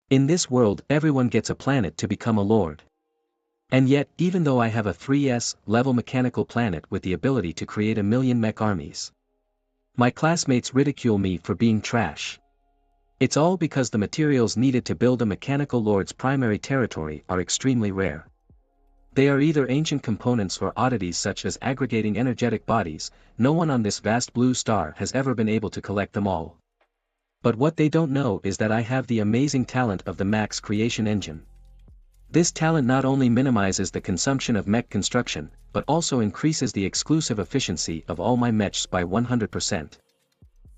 In this world everyone gets a planet to become a lord. And yet, even though I have a 3S level mechanical planet with the ability to create 1,000,000 mech armies, my classmates ridicule me for being trash. It's all because the materials needed to build a mechanical lord's primary territory are extremely rare. They are either ancient components or oddities such as aggregating energetic bodies. No one on this vast blue star has ever been able to collect them all. But what they don't know is that I have the amazing talent of the Max creation engine. This talent not only minimizes the consumption of mech construction, but also increases the exclusive efficiency of all my mechs by 100%.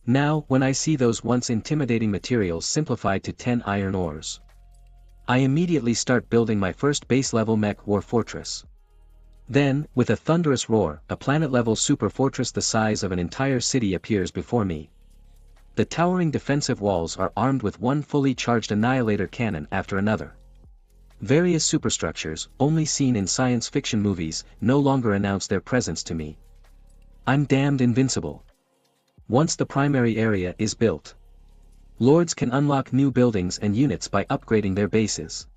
Now, when I see those once intimidating materials simplified to 10 iron ores, I immediately start building my first base-level mech war fortress. Then, with a thunderous roar, a planet-level super fortress the size of an entire city appears before me. The towering defensive walls are armed with one fully charged annihilator cannon after another. Various superstructures, only seen in science fiction movies, no longer announce their presence to me. I'm damned invincible. Once the primary area is built, lords can unlock new buildings and units by upgrading their bases.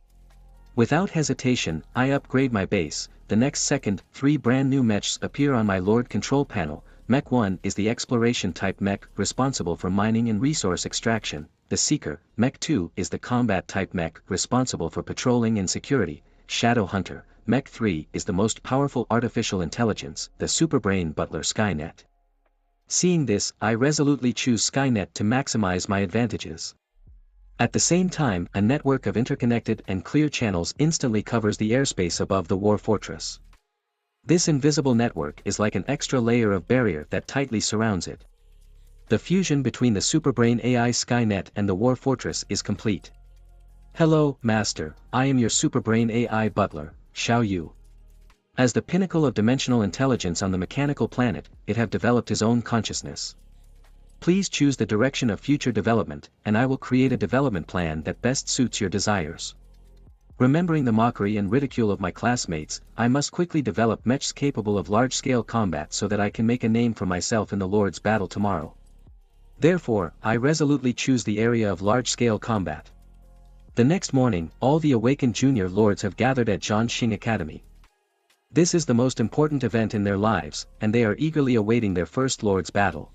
Without hesitation, I upgrade my base. The next second, 3 brand new mechs appear on my lord control panel. Mech 1 is the exploration type mech responsible for mining and resource extraction. The Seeker. Mech 2 is the combat type mech responsible for patrolling and security. Shadow Hunter. Mech 3 is the most powerful artificial intelligence, the Superbrain Butler Skynet. Seeing this, I resolutely choose Skynet to maximize my advantages. At the same time, a network of interconnected and clear channels instantly covers the airspace above the war fortress. This invisible network is like an extra layer of barrier that tightly surrounds it. The fusion between the Superbrain AI Skynet and the war fortress is complete. Hello, Master, I am your Superbrain AI butler, Xiao Yu. As the pinnacle of dimensional intelligence on the mechanical planet, it have developed his own consciousness. Please choose the direction of future development, and I will create a development plan that best suits your desires. Remembering the mockery and ridicule of my classmates, I must quickly develop mechs capable of large-scale combat so that I can make a name for myself in the Lord's battle tomorrow. Therefore, I resolutely choose the area of large-scale combat. The next morning, all the awakened junior lords have gathered at Jianxing Academy. This is the most important event in their lives, and they are eagerly awaiting their first lord's battle.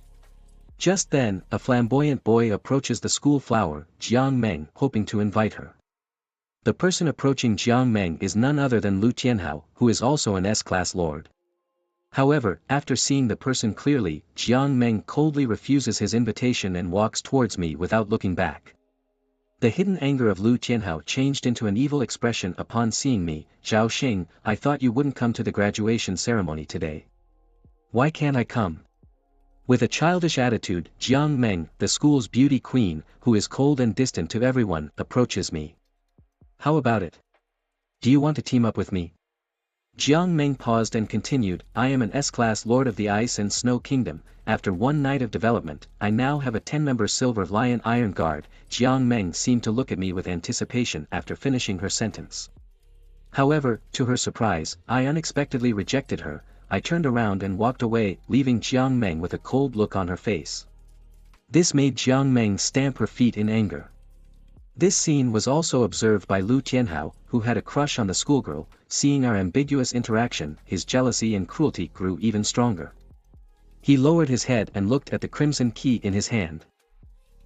Just then, a flamboyant boy approaches the school flower, Jiang Meng, hoping to invite her. The person approaching Jiang Meng is none other than Lu Tianhao, who is also an S-class lord. However, after seeing the person clearly, Jiang Meng coldly refuses his invitation and walks towards me without looking back. The hidden anger of Lu Tianhao changed into an evil expression upon seeing me. Zhao Xing, I thought you wouldn't come to the graduation ceremony today. Why can't I come? With a childish attitude, Jiang Meng, the school's beauty queen, who is cold and distant to everyone, approaches me. How about it? Do you want to team up with me? Jiang Meng paused and continued, I am an S-class lord of the Ice and Snow Kingdom. After one night of development, I now have a 10-member Silver Lion Iron Guard. Jiang Meng seemed to look at me with anticipation after finishing her sentence. However, to her surprise, I unexpectedly rejected her. I turned around and walked away, leaving Jiang Meng with a cold look on her face. This made Jiang Meng stamp her feet in anger. This scene was also observed by Lu Tianhao, who had a crush on the schoolgirl. Seeing our ambiguous interaction, his jealousy and cruelty grew even stronger. He lowered his head and looked at the crimson key in his hand.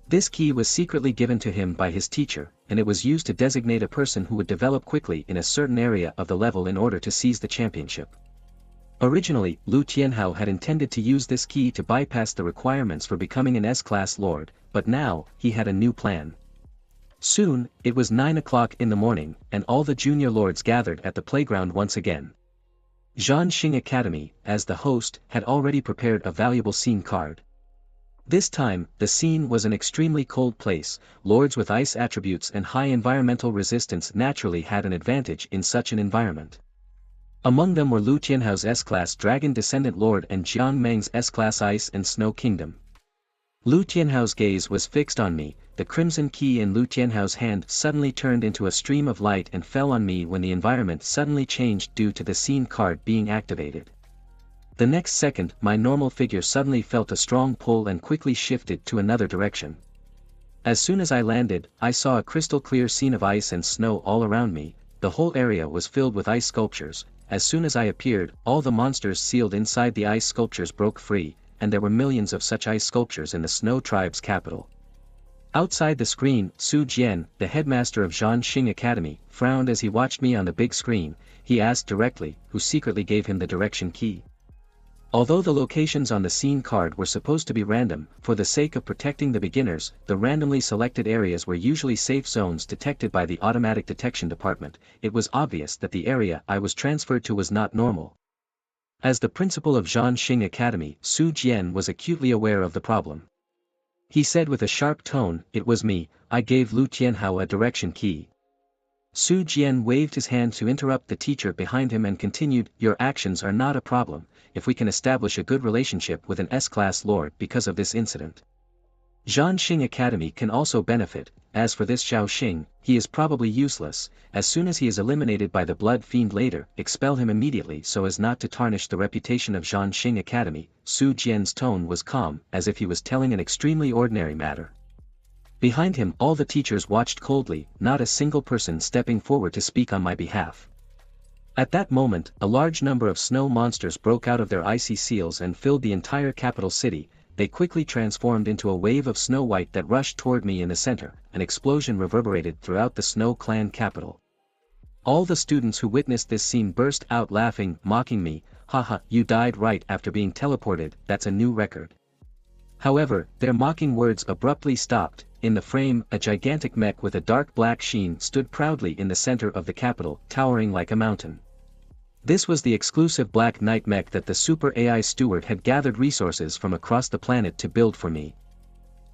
This key was secretly given to him by his teacher, and it was used to designate a person who would develop quickly in a certain area of the level in order to seize the championship. Originally, Lu Tianhao had intended to use this key to bypass the requirements for becoming an S-class lord, but now, he had a new plan. Soon, it was 9 o'clock in the morning, and all the junior lords gathered at the playground once again. Jianxing Academy, as the host, had already prepared a valuable scene card. This time, the scene was an extremely cold place. Lords with ice attributes and high environmental resistance naturally had an advantage in such an environment. Among them were Lu Tianhao's S-class Dragon Descendant Lord and Jiang Meng's S-class Ice and Snow Kingdom. Lu Tianhao's gaze was fixed on me. The crimson key in Lu Tianhao's hand suddenly turned into a stream of light and fell on me when the environment suddenly changed due to the scene card being activated. The next second, my normal figure suddenly felt a strong pull and quickly shifted to another direction. As soon as I landed, I saw a crystal-clear scene of ice and snow all around me. The whole area was filled with ice sculptures. As soon as I appeared, all the monsters sealed inside the ice sculptures broke free, and there were millions of such ice sculptures in the Snow Tribe's capital. Outside the screen, Su Jian, the headmaster of Zhanxing Academy, frowned as he watched me on the big screen. He asked directly, who secretly gave him the direction key. Although the locations on the scene card were supposed to be random, for the sake of protecting the beginners, the randomly selected areas were usually safe zones detected by the automatic detection department. It was obvious that the area I was transferred to was not normal. As the principal of Zhanxing Academy, Su Jian was acutely aware of the problem. He said with a sharp tone, "It was me, I gave Lu Tianhao a direction key." Su Jian waved his hand to interrupt the teacher behind him and continued, "Your actions are not a problem, if we can establish a good relationship with an S-class lord because of this incident. Zhanxing Academy can also benefit. As for this Xiaoxing, he is probably useless. As soon as he is eliminated by the blood fiend later, expel him immediately so as not to tarnish the reputation of Zhanxing Academy." Su Jian's tone was calm, as if he was telling an extremely ordinary matter. Behind him all the teachers watched coldly, not a single person stepping forward to speak on my behalf. At that moment, a large number of snow monsters broke out of their icy seals and filled the entire capital city. They quickly transformed into a wave of snow white that rushed toward me in the center. An explosion reverberated throughout the Snow Clan capital. All the students who witnessed this scene burst out laughing, mocking me. "Haha, you died right after being teleported, that's a new record." However, their mocking words abruptly stopped. In the frame, a gigantic mech with a dark black sheen stood proudly in the center of the capital, towering like a mountain. This was the exclusive Black Knight mech that the Super AI Steward had gathered resources from across the planet to build for me.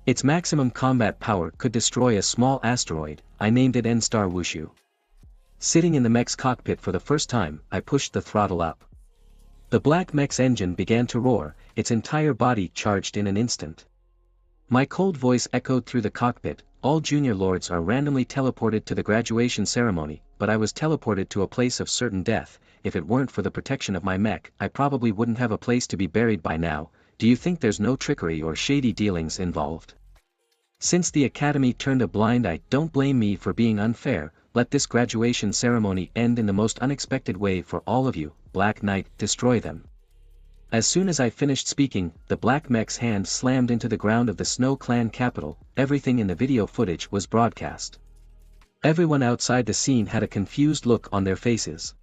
Its maximum combat power could destroy a small asteroid. I named it N-Star Wushu. Sitting in the mech's cockpit for the first time, I pushed the throttle up. The black mech's engine began to roar, its entire body charged in an instant. My cold voice echoed through the cockpit. "All junior lords are randomly teleported to the graduation ceremony, but I was teleported to a place of certain death. If it weren't for the protection of my mech, I probably wouldn't have a place to be buried by now. Do you think there's no trickery or shady dealings involved? Since the academy turned a blind eye, don't blame me for being unfair. Let this graduation ceremony end in the most unexpected way for all of you. Black Knight, destroy them." As soon as I finished speaking, the black mech's hand slammed into the ground of the Snow Clan capital. Everything in the video footage was broadcast. Everyone outside the scene had a confused look on their faces.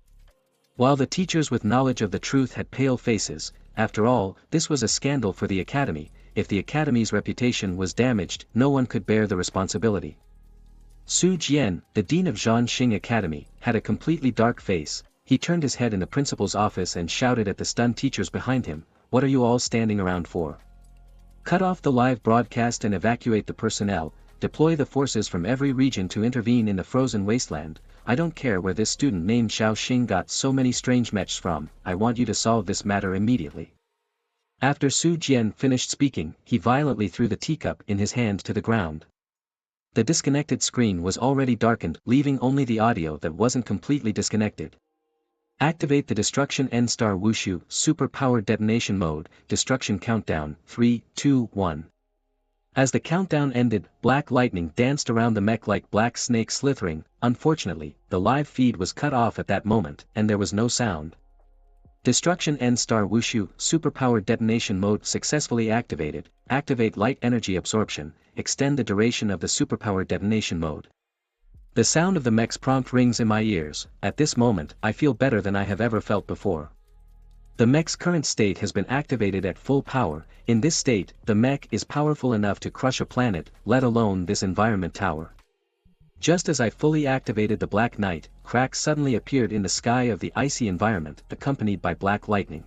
While the teachers with knowledge of the truth had pale faces. After all, this was a scandal for the academy. If the academy's reputation was damaged, no one could bear the responsibility. Su Jian, the dean of Zhanxing Academy, had a completely dark face. He turned his head in the principal's office and shouted at the stunned teachers behind him, "What are you all standing around for? Cut off the live broadcast and evacuate the personnel. Deploy the forces from every region to intervene in the frozen wasteland. I don't care where this student named Xiaoxing got so many strange mechs from. I want you to solve this matter immediately." After Su Jian finished speaking, he violently threw the teacup in his hand to the ground. The disconnected screen was already darkened, leaving only the audio that wasn't completely disconnected. Activate the Destruction N-Star Wushu Super Power Detonation Mode. Destruction Countdown. 3, 2, 1. As the countdown ended, black lightning danced around the mech like black snakes slithering. Unfortunately, the live feed was cut off at that moment, and there was no sound. Destruction N-Star Wushu Superpower Detonation Mode successfully activated. Activate Light Energy Absorption. Extend the duration of the Superpower Detonation Mode. The sound of the mech's prompt rings in my ears. At this moment, I feel better than I have ever felt before. The mech's current state has been activated at full power. In this state, the mech is powerful enough to crush a planet, let alone this environment tower. Just as I fully activated the Black Knight, cracks suddenly appeared in the sky of the icy environment, accompanied by black lightning.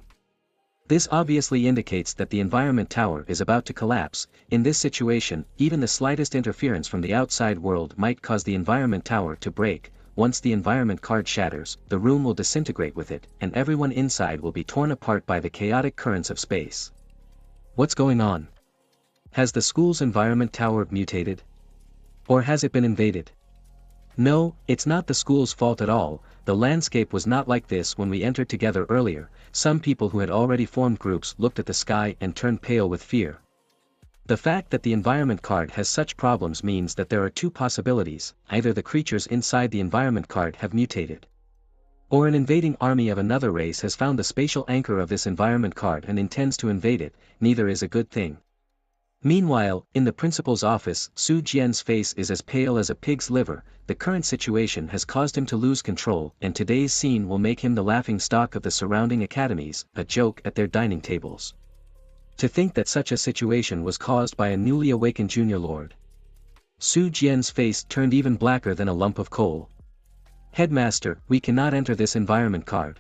This obviously indicates that the environment tower is about to collapse. In this situation, even the slightest interference from the outside world might cause the environment tower to break. Once the environment card shatters, the room will disintegrate with it, and everyone inside will be torn apart by the chaotic currents of space. What's going on? Has the school's environment tower mutated? Or has it been invaded? No, it's not the school's fault at all. The landscape was not like this when we entered together earlier. Some people who had already formed groups looked at the sky and turned pale with fear. The fact that the environment card has such problems means that there are two possibilities: either the creatures inside the environment card have mutated, or an invading army of another race has found the spatial anchor of this environment card and intends to invade it. Neither is a good thing. Meanwhile, in the principal's office, Su Jian's face is as pale as a pig's liver. The current situation has caused him to lose control, and today's scene will make him the laughing stock of the surrounding academies, a joke at their dining tables. To think that such a situation was caused by a newly awakened junior lord. Su Jian's face turned even blacker than a lump of coal. "Headmaster, we cannot enter this environment card."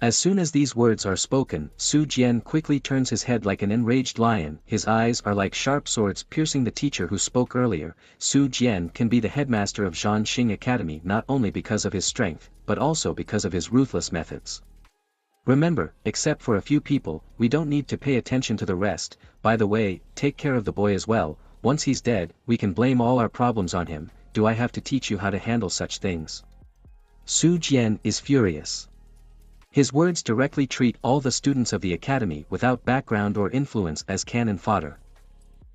As soon as these words are spoken, Su Jian quickly turns his head like an enraged lion. His eyes are like sharp swords piercing the teacher who spoke earlier. Su Jian can be the headmaster of Zhanxing Academy not only because of his strength, but also because of his ruthless methods. Remember, except for a few people, we don't need to pay attention to the rest. By the way, take care of the boy as well. Once he's dead, we can blame all our problems on him. Do I have to teach you how to handle such things? Su Jian is furious. His words directly treat all the students of the academy without background or influence as cannon fodder.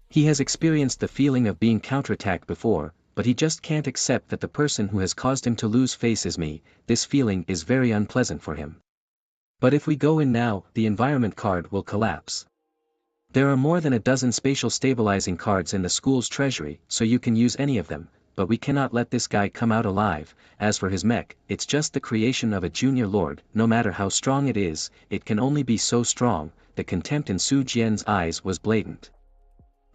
He has experienced the feeling of being counterattacked before, but he just can't accept that the person who has caused him to lose face is me. This feeling is very unpleasant for him. But if we go in now, the environment card will collapse. There are more than a dozen spatial stabilizing cards in the school's treasury, so you can use any of them, but we cannot let this guy come out alive. As for his mech, it's just the creation of a junior lord. No matter how strong it is, it can only be so strong. The contempt in Su Jian's eyes was blatant.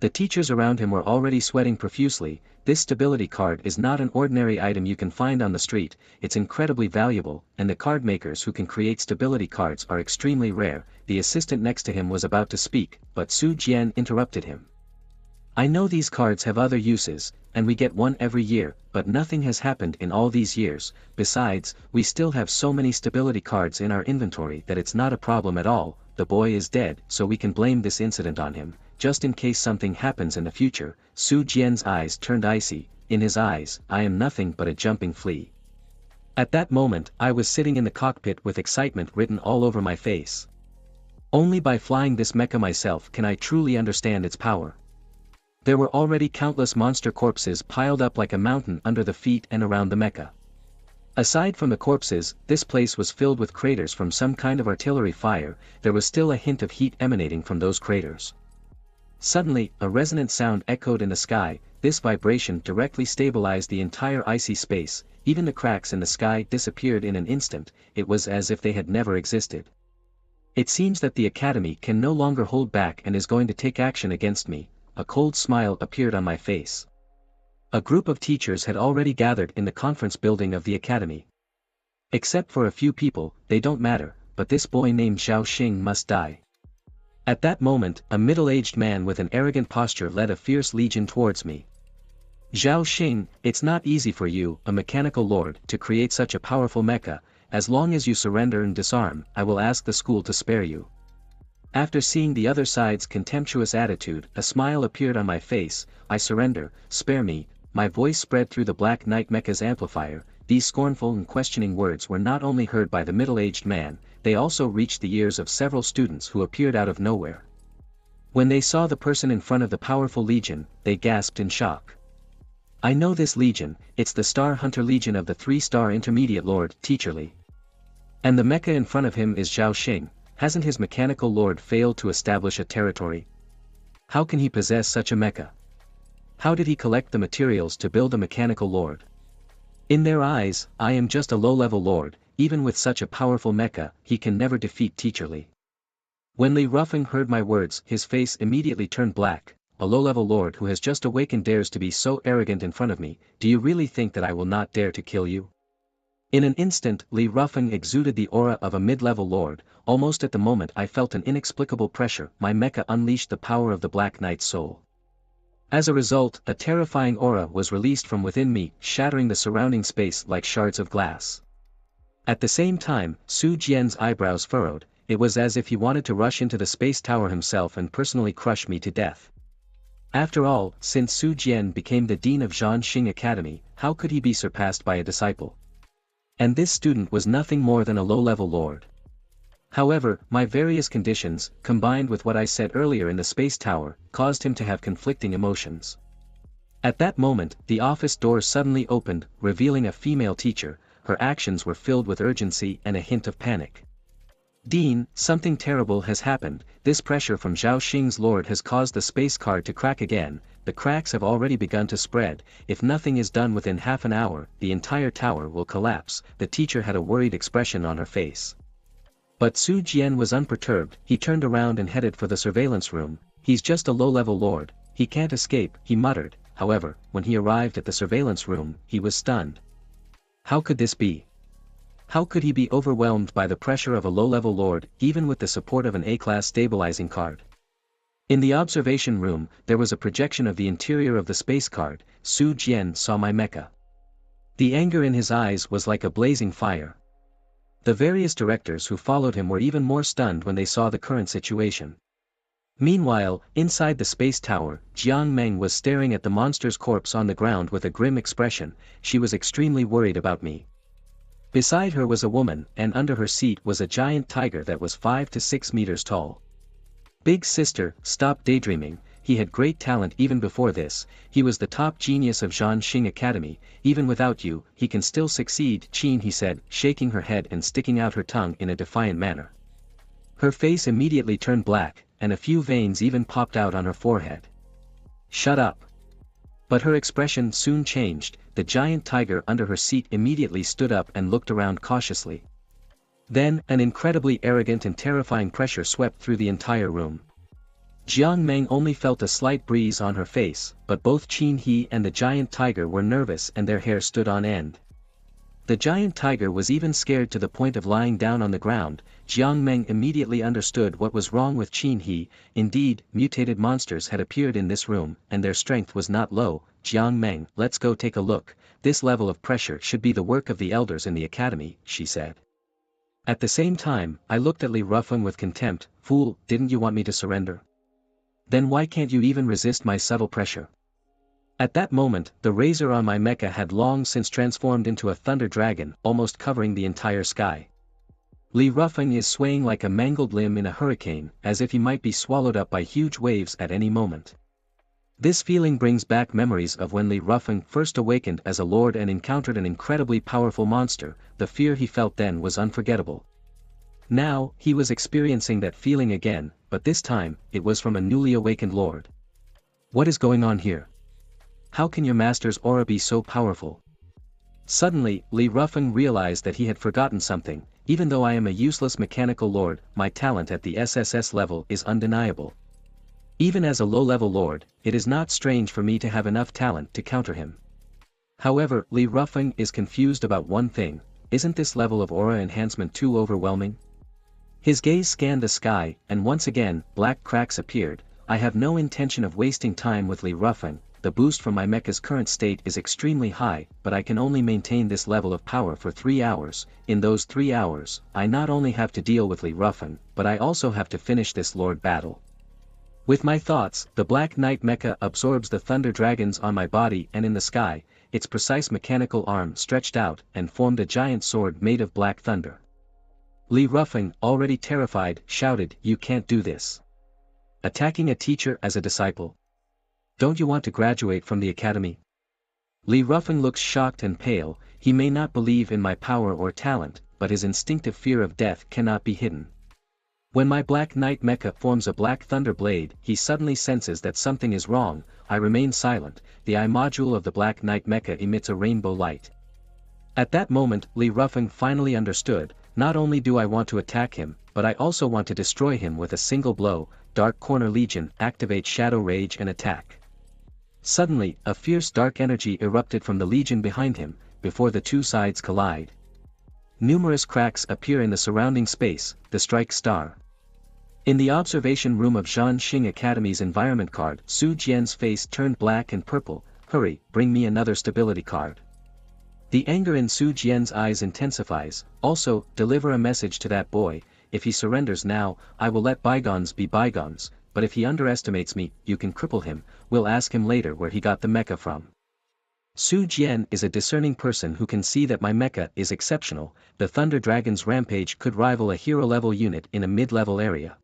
The teachers around him were already sweating profusely. This stability card is not an ordinary item you can find on the street, it's incredibly valuable, and the card makers who can create stability cards are extremely rare. The assistant next to him was about to speak, but Su Jian interrupted him. "I know these cards have other uses, and we get one every year, but nothing has happened in all these years. Besides, we still have so many stability cards in our inventory that it's not a problem at all. The boy is dead, so we can blame this incident on him, just in case something happens in the future." Su Jian's eyes turned icy. In his eyes, I am nothing but a jumping flea. At that moment, I was sitting in the cockpit with excitement written all over my face. Only by flying this mecha myself can I truly understand its power. There were already countless monster corpses piled up like a mountain under the feet and around the mecha. Aside from the corpses, this place was filled with craters from some kind of artillery fire. There was still a hint of heat emanating from those craters. Suddenly, a resonant sound echoed in the sky. This vibration directly stabilized the entire icy space. Even the cracks in the sky disappeared in an instant. It was as if they had never existed. It seems that the academy can no longer hold back and is going to take action against me. A cold smile appeared on my face. A group of teachers had already gathered in the conference building of the academy. Except for a few people, they don't matter, but this boy named Zhao Xing must die. At that moment, a middle-aged man with an arrogant posture led a fierce legion towards me. "Zhao Xing, it's not easy for you, a mechanical lord, to create such a powerful mecha. As long as you surrender and disarm, I will ask the school to spare you." After seeing the other side's contemptuous attitude, a smile appeared on my face. "I surrender, spare me." My voice spread through the Black Knight mecha's amplifier. These scornful and questioning words were not only heard by the middle-aged man, they also reached the ears of several students who appeared out of nowhere. When they saw the person in front of the powerful legion, they gasped in shock. "I know this legion, it's the Star Hunter Legion of the 3-star Intermediate Lord, Teacher Li. And the mecha in front of him is Zhao Xing. Hasn't his mechanical lord failed to establish a territory? How can he possess such a mecha? How did he collect the materials to build a mechanical lord? In their eyes, I am just a low-level lord. Even with such a powerful mecha, he can never defeat Teacher Li." When Li Ruffing heard my words, his face immediately turned black. "A low-level lord who has just awakened dares to be so arrogant in front of me. Do you really think that I will not dare to kill you?" In an instant, Li Ruffing exuded the aura of a mid-level lord. Almost at the moment I felt an inexplicable pressure. My mecha unleashed the power of the Black Knight's soul. As a result, a terrifying aura was released from within me, shattering the surrounding space like shards of glass. At the same time, Su Jian's eyebrows furrowed. It was as if he wanted to rush into the space tower himself and personally crush me to death. After all, since Su Jian became the dean of Zhanxing Academy, how could he be surpassed by a disciple? And this student was nothing more than a low-level lord. However, my various conditions, combined with what I said earlier in the space tower, caused him to have conflicting emotions. At that moment, the office door suddenly opened, revealing a female teacher. Her actions were filled with urgency and a hint of panic. "Dean, something terrible has happened. This pressure from Zhao Xing's lord has caused the space card to crack again. The cracks have already begun to spread. If nothing is done within half an hour, the entire tower will collapse." The teacher had a worried expression on her face. But Su Jian was unperturbed. He turned around and headed for the surveillance room. "He's just a low-level lord. He can't escape," he muttered. However, when he arrived at the surveillance room, he was stunned. How could this be? How could he be overwhelmed by the pressure of a low-level lord, even with the support of an A-class stabilizing card? In the observation room, there was a projection of the interior of the space card. Su Jian saw my mecha. The anger in his eyes was like a blazing fire. The various directors who followed him were even more stunned when they saw the current situation. Meanwhile, inside the space tower, Jiang Meng was staring at the monster's corpse on the ground with a grim expression. She was extremely worried about me. Beside her was a woman, and under her seat was a giant tiger that was 5 to 6 meters tall. "Big sister, stop daydreaming." He had great talent even before this. He was the top genius of Zhanxing Academy. "Even without you, he can still succeed." "Qin," he said, shaking her head and sticking out her tongue in a defiant manner. Her face immediately turned black, and a few veins even popped out on her forehead. "Shut up." But her expression soon changed. The giant tiger under her seat immediately stood up and looked around cautiously. Then, an incredibly arrogant and terrifying pressure swept through the entire room. Jiang Meng only felt a slight breeze on her face, but both Qin He and the giant tiger were nervous and their hair stood on end. The giant tiger was even scared to the point of lying down on the ground. Jiang Meng immediately understood what was wrong with Qin He. Indeed, mutated monsters had appeared in this room, and their strength was not low. "Jiang Meng, let's go take a look. This level of pressure should be the work of the elders in the academy," she said. At the same time, I looked at Li Rufeng with contempt. "Fool, didn't you want me to surrender? Then why can't you even resist my subtle pressure?" At that moment, the razor on my mecha had long since transformed into a thunder dragon, almost covering the entire sky. Li Rufeng is swaying like a mangled limb in a hurricane, as if he might be swallowed up by huge waves at any moment. This feeling brings back memories of when Li Rufeng first awakened as a lord and encountered an incredibly powerful monster. The fear he felt then was unforgettable. Now, he was experiencing that feeling again, but this time, it was from a newly awakened lord. What is going on here? How can your master's aura be so powerful? Suddenly, Li Rufeng realized that he had forgotten something. Even though I am a useless mechanical lord, my talent at the SSS level is undeniable. Even as a low-level lord, it is not strange for me to have enough talent to counter him. However, Li Rufeng is confused about one thing. Isn't this level of aura enhancement too overwhelming? His gaze scanned the sky, and once again, black cracks appeared. I have no intention of wasting time with Li Rufeng. The boost from my mecha's current state is extremely high, but I can only maintain this level of power for 3 hours. In those 3 hours, I not only have to deal with Li Rufeng, but I also have to finish this lord battle. With my thoughts, the Black Knight mecha absorbs the thunder dragons on my body, and in the sky, its precise mechanical arm stretched out and formed a giant sword made of black thunder. Li Rufeng, already terrified, shouted, "You can't do this. Attacking a teacher as a disciple? Don't you want to graduate from the academy?" Li Rufeng looks shocked and pale. He may not believe in my power or talent, but his instinctive fear of death cannot be hidden. When my Black Knight mecha forms a black thunder blade, he suddenly senses that something is wrong. I remain silent. The eye module of the Black Knight mecha emits a rainbow light. At that moment, Li Rufeng finally understood. Not only do I want to attack him, but I also want to destroy him with a single blow. Dark Corner Legion, activate Shadow Rage and attack. Suddenly, a fierce dark energy erupted from the legion behind him. Before the two sides collide, numerous cracks appear in the surrounding space. The strike star. In the observation room of Zhanxing Academy's environment card, Su Jian's face turned black and purple. "Hurry, bring me another stability card." The anger in Su Jian's eyes intensifies. "Also, deliver a message to that boy. If he surrenders now, I will let bygones be bygones, but if he underestimates me, you can cripple him. We'll ask him later where he got the mecha from." Su Jian is a discerning person who can see that my mecha is exceptional. The Thunder Dragon's rampage could rival a hero-level unit in a mid-level area.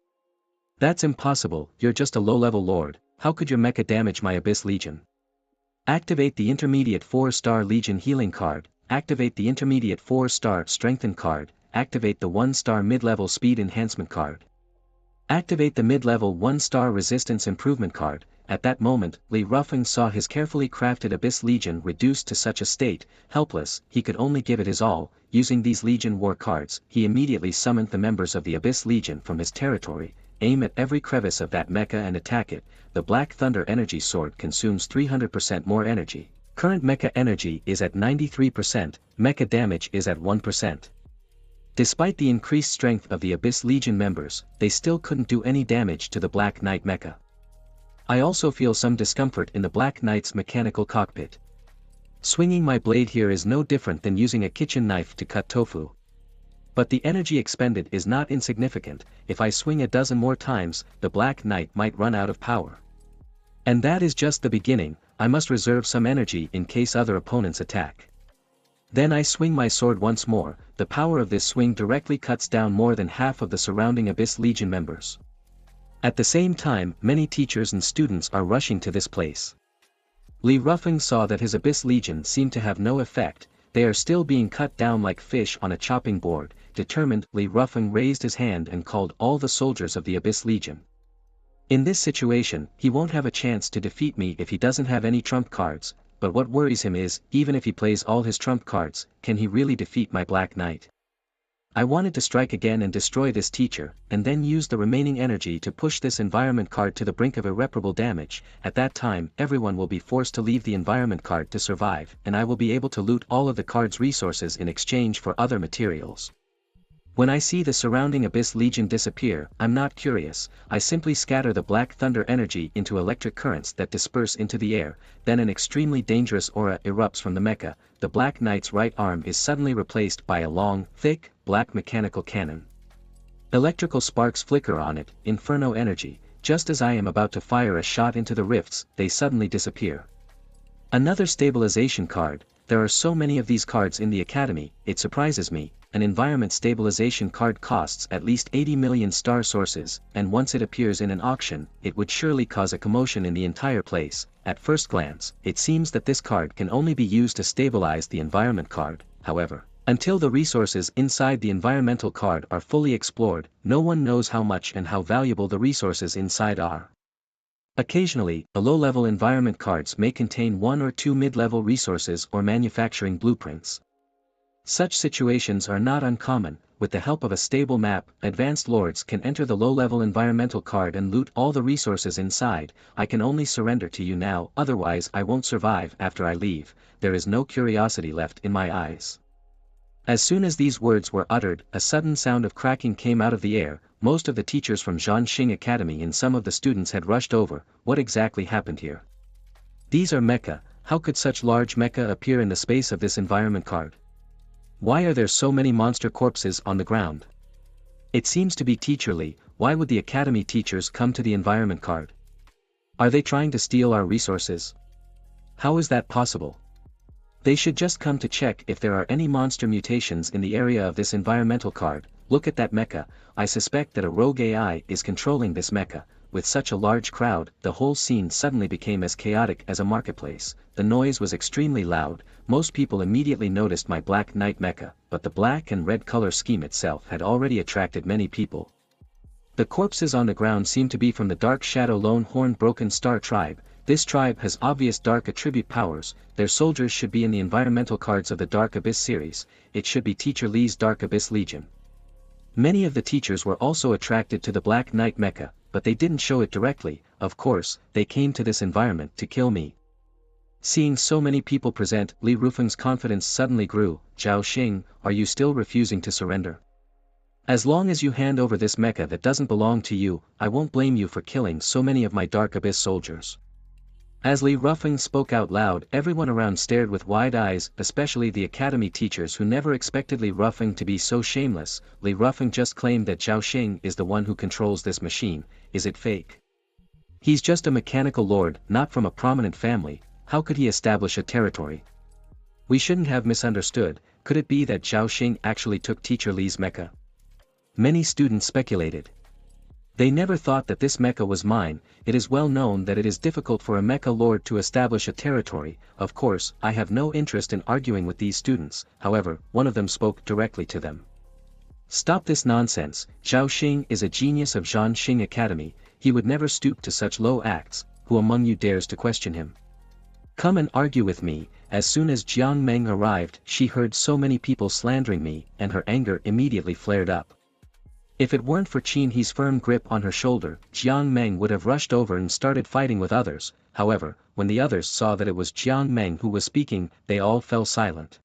That's impossible, you're just a low-level lord, how could your mecha damage my Abyss Legion? Activate the intermediate 4-star Legion healing card, activate the intermediate 4-star strengthen card, activate the 1-star mid-level speed enhancement card. Activate the mid-level 1-star resistance improvement card. At that moment, Li Rufeng saw his carefully crafted Abyss Legion reduced to such a state, helpless, he could only give it his all. Using these Legion war cards, he immediately summoned the members of the Abyss Legion from his territory, aim at every crevice of that mecha and attack it. The Black Thunder Energy Sword consumes 300% more energy. Current mecha energy is at 93%, mecha damage is at 1%. Despite the increased strength of the Abyss Legion members, they still couldn't do any damage to the Black Knight mecha. I also feel some discomfort in the Black Knight's mechanical cockpit. Swinging my blade here is no different than using a kitchen knife to cut tofu. But the energy expended is not insignificant. If I swing a dozen more times, the Black Knight might run out of power. And that is just the beginning, I must reserve some energy in case other opponents attack. Then I swing my sword once more. The power of this swing directly cuts down more than half of the surrounding Abyss Legion members. At the same time, many teachers and students are rushing to this place. Li Rufeng saw that his Abyss Legion seemed to have no effect, they are still being cut down like fish on a chopping board. Determined, Li Rufeng raised his hand and called all the soldiers of the Abyss Legion. In this situation, he won't have a chance to defeat me if he doesn't have any trump cards, but what worries him is, even if he plays all his trump cards, can he really defeat my Black Knight? I wanted to strike again and destroy this teacher, and then use the remaining energy to push this environment card to the brink of irreparable damage. At that time, everyone will be forced to leave the environment card to survive, and I will be able to loot all of the card's resources in exchange for other materials. When I see the surrounding Abyss Legion disappear, I'm not curious, I simply scatter the Black Thunder energy into electric currents that disperse into the air, then an extremely dangerous aura erupts from the mecha. The Black Knight's right arm is suddenly replaced by a long, thick, black mechanical cannon. Electrical sparks flicker on it, inferno energy. Just as I am about to fire a shot into the rifts, they suddenly disappear. Another stabilization card. There are so many of these cards in the academy, it surprises me. An environment stabilization card costs at least 80 million star sources, and once it appears in an auction, it would surely cause a commotion in the entire place. At first glance, it seems that this card can only be used to stabilize the environment card. However, until the resources inside the environmental card are fully explored, no one knows how much and how valuable the resources inside are. Occasionally, the low-level environment cards may contain 1 or 2 mid-level resources or manufacturing blueprints. Such situations are not uncommon. With the help of a stable map, advanced lords can enter the low-level environmental card and loot all the resources inside. I can only surrender to you now, otherwise I won't survive after I leave. There is no curiosity left in my eyes. As soon as these words were uttered, a sudden sound of cracking came out of the air. Most of the teachers from Zhanxing Academy and some of the students had rushed over. What exactly happened here? These are mecha. How could such large mecha appear in the space of this environment card? Why are there so many monster corpses on the ground? It seems to be teacherly. Why would the academy teachers come to the environment card? Are they trying to steal our resources? How is that possible? They should just come to check if there are any monster mutations in the area of this environmental card. Look at that mecha. I suspect that a rogue AI is controlling this mecha. With such a large crowd, the whole scene suddenly became as chaotic as a marketplace. The noise was extremely loud. Most people immediately noticed my Black Knight mecha, but the black and red color scheme itself had already attracted many people. The corpses on the ground seem to be from the Dark Shadow Lone Horn Broken Star tribe. This tribe has obvious dark attribute powers. Their soldiers should be in the environmental cards of the Dark Abyss series. It should be Teacher Lee's Dark Abyss Legion. Many of the teachers were also attracted to the Black Knight mecha, but they didn't show it directly. Of course, they came to this environment to kill me. Seeing so many people present, Li Rufeng's confidence suddenly grew. Zhao Xing, are you still refusing to surrender? As long as you hand over this mecha that doesn't belong to you, I won't blame you for killing so many of my Dark Abyss soldiers. As Li Rufeng spoke out loud, everyone around stared with wide eyes, especially the academy teachers who never expected Li Rufeng to be so shameless. Li Rufeng just claimed that Zhao Xing is the one who controls this machine. Is it fake? He's just a mechanical lord, not from a prominent family. how could he establish a territory? We shouldn't have misunderstood, could it be that Zhao Xing actually took Teacher Li's mecha? Many students speculated. They never thought that this mecha was mine. It is well known that it is difficult for a mecha lord to establish a territory. Of course, I have no interest in arguing with these students. However, one of them spoke directly to them. Stop this nonsense. Zhao Xing is a genius of Zhan Xing Academy. He would never stoop to such low acts. Who among you dares to question him? Come and argue with me. As soon as Jiang Meng arrived, she heard so many people slandering me, and her anger immediately flared up. If it weren't for Qin He's firm grip on her shoulder, Jiang Meng would have rushed over and started fighting with others. However, when the others saw that it was Jiang Meng who was speaking, they all fell silent.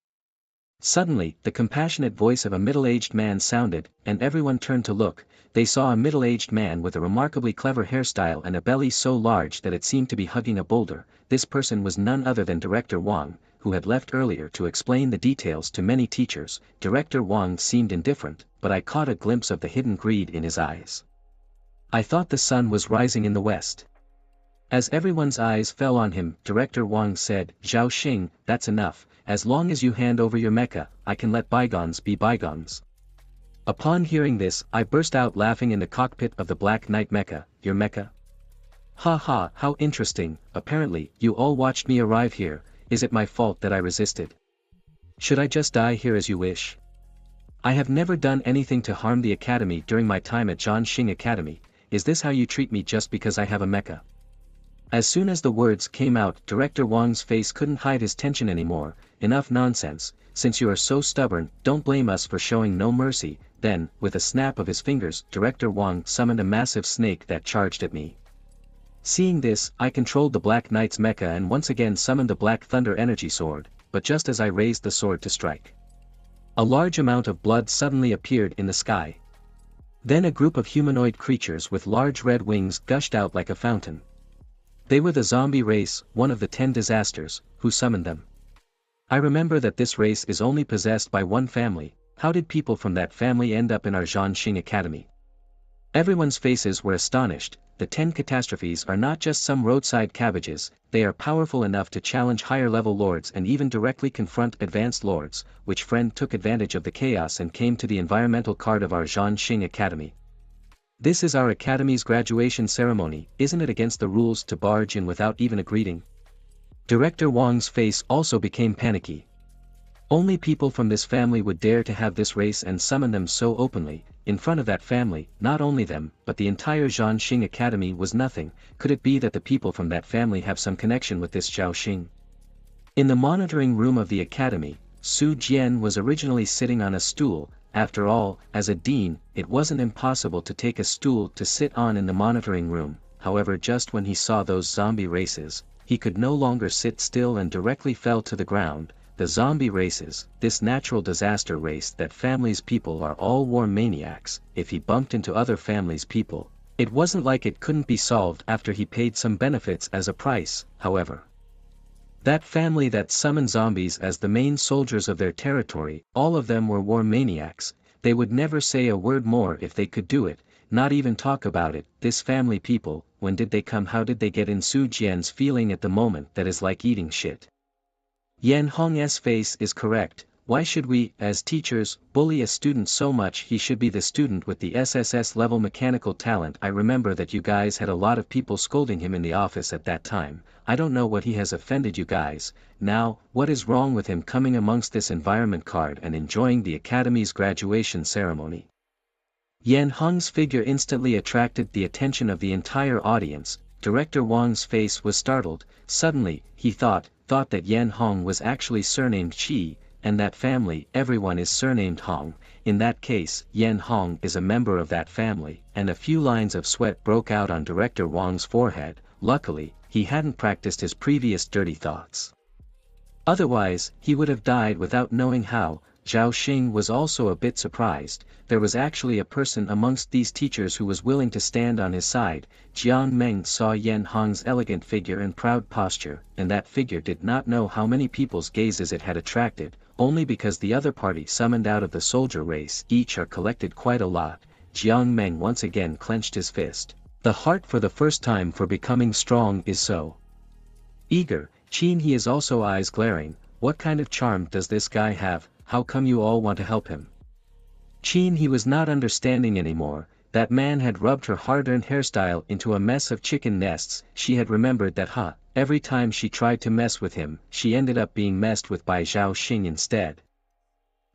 Suddenly, the compassionate voice of a middle-aged man sounded, and everyone turned to look. They saw a middle-aged man with a remarkably clever hairstyle and a belly so large that it seemed to be hugging a boulder. This person was none other than Director Wang, who had left earlier to explain the details to many teachers. Director Wang seemed indifferent, but I caught a glimpse of the hidden greed in his eyes. I thought the sun was rising in the west. As everyone's eyes fell on him, Director Wang said, Zhao Xing, that's enough. As long as you hand over your mecha, I can let bygones be bygones. Upon hearing this, I burst out laughing in the cockpit of the Black Knight mecha. Your mecha? Ha ha, how interesting. Apparently, you all watched me arrive here. Is it my fault that I resisted? Should I just die here as you wish? I have never done anything to harm the academy during my time at Zhan Xing Academy. Is this how you treat me just because I have a mecha? As soon as the words came out, Director Wang's face couldn't hide his tension anymore. Enough nonsense. Since you are so stubborn, don't blame us for showing no mercy. Then, with a snap of his fingers, Director Wang summoned a massive snake that charged at me. Seeing this, I controlled the Black Knight's mecha and once again summoned the Black Thunder Energy Sword, but just as I raised the sword to strike, a large amount of blood suddenly appeared in the sky. Then a group of humanoid creatures with large red wings gushed out like a fountain. They were the zombie race, one of the 10 disasters, who summoned them. I remember that this race is only possessed by one family. How did people from that family end up in our Zhan Xing Academy? Everyone's faces were astonished. The 10 catastrophes are not just some roadside cabbages, they are powerful enough to challenge higher-level lords and even directly confront advanced lords. Which friend took advantage of the chaos and came to the environmental card of our Zhan Xing Academy? This is our academy's graduation ceremony. Isn't it against the rules to barge in without even a greeting? Director Wang's face also became panicky. Only people from this family would dare to have this race and summon them so openly. In front of that family, not only them, but the entire Zhan Xing Academy was nothing. Could it be that the people from that family have some connection with this Zhao Xing? In the monitoring room of the academy, Su Jian was originally sitting on a stool. After all, as a dean, it wasn't impossible to take a stool to sit on in the monitoring room. However, just when he saw those zombie races, he could no longer sit still and directly fell to the ground. The zombie races, this natural disaster race that families' people are all war maniacs. If he bumped into other families' people, it wasn't like it couldn't be solved after he paid some benefits as a price. However, that family that summoned zombies as the main soldiers of their territory, all of them were war maniacs. They would never say a word more if they could do it, not even talk about it. This family people, when did they come? How did they get in? Su Jian's feeling at the moment that is like eating shit. Yan Hong's face is correct. Why should we, as teachers, bully a student so much? He should be the student with the SSS level mechanical talent. I remember that you guys had a lot of people scolding him in the office at that time. I don't know what he has offended you guys. Now, what is wrong with him coming amongst this environment card and enjoying the academy's graduation ceremony? Yan Hong's figure instantly attracted the attention of the entire audience. Director Wang's face was startled. Suddenly, he thought that Yan Hong was actually surnamed Qi, and that family, everyone is surnamed Hong. In that case, Yan Hong is a member of that family, and a few lines of sweat broke out on Director Wang's forehead. Luckily, he hadn't practiced his previous dirty thoughts. Otherwise, he would have died without knowing how. Zhao Xing was also a bit surprised. There was actually a person amongst these teachers who was willing to stand on his side. Jiang Meng saw Yan Hong's elegant figure and proud posture, and that figure did not know how many people's gazes it had attracted, only because the other party summoned out of the soldier race each are collected quite a lot. Jiang Meng once again clenched his fist. The heart for the first time for becoming strong is so eager. Chin he is also eyes glaring, what kind of charm does this guy have, how come you all want to help him? Chin he was not understanding anymore, that man had rubbed her hard-earned hairstyle into a mess of chicken nests, she had remembered that every time she tried to mess with him, she ended up being messed with by Zhao Xing instead.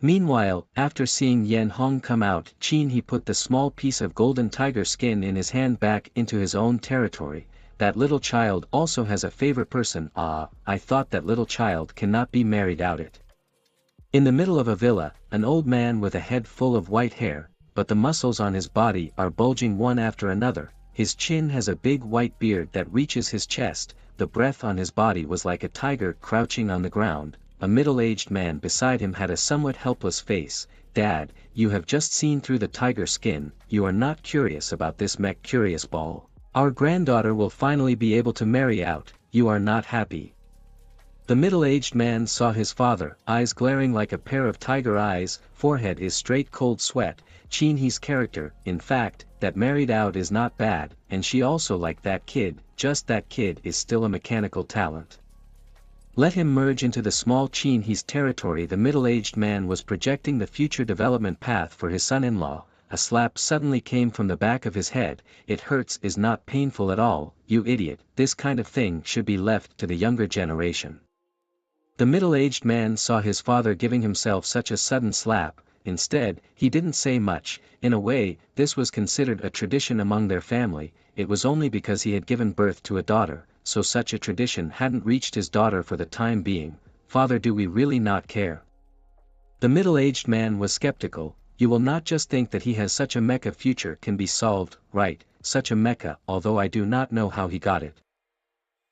Meanwhile, after seeing Yan Hong come out, Chin he put the small piece of golden tiger skin in his hand back into his own territory. That little child also has a favorite person. I thought that little child cannot be married out it. In the middle of a villa, an old man with a head full of white hair, but the muscles on his body are bulging one after another, his chin has a big white beard that reaches his chest, the breath on his body was like a tiger crouching on the ground. A middle-aged man beside him had a somewhat helpless face. Dad, you have just seen through the tiger skin, you are not curious about this mech curious ball. Our granddaughter will finally be able to marry out, you are not happy. The middle-aged man saw his father, eyes glaring like a pair of tiger eyes, forehead is straight cold sweat, Chin he's character, in fact, that married out is not bad, and she also like that kid, just that kid is still a mechanical talent. Let him merge into the small Chin he's territory. The middle-aged man was projecting the future development path for his son-in-law. A slap suddenly came from the back of his head. It hurts is not painful at all, you idiot, this kind of thing should be left to the younger generation. The middle-aged man saw his father giving himself such a sudden slap. Instead, he didn't say much. In a way, this was considered a tradition among their family. It was only because he had given birth to a daughter, so such a tradition hadn't reached his daughter for the time being. Father, do we really not care? The middle-aged man was skeptical. You will not just think that he has such a mecha future can be solved, right, such a mecha, although I do not know how he got it.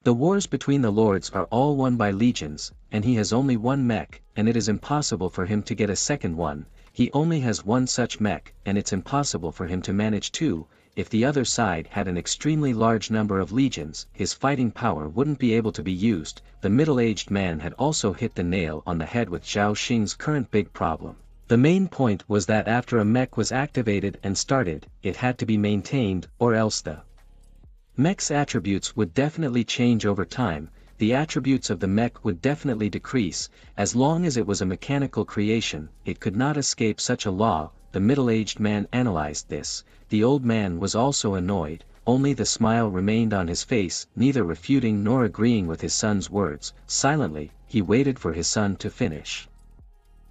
The wars between the lords are all won by legions, and he has only one mech, and it is impossible for him to get a second one. He only has one such mech, and it's impossible for him to manage two. If the other side had an extremely large number of legions, his fighting power wouldn't be able to be used. The middle-aged man had also hit the nail on the head with Zhao Xing's current big problem. The main point was that after a mech was activated and started, it had to be maintained, or else the mech's attributes would definitely change over time. The attributes of the mech would definitely decrease. As long as it was a mechanical creation, it could not escape such a law. The middle-aged man analyzed this. The old man was also annoyed, only the smile remained on his face, neither refuting nor agreeing with his son's words. Silently, he waited for his son to finish.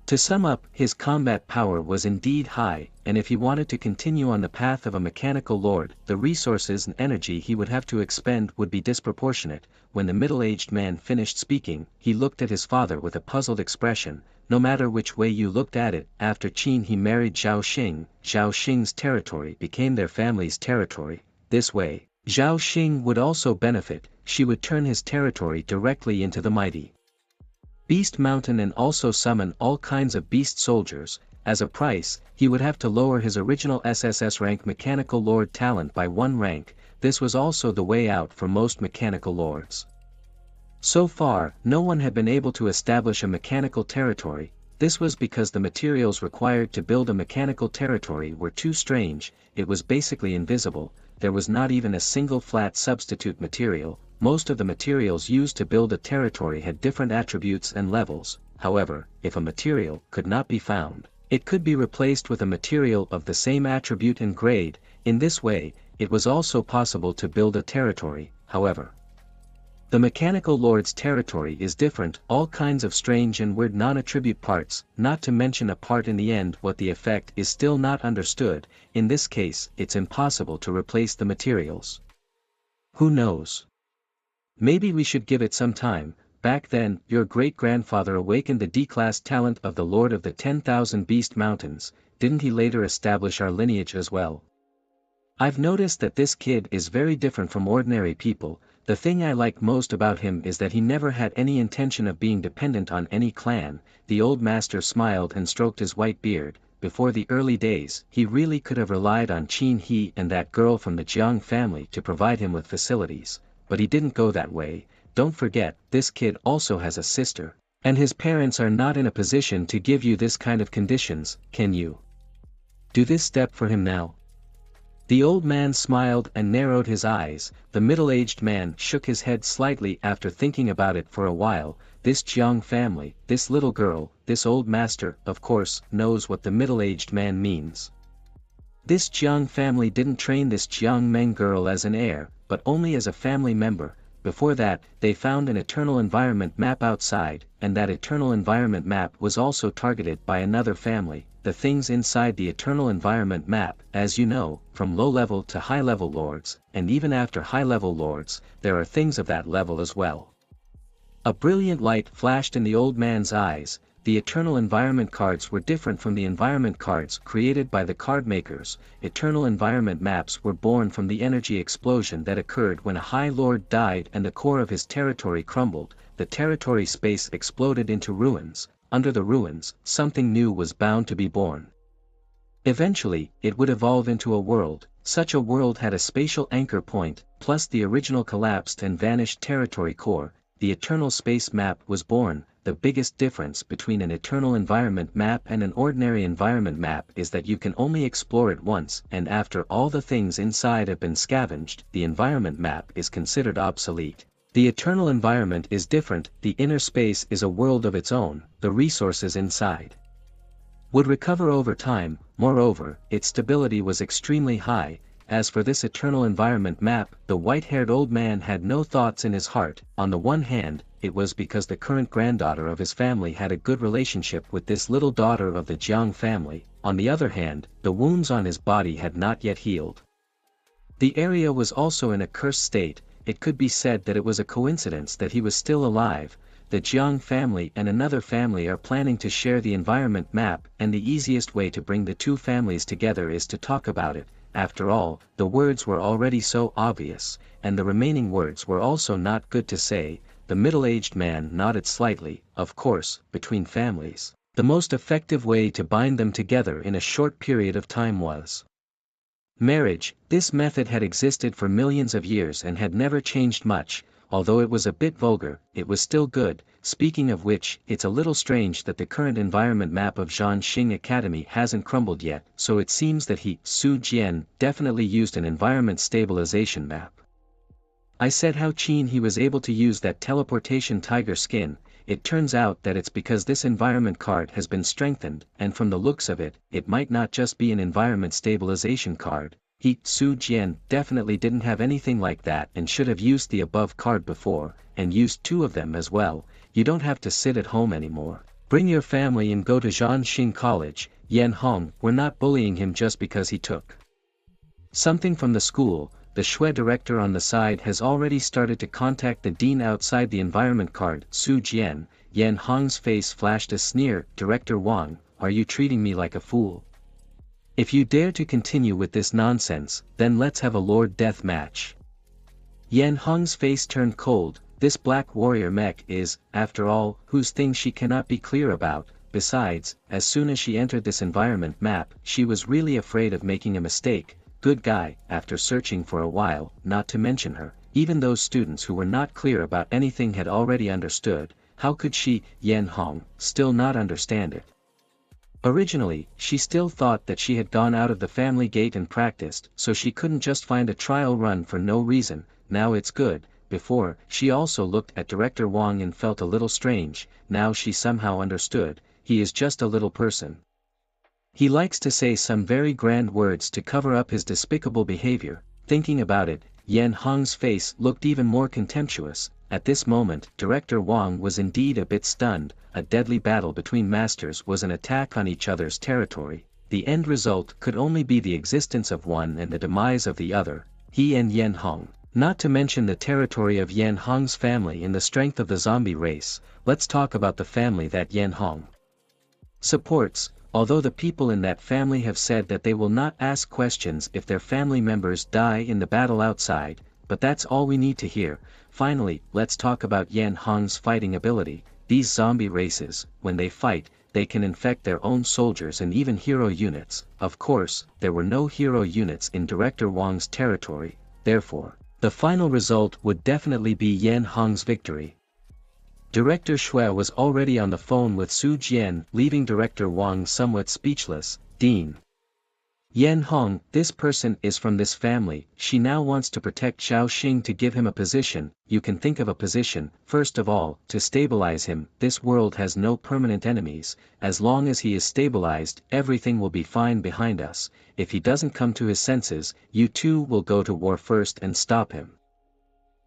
To sum up, his combat power was indeed high, and if he wanted to continue on the path of a mechanical lord, the resources and energy he would have to expend would be disproportionate. When the middle-aged man finished speaking, he looked at his father with a puzzled expression. No matter which way you looked at it, after Chin he married Zhao Xing's territory became their family's territory. This way, Zhao Xing would also benefit, she would turn his territory directly into the mighty Beast Mountain and also summon all kinds of beast soldiers. As a price, he would have to lower his original SSS rank mechanical lord talent by 1 rank. This was also the way out for most mechanical lords. So far, no one had been able to establish a mechanical territory. This was because the materials required to build a mechanical territory were too strange. It was basically invisible. There was not even a single flat substitute material. Most of the materials used to build a territory had different attributes and levels. However, if a material could not be found, it could be replaced with a material of the same attribute and grade. In this way, it was also possible to build a territory. However, the mechanical lord's territory is different, all kinds of strange and weird non-attribute parts, not to mention a part in the end. What the effect is still not understood. In this case, it's impossible to replace the materials. Who knows? Maybe we should give it some time. Back then, your great-grandfather awakened the D-class talent of the Lord of the 10,000 Beast Mountains. Didn't he later establish our lineage as well? I've noticed that this kid is very different from ordinary people. The thing I like most about him is that he never had any intention of being dependent on any clan. The old master smiled and stroked his white beard. Before the early days, he really could have relied on Chin he and that girl from the Jiang family to provide him with facilities. But he didn't go that way. Don't forget, this kid also has a sister, and his parents are not in a position to give you this kind of conditions. Can you do this step for him now? The old man smiled and narrowed his eyes. The middle-aged man shook his head slightly after thinking about it for a while. This Jiang family, this little girl, this old master, of course, knows what the middle-aged man means. This Jiang family didn't train this Jiang Meng girl as an heir, but only as a family member. Before that, they found an eternal environment map outside, and that eternal environment map was also targeted by another family. The things inside the eternal environment map, as you know, from low-level to high-level lords, and even after high-level lords, there are things of that level as well. A brilliant light flashed in the old man's eyes. The eternal environment cards were different from the environment cards created by the card makers. Eternal environment maps were born from the energy explosion that occurred when a High Lord died and the core of his territory crumbled. The territory space exploded into ruins. Under the ruins, something new was bound to be born. Eventually, it would evolve into a world. Such a world had a spatial anchor point, plus the original collapsed and vanished territory core. The eternal space map was born. The biggest difference between an eternal environment map and an ordinary environment map is that you can only explore it once, and after all the things inside have been scavenged, the environment map is considered obsolete. The eternal environment is different. The inner space is a world of its own. The resources inside would recover over time. Moreover, its stability was extremely high. As for this eternal environment map, the white-haired old man had no thoughts in his heart. On the one hand, it was because the current granddaughter of his family had a good relationship with this little daughter of the Jiang family. On the other hand, the wounds on his body had not yet healed. The area was also in a cursed state. It could be said that it was a coincidence that he was still alive. The Jiang family and another family are planning to share the environment map, and the easiest way to bring the two families together is to talk about it. After all, the words were already so obvious, and the remaining words were also not good to say. The middle-aged man nodded slightly. Of course, between families, the most effective way to bind them together in a short period of time was marriage. This method had existed for millions of years and had never changed much. Although it was a bit vulgar, it was still good. Speaking of which, it's a little strange that the current environment map of Zhanxing Academy hasn't crumbled yet, so it seems that Su Jian, definitely used an environment stabilization map. I said how Qin he was able to use that teleportation tiger skin. It turns out that it's because this environment card has been strengthened, and from the looks of it, it might not just be an environment stabilization card. Su Jian definitely didn't have anything like that and should have used the above card before, and used two of them as well. You don't have to sit at home anymore. Bring your family and go to Zhanxing College. Yan Hong, we're not bullying him just because he took something from the school. The Shui director on the side has already started to contact the dean outside the environment card. Su Jian, Yan Hong's face flashed a sneer. Director Wang, are you treating me like a fool? If you dare to continue with this nonsense, then let's have a Lord Death match. Yan Hong's face turned cold. This black warrior mech is, after all, whose thing she cannot be clear about. Besides, as soon as she entered this environment map, she was really afraid of making a mistake. Good guy, after searching for a while, not to mention her, even those students who were not clear about anything had already understood. How could she, Yan Hong, still not understand it? Originally, she still thought that she had gone out of the family gate and practiced, so she couldn't just find a trial run for no reason. Now it's good. Before, she also looked at Director Wang and felt a little strange. Now she somehow understood. He is just a little person. He likes to say some very grand words to cover up his despicable behavior. Thinking about it, Yan Hong's face looked even more contemptuous. At this moment, Director Wang was indeed a bit stunned. A deadly battle between masters was an attack on each other's territory. The end result could only be the existence of one and the demise of the other, he and Yan Hong. Not to mention the territory of Yan Hong's family and the strength of the zombie race. Let's talk about the family that Yan Hong supports. Although the people in that family have said that they will not ask questions if their family members die in the battle outside, but that's all we need to hear. Finally, let's talk about Yan Hong's fighting ability. These zombie races, when they fight, they can infect their own soldiers and even hero units. Of course, there were no hero units in Director Wang's territory, therefore, the final result would definitely be Yan Hong's victory. Director Shui was already on the phone with Su Jian, leaving Director Wang somewhat speechless. Dean. Yan Hong, this person is from this family, she now wants to protect Xiao Xing to give him a position, you can think of a position, first of all, to stabilize him, this world has no permanent enemies, as long as he is stabilized, everything will be fine behind us, if he doesn't come to his senses, you two will go to war first and stop him.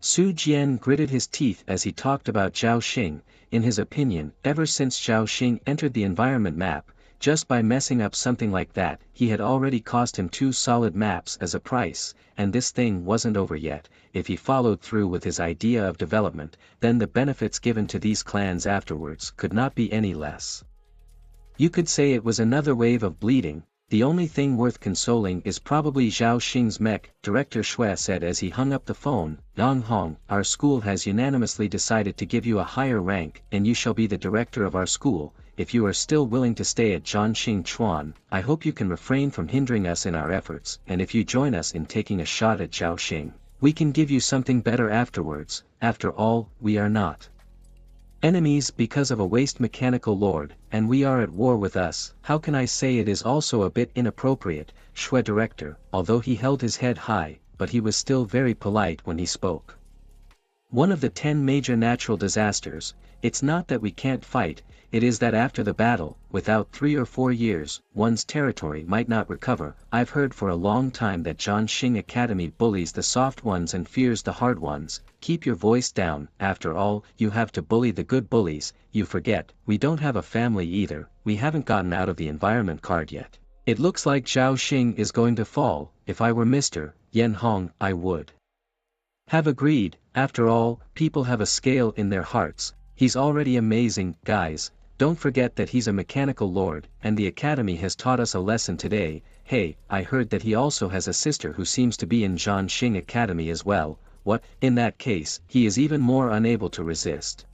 Su Jian gritted his teeth as he talked about Xiao Xing, in his opinion, ever since Xiao Xing entered the environment map, just by messing up something like that, he had already cost him 2 solid maps as a price, and this thing wasn't over yet, if he followed through with his idea of development, then the benefits given to these clans afterwards could not be any less. You could say it was another wave of bleeding. The only thing worth consoling is probably Xiao Xing's mech, Director Shui said as he hung up the phone. Yang Hong, our school has unanimously decided to give you a higher rank, and you shall be the director of our school. If you are still willing to stay at Zhanxing Chuan, I hope you can refrain from hindering us in our efforts, and if you join us in taking a shot at Xiao Xing, we can give you something better afterwards. After all, we are not enemies because of a waste mechanical lord, and we are at war with us. How can I say it is also a bit inappropriate, Shui director, although he held his head high, but he was still very polite when he spoke. One of the 10 major natural disasters, it's not that we can't fight, it is that after the battle, without 3 or 4 years, one's territory might not recover. I've heard for a long time that Zhanxing Academy bullies the soft ones and fears the hard ones. Keep your voice down, after all, you have to bully the good bullies, you forget, we don't have a family either, we haven't gotten out of the environment card yet. It looks like Xiao Xing is going to fall. If I were Mr. Yan Hong, I would have agreed. After all, people have a scale in their hearts. He's already amazing, guys. Don't forget that he's a mechanical lord, and the academy has taught us a lesson today. Hey, I heard that he also has a sister who seems to be in Zhanxing Academy as well. What? In that case, he is even more unable to resist.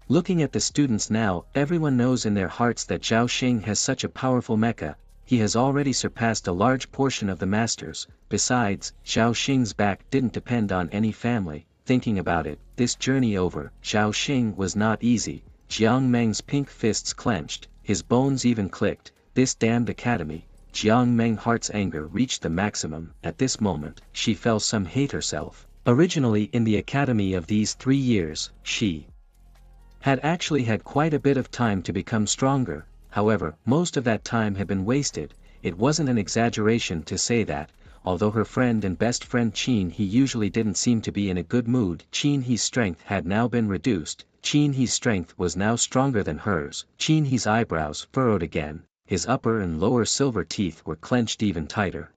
Looking at the students now, everyone knows in their hearts that Xiao Xing has such a powerful mecha. He has already surpassed a large portion of the masters. Besides, Xiao Xing's back didn't depend on any family. Thinking about it, this journey over Xiao Xing was not easy. Jiang Meng's pink fists clenched, his bones even clicked. This damned academy. Jiang Meng's heart's anger reached the maximum. At this moment, she felt some hate herself. Originally in the academy of these 3 years, she had actually had quite a bit of time to become stronger. However, most of that time had been wasted. It wasn't an exaggeration to say that, although her friend and best friend Qin He usually didn't seem to be in a good mood, Qin He's strength had now been reduced. Qin He's strength was now stronger than hers. Qin He's eyebrows furrowed again, his upper and lower silver teeth were clenched even tighter.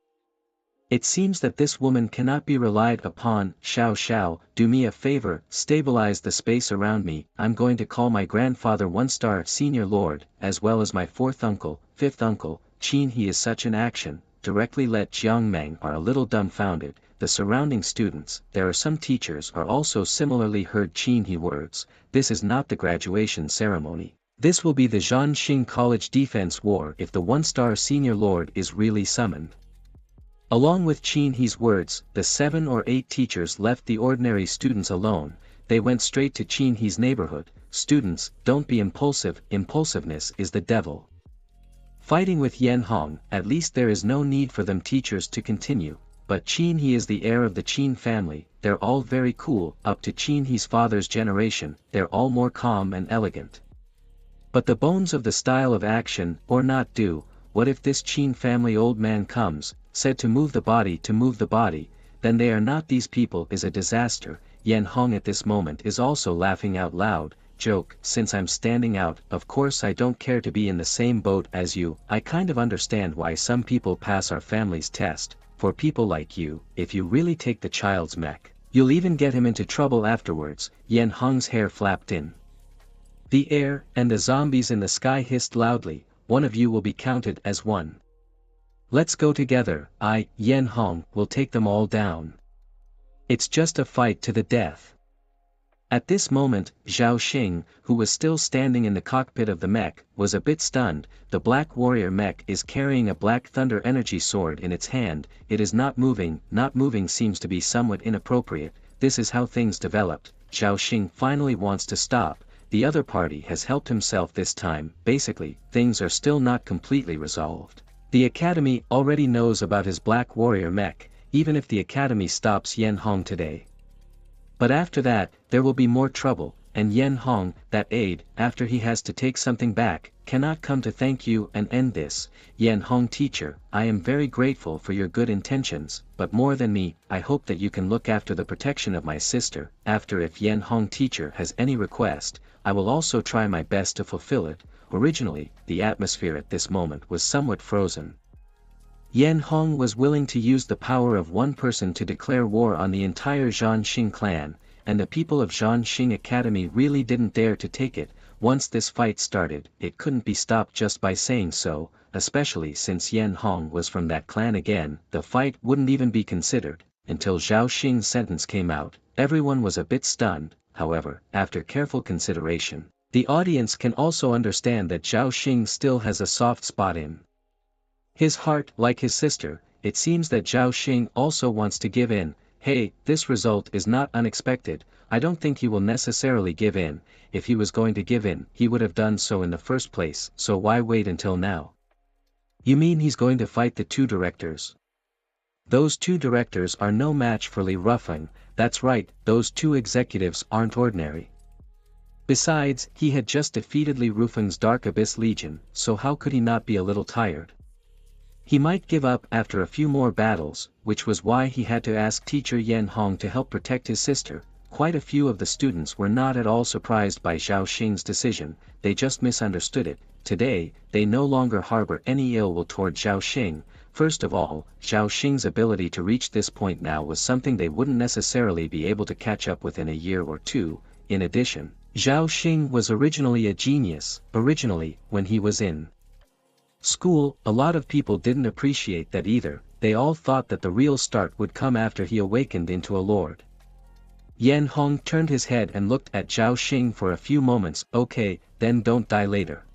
It seems that this woman cannot be relied upon. Xiao Xiao, do me a favor, stabilize the space around me. I'm going to call my grandfather 1-star senior lord, as well as my 4th uncle, 5th uncle. Qin He is such an action. Directly let Jiang Meng are a little dumbfounded. The surrounding students, there are some teachers are also similarly heard Qin He words. This is not the graduation ceremony. This will be the Zhanxing College Defense War if the 1-star senior lord is really summoned. Along with Qin He's words, the 7 or 8 teachers left the ordinary students alone. They went straight to Qin He's neighborhood. Students, don't be impulsive. Impulsiveness is the devil. Fighting with Yan Hong, at least there is no need for them teachers to continue. But Qin He is the heir of the Qin family. They're all very cool. Up to Qin He's father's generation, they're all more calm and elegant. But the bones of the style of action, or not do. What if this Qin family old man comes, said to move the body, then they are not these people is a disaster. Yan Hong at this moment is also laughing out loud. Joke, since I'm standing out, of course I don't care to be in the same boat as you. I kind of understand why some people pass our family's test. For people like you, if you really take the child's mech, you'll even get him into trouble afterwards. Yan Hong's hair flapped in the air, and the zombies in the sky hissed loudly. One of you will be counted as one. Let's go together. I, Yan Hong, will take them all down. It's just a fight to the death. At this moment, Xiao Xing, who was still standing in the cockpit of the mech, was a bit stunned. The Black Warrior mech is carrying a Black Thunder energy sword in its hand. It is not moving. Not moving seems to be somewhat inappropriate. This is how things developed. Xiao Xing finally wants to stop. The other party has helped himself this time. Basically, things are still not completely resolved. The Academy already knows about his Black Warrior mech, even if the Academy stops Yen Hong today. But after that, there will be more trouble, and Yen Hong, that aide, after he has to take something back, cannot come to thank you and end this. Yen Hong teacher, I am very grateful for your good intentions, but more than me, I hope that you can look after the protection of my sister. After, if Yen Hong teacher has any request, I will also try my best to fulfill it. Originally, the atmosphere at this moment was somewhat frozen. Yen Hong was willing to use the power of one person to declare war on the entire Zhanxing clan, and the people of Zhanxing Academy really didn't dare to take it. Once this fight started, it couldn't be stopped just by saying so, especially since Yen Hong was from that clan again. The fight wouldn't even be considered, until Zhao Xing's sentence came out. Everyone was a bit stunned. However, after careful consideration, the audience can also understand that Zhao Xing still has a soft spot in his heart. Like his sister, it seems that Zhao Xing also wants to give in. Hey, this result is not unexpected. I don't think he will necessarily give in. If he was going to give in, he would have done so in the first place, so why wait until now? You mean he's going to fight the two directors? Those two directors are no match for Li Rufeng. That's right, those two executives aren't ordinary. Besides, he had just defeated Li Rufeng's Dark Abyss Legion, so how could he not be a little tired? He might give up after a few more battles, which was why he had to ask teacher Yen Hong to help protect his sister. Quite a few of the students were not at all surprised by Zhao Xing's decision, they just misunderstood it. Today, they no longer harbor any ill will toward Zhao Xing. First of all, Zhao Xing's ability to reach this point now was something they wouldn't necessarily be able to catch up within a year or two. In addition, Zhao Xing was originally a genius. When he was in school, a lot of people didn't appreciate that either. They all thought that the real start would come after he awakened into a lord. Yen Hong turned his head and looked at Zhao Xing for a few moments. Okay, then don't die later.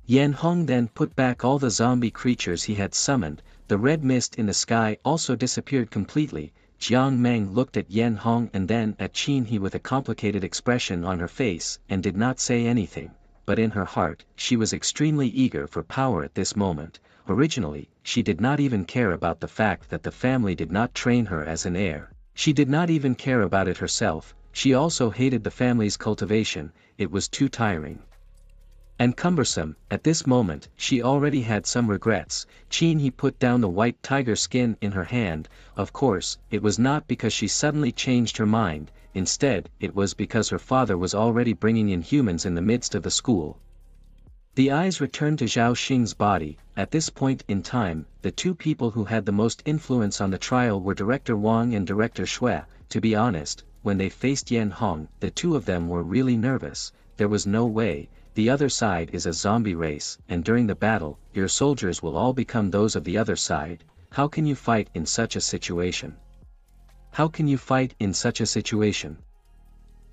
Yen Hong then put back all the zombie creatures he had summoned. The red mist in the sky also disappeared completely. Jiang Meng looked at Yen Hong and then at Qin He with a complicated expression on her face and did not say anything. But in her heart, she was extremely eager for power at this moment. Originally, she did not even care about the fact that the family did not train her as an heir. She did not even care about it herself. She also hated the family's cultivation. It was too tiring and cumbersome. At this moment, she already had some regrets. Qin He put down the white tiger skin in her hand. Of course, it was not because she suddenly changed her mind. Instead, it was because her father was already bringing in humans in the midst of the school. The eyes returned to Zhao Xing's body. At this point in time, the two people who had the most influence on the trial were Director Wang and Director Xue. To be honest, when they faced Yen Hong, the two of them were really nervous. There was no way. The other side is a zombie race, and during the battle, your soldiers will all become those of the other side. How can you fight in such a situation? How can you fight in such a situation?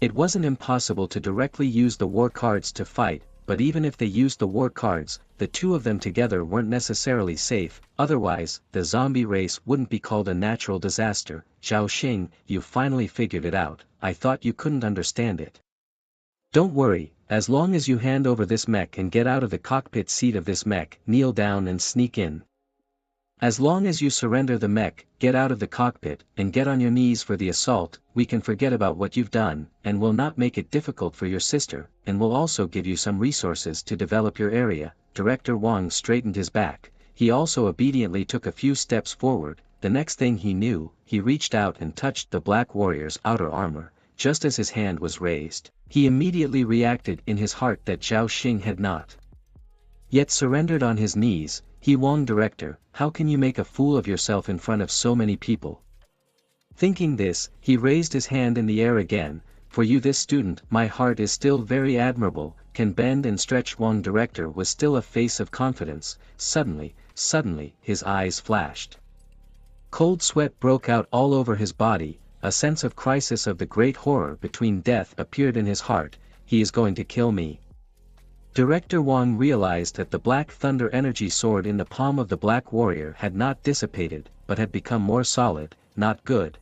It wasn't impossible to directly use the war cards to fight, but even if they used the war cards, the two of them together weren't necessarily safe. Otherwise, the zombie race wouldn't be called a natural disaster. Zhao Xing, you finally figured it out. I thought you couldn't understand it. Don't worry, as long as you hand over this mech and get out of the cockpit seat of this mech, kneel down and sneak in. As long as you surrender the mech, get out of the cockpit, and get on your knees for the assault, we can forget about what you've done, and will not make it difficult for your sister, and will also give you some resources to develop your area. Director Wang straightened his back. He also obediently took a few steps forward. The next thing he knew, he reached out and touched the Black Warrior's outer armor. Just as his hand was raised, he immediately reacted in his heart that Zhao Xing had not yet surrendered. On his knees, he Wang, Director, how can you make a fool of yourself in front of so many people? Thinking this, he raised his hand in the air again. For you, this student, my heart is still very admirable, can bend and stretch. Wang, Director, was still a face of confidence. Suddenly, his eyes flashed. Cold sweat broke out all over his body. A sense of crisis of the great horror between death appeared in his heart. He is going to kill me. Director Wang realized that the Black Thunder energy sword in the palm of the Black Warrior had not dissipated, but had become more solid. Not good.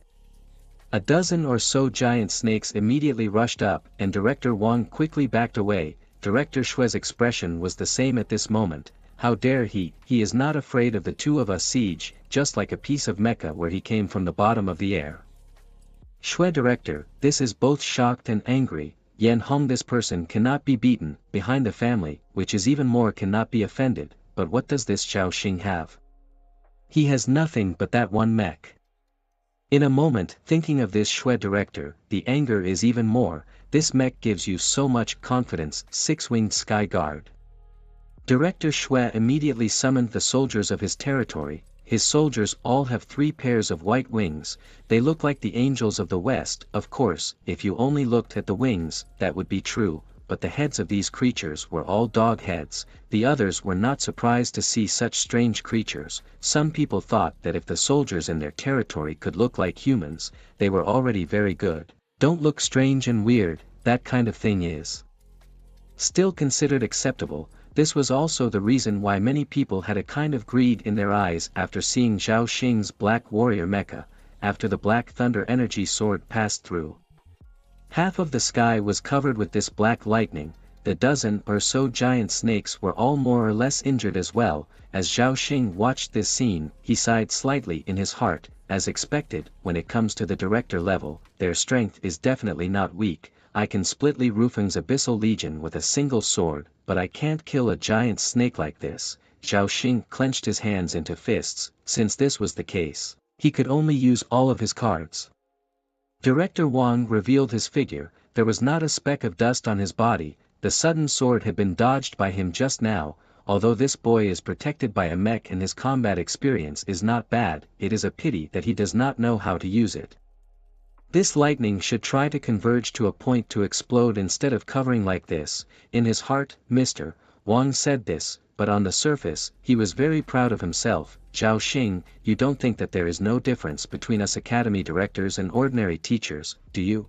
A dozen or so giant snakes immediately rushed up, and Director Wang quickly backed away. Director Xue's expression was the same at this moment. how dare he is not afraid of the two of us siege, just like a piece of mecha where he came from the bottom of the air. Shui director, this is both shocked and angry. Yan Hong, this person cannot be beaten, behind the family, which is even more cannot be offended, but what does this Zhao Xing have? He has nothing but that one mech. In a moment, thinking of this Shui director, the anger is even more. This mech gives you so much confidence. Six-winged sky guard. Director Shui immediately summoned the soldiers of his territory. His soldiers all have 3 pairs of white wings. They look like the angels of the west. Of course, if you only looked at the wings, that would be true, but the heads of these creatures were all dog heads. The others were not surprised to see such strange creatures. Some people thought that if the soldiers in their territory could look like humans, they were already very good. Don't look strange and weird, that kind of thing is still considered acceptable. This was also the reason why many people had a kind of greed in their eyes after seeing Zhao Xing's Black Warrior mecha, after the Black Thunder Energy Sword passed through. Half of the sky was covered with this black lightning. The dozen or so giant snakes were all more or less injured as well. As Zhao Xing watched this scene, he sighed slightly in his heart. As expected, when it comes to the director level, their strength is definitely not weak. I can split Li Rufeng's Abyssal Legion with a single sword, but I can't kill a giant snake like this. Zhao Xing clenched his hands into fists. Since this was the case, he could only use all of his cards. Director Wang revealed his figure. There was not a speck of dust on his body. The sudden sword had been dodged by him just now. Although this boy is protected by a mech and his combat experience is not bad, it is a pity that he does not know how to use it. This lightning should try to converge to a point to explode instead of covering like this. In his heart, Mr. Wang said this, but on the surface, he was very proud of himself. Zhao Xing, you don't think that there is no difference between us academy directors and ordinary teachers, do you?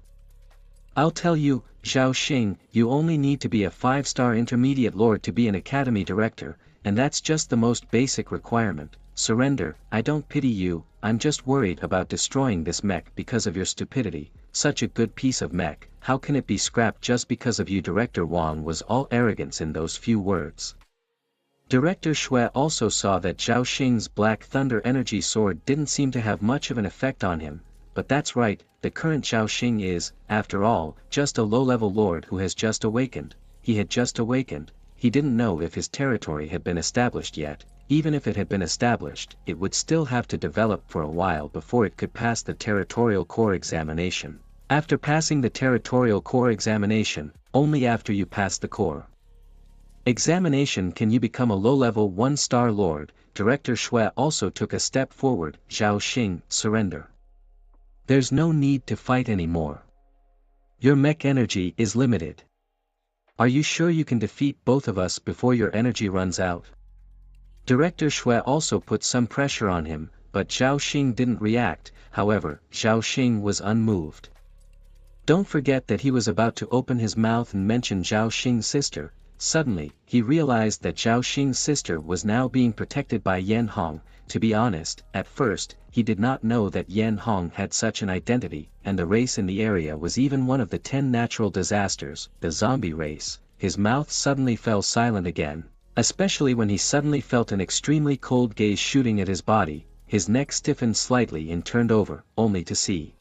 I'll tell you, Zhao Xing, you only need to be a 5-star intermediate lord to be an academy director, and that's just the most basic requirement. Surrender. I don't pity you, I'm just worried about destroying this mech because of your stupidity. Such a good piece of mech, how can it be scrapped just because of you? Director Wang was all arrogance in those few words. Director Shui also saw that Zhao Xing's Black Thunder Energy Sword didn't seem to have much of an effect on him, but that's right, the current Zhao Xing is, after all, just a low-level lord who has just awakened. He had just awakened. He didn't know if his territory had been established yet. Even if it had been established, it would still have to develop for a while before it could pass the territorial core examination. After passing the territorial core examination, only after you pass the core examination can you become a low-level 1-star lord. Director Shui also took a step forward. Zhao Xing, surrender. There's no need to fight anymore. Your mech energy is limited. Are you sure you can defeat both of us before your energy runs out? Director Shui also put some pressure on him, but Zhao Xing didn't react. However, Zhao Xing was unmoved. Don't forget that he was about to open his mouth and mention Zhao Xing's sister. Suddenly, he realized that Zhao Xing's sister was now being protected by Yan Hong. To be honest, at first, he did not know that Yan Hong had such an identity, and the race in the area was even one of the 10 natural disasters, the zombie race. His mouth suddenly fell silent again. Especially when he suddenly felt an extremely cold gaze shooting at his body. His neck stiffened slightly and turned over, only to see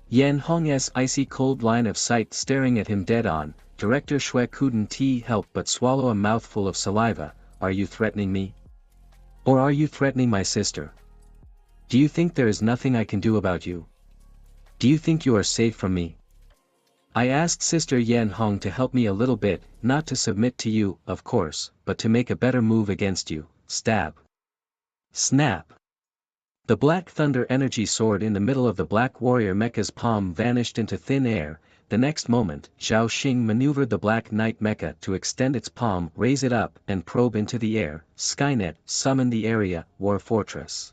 Yan Hong's icy cold line of sight staring at him dead on. Director Shui couldn't help but swallow a mouthful of saliva. Are you threatening me? Or are you threatening my sister? Do you think there is nothing I can do about you? Do you think you are safe from me? I asked Sister Yan Hong to help me a little bit, not to submit to you, of course, but to make a better move against you. Stab. Snap. The Black Thunder Energy Sword in the middle of the Black Warrior Mecha's palm vanished into thin air. The next moment, Zhao Xing maneuvered the Black Knight Mecha to extend its palm, raise it up, and probe into the air. Skynet, summon the area, War Fortress.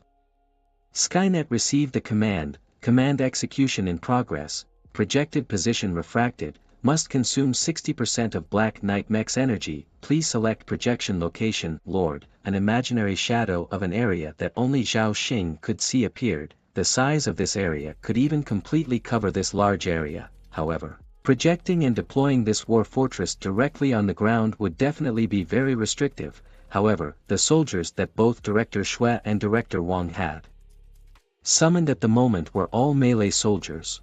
Skynet received the command execution in progress. Projected position refracted, must consume 60% of Black Knight Mech's energy. Please select projection location. Lord, an imaginary shadow of an area that only Zhao Xing could see appeared. The size of this area could even completely cover this large area. However, projecting and deploying this war fortress directly on the ground would definitely be very restrictive. however, the soldiers that both Director Shui and Director Wang had summoned at the moment were all melee soldiers.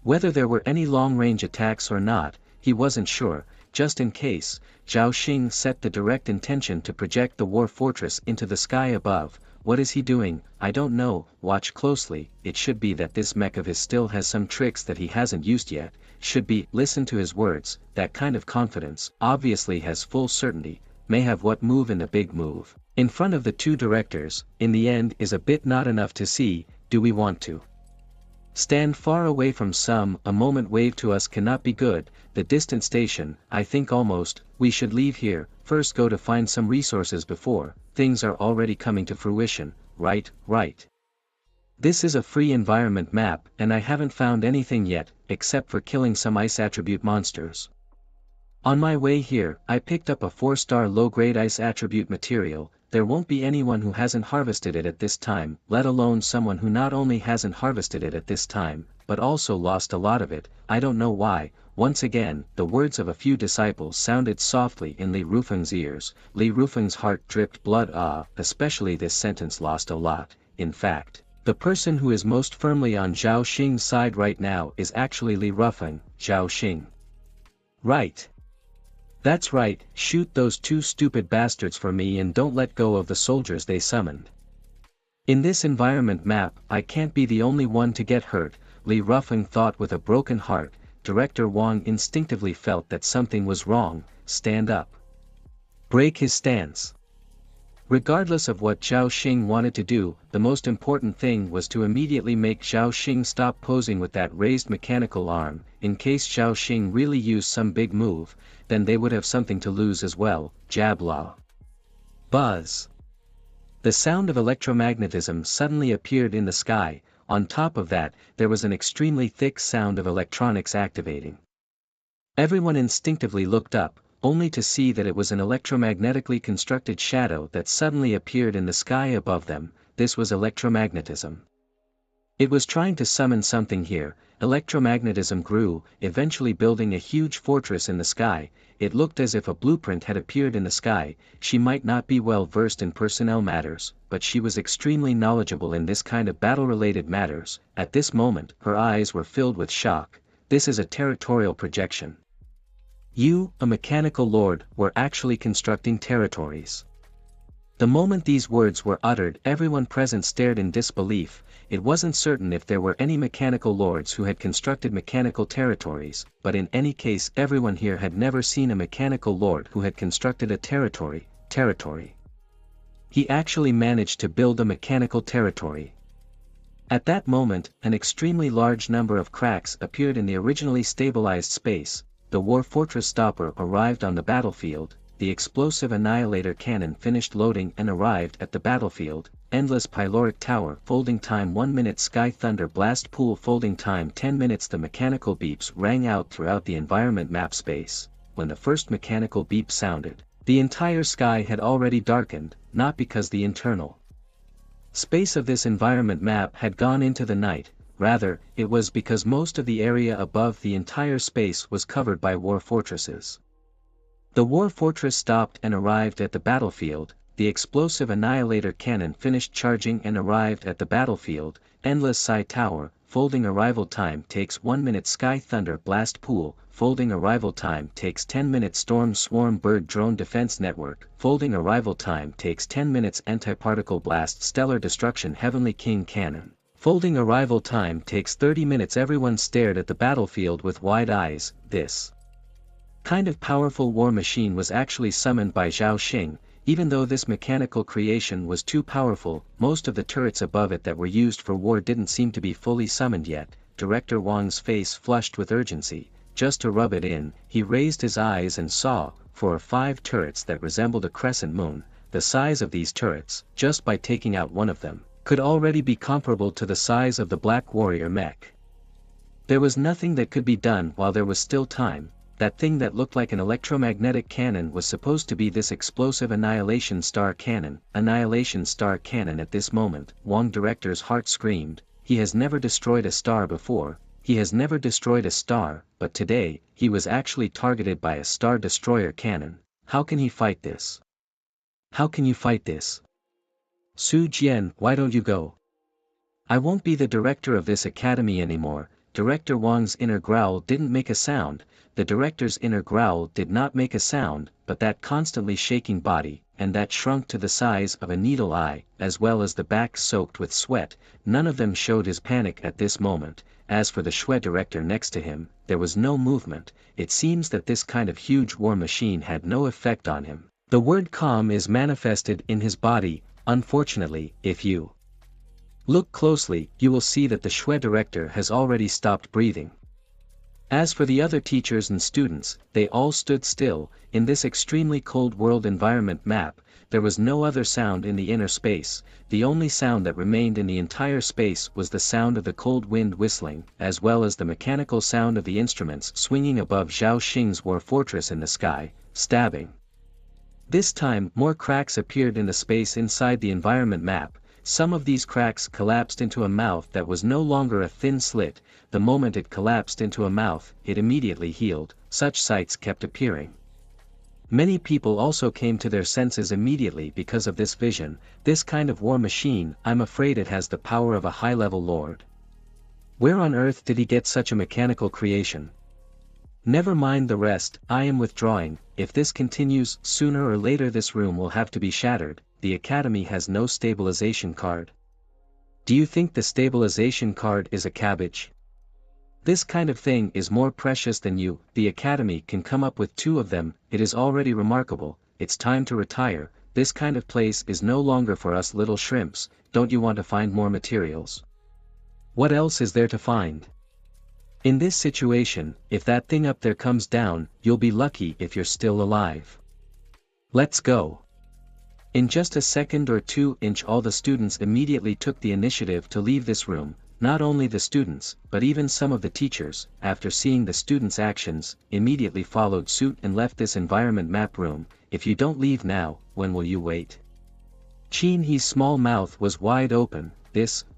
Whether there were any long-range attacks or not, he wasn't sure. Just in case, Zhao Xing set the direct intention to project the war fortress into the sky above. What is he doing? I don't know. Watch closely. It should be that this mech of his still has some tricks that he hasn't used yet. Should be. Listen to his words. That kind of confidence obviously has full certainty. May have what move in a big move. In front of the two directors, in the end is a bit not enough to see. Do we want to stand far away from some? A moment wave to us cannot be good. The distant station, I think almost, we should leave here, first go to find some resources before, things are already coming to fruition, right. This is a free environment map and I haven't found anything yet, except for killing some ice attribute monsters. On my way here, I picked up a 4-star low-grade ice attribute material. There won't be anyone who hasn't harvested it at this time, let alone someone who not only hasn't harvested it at this time, but also lost a lot of it. I don't know why. Once again, the words of a few disciples sounded softly in Li Rufeng's ears. Li Rufeng's heart dripped blood. Especially this sentence lost a lot. In fact, the person who is most firmly on Zhao Xing's side right now is actually Li Rufeng, Zhao Xing. Right. That's right, shoot those two stupid bastards for me and don't let go of the soldiers they summoned. In this environment map, I can't be the only one to get hurt, Li Rufeng thought with a broken heart. Director Wang instinctively felt that something was wrong. Stand up. Break his stance. Regardless of what Zhao Xing wanted to do, the most important thing was to immediately make Zhao Xing stop posing with that raised mechanical arm. In case Zhao Xing really used some big move, then they would have something to lose as well. Jabla. Buzz. The sound of electromagnetism suddenly appeared in the sky. On top of that, there was an extremely thick sound of electronics activating. Everyone instinctively looked up, only to see that it was an electromagnetically constructed shadow that suddenly appeared in the sky above them. This was electromagnetism. It was trying to summon something here. Electromagnetism grew, eventually building a huge fortress in the sky. It looked as if a blueprint had appeared in the sky. She might not be well versed in personnel matters, but she was extremely knowledgeable in this kind of battle-related matters. At this moment, her eyes were filled with shock. This is a territorial projection. You, a mechanical lord, were actually constructing territories. The moment these words were uttered, everyone present stared in disbelief. It wasn't certain if there were any mechanical lords who had constructed mechanical territories, but in any case everyone here had never seen a mechanical lord who had constructed a territory. He actually managed to build a mechanical territory. At that moment, an extremely large number of cracks appeared in the originally stabilized space. The war fortress stopper arrived on the battlefield. The explosive annihilator cannon finished loading and arrived at the battlefield. Endless pyloric tower folding time 1 minute. Sky thunder blast pool folding time 10 minutes. The mechanical beeps rang out throughout the environment map space. When the first mechanical beep sounded, the entire sky had already darkened, not because the internal space of this environment map had gone into the night, rather, it was because most of the area above the entire space was covered by war fortresses. The war fortress stopped and arrived at the battlefield. The explosive annihilator cannon finished charging and arrived at the battlefield. Endless Psi Tower, folding arrival time takes 1 minute. Sky Thunder Blast Pool, folding arrival time takes 10 minutes. Storm Swarm Bird Drone Defense Network, folding arrival time takes 10 minutes. Antiparticle Blast Stellar Destruction Heavenly King Cannon, folding arrival time takes 30 minutes. Everyone stared at the battlefield with wide eyes. This kind of powerful war machine was actually summoned by Zhao Xing. Even though this mechanical creation was too powerful, most of the turrets above it that were used for war didn't seem to be fully summoned yet. Director Wang's face flushed with urgency. Just to rub it in, he raised his eyes and saw 4 or 5 turrets that resembled a crescent moon. The size of these turrets, just by taking out one of them, could already be comparable to the size of the Black Warrior mech. There was nothing that could be done while there was still time. That thing that looked like an electromagnetic cannon was supposed to be this explosive Annihilation Star Cannon. Annihilation Star Cannon. At this moment, Wang Director's heart screamed. He has never destroyed a star before, he has never destroyed a star, but today, he was actually targeted by a Star Destroyer cannon. How can he fight this? How can you fight this? Su Jian, why don't you go? I won't be the director of this academy anymore. Director Wang's inner growl didn't make a sound. The director's inner growl did not make a sound, but that constantly shaking body, and that shrunk to the size of a needle eye, as well as the back soaked with sweat, none of them showed his panic at this moment. As for the Shui director next to him, there was no movement. It seems that this kind of huge war machine had no effect on him. The word calm is manifested in his body. Unfortunately, if you look closely, you will see that the Shui director has already stopped breathing. As for the other teachers and students, they all stood still. In this extremely cold world environment map, there was no other sound in the inner space. The only sound that remained in the entire space was the sound of the cold wind whistling, as well as the mechanical sound of the instruments swinging above Zhao Xing's war fortress in the sky, stabbing. This time, more cracks appeared in the space inside the environment map. Some of these cracks collapsed into a mouth that was no longer a thin slit. The moment it collapsed into a mouth, it immediately healed. Such sights kept appearing. Many people also came to their senses immediately because of this vision. This kind of war machine, I'm afraid it has the power of a high-level lord. Where on earth did he get such a mechanical creation? Never mind the rest, I am withdrawing. If this continues, sooner or later this room will have to be shattered. The academy has no stabilization card. Do you think the stabilization card is a cabbage? This kind of thing is more precious than you. The academy can come up with 2 of them. It is already remarkable. It's time to retire. This kind of place is no longer for us little shrimps. Don't you want to find more materials? What else is there to find? In this situation, if that thing up there comes down, you'll be lucky if you're still alive. Let's go. In just a second or 2 all the students immediately took the initiative to leave this room. Not only the students, but even some of the teachers, after seeing the students' actions, immediately followed suit and left this environment map room. If you don't leave now, when will you wait? Qin He's small mouth was wide open.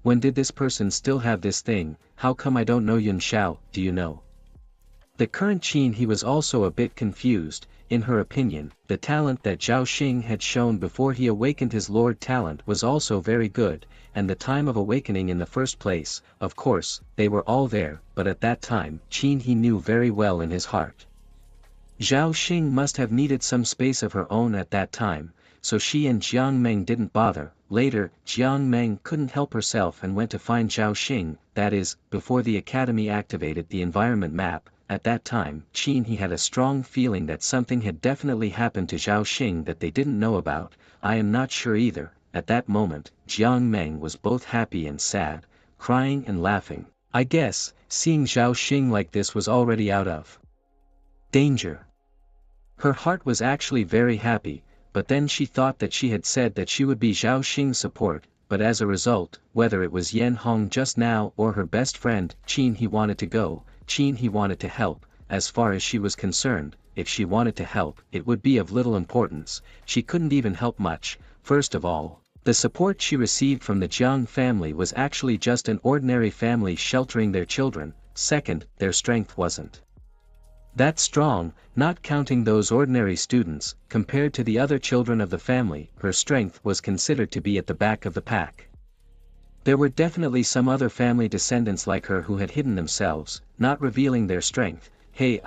When did this person still have this thing? How come I don't know Yun Xiao, do you know? The current Qin He was also a bit confused. In her opinion, the talent that Zhao Xing had shown before he awakened his lord talent was also very good, and the time of awakening in the first place, of course, they were all there, but at that time, Qin He knew very well in his heart. Zhao Xing must have needed some space of her own at that time, so she and Jiang Meng didn't bother. Later, Jiang Meng couldn't help herself and went to find Zhao Xing, that is, before the academy activated the environment map. At that time, Qin He had a strong feeling that something had definitely happened to Zhao Xing that they didn't know about. I am not sure either. At that moment, Jiang Meng was both happy and sad, crying and laughing. I guess, seeing Zhao Xing like this was already out of danger. Her heart was actually very happy, but then she thought that she had said that she would be Zhao Xing's support, but as a result, whether it was Yan Hong just now or her best friend, Qin He wanted to go. Qin He wanted to help. As far as she was concerned, if she wanted to help, it would be of little importance. She couldn't even help much. First of all, the support she received from the Jiang family was actually just an ordinary family sheltering their children. Second, their strength wasn't that strong, not counting those ordinary students. Compared to the other children of the family, her strength was considered to be at the back of the pack. There were definitely some other family descendants like her who had hidden themselves, not revealing their strength. Hey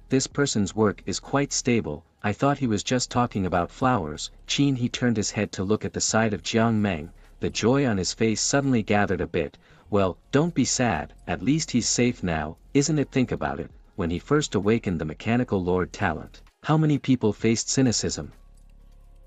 this person's work is quite stable. I thought he was just talking about flowers. Qin He turned his head to look at the side of Jiang Meng. The joy on his face suddenly gathered a bit. Well, don't be sad, at least he's safe now, isn't it? Think about it, when he first awakened the mechanical lord talent, how many people faced cynicism?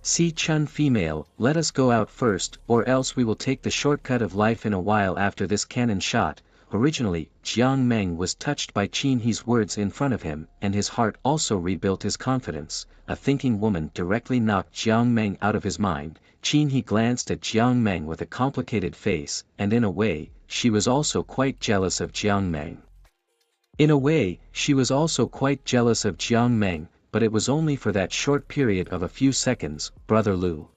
Si Chun female, let us go out first, or else we will take the shortcut of life in a while after this cannon shot. Originally, Jiang Meng was touched by Qin He's words in front of him, and his heart also rebuilt his confidence. A thinking woman directly knocked Jiang Meng out of his mind. Qin He glanced at Jiang Meng with a complicated face, and in a way, she was also quite jealous of Jiang Meng. In a way, she was also quite jealous of Jiang Meng, but it was only for that short period of a few seconds. Brother Lu.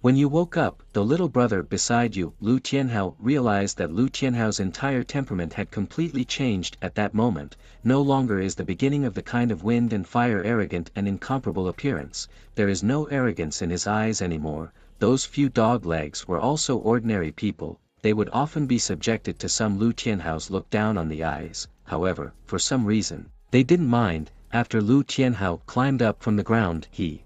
When you woke up, the little brother beside you, Lu Tianhao, realized that Lu Tianhao's entire temperament had completely changed at that moment. No longer is the beginning of the kind of wind and fire arrogant and incomparable appearance, there is no arrogance in his eyes anymore. Those few dog legs were also ordinary people, they would often be subjected to some Lu Tianhao's look down on the eyes, however, for some reason, they didn't mind. After Lu Tianhao climbed up from the ground, he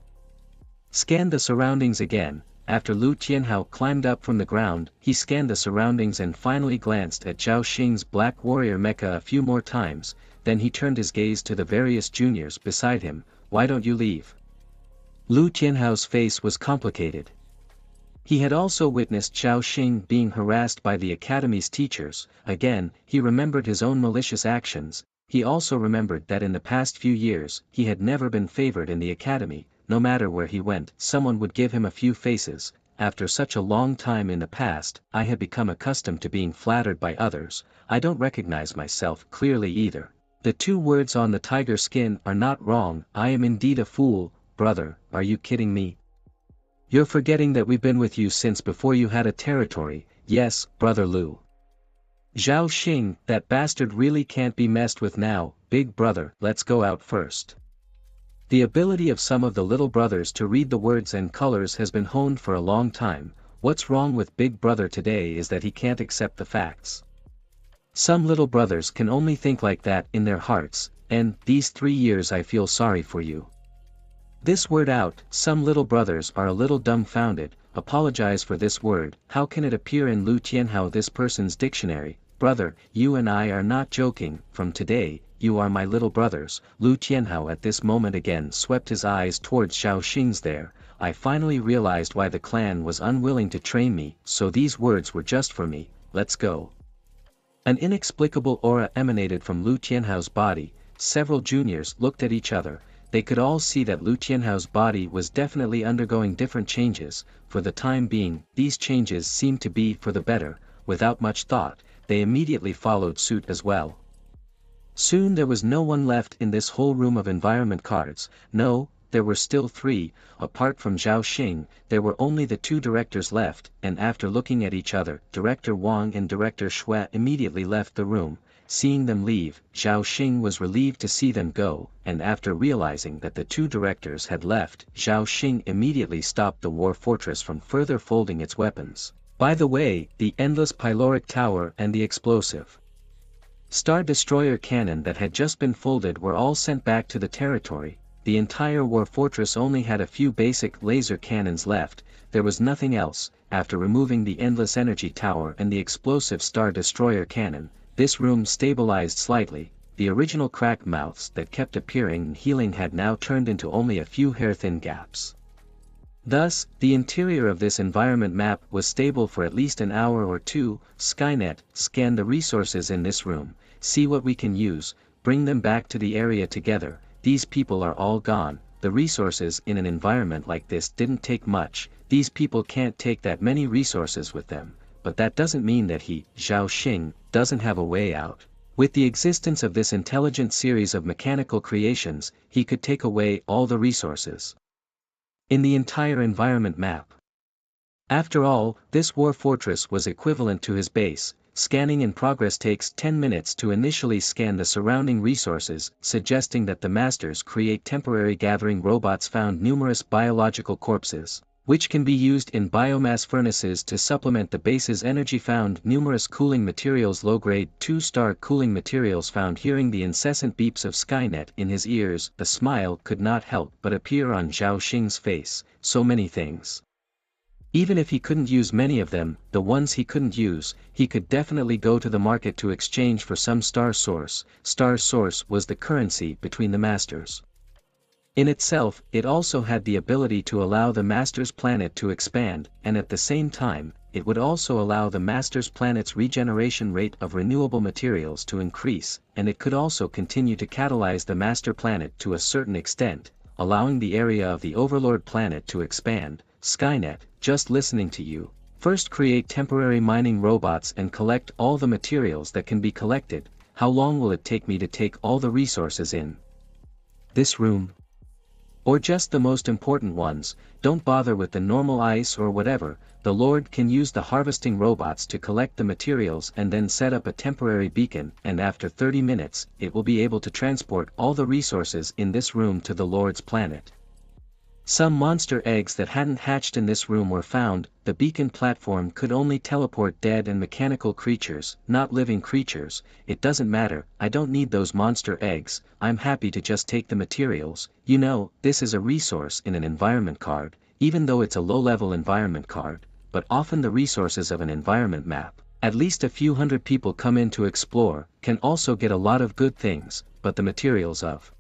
scanned the surroundings again. After Lu Tianhao climbed up from the ground, he scanned the surroundings and finally glanced at Zhao Xing's black warrior mecha a few more times, then he turned his gaze to the various juniors beside him. Why don't you leave? Lu Tianhao's face was complicated. He had also witnessed Zhao Xing being harassed by the academy's teachers. Again, he remembered his own malicious actions. He also remembered that in the past few years, he had never been favored in the academy. No matter where he went, someone would give him a few faces. After such a long time in the past, I had become accustomed to being flattered by others. I don't recognize myself clearly either. The two words on the tiger skin are not wrong. I am indeed a fool. Brother, are you kidding me? You're forgetting that we've been with you since before you had a territory. Yes, brother Lu. Zhao Xing, that bastard really can't be messed with now. Big brother, let's go out first. The ability of some of the little brothers to read the words and colors has been honed for a long time. What's wrong with Big Brother today is that he can't accept the facts. Some little brothers can only think like that in their hearts, and these 3 years I feel sorry for you. This word out, some little brothers are a little dumbfounded. Apologize for this word, how can it appear in Lu Tianhao this person's dictionary? Brother, you and I are not joking. From today, you are my little brothers. Lu Tianhao at this moment again swept his eyes towards Zhao Xing's there. I finally realized why the clan was unwilling to train me, so these words were just for me. Let's go. An inexplicable aura emanated from Lu Tianhao's body. Several juniors looked at each other. They could all see that Lu Tianhao's body was definitely undergoing different changes. For the time being, these changes seemed to be for the better. Without much thought, they immediately followed suit as well. Soon there was no one left in this whole room of environment cards. No, there were still 3, apart from Zhao Xing, there were only the 2 directors left, and after looking at each other, Director Wang and Director Xue immediately left the room. Seeing them leave, Zhao Xing was relieved to see them go, and after realizing that the 2 directors had left, Zhao Xing immediately stopped the war fortress from further folding its weapons. By the way, the endless pyloric tower and the explosive Star Destroyer cannon that had just been folded were all sent back to the territory. The entire war fortress only had a few basic laser cannons left, there was nothing else. After removing the endless energy tower and the explosive Star Destroyer cannon, this room stabilized slightly. The original cracked mouths that kept appearing and healing had now turned into only a few hair-thin gaps. Thus, the interior of this environment map was stable for at least an hour or 2. Skynet, scan the resources in this room, see what we can use, bring them back to the area together. These people are all gone. The resources in an environment like this didn't take much. These people can't take that many resources with them, but that doesn't mean that he, Zhao Xing, doesn't have a way out. With the existence of this intelligent series of mechanical creations, he could take away all the resources in the entire environment map. After all, this war fortress was equivalent to his base. Scanning in progress takes 10 minutes to initially scan the surrounding resources, suggesting that the masters create temporary gathering robots found numerous biological corpses, which can be used in biomass furnaces to supplement the base's energy, found numerous cooling materials, low-grade 2-star cooling materials found. Hearing the incessant beeps of Skynet in his ears, a smile could not help but appear on Zhao Xing's face. So many things. Even if he couldn't use many of them, the ones he couldn't use, he could definitely go to the market to exchange for some star source. Star source was the currency between the masters. In itself, it also had the ability to allow the master's planet to expand, and at the same time, it would also allow the master's planet's regeneration rate of renewable materials to increase, and it could also continue to catalyze the master planet to a certain extent, allowing the area of the overlord planet to expand. Skynet, just listening to you. First create temporary mining robots and collect all the materials that can be collected. How long will it take me to take all the resources in this room? Or just the most important ones, don't bother with the normal ice or whatever, the Lord can use the harvesting robots to collect the materials and then set up a temporary beacon, and after 30 minutes, it will be able to transport all the resources in this room to the Lord's planet. Some monster eggs that hadn't hatched in this room were found. The beacon platform could only teleport dead and mechanical creatures, not living creatures. It doesn't matter, I don't need those monster eggs, I'm happy to just take the materials. You know, this is a resource in an environment card, even though it's a low-level environment card, but often the resources of an environment map, at least a few hundred people come in to explore, can also get a lot of good things, but the materials of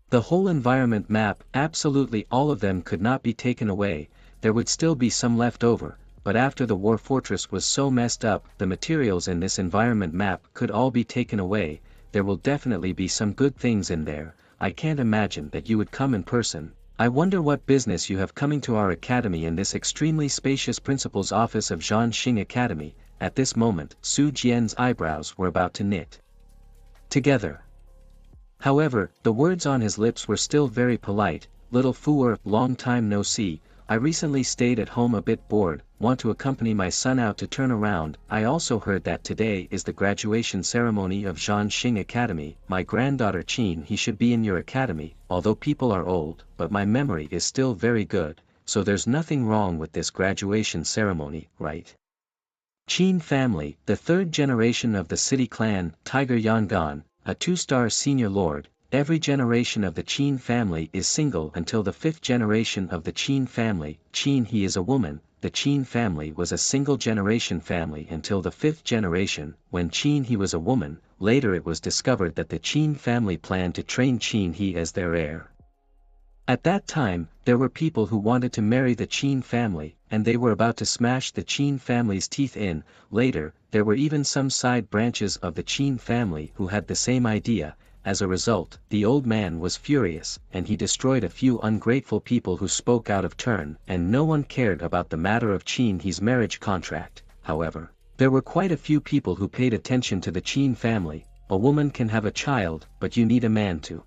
the whole environment map, absolutely all of them could not be taken away. There would still be some left over, but after the war fortress was so messed up, the materials in this environment map could all be taken away. There will definitely be some good things in there. I can't imagine that you would come in person. I wonder what business you have coming to our academy in this extremely spacious principal's office of Zhanxing Academy. At this moment, Su Jian's eyebrows were about to knit together. However, the words on his lips were still very polite. Little Fuer, long time no see, I recently stayed at home a bit bored, want to accompany my son out to turn around. I also heard that today is the graduation ceremony of Zhanxing Academy. My granddaughter Qin, he should be in your academy, although people are old, but my memory is still very good, so there's nothing wrong with this graduation ceremony, right? Qin family, the third generation of the city clan, Tiger Yangon, a 2-star senior lord. Every generation of the Qin family is single until the 5th generation of the Qin family. Qin, he is a woman. The Qin family was a single generation family until the 5th generation, when Qin he was a woman. Later it was discovered that the Qin family planned to train Qin he as their heir. At that time, there were people who wanted to marry the Qin family, and they were about to smash the Qin family's teeth in. Later, there were even some side branches of the Qin family who had the same idea. As a result, the old man was furious, and he destroyed a few ungrateful people who spoke out of turn, and no one cared about the matter of Qin he's marriage contract. However, there were quite a few people who paid attention to the Qin family. A woman can have a child, but you need a man to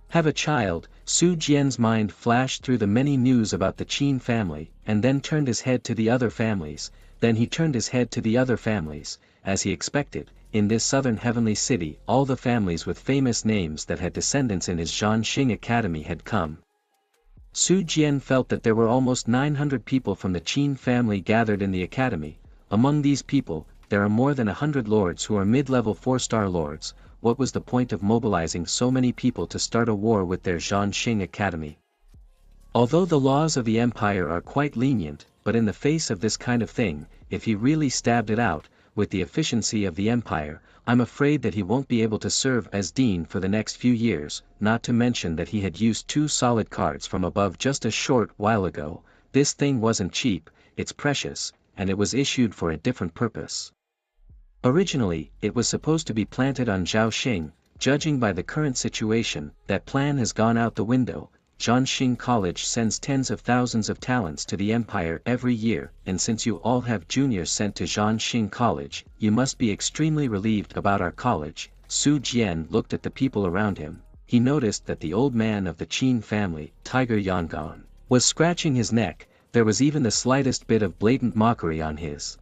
have a child. Su Jian's mind flashed through the many news about the Qin family, and then turned his head to the other families. Then he turned his head to the other families. As he expected, in this southern heavenly city, all the families with famous names that had descendants in his Zhanxing Academy had come. Su Jian felt that there were almost 900 people from the Qin family gathered in the academy. Among these people, there are more than 100 lords who are mid-level 4-star lords. What was the point of mobilizing so many people to start a war with their Zhanxing Academy? Although the laws of the empire are quite lenient, but in the face of this kind of thing, if he really stabbed it out, with the efficiency of the empire, I'm afraid that he won't be able to serve as dean for the next few years, not to mention that he had used 2 solid cards from above just a short while ago. This thing wasn't cheap, it's precious, and it was issued for a different purpose. Originally, it was supposed to be planted on Zhaoxing. Judging by the current situation, that plan has gone out the window. Zhanxing College sends tens of thousands of talents to the empire every year, and since you all have juniors sent to Zhanxing College, you must be extremely relieved about our college. Su Jian looked at the people around him. He noticed that the old man of the Qin family, Tiger Yangon, was scratching his neck. There was even the slightest bit of blatant mockery on his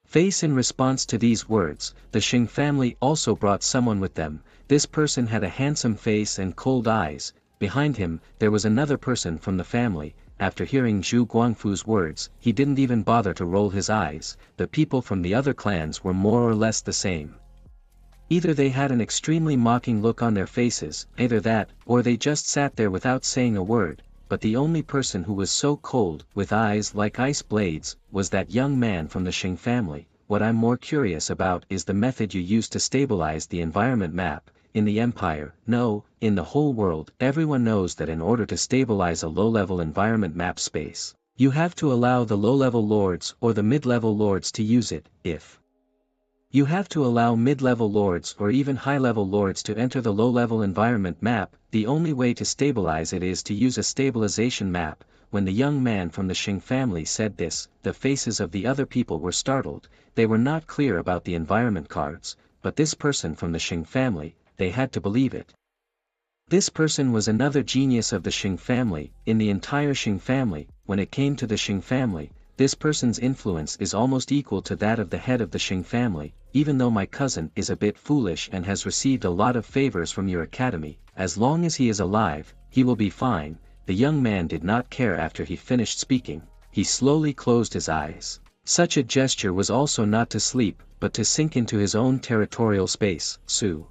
face. In response to these words, the Xing family also brought someone with them. This person had a handsome face and cold eyes. Behind him, there was another person from the family. After hearing Zhu Guangfu's words, he didn't even bother to roll his eyes. The people from the other clans were more or less the same. Either they had an extremely mocking look on their faces, either that, or they just sat there without saying a word. But the only person who was so cold, with eyes like ice blades, was that young man from the Xing family. What I'm more curious about is the method you use to stabilize the environment map. In the empire, no, in the whole world, everyone knows that in order to stabilize a low-level environment map space, you have to allow the low-level lords or the mid-level lords to use it. If you have to allow mid-level lords or even high-level lords to enter the low-level environment map, the only way to stabilize it is to use a stabilization map. When the young man from the Xing family said this, the faces of the other people were startled. They were not clear about the environment cards, but this person from the Xing family, they had to believe it. This person was another genius of the Xing family. In the entire Xing family, when it came to the Xing family, this person's influence is almost equal to that of the head of the Xing family. Even though my cousin is a bit foolish and has received a lot of favors from your academy, as long as he is alive, he will be fine. The young man did not care. After he finished speaking, he slowly closed his eyes. Such a gesture was also not to sleep, but to sink into his own territorial space. Su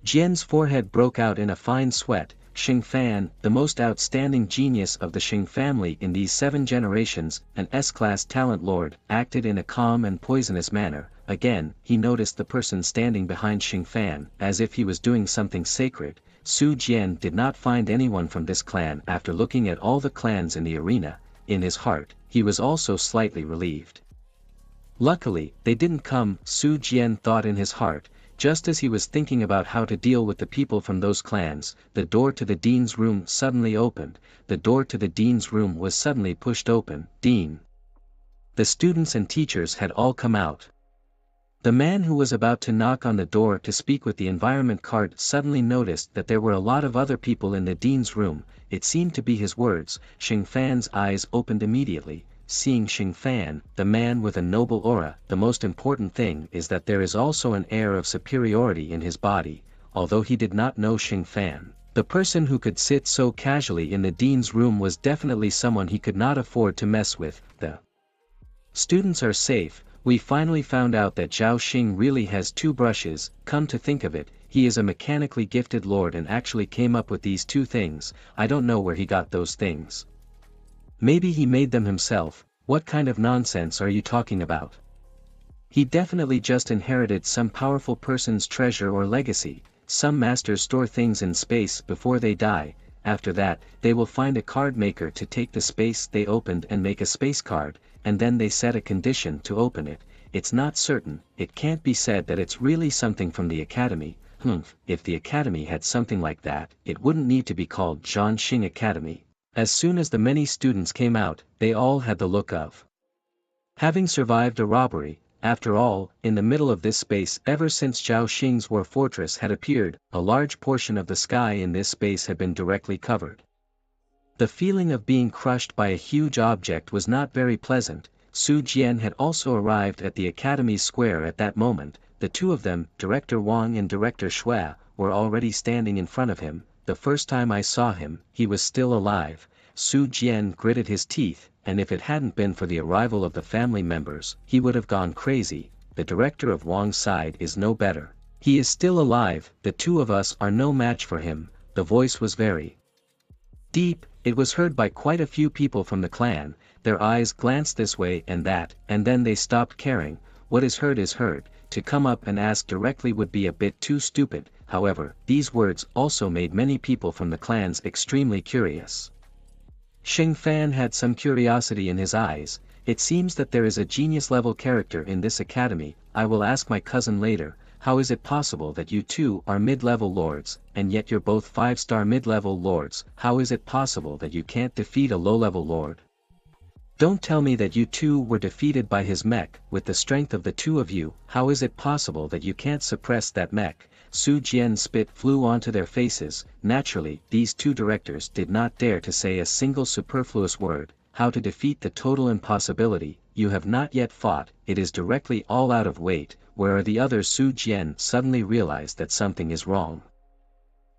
Jian's forehead broke out in a fine sweat. Xing Fan, the most outstanding genius of the Xing family in these 7 generations, an S-class talent lord, acted in a calm and poisonous manner. Again, he noticed the person standing behind Xing Fan, as if he was doing something sacred. Su Jian did not find anyone from this clan. After looking at all the clans in the arena, in his heart, he was also slightly relieved. Luckily, they didn't come, Su Jian thought in his heart. Just as he was thinking about how to deal with the people from those clans, the door to the dean's room suddenly opened. The door to the dean's room was suddenly pushed open. Dean. The students and teachers had all come out. The man who was about to knock on the door to speak with the environment card suddenly noticed that there were a lot of other people in the dean's room. It seemed to be his words. Xing Fan's eyes opened immediately. Seeing Xing Fan, the man with a noble aura, the most important thing is that there is also an air of superiority in his body. Although he did not know Xing Fan, the person who could sit so casually in the dean's room was definitely someone he could not afford to mess with. The students are safe. We finally found out that Zhao Xing really has 2 brushes. Come to think of it, he is a mechanically gifted lord and actually came up with these 2 things. I don't know where he got those things. Maybe he made them himself. What kind of nonsense are you talking about? He definitely just inherited some powerful person's treasure or legacy. Some masters store things in space before they die. After that, they will find a card maker to take the space they opened and make a space card, and then they set a condition to open it. It's not certain. It can't be said that it's really something from the academy. If the academy had something like that, it wouldn't need to be called Zhan Xing Academy. As soon as the many students came out, they all had the look of having survived a robbery. After all, in the middle of this space, ever since Zhao Xing's war fortress had appeared, a large portion of the sky in this space had been directly covered. The feeling of being crushed by a huge object was not very pleasant. Su Jian had also arrived at the academy square at that moment. The 2 of them, Director Wang and Director Xue, were already standing in front of him. The first time I saw him, he was still alive. Su Jian gritted his teeth, and if it hadn't been for the arrival of the family members, he would have gone crazy. The director of Wang's side is no better. He is still alive. The 2 of us are no match for him. The voice was very deep. It was heard by quite a few people from the clan. Their eyes glanced this way and that, and then they stopped caring. What is heard is heard. To come up and ask directly would be a bit too stupid. However, these words also made many people from the clans extremely curious. Xing Fan had some curiosity in his eyes. It seems that there is a genius-level character in this academy. I will ask my cousin later. How is it possible that you 2 are mid-level lords, and yet you're both 5-star mid-level lords? How is it possible that you can't defeat a low-level lord? Don't tell me that you 2 were defeated by his mech. With the strength of the 2 of you, how is it possible that you can't suppress that mech? Su Jian's spit flew onto their faces. Naturally, these 2 directors did not dare to say a single superfluous word. How to defeat the total impossibility? You have not yet fought. It is directly all out of weight. Where are the others? Su Jian suddenly realized that something is wrong.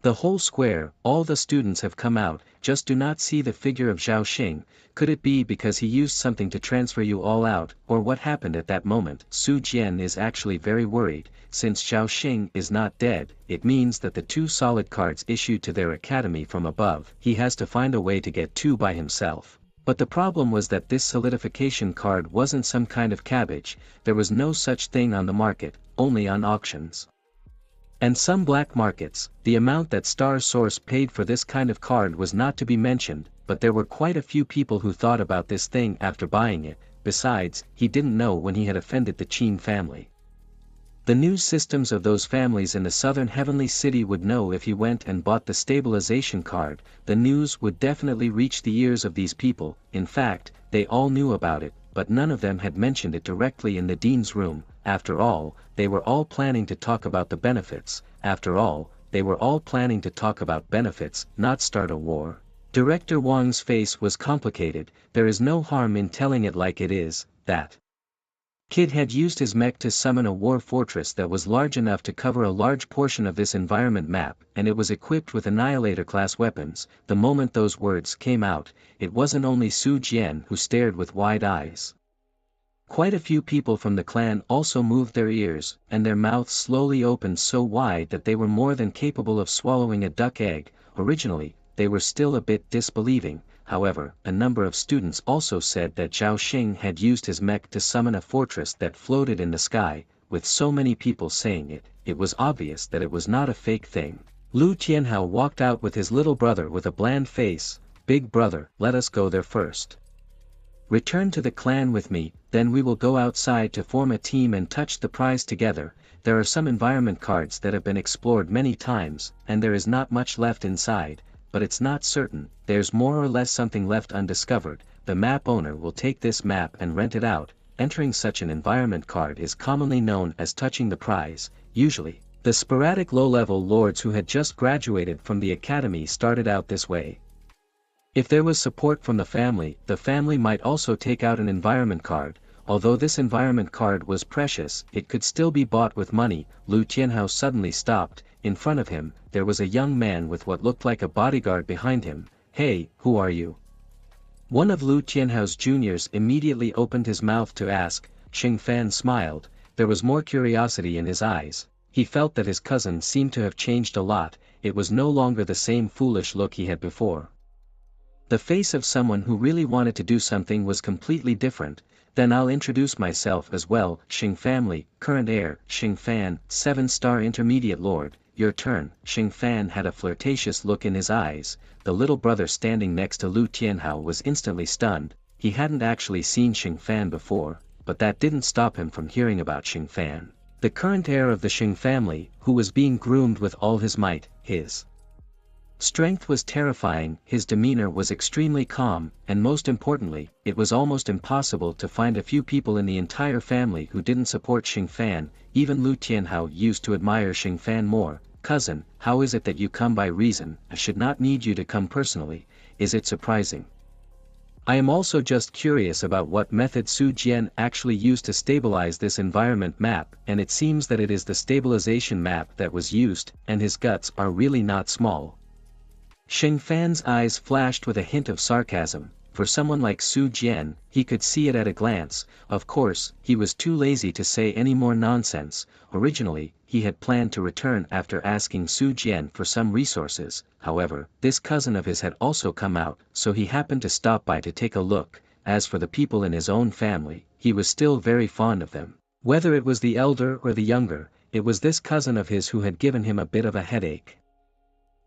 The whole square, all the students have come out, just do not see the figure of Zhao Xing. Could it be because he used something to transfer you all out, or what happened at that moment? Su Jian is actually very worried. Since Zhao Xing is not dead, it means that the 2 solid cards issued to their academy from above, he has to find a way to get 2 by himself. But the problem was that this solidification card wasn't some kind of cabbage. There was no such thing on the market, only on auctions and some black markets. The amount that Star Source paid for this kind of card was not to be mentioned, but there were quite a few people who thought about this thing after buying it. Besides, he didn't know when he had offended the Qin family. The news systems of those families in the southern heavenly city would know if he went and bought the stabilization card. The news would definitely reach the ears of these people. In fact, they all knew about it, but none of them had mentioned it directly in the dean's room. After all, they were all planning to talk about the benefits. After all, they were all planning to talk about benefits, not start a war. Director Wang's face was complicated. There is no harm in telling it like it is, that Kid had used his mech to summon a war fortress that was large enough to cover a large portion of this environment map, and it was equipped with Annihilator-class weapons. The moment those words came out, it wasn't only Su Jian who stared with wide eyes. Quite a few people from the clan also moved their ears, and their mouths slowly opened so wide that they were more than capable of swallowing a duck egg. Originally, they were still a bit disbelieving. However, a number of students also said that Zhao Xing had used his mech to summon a fortress that floated in the sky. With so many people saying it, it was obvious that it was not a fake thing. Lu Tianhao walked out with his little brother with a bland face. "Big brother, let us go there first. Return to the clan with me, then we will go outside to form a team and touch the prize together. There are some environment cards that have been explored many times, and there is not much left inside. But it's not certain, there's more or less something left undiscovered. The map owner will take this map and rent it out. Entering such an environment card is commonly known as touching the prize. Usually, the sporadic low-level lords who had just graduated from the academy started out this way. If there was support from the family might also take out an environment card. Although this environment card was precious, it could still be bought with money. Lu Tianhao suddenly stopped. In front of him, there was a young man with what looked like a bodyguard behind him. "Hey, who are you?" One of Lu Tianhao's juniors immediately opened his mouth to ask. Xing Fan smiled. There was more curiosity in his eyes. He felt that his cousin seemed to have changed a lot. It was no longer the same foolish look he had before. The face of someone who really wanted to do something was completely different. "Then I'll introduce myself as well. Xing family, current heir, Xing Fan, 7-star intermediate lord. Your turn." Xing Fan had a flirtatious look in his eyes. The little brother standing next to Lu Tianhao was instantly stunned. He hadn't actually seen Xing Fan before, but that didn't stop him from hearing about Xing Fan, the current heir of the Xing family, who was being groomed with all his might. His strength was terrifying, his demeanor was extremely calm, and most importantly, it was almost impossible to find a few people in the entire family who didn't support Xing Fan. Even Lu Tianhao used to admire Xing Fan more. "Cousin, how is it that you come by reason? I should not need you to come personally. Is it surprising? I am also just curious about what method Su Jian actually used to stabilize this environment map, and it seems that it is the stabilization map that was used, and his guts are really not small." Xing Fan's eyes flashed with a hint of sarcasm. For someone like Su Jian, he could see it at a glance. Of course, he was too lazy to say any more nonsense. Originally, he had planned to return after asking Su Jian for some resources. However, this cousin of his had also come out, so he happened to stop by to take a look. As for the people in his own family, he was still very fond of them. Whether it was the elder or the younger, it was this cousin of his who had given him a bit of a headache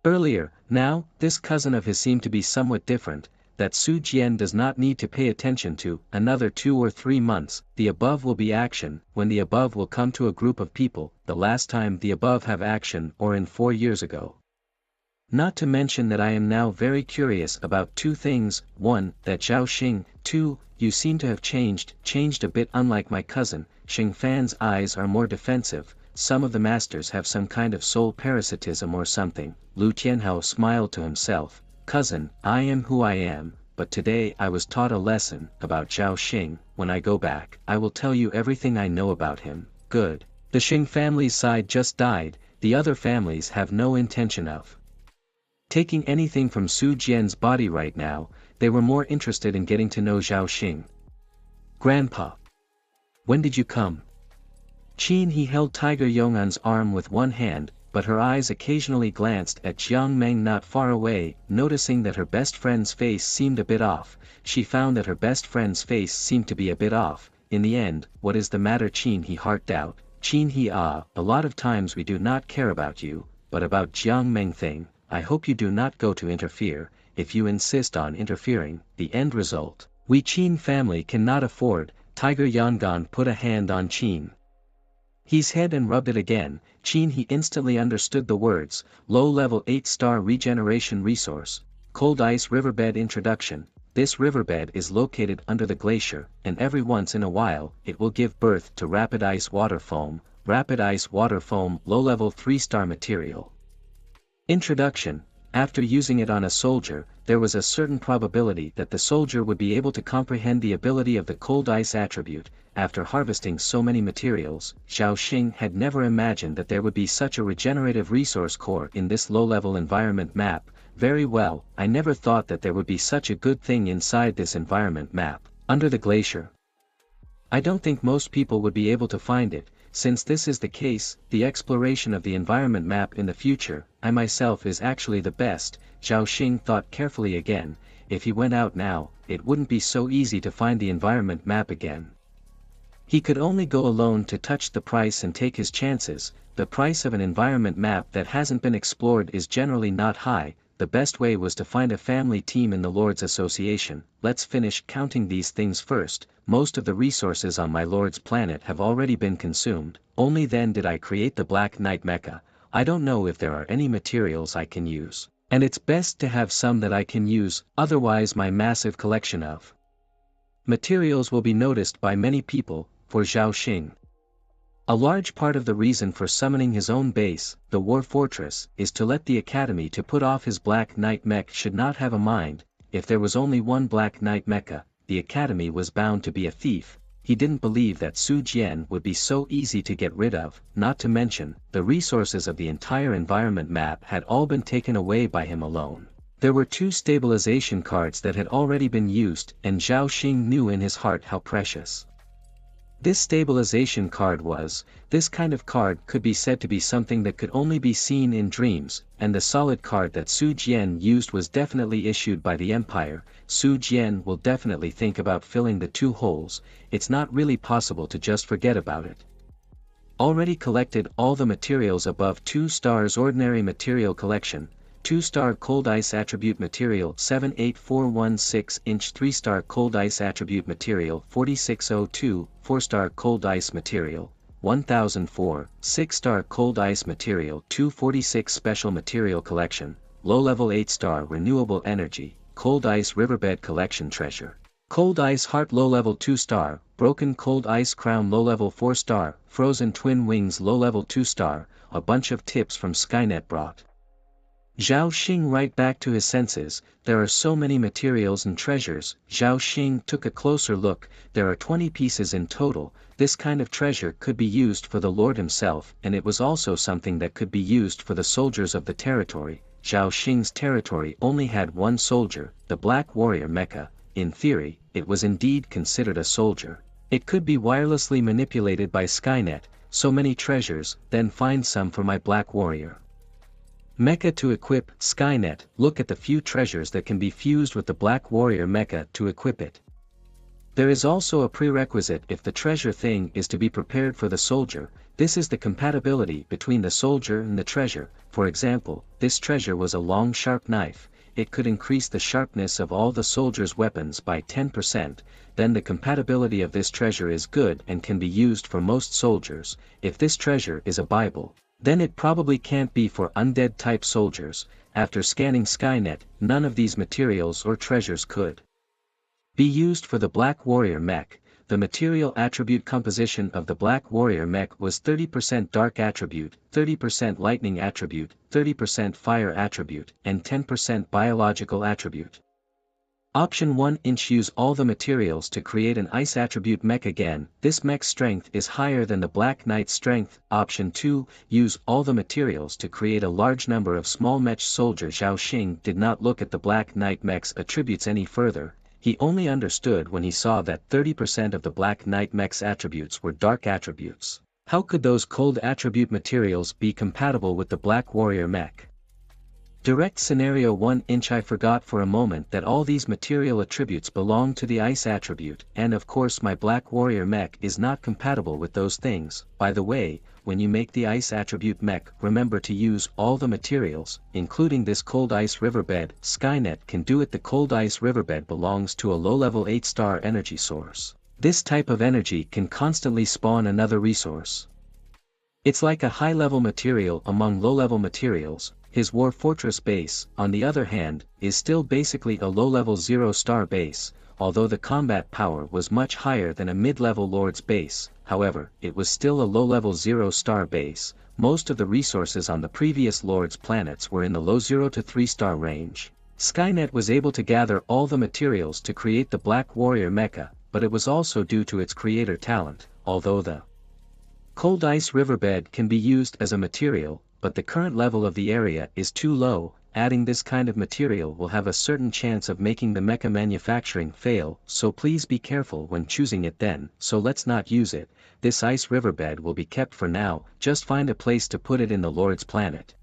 earlier. Now, this cousin of his seemed to be somewhat different. That Su Jian does not need to pay attention to. Another 2 or 3 months, the above will be action. When the above will come to a group of people, the last time the above have action, or in 4 years ago. Not to mention that I am now very curious about 2 things. 1, that Zhao Xing. 2, you seem to have changed a bit unlike my cousin. Xing Fan's eyes are more defensive. Some of the masters have some kind of soul parasitism or something. Lu Tianhao smiled to himself. "Cousin, I am who I am, but today I was taught a lesson about Zhao Xing. When I go back, I will tell you everything I know about him." Good. The Xing family's side just died. The other families have no intention of taking anything from Su Jian's body right now. They were more interested in getting to know Zhao Xing. "Grandpa, when did you come?" Qin he held Tiger Yong'an's arm with one hand, but her eyes occasionally glanced at Jiang Meng not far away. Noticing that her best friend's face seemed a bit off, she found that her best friend's face seemed to be a bit off. In the end, "What is the matter?" Qin he harked out. "Qin he a lot of times we do not care about you, but about Jiang Meng thing, I hope you do not go to interfere. If you insist on interfering, the end result, we Qin family cannot afford." Tiger Yong'an put a hand on Qin he's head and rubbed it again. Qin he instantly understood the words. Low-level 8-star regeneration resource. Cold ice riverbed introduction. This riverbed is located under the glacier, and every once in a while, it will give birth to rapid ice water foam. Rapid ice water foam low-level 3-star material. Introduction. After using it on a soldier, there was a certain probability that the soldier would be able to comprehend the ability of the cold ice attribute. After harvesting so many materials, Zhao Xing had never imagined that there would be such a regenerative resource core in this low-level environment map. Very well, I never thought that there would be such a good thing inside this environment map, under the glacier. I don't think most people would be able to find it. Since this is the case, the exploration of the environment map in the future, I myself is actually the best. Zhao Xing thought carefully again. If he went out now, it wouldn't be so easy to find the environment map again. He could only go alone to touch the price and take his chances. The price of an environment map that hasn't been explored is generally not high. The best way was to find a family team in the Lord's Association. Let's finish counting these things first. Most of the resources on my Lord's planet have already been consumed. Only then did I create the Black Knight mecha. I don't know if there are any materials I can use. And it's best to have some that I can use, otherwise my massive collection of materials will be noticed by many people. For Zhao Xing, a large part of the reason for summoning his own base, the War Fortress, is to let the Academy to put off his Black Knight mech should not have a mind. If there was only one Black Knight mecha, the Academy was bound to be a thief. He didn't believe that Su Jian would be so easy to get rid of, not to mention, the resources of the entire environment map had all been taken away by him alone. There were 2 stabilization cards that had already been used, and Zhao Xing knew in his heart how precious this stabilization card was. This kind of card could be said to be something that could only be seen in dreams, and the solid card that Su Jian used was definitely issued by the Empire. Su Jian will definitely think about filling the 2 holes. It's not really possible to just forget about it. Already collected all the materials above 2 stars ordinary material collection. 2-star cold ice attribute material 78416 inch 3-star cold ice attribute material 4602, 4-star cold ice material 1004, 6-star cold ice material 246 special material collection, low-level 8-star renewable energy, cold ice riverbed collection treasure. Cold ice heart low-level 2-star, broken cold ice crown low-level 4-star, frozen twin wings low-level 2-star, a bunch of tips from Skynet brought Zhao Xing right back to his senses. There are so many materials and treasures. Zhao Xing took a closer look. There are 20 pieces in total. This kind of treasure could be used for the Lord himself, and it was also something that could be used for the soldiers of the territory. Zhao Xing's territory only had 1 soldier, the Black Warrior mecha. In theory, it was indeed considered a soldier. It could be wirelessly manipulated by Skynet. So many treasures, then find some for my Black Warrior mecha to equip. Skynet, look at the few treasures that can be fused with the Black Warrior mecha to equip it. There is also a prerequisite if the treasure thing is to be prepared for the soldier. This is the compatibility between the soldier and the treasure. For example, this treasure was a long sharp knife. It could increase the sharpness of all the soldiers' weapons by 10%, then the compatibility of this treasure is good and can be used for most soldiers. If this treasure is a Bible, then it probably can't be for undead-type soldiers. After scanning Skynet, none of these materials or treasures could be used for the Black Warrior mech. The material attribute composition of the Black Warrior mech was 30% dark attribute, 30% lightning attribute, 30% fire attribute, and 10% biological attribute. Option 1 inch use all the materials to create an ice attribute mech again. This mech's strength is higher than the Black Knight's strength. Option 2 use all the materials to create a large number of small mech soldiers. Zhao Xing did not look at the Black Knight mech's attributes any further. He only understood when he saw that 30% of the Black Knight mech's attributes were dark attributes. How could those cold attribute materials be compatible with the Black Warrior mech? Direct scenario 1 inch I forgot for a moment that all these material attributes belong to the ice attribute, and of course my Black Warrior mech is not compatible with those things. By the way, when you make the ice attribute mech, remember to use all the materials, including this cold ice riverbed. Skynet can do it. The cold ice riverbed belongs to a low-level 8-star energy source. This type of energy can constantly spawn another resource. It's like a high-level material among low-level materials. His War Fortress base, on the other hand, is still basically a low-level 0-star base. Although the combat power was much higher than a mid-level Lord's base, however, it was still a low-level 0-star base. most of the resources on the previous Lord's planets were in the low 0 to 3-star range. Skynet was able to gather all the materials to create the Black Warrior mecha, but it was also due to its creator talent, although the cold ice riverbed can be used as a material, but the current level of the area is too low. Adding this kind of material will have a certain chance of making the mecha manufacturing fail, so please be careful when choosing it then. So let's not use it. This ice riverbed will be kept for now, just find a place to put it in the Lord's planet.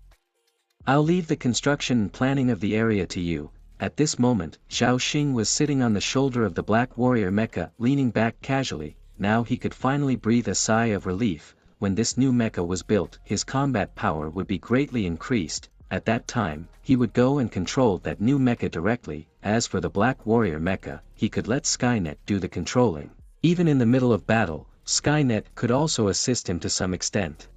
I'll leave the construction and planning of the area to you. At this moment, Zhao Xing was sitting on the shoulder of the Black Warrior mecha, leaning back casually. Now he could finally breathe a sigh of relief. When this new mecha was built, his combat power would be greatly increased. At that time, he would go and control that new mecha directly. As for the Black Warrior mecha, he could let Skynet do the controlling. Even in the middle of battle, Skynet could also assist him to some extent.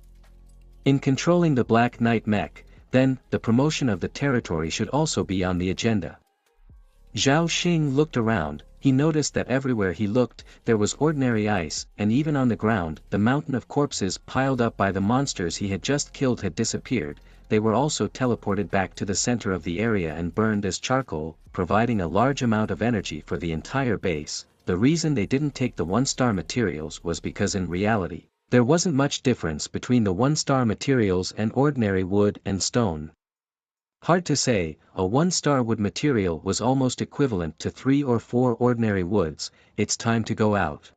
In controlling the Black Knight mech, then, the promotion of the territory should also be on the agenda. Zhao Xing looked around. He noticed that everywhere he looked, there was ordinary ice, and even on the ground, the mountain of corpses piled up by the monsters he had just killed had disappeared. They were also teleported back to the center of the area and burned as charcoal, providing a large amount of energy for the entire base. The reason they didn't take the 1-star materials was because in reality, there wasn't much difference between the 1-star materials and ordinary wood and stone. Hard to say, a 1-star wood material was almost equivalent to 3 or 4 ordinary woods. It's time to go out.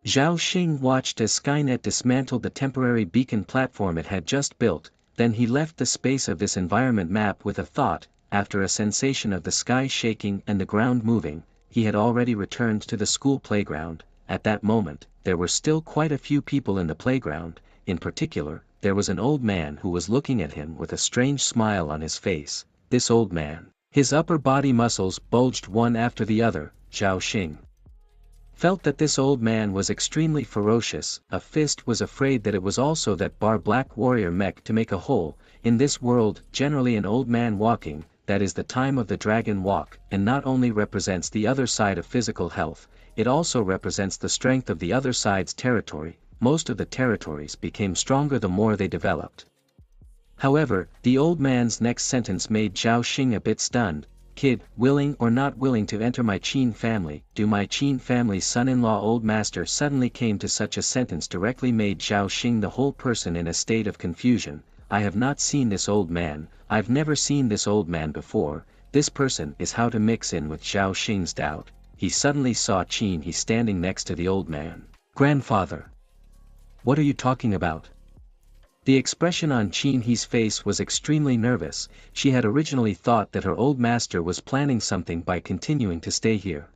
Zhao Xing watched as Skynet dismantled the temporary beacon platform it had just built. Then he left the space of this environment map with a thought. After a sensation of the sky shaking and the ground moving, he had already returned to the school playground. At that moment, there were still quite a few people in the playground. In particular, there was an old man who was looking at him with a strange smile on his face. This old man, his upper body muscles bulged one after the other. Zhao Xing felt that this old man was extremely ferocious. A fist was afraid that it was also that Black Warrior mech to make a hole. In this world, generally an old man walking, that is the time of the dragon walk, and not only represents the other side of physical health, it also represents the strength of the other side's territory. Most of the territories became stronger the more they developed. However, the old man's next sentence made Zhao Xing a bit stunned. Kid, willing or not willing to enter my Qin family, do my Qin family's son-in-law old master suddenly came to such a sentence directly made Zhao Xing the whole person in a state of confusion. I have not seen this old man, I've never seen this old man before. This person is how to mix in with Zhao Xing's doubt. He suddenly saw Qin He standing next to the old man. Grandfather. What are you talking about? The expression on Qin He's face was extremely nervous. She had originally thought that her old master was planning something by continuing to stay here.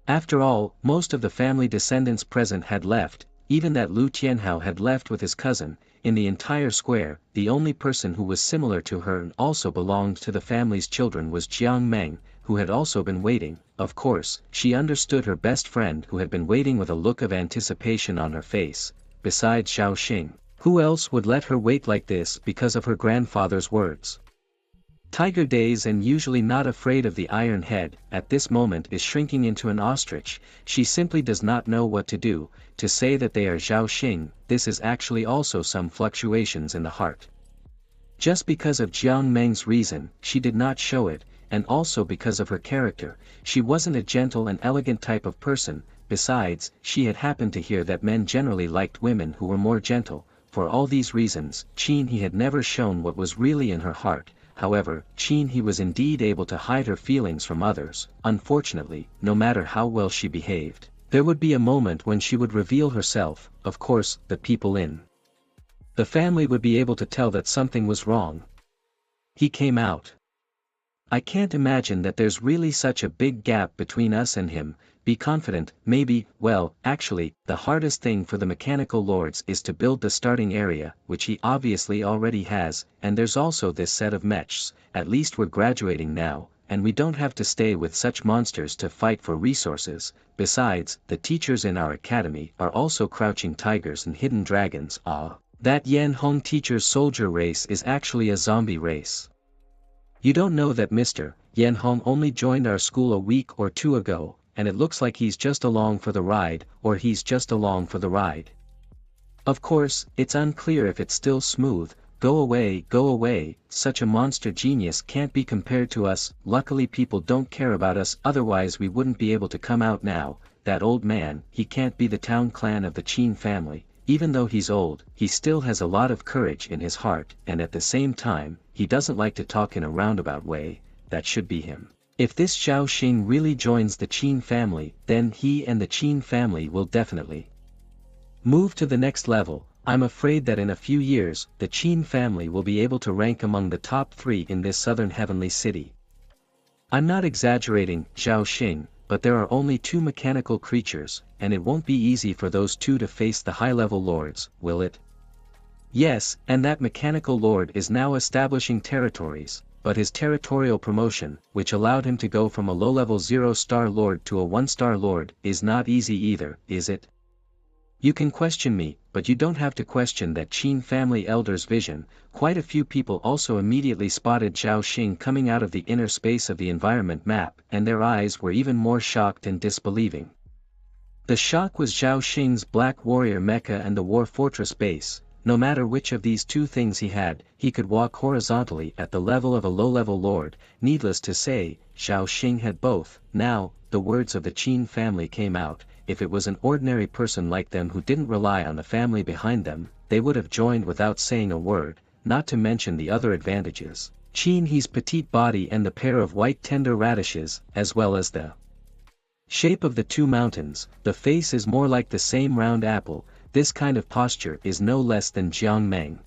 After all, most of the family descendants present had left, even that Lu Tianhao had left with his cousin. In the entire square, the only person who was similar to her and also belonged to the family's children was Jiang Meng, who had also been waiting. Of course, she understood her best friend who had been waiting with a look of anticipation on her face. Besides Zhao Xing, who else would let her wait like this because of her grandfather's words? Tiger Days and usually not afraid of the Iron Head, at this moment is shrinking into an ostrich. She simply does not know what to do. To say that they are Zhao Xing, this is actually also some fluctuations in the heart. Just because of Jiang Meng's reason, she did not show it, and also because of her character, she wasn't a gentle and elegant type of person. Besides, she had happened to hear that men generally liked women who were more gentle. For all these reasons, Qin He had never shown what was really in her heart. However, Qin He was indeed able to hide her feelings from others. Unfortunately, no matter how well she behaved, there would be a moment when she would reveal herself. Of course, the people in the family would be able to tell that something was wrong. He came out. I can't imagine that there's really such a big gap between us and him. Be confident, maybe. Well, actually, the hardest thing for the mechanical lords is to build the starting area, which he obviously already has, and there's also this set of mechs. At least we're graduating now, and we don't have to stay with such monsters to fight for resources. Besides, the teachers in our academy are also crouching tigers and hidden dragons. That Yan Hong teacher's soldier race is actually a zombie race. You don't know that Mr. Yan Hong only joined our school a week or two ago, and it looks like he's just along for the ride, or he's just along for the ride. Of course, it's unclear if it's still smooth. Go away, such a monster genius can't be compared to us. Luckily people don't care about us, otherwise we wouldn't be able to come out now. That old man, he can't be the town clan of the Qin family. Even though he's old, he still has a lot of courage in his heart, and at the same time, he doesn't like to talk in a roundabout way. That should be him. If this Zhao Xing really joins the Qin family, then he and the Qin family will definitely move to the next level. I'm afraid that in a few years, the Qin family will be able to rank among the top 3 in this southern heavenly city. I'm not exaggerating, Zhao Xing, but there are only 2 mechanical creatures, and it won't be easy for those 2 to face the high-level lords, will it? Yes, and that mechanical lord is now establishing territories, but his territorial promotion, which allowed him to go from a low-level 0-star lord to a 1-star lord, is not easy either, is it? You can question me, but you don't have to question that Qin family elder's vision. Quite a few people also immediately spotted Zhao Xing coming out of the inner space of the environment map, and their eyes were even more shocked and disbelieving. The shock was Zhao Xing's Black Warrior mecha and the War Fortress base. No matter which of these 2 things he had, he could walk horizontally at the level of a low-level lord. Needless to say, Zhao Xing had both. Now, the words of the Qin family came out. If it was an ordinary person like them who didn't rely on the family behind them, they would have joined without saying a word, not to mention the other advantages. Qin He's petite body and the pair of white tender radishes, as well as the shape of the 2 mountains. The face is more like the same round apple. This kind of posture is no less than Jiang Meng.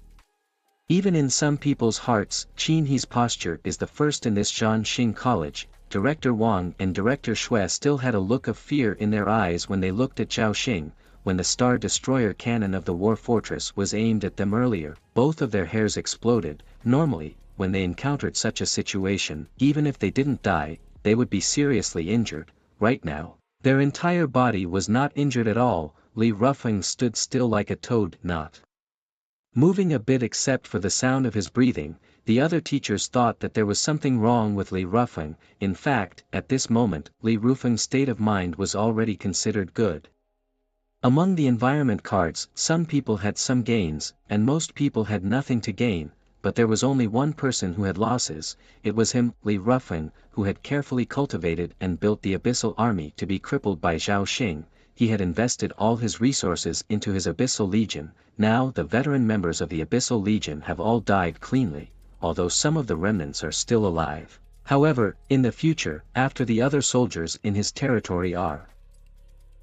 Even in some people's hearts, Qin He's posture is the first in this Zhanxing College. Director Wang and Director Shui still had a look of fear in their eyes when they looked at Zhao Xing. When the Star Destroyer cannon of the War Fortress was aimed at them earlier, both of their hairs exploded. Normally, when they encountered such a situation, even if they didn't die, they would be seriously injured. Right now, their entire body was not injured at all. Li Rufeng stood still like a toad, not moving a bit except for the sound of his breathing. The other teachers thought that there was something wrong with Li Rufeng. In fact, at this moment, Li Rufeng's state of mind was already considered good. Among the environment cards, some people had some gains, and most people had nothing to gain, but there was only one person who had losses. It was him, Li Rufeng, who had carefully cultivated and built the Abyssal Army to be crippled by Zhao Xing. He had invested all his resources into his Abyssal Legion. Now the veteran members of the Abyssal Legion have all died cleanly, although some of the remnants are still alive. However, in the future, after the other soldiers in his territory are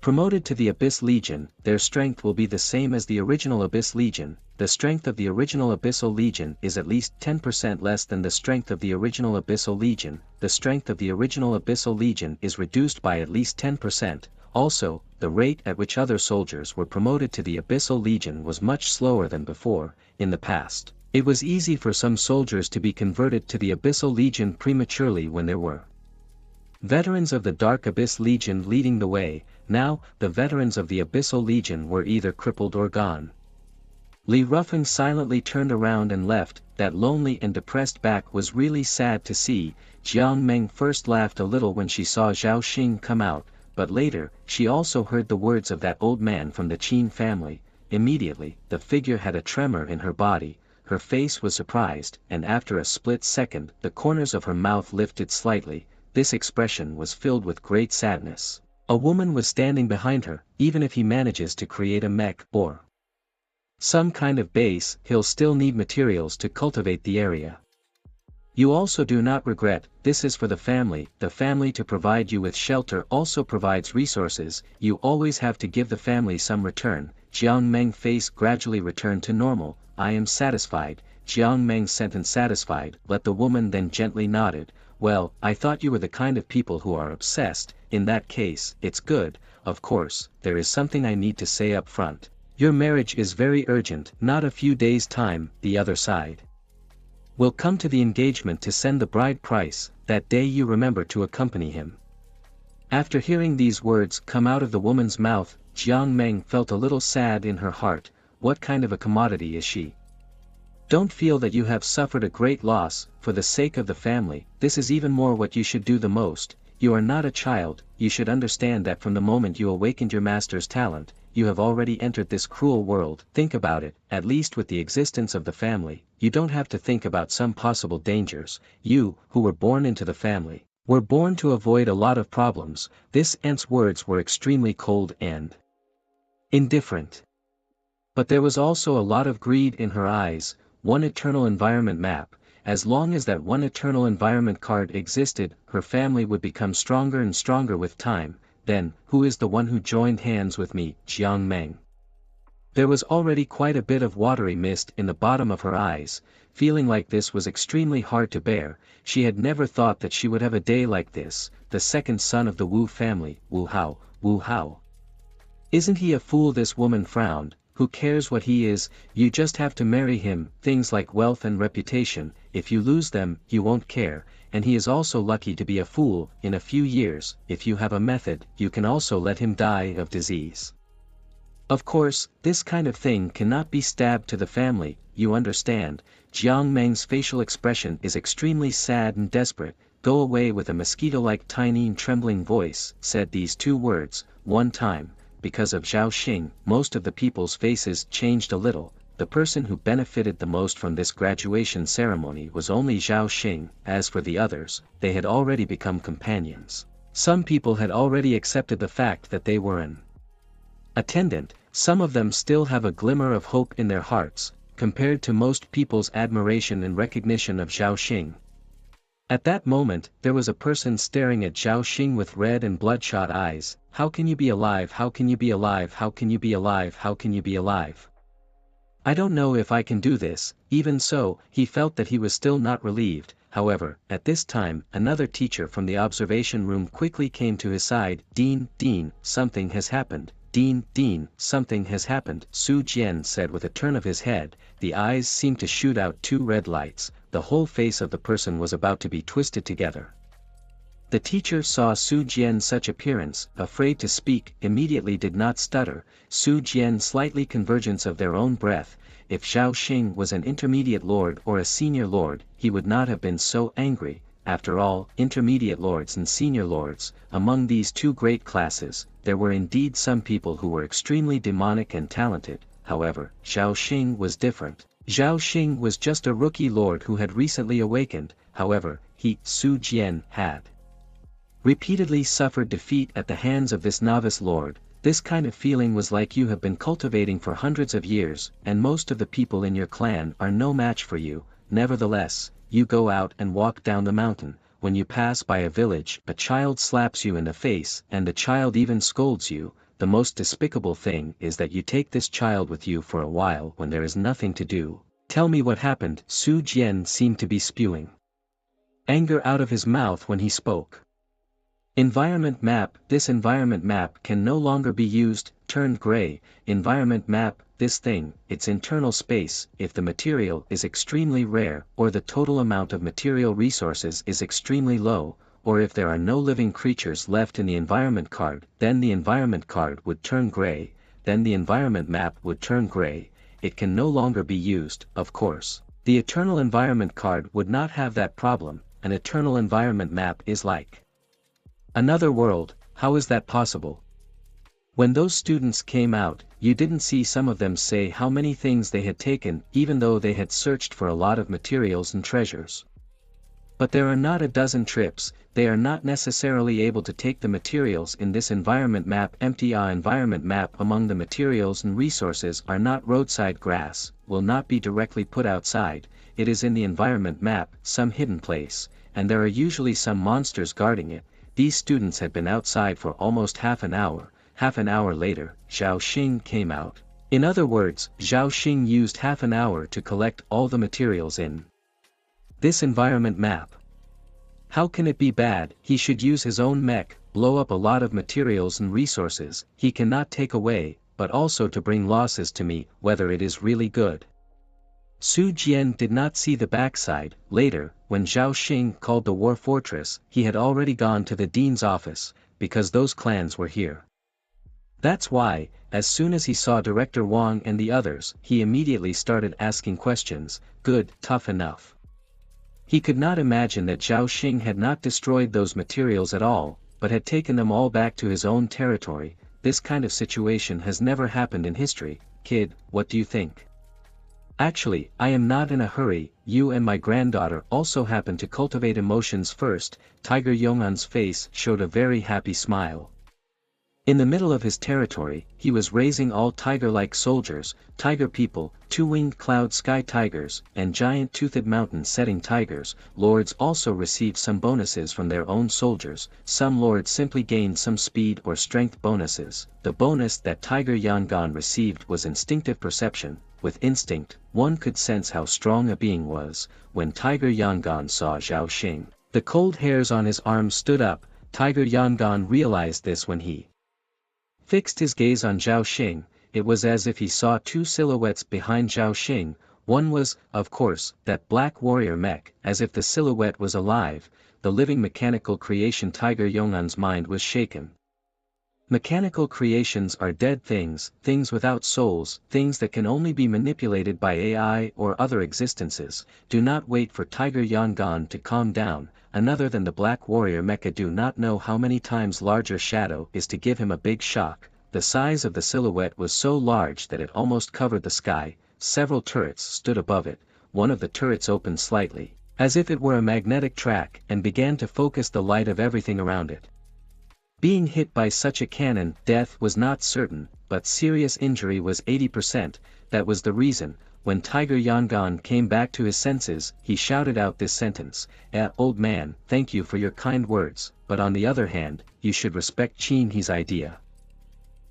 promoted to the Abyss Legion, their strength will be the same as the original Abyss Legion. The strength of the original Abyssal Legion is at least 10% less than the strength of the original Abyssal Legion. The strength of the original Abyssal Legion is reduced by at least 10%. Also, the rate at which other soldiers were promoted to the Abyssal Legion was much slower than before. In the past, it was easy for some soldiers to be converted to the Abyssal Legion prematurely when there were veterans of the Dark Abyss Legion leading the way. Now, the veterans of the Abyssal Legion were either crippled or gone. Li Rufeng silently turned around and left. That lonely and depressed back was really sad to see. Jiang Meng first laughed a little when she saw Zhao Xing come out, but later, she also heard the words of that old man from the Qin family. Immediately, the figure had a tremor in her body, her face was surprised, and after a split second, the corners of her mouth lifted slightly. This expression was filled with great sadness. A woman was standing behind her. Even if he manages to create a mech or some kind of base, he'll still need materials to cultivate the area. You also do not regret. This is for the family to provide you with shelter also provides resources. You always have to give the family some return. Jiang Meng's face gradually returned to normal. I am satisfied. Jiang Meng's sentence satisfied. Let the woman then gently nodded. Well, I thought you were the kind of people who are obsessed. In that case, it's good. Of course, there is something I need to say up front. Your marriage is very urgent. Not a few days' time. The other side will come to the engagement to send the bride price. That day you remember to accompany him. After hearing these words come out of the woman's mouth, Jiang Meng felt a little sad in her heart. What kind of a commodity is she? Don't feel that you have suffered a great loss. For the sake of the family, this is even more what you should do the most. You are not a child. You should understand that from the moment you awakened your master's talent, you have already entered this cruel world. Think about it, at least with the existence of the family, you don't have to think about some possible dangers. You, who were born into the family, were born to avoid a lot of problems. This aunt's words were extremely cold and indifferent. But there was also a lot of greed in her eyes. One eternal environment map. As long as that one eternal environment card existed, her family would become stronger and stronger with time. Then, who is the one who joined hands with me, Jiang Meng? There was already quite a bit of watery mist in the bottom of her eyes. Feeling like this was extremely hard to bear. She had never thought that she would have a day like this. The second son of the Wu family, Wu Hao, Wu Hao. Isn't he a fool? This woman frowned. Who cares what he is, you just have to marry him. Things like wealth and reputation, if you lose them, you won't care, and he is also lucky to be a fool. In a few years, if you have a method, you can also let him die of disease. Of course, this kind of thing cannot be stabbed to the family, you understand. Jiang Meng's facial expression is extremely sad and desperate. Go away. With a mosquito-like tiny and trembling voice, said these two words, one time. Because of Zhao Xing, most of the people's faces changed a little. The person who benefited the most from this graduation ceremony was only Zhao Xing. As for the others, they had already become companions. Some people had already accepted the fact that they were an attendant. Some of them still have a glimmer of hope in their hearts, compared to most people's admiration and recognition of Zhao Xing. At that moment, there was a person staring at Zhao Xing with red and bloodshot eyes. How can you be alive? How can you be alive? How can you be alive? How can you be alive? I don't know if I can do this. Even so, he felt that he was still not relieved. However, at this time, another teacher from the observation room quickly came to his side. Dean, something has happened. Dean, something has happened, Su Jian said with a turn of his head. The eyes seemed to shoot out two red lights. The whole face of the person was about to be twisted together. The teacher saw Su Jian's such appearance, afraid to speak, immediately did not stutter. Su Jian slightly convergence of their own breath. If Zhao Xing was an intermediate lord or a senior lord, he would not have been so angry. After all, intermediate lords and senior lords, among these two great classes, there were indeed some people who were extremely demonic and talented. However, Zhao Xing was different. Zhao Xing was just a rookie lord who had recently awakened. However, Su Jian, had repeatedly suffered defeat at the hands of this novice lord. This kind of feeling was like you have been cultivating for hundreds of years, and most of the people in your clan are no match for you. Nevertheless, you go out and walk down the mountain. When you pass by a village, a child slaps you in the face, and the child even scolds you. The most despicable thing is that you take this child with you for a while when there is nothing to do. Tell me what happened. Su Jian seemed to be spewing anger out of his mouth when he spoke. Environment map. This environment map can no longer be used. Turned gray. Environment map. This thing, its internal space, if the material is extremely rare, or the total amount of material resources is extremely low, or if there are no living creatures left in the environment card, then the environment card would turn gray, then the environment map would turn gray. It can no longer be used. Of course, the eternal environment card would not have that problem. An eternal environment map is like another world. How is that possible? When those students came out, you didn't see some of them say how many things they had taken, even though they had searched for a lot of materials and treasures. But there are not a dozen trips. They are not necessarily able to take the materials in this environment map. Empty environment map. Among the materials and resources are not roadside grass, will not be directly put outside. It is in the environment map, some hidden place, and there are usually some monsters guarding it. These students had been outside for almost half an hour. Half an hour later, Zhao Xing came out. In other words, Zhao Xing used half an hour to collect all the materials in this environment map. How can it be bad? He should use his own mech, blow up a lot of materials and resources. He cannot take away, but also to bring losses to me, whether it is really good. Su Jian did not see the backside. Later, when Zhao Xing called the war fortress, he had already gone to the dean's office, because those clans were here. That's why, as soon as he saw Director Wang and the others, he immediately started asking questions. Good, tough enough. He could not imagine that Zhao Xing had not destroyed those materials at all, but had taken them all back to his own territory. this kind of situation has never happened in history, kid, what do you think? Actually, I am not in a hurry, you and my granddaughter also happen to cultivate emotions first. Tiger Yong'an's face showed a very happy smile. In the middle of his territory, he was raising all tiger-like soldiers, tiger people, two-winged cloud sky tigers, and giant-toothed mountain-setting tigers. Lords also received some bonuses from their own soldiers. Some lords simply gained some speed or strength bonuses. The bonus that Tiger Yangon received was instinctive perception. With instinct, one could sense how strong a being was. When Tiger Yangon saw Zhao Xing, the cold hairs on his arms stood up. Tiger Yangon realized this when he fixed his gaze on Zhao Xing. It was as if he saw two silhouettes behind Zhao Xing. One was, of course, that black warrior mech, as if the silhouette was alive, the living mechanical creation. Tiger Yong'an's mind was shaken. Mechanical creations are dead things, things without souls, things that can only be manipulated by AI or other existences. Do not wait for Tiger Yangon to calm down. Another than the Black Warrior Mecha do not know how many times larger shadow is to give him a big shock. The size of the silhouette was so large that it almost covered the sky. Several turrets stood above it. One of the turrets opened slightly, as if it were a magnetic track, and began to focus the light of everything around it. Being hit by such a cannon, death was not certain, but serious injury was 80%. That was the reason. When Tiger Yangon came back to his senses, he shouted out this sentence: old man, thank you for your kind words, but on the other hand, you should respect Qin He's idea."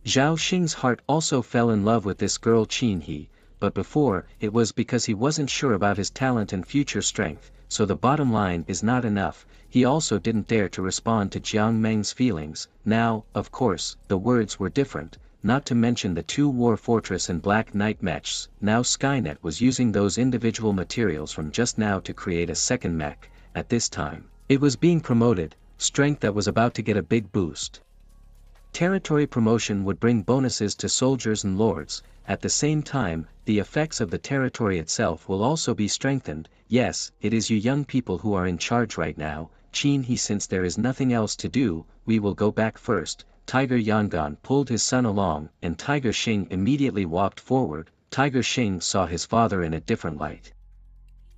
Zhao Xing's heart also fell in love with this girl Qin He, but before, it was because he wasn't sure about his talent and future strength, so the bottom line is not enough. He also didn't dare to respond to Jiang Meng's feelings. Now, of course, the words were different, not to mention the two War Fortress and Black Knight mechs. Now Skynet was using those individual materials from just now to create a second mech. At this time, it was being promoted, strength that was about to get a big boost. Territory promotion would bring bonuses to soldiers and lords. At the same time, the effects of the territory itself will also be strengthened. Yes, it is you young people who are in charge right now, Qin He. Since there is nothing else to do, we will go back first. Tiger Yangon pulled his son along, and Tiger Xing immediately walked forward. Tiger Xing saw his father in a different light.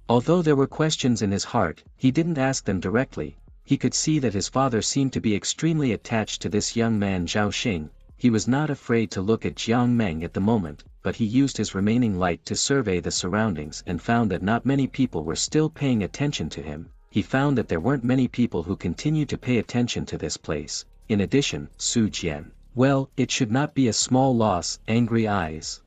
Although there were questions in his heart, he didn't ask them directly. He could see that his father seemed to be extremely attached to this young man Zhao Xing. He was not afraid to look at Jiang Meng at the moment, but he used his remaining light to survey the surroundings and found that not many people were still paying attention to him. He found that there weren't many people who continued to pay attention to this place. In addition, Su Jian. Well, it should not be a small loss. Angry eyes.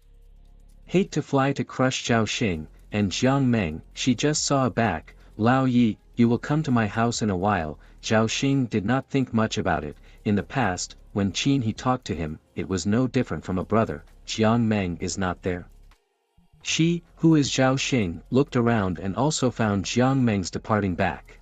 Hate to fly to crush Zhao Xing, and Jiang Meng. She just saw a back. Lao Yi, you will come to my house in a while. Zhao Xing did not think much about it. In the past, when Qin He talked to him, it was no different from a brother. Jiang Meng is not there. She, who is Zhao Xing, looked around and also found Jiang Meng's departing back.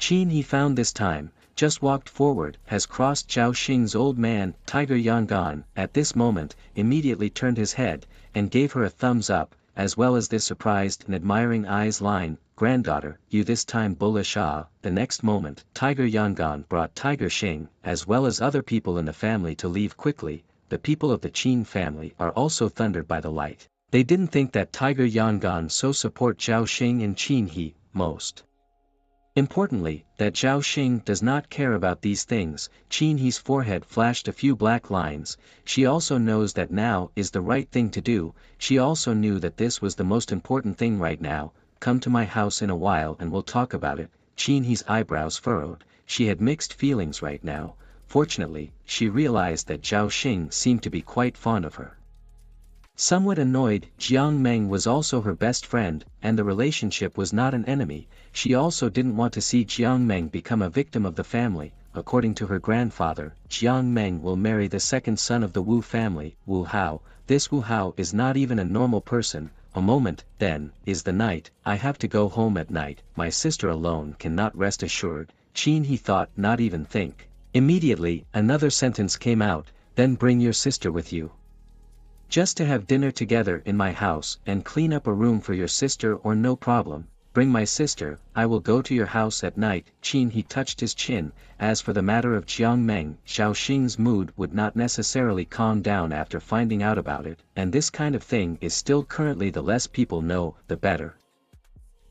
Qin He found this time, just walked forward, has crossed Zhao Xing's old man. Tiger Yangon, at this moment, immediately turned his head, and gave her a thumbs up, as well as this surprised and admiring eyes line. Granddaughter, you this time bullish ah. The next moment, Tiger Yangon brought Tiger Xing, as well as other people in the family to leave quickly. The people of the Qin family are also thundered by the light. They didn't think that Tiger Yangon so support Zhao Xing and Qin He, most importantly, that Zhao Xing does not care about these things. Qin He's forehead flashed a few black lines. She also knows that now is the right thing to do. She also knew that this was the most important thing right now. Come to my house in a while and we'll talk about it. Qin He's eyebrows furrowed. She had mixed feelings right now. Fortunately, she realized that Zhao Xing seemed to be quite fond of her. Somewhat annoyed, Jiang Meng was also her best friend, and the relationship was not an enemy. She also didn't want to see Jiang Meng become a victim of the family. According to her grandfather, Jiang Meng will marry the second son of the Wu family, Wu Hao. This Wu Hao is not even a normal person. A moment, then, is the night. I have to go home at night. My sister alone cannot rest assured. Qin He thought, not even think. Immediately, another sentence came out, then bring your sister with you. Just to have dinner together in my house and clean up a room for your sister or no problem. bring my sister, I will go to your house at night." Qin He touched his chin. As for the matter of Jiang Meng, Zhao Xing's mood would not necessarily calm down after finding out about it, and this kind of thing is still currently the less people know, the better.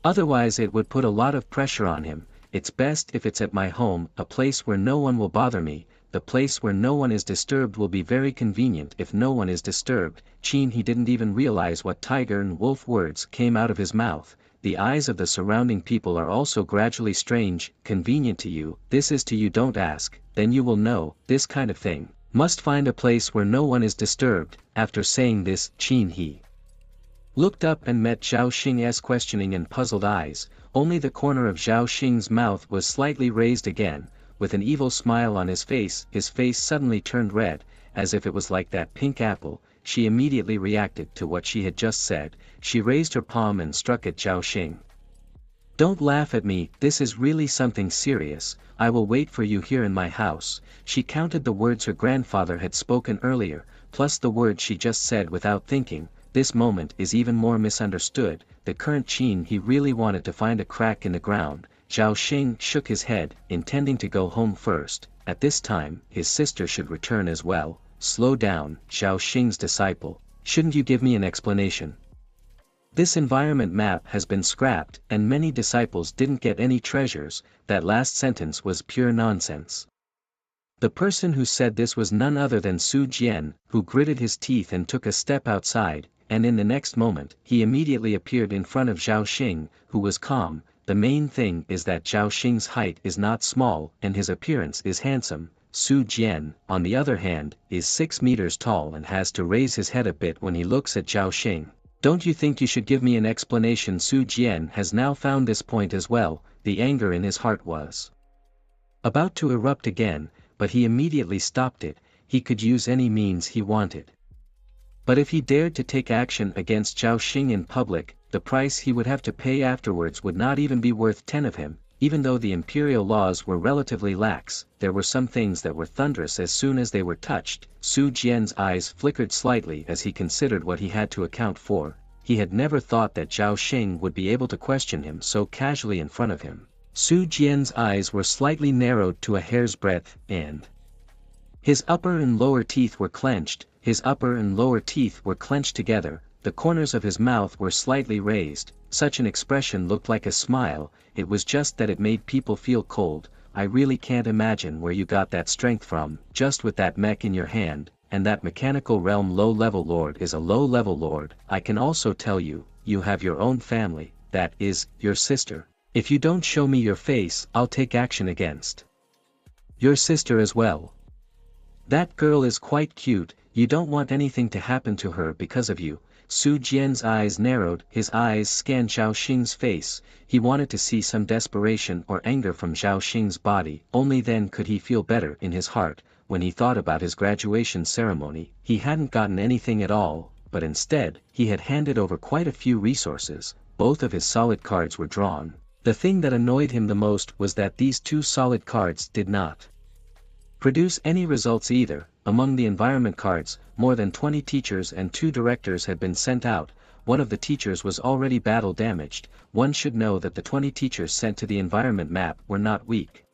Otherwise it would put a lot of pressure on him. It's best if it's at my home, a place where no one will bother me. The place where no one is disturbed will be very convenient if no one is disturbed. Qin He didn't even realize what tiger and wolf words came out of his mouth. The eyes of the surrounding people are also gradually strange. Convenient to you, this is to you, don't ask, then you will know, this kind of thing. Must find a place where no one is disturbed. After saying this, Qin He looked up and met Zhao Xing's questioning and puzzled eyes. Only the corner of Zhao Xing's mouth was slightly raised again, with an evil smile on his face suddenly turned red, as if it was like that pink apple. She immediately reacted to what she had just said. She raised her palm and struck at Zhao Xing. "Don't laugh at me, this is really something serious. I will wait for you here in my house." She counted the words her grandfather had spoken earlier, plus the words she just said without thinking. This moment is even more misunderstood. The current Qin He really wanted to find a crack in the ground. Zhao Xing shook his head, intending to go home first. At this time, his sister should return as well. "Slow down, Zhao Xing's disciple. Shouldn't you give me an explanation? This environment map has been scrapped and many disciples didn't get any treasures." That last sentence was pure nonsense. The person who said this was none other than Su Jian, who gritted his teeth and took a step outside, and in the next moment, he immediately appeared in front of Zhao Xing, who was calm. The main thing is that Zhao Xing's height is not small and his appearance is handsome. Su Jian, on the other hand, is 6 meters tall and has to raise his head a bit when he looks at Zhao Xing. "Don't you think you should give me an explanation?" Su Jian has now found this point as well. The anger in his heart was about to erupt again, but he immediately stopped it. He could use any means he wanted. But if he dared to take action against Zhao Xing in public, the price he would have to pay afterwards would not even be worth 10 of him. Even though the imperial laws were relatively lax, there were some things that were thunderous as soon as they were touched. Su Jian's eyes flickered slightly as he considered what he had to account for. He had never thought that Zhao Xing would be able to question him so casually in front of him. Su Jian's eyes were slightly narrowed to a hair's breadth, and his upper and lower teeth were clenched. His upper and lower teeth were clenched together, the corners of his mouth were slightly raised. Such an expression looked like a smile, it was just that it made people feel cold. "I really can't imagine where you got that strength from, just with that mech in your hand, and that mechanical realm low-level lord is a low-level lord. I can also tell you, you have your own family, that is, your sister. If you don't show me your face, I'll take action against your sister as well. That girl is quite cute, you don't want anything to happen to her because of you." Su Jian's eyes narrowed, his eyes scanned Zhao Xing's face. He wanted to see some desperation or anger from Zhao Xing's body, only then could he feel better in his heart. When he thought about his graduation ceremony, he hadn't gotten anything at all, but instead, he had handed over quite a few resources. Both of his solid cards were drawn. The thing that annoyed him the most was that these 2 solid cards did not produce any results either. Among the environment cards, more than 20 teachers and 2 directors had been sent out. One of the teachers was already battle damaged. One should know that the 20 teachers sent to the environment map were not weak.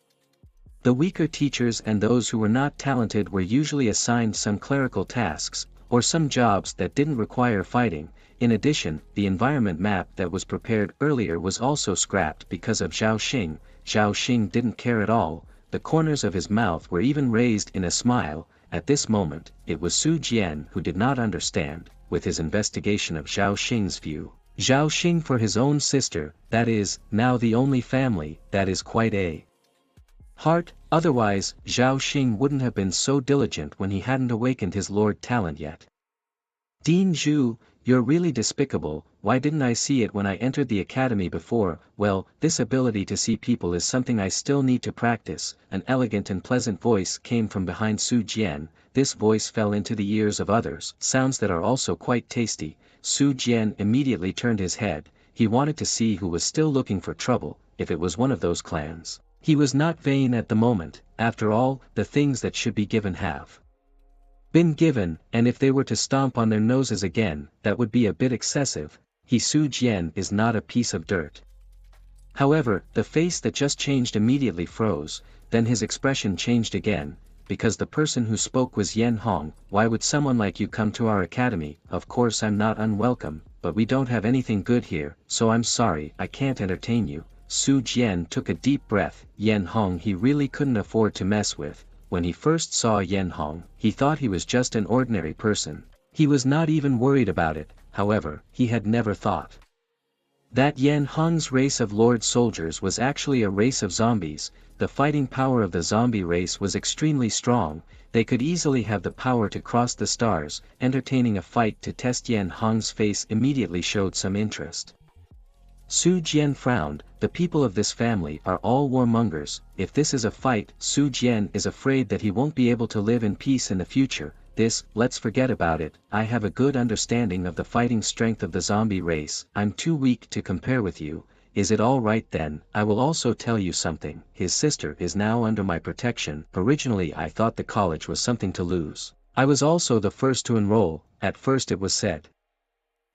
The weaker teachers and those who were not talented were usually assigned some clerical tasks, or some jobs that didn't require fighting. In addition, the environment map that was prepared earlier was also scrapped because of Zhao Xing. Zhao Xing didn't care at all. The corners of his mouth were even raised in a smile. At this moment, it was Su Jian who did not understand, with his investigation of Zhao Xing's view. Zhao Xing for his own sister, that is, now the only family, that is quite a heart. Otherwise, Zhao Xing wouldn't have been so diligent when he hadn't awakened his lord talent yet. "Dean Zhu, you're really despicable. Why didn't I see it when I entered the academy before?" "Well, this ability to see people is something I still need to practice." An elegant and pleasant voice came from behind Su Jian. This voice fell into the ears of others. Sounds that are also quite tasty. Su Jian immediately turned his head. He wanted to see who was still looking for trouble, if it was one of those clans. He was not vain at the moment. After all, the things that should be given have been given, and if they were to stomp on their noses again, that would be a bit excessive. Su Jian is not a piece of dirt. However, the face that just changed immediately froze, then his expression changed again, because the person who spoke was Yen Hong. Why would someone like you come to our academy? Of course I'm not unwelcome, but we don't have anything good here, so I'm sorry I can't entertain you. Su Jian took a deep breath. Yen Hong he really couldn't afford to mess with. When he first saw Yen Hong, he thought he was just an ordinary person. He was not even worried about it. However, he had never thought that Yen Hong's race of Lord soldiers was actually a race of zombies. The fighting power of the zombie race was extremely strong. They could easily have the power to cross the stars. Entertaining a fight to test Yen Hong's face immediately showed some interest. Su Jian frowned. The people of this family are all warmongers. If this is a fight, Su Jian is afraid that he won't be able to live in peace in the future. Let's forget about it. I have a good understanding of the fighting strength of the zombie race. I'm too weak to compare with you. Is it all right then? I will also tell you something. His sister is now under my protection. Originally I thought the college was something to lose. I was also the first to enroll. At first it was said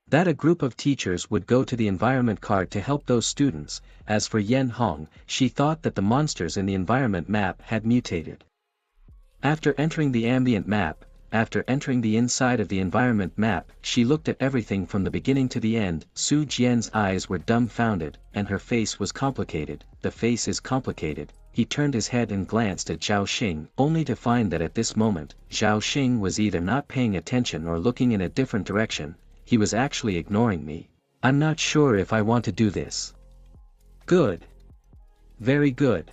that a group of teachers would go to the environment card to help those students. As for Yen Hong, she thought that the monsters in the environment map had mutated. After entering the ambient map, after entering the inside of the environment map, she looked at everything from the beginning to the end. Su Jian's eyes were dumbfounded, and her face was complicated. The face is complicated. He turned his head and glanced at Zhao Xing, only to find that at this moment, Zhao Xing was either not paying attention or looking in a different direction. He was actually ignoring me. I'm not sure if I want to do this. Good. Very good.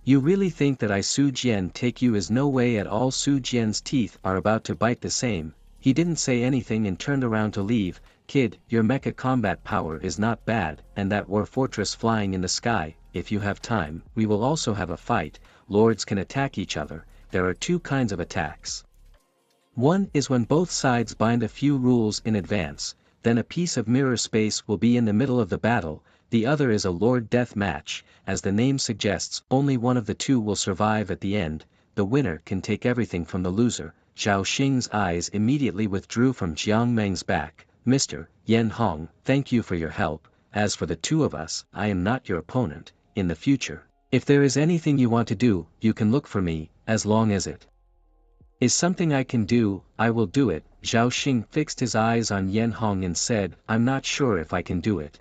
You really think that I Su Jian take you? Is no way at all. Su Jian's teeth are about to bite the same. He didn't say anything and turned around to leave. Kid, your mecha combat power is not bad, and that war fortress flying in the sky. If you have time, we will also have a fight. Lords can attack each other. There are two kinds of attacks. One is when both sides bind a few rules in advance, then a piece of mirror space will be in the middle of the battle. The other is a Lord Death match. As the name suggests, only one of the two will survive at the end. The winner can take everything from the loser. Zhao Xing's eyes immediately withdrew from Jiang Meng's back. Mr. Yen Hong, thank you for your help. As for the two of us, I am not your opponent. In the future, if there is anything you want to do, you can look for me. As long as it is something I can do, I will do it. Zhao Xing fixed his eyes on Yen Hong and said, I'm not sure if I can do it.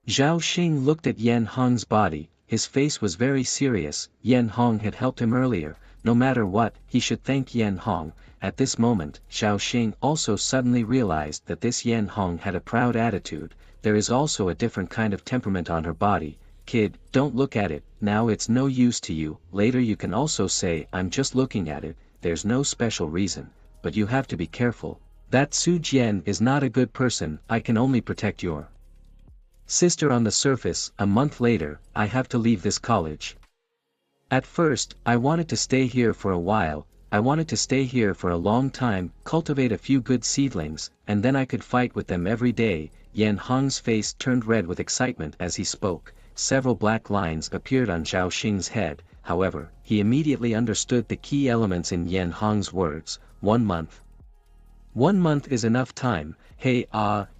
Zhao Xing looked at Yen Hong's body. His face was very serious. Yen Hong had helped him earlier. No matter what, he should thank Yen Hong. At this moment, Zhao Xing also suddenly realized that this Yen Hong had a proud attitude. There is also a different kind of temperament on her body. Kid, don't look at it, now it's no use to you. Later you can also say, I'm just looking at it. There's no special reason, but you have to be careful. That Su Jian is not a good person. I can only protect your sister on the surface. A month later, I have to leave this college. At first, I wanted to stay here for a while. I wanted to stay here for a long time, cultivate a few good seedlings, and then I could fight with them every day. Yen Hong's face turned red with excitement as he spoke. Several black lines appeared on Zhao Xing's head. However, he immediately understood the key elements in Yen Hong's words. 1 month. 1 month is enough time. Hey,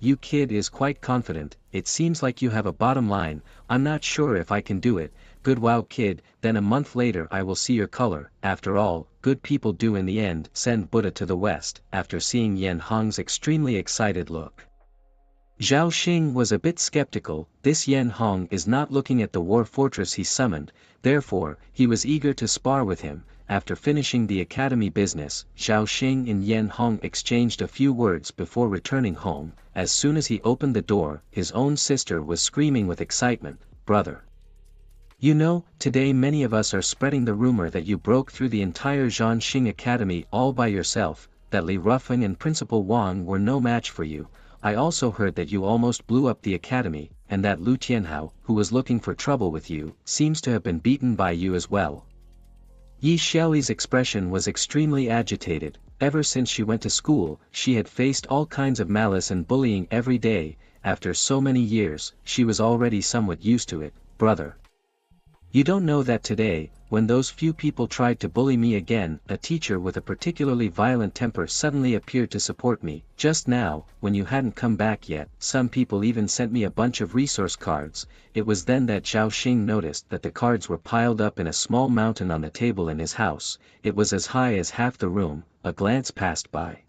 you kid is quite confident. It seems like you have a bottom line. I'm not sure if I can do it. Good, wow kid, then a month later I will see your color. After all, good people do in the end send Buddha to the west. After seeing Yen Hong's extremely excited look, Zhao Xing was a bit skeptical. This Yen Hong is not looking at the war fortress he summoned, therefore, he was eager to spar with him. After finishing the academy business, Zhao Xing and Yen Hong exchanged a few words before returning home. As soon as he opened the door, his own sister was screaming with excitement, Brother! You know, today many of us are spreading the rumor that you broke through the entire Zhanxing Academy all by yourself, that Li Rufeng and Principal Wang were no match for you. I also heard that you almost blew up the academy, and that Lu Tianhao, who was looking for trouble with you, seems to have been beaten by you as well. Yi Xiaoli's expression was extremely agitated. Ever since she went to school, she had faced all kinds of malice and bullying every day. After so many years, she was already somewhat used to it. Brother! You don't know that today, when those few people tried to bully me again, a teacher with a particularly violent temper suddenly appeared to support me. Just now, when you hadn't come back yet, some people even sent me a bunch of resource cards. It was then that Zhao Xing noticed that the cards were piled up in a small mountain on the table in his house. It was as high as half the room. A glance passed by.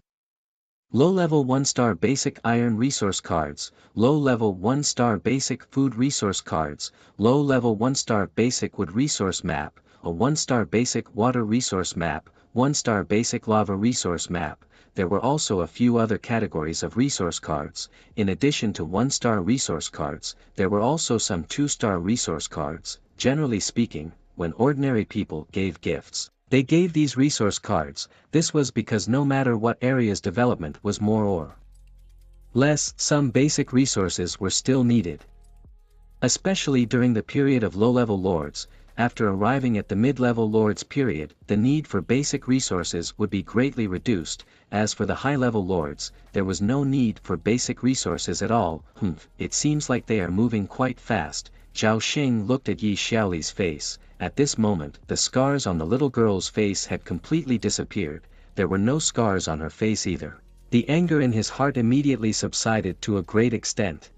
Low-level 1-star basic iron resource cards, low-level 1-star basic food resource cards, low-level 1-star basic wood resource map, a 1-star basic water resource map, 1-star basic lava resource map. There were also a few other categories of resource cards. In addition to 1-star resource cards, there were also some 2-star resource cards. Generally speaking, when ordinary people gave gifts, they gave these resource cards. This was because no matter what area's development was more or less, some basic resources were still needed. Especially during the period of low-level lords, after arriving at the mid-level lords period, the need for basic resources would be greatly reduced. As for the high-level lords, there was no need for basic resources at all. It seems like they are moving quite fast. Zhao Xing looked at Yi Xiaoli's face. At this moment, the scars on the little girl's face had completely disappeared. There were no scars on her face either. The anger in his heart immediately subsided to a great extent.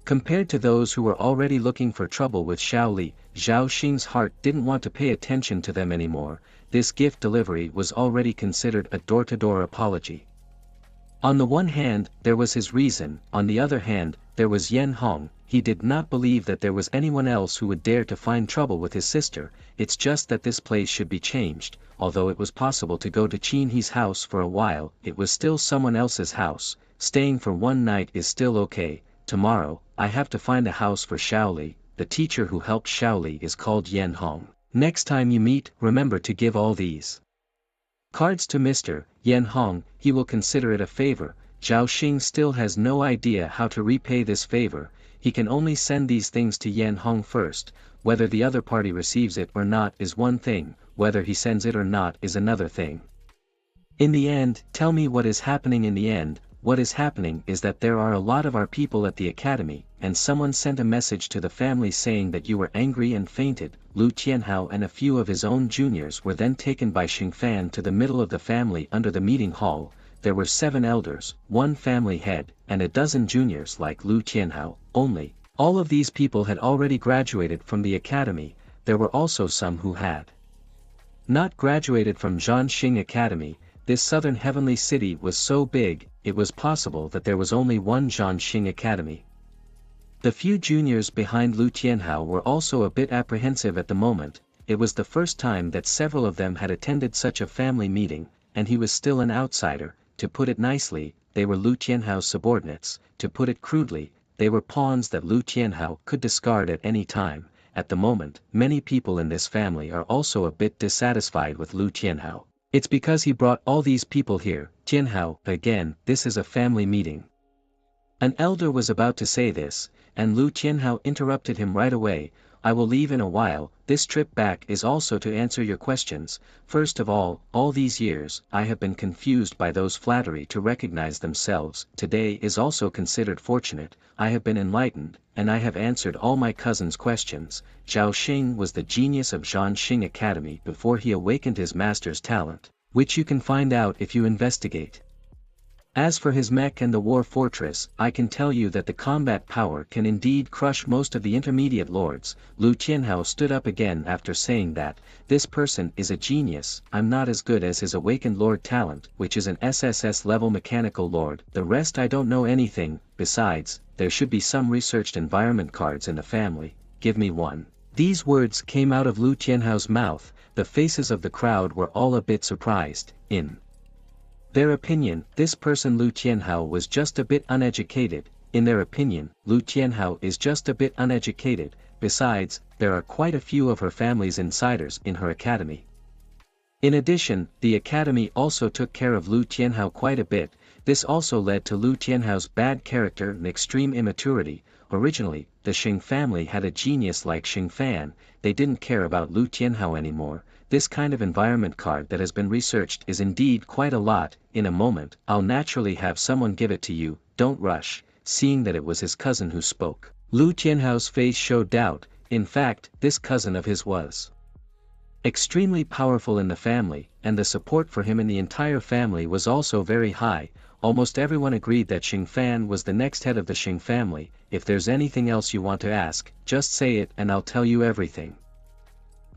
Compared to those who were already looking for trouble with Xiaoli, Zhao Xing's heart didn't want to pay attention to them anymore. This gift delivery was already considered a door-to-door apology. On the one hand, there was his reason, on the other hand, there was Yan Hong. He did not believe that there was anyone else who would dare to find trouble with his sister. It's just that this place should be changed. Although it was possible to go to Qin He's house for a while, it was still someone else's house. Staying for one night is still okay. Tomorrow, I have to find a house for Xiaoli. The teacher who helped Xiaoli is called Yan Hong. Next time you meet, remember to give all these cards to Mr. Yan Hong. He will consider it a favor. Zhao Xing still has no idea how to repay this favor. He can only send these things to Yan Hong first. Whether the other party receives it or not is one thing, whether he sends it or not is another thing. In the end, tell me what is happening in the end. What is happening is that there are a lot of our people at the academy, and someone sent a message to the family saying that you were angry and fainted. Lu Tianhao and a few of his own juniors were then taken by Xingfan to the middle of the family under the meeting hall. There were 7 elders, 1 family head, and a dozen juniors like Lu Tianhao, only. All of these people had already graduated from the academy. There were also some who had not graduated from Zhanxing Academy. This southern heavenly city was so big, it was possible that there was only one Zhanxing Academy. The few juniors behind Lu Tianhao were also a bit apprehensive at the moment. It was the first time that several of them had attended such a family meeting, and he was still an outsider. To put it nicely, they were Lu Tianhao's subordinates. To put it crudely, they were pawns that Lu Tianhao could discard at any time. At the moment, many people in this family are also a bit dissatisfied with Lu Tianhao. It's because he brought all these people here. Tianhao, again, this is a family meeting. An elder was about to say this, and Lu Tianhao interrupted him right away. I will leave in a while. This trip back is also to answer your questions. First of all these years, I have been confused by those flattery to recognize themselves. Today is also considered fortunate. I have been enlightened, and I have answered all my cousin's questions. Zhao Xing was the genius of Zhanxing Academy before he awakened his master's talent, which you can find out if you investigate. As for his mech and the war fortress, I can tell you that the combat power can indeed crush most of the intermediate lords. Lu Tianhao stood up again after saying that, this person is a genius. I'm not as good as his awakened lord talent, which is an SSS level mechanical lord. The rest I don't know anything. Besides, there should be some researched environment cards in the family. Give me one. These words came out of Lu Tianhao's mouth. The faces of the crowd were all a bit surprised. In their opinion, this person Lu Tianhao was just a bit uneducated. In their opinion, Lu Tianhao is just a bit uneducated. Besides, there are quite a few of her family's insiders in her academy. In addition, the academy also took care of Lu Tianhao quite a bit. This also led to Lu Tianhao's bad character and extreme immaturity. Originally, the Xing family had a genius like Xingfan. They didn't care about Lu Tianhao anymore. This kind of environment card that has been researched is indeed quite a lot. In a moment, I'll naturally have someone give it to you. Don't rush. Seeing that it was his cousin who spoke, Lu Tianhao's face showed doubt. In fact, this cousin of his was extremely powerful in the family, and the support for him in the entire family was also very high. Almost everyone agreed that Xing Fan was the next head of the Xing family. If there's anything else you want to ask, just say it and I'll tell you everything.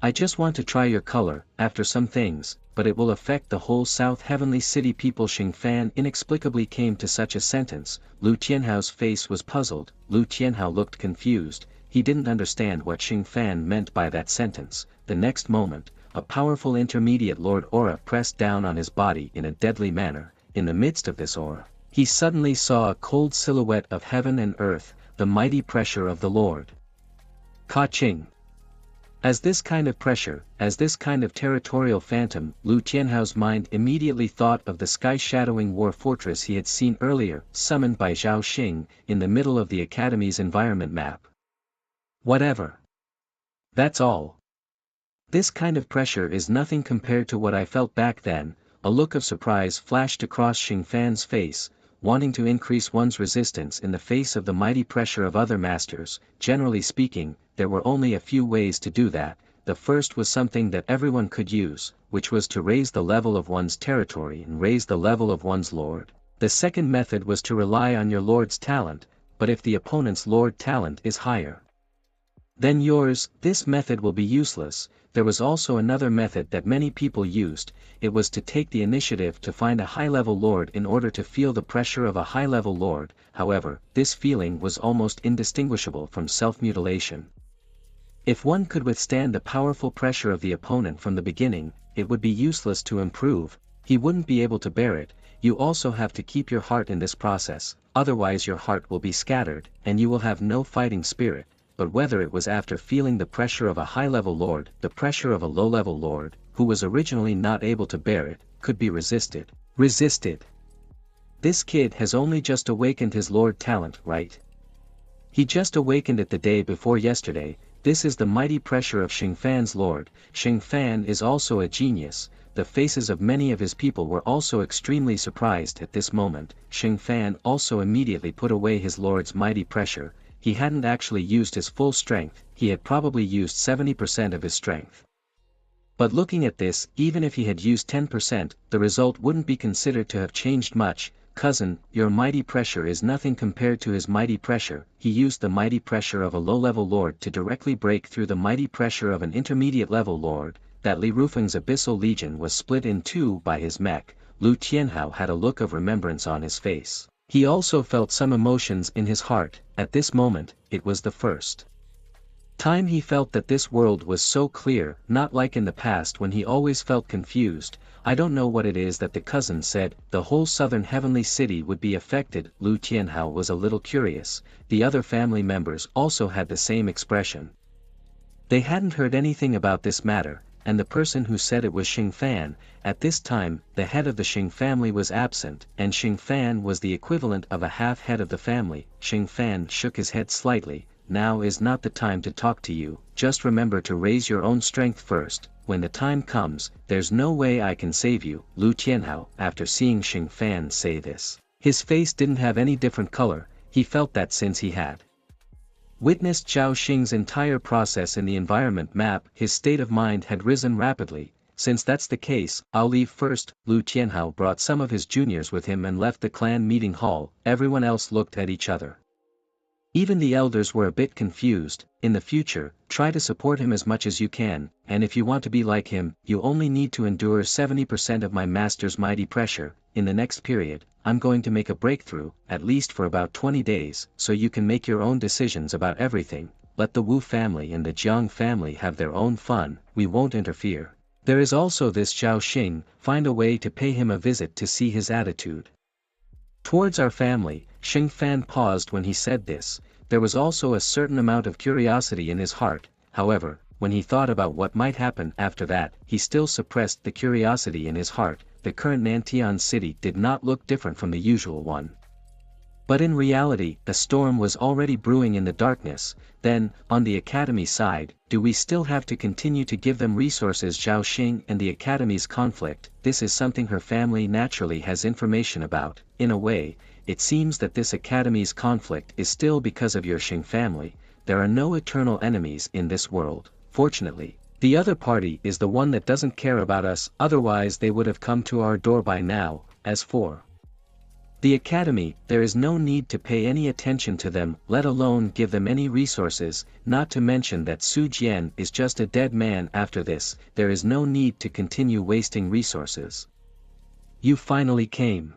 I just want to try your color, after some things, but it will affect the whole South Heavenly City people. Xing Fan inexplicably came to such a sentence. Lu Tianhao's face was puzzled. Lu Tianhao looked confused. He didn't understand what Xing Fan meant by that sentence. The next moment, a powerful intermediate lord aura pressed down on his body in a deadly manner. In the midst of this aura, he suddenly saw a cold silhouette of heaven and earth, the mighty pressure of the Lord. Ka-ching! As this kind of pressure, as this kind of territorial phantom, Lu Tianhao's mind immediately thought of the sky-shadowing war fortress he had seen earlier, summoned by Zhao Xing, in the middle of the Academy's environment map. Whatever. That's all. This kind of pressure is nothing compared to what I felt back then. A look of surprise flashed across Xing Fan's face, wanting to increase one's resistance in the face of the mighty pressure of other masters. Generally speaking, there were only a few ways to do that. The first was something that everyone could use, which was to raise the level of one's territory and raise the level of one's lord. The second method was to rely on your lord's talent, but if the opponent's lord talent is higher than yours, this method will be useless. There was also another method that many people used. It was to take the initiative to find a high-level lord in order to feel the pressure of a high-level lord. However, this feeling was almost indistinguishable from self-mutilation. If one could withstand the powerful pressure of the opponent from the beginning, it would be useless to improve. He wouldn't be able to bear it. You also have to keep your heart in this process, otherwise your heart will be scattered, and you will have no fighting spirit. But whether it was after feeling the pressure of a high-level lord, the pressure of a low-level lord, who was originally not able to bear it, could be resisted. This kid has only just awakened his lord talent, right? He just awakened it the day before yesterday. This is the mighty pressure of Xing Fan's lord. Xing Fan is also a genius. The faces of many of his people were also extremely surprised at this moment. Xing Fan also immediately put away his lord's mighty pressure. He hadn't actually used his full strength, he had probably used 70% of his strength. But looking at this, even if he had used 10%, the result wouldn't be considered to have changed much. Cousin, your mighty pressure is nothing compared to his mighty pressure. He used the mighty pressure of a low-level lord to directly break through the mighty pressure of an intermediate-level lord. That Li Rufeng's Abyssal Legion was split in two by his mech. Lu Tianhao had a look of remembrance on his face. He also felt some emotions in his heart. At this moment, it was the first time he felt that this world was so clear, not like in the past when he always felt confused. I don't know what it is that the cousin said. The whole southern heavenly city would be affected. Lu Tianhao was a little curious. The other family members also had the same expression. They hadn't heard anything about this matter, and the person who said it was Xing Fan. At this time, the head of the Xing family was absent, and Xing Fan was the equivalent of a half-head of the family. Xing Fan shook his head slightly. Now is not the time to talk to you, just remember to raise your own strength first. When the time comes, there's no way I can save you. Lu Tianhao, after seeing Xing Fan say this, his face didn't have any different color. He felt that since he had witnessed Zhao Xing's entire process in the environment map, his state of mind had risen rapidly. Since that's the case, I'll leave first. Lu Tianhao brought some of his juniors with him and left the clan meeting hall. Everyone else looked at each other. Even the elders were a bit confused. In the future, try to support him as much as you can, and if you want to be like him, you only need to endure 70% of my master's mighty pressure. In the next period, I'm going to make a breakthrough, at least for about 20 days, so you can make your own decisions about everything. Let the Wu family and the Jiang family have their own fun, we won't interfere. There is also this Zhao Xing, find a way to pay him a visit to see his attitude towards our family. Xing Fan paused when he said this. There was also a certain amount of curiosity in his heart. However, when he thought about what might happen after that, he still suppressed the curiosity in his heart. The current Nantian city did not look different from the usual one. But in reality, a storm was already brewing in the darkness. Then, on the Academy side, do we still have to continue to give them resources? Zhao Xing and the Academy's conflict, this is something her family naturally has information about. In a way, it seems that this Academy's conflict is still because of your Xing family. there are no eternal enemies in this world, fortunately. The other party is the one that doesn't care about us, otherwise they would have come to our door by now. As for the academy, there is no need to pay any attention to them, let alone give them any resources, not to mention that Su Jian is just a dead man after this, there is no need to continue wasting resources. You finally came.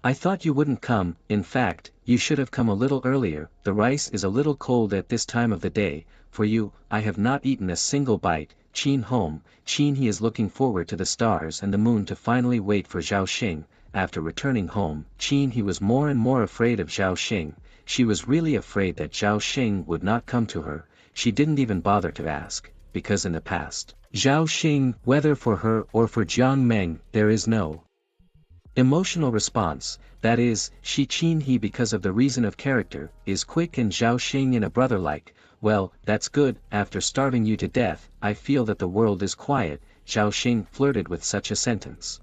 I thought you wouldn't come, in fact, you should have come a little earlier, the rice is a little cold at this time of the day, for you, I have not eaten a single bite. Qin home, Qin he is looking forward to the stars and the moon to finally wait for Zhao Xing. After returning home, Qin he was more and more afraid of Zhao Xing, she was really afraid that Zhao Xing would not come to her, she didn't even bother to ask, because in the past, Zhao Xing, whether for her or for Jiang Meng, there is no emotional response, that is, she Qin he because of the reason of character, is quick and Zhao Xing in a brother-like, well, that's good, after starving you to death, I feel that the world is quiet, Zhao Xing flirted with such a sentence.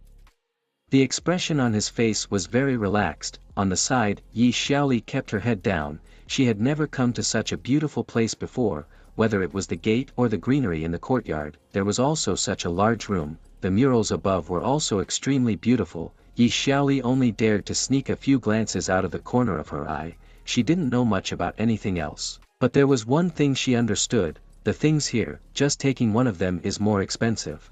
The expression on his face was very relaxed, on the side, Yi Xiaoli kept her head down, she had never come to such a beautiful place before, whether it was the gate or the greenery in the courtyard, there was also such a large room, the murals above were also extremely beautiful, Yi Xiaoli only dared to sneak a few glances out of the corner of her eye, she didn't know much about anything else, but there was one thing she understood, the things here, just taking one of them is more expensive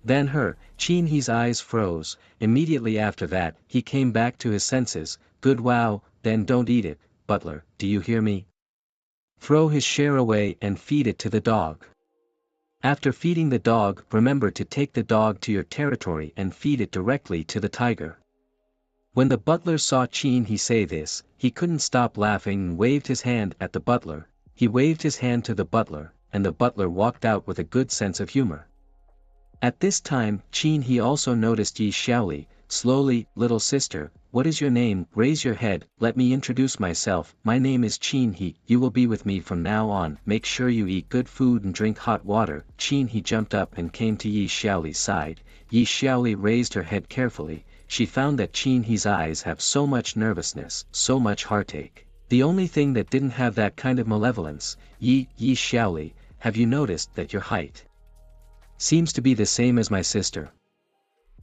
than her. Qin he's eyes froze, immediately after that, he came back to his senses, good wow, then don't eat it, butler, do you hear me? Throw his share away and feed it to the dog. After feeding the dog, remember to take the dog to your territory and feed it directly to the tiger. When the butler saw Qin he say this, he couldn't stop laughing and waved his hand at the butler, he waved his hand to the butler, and the butler walked out with a good sense of humor. At this time, Qin he also noticed Yi Xiaoli, slowly, little sister, what is your name, raise your head, let me introduce myself, my name is Qin he, you will be with me from now on, make sure you eat good food and drink hot water, Qin he jumped up and came to Yi Xiaoli's side, Yi Xiaoli raised her head carefully, she found that Qin he's eyes have so much nervousness, so much heartache. The only thing that didn't have that kind of malevolence, Yi Xiaoli, have you noticed that your height seems to be the same as my sister?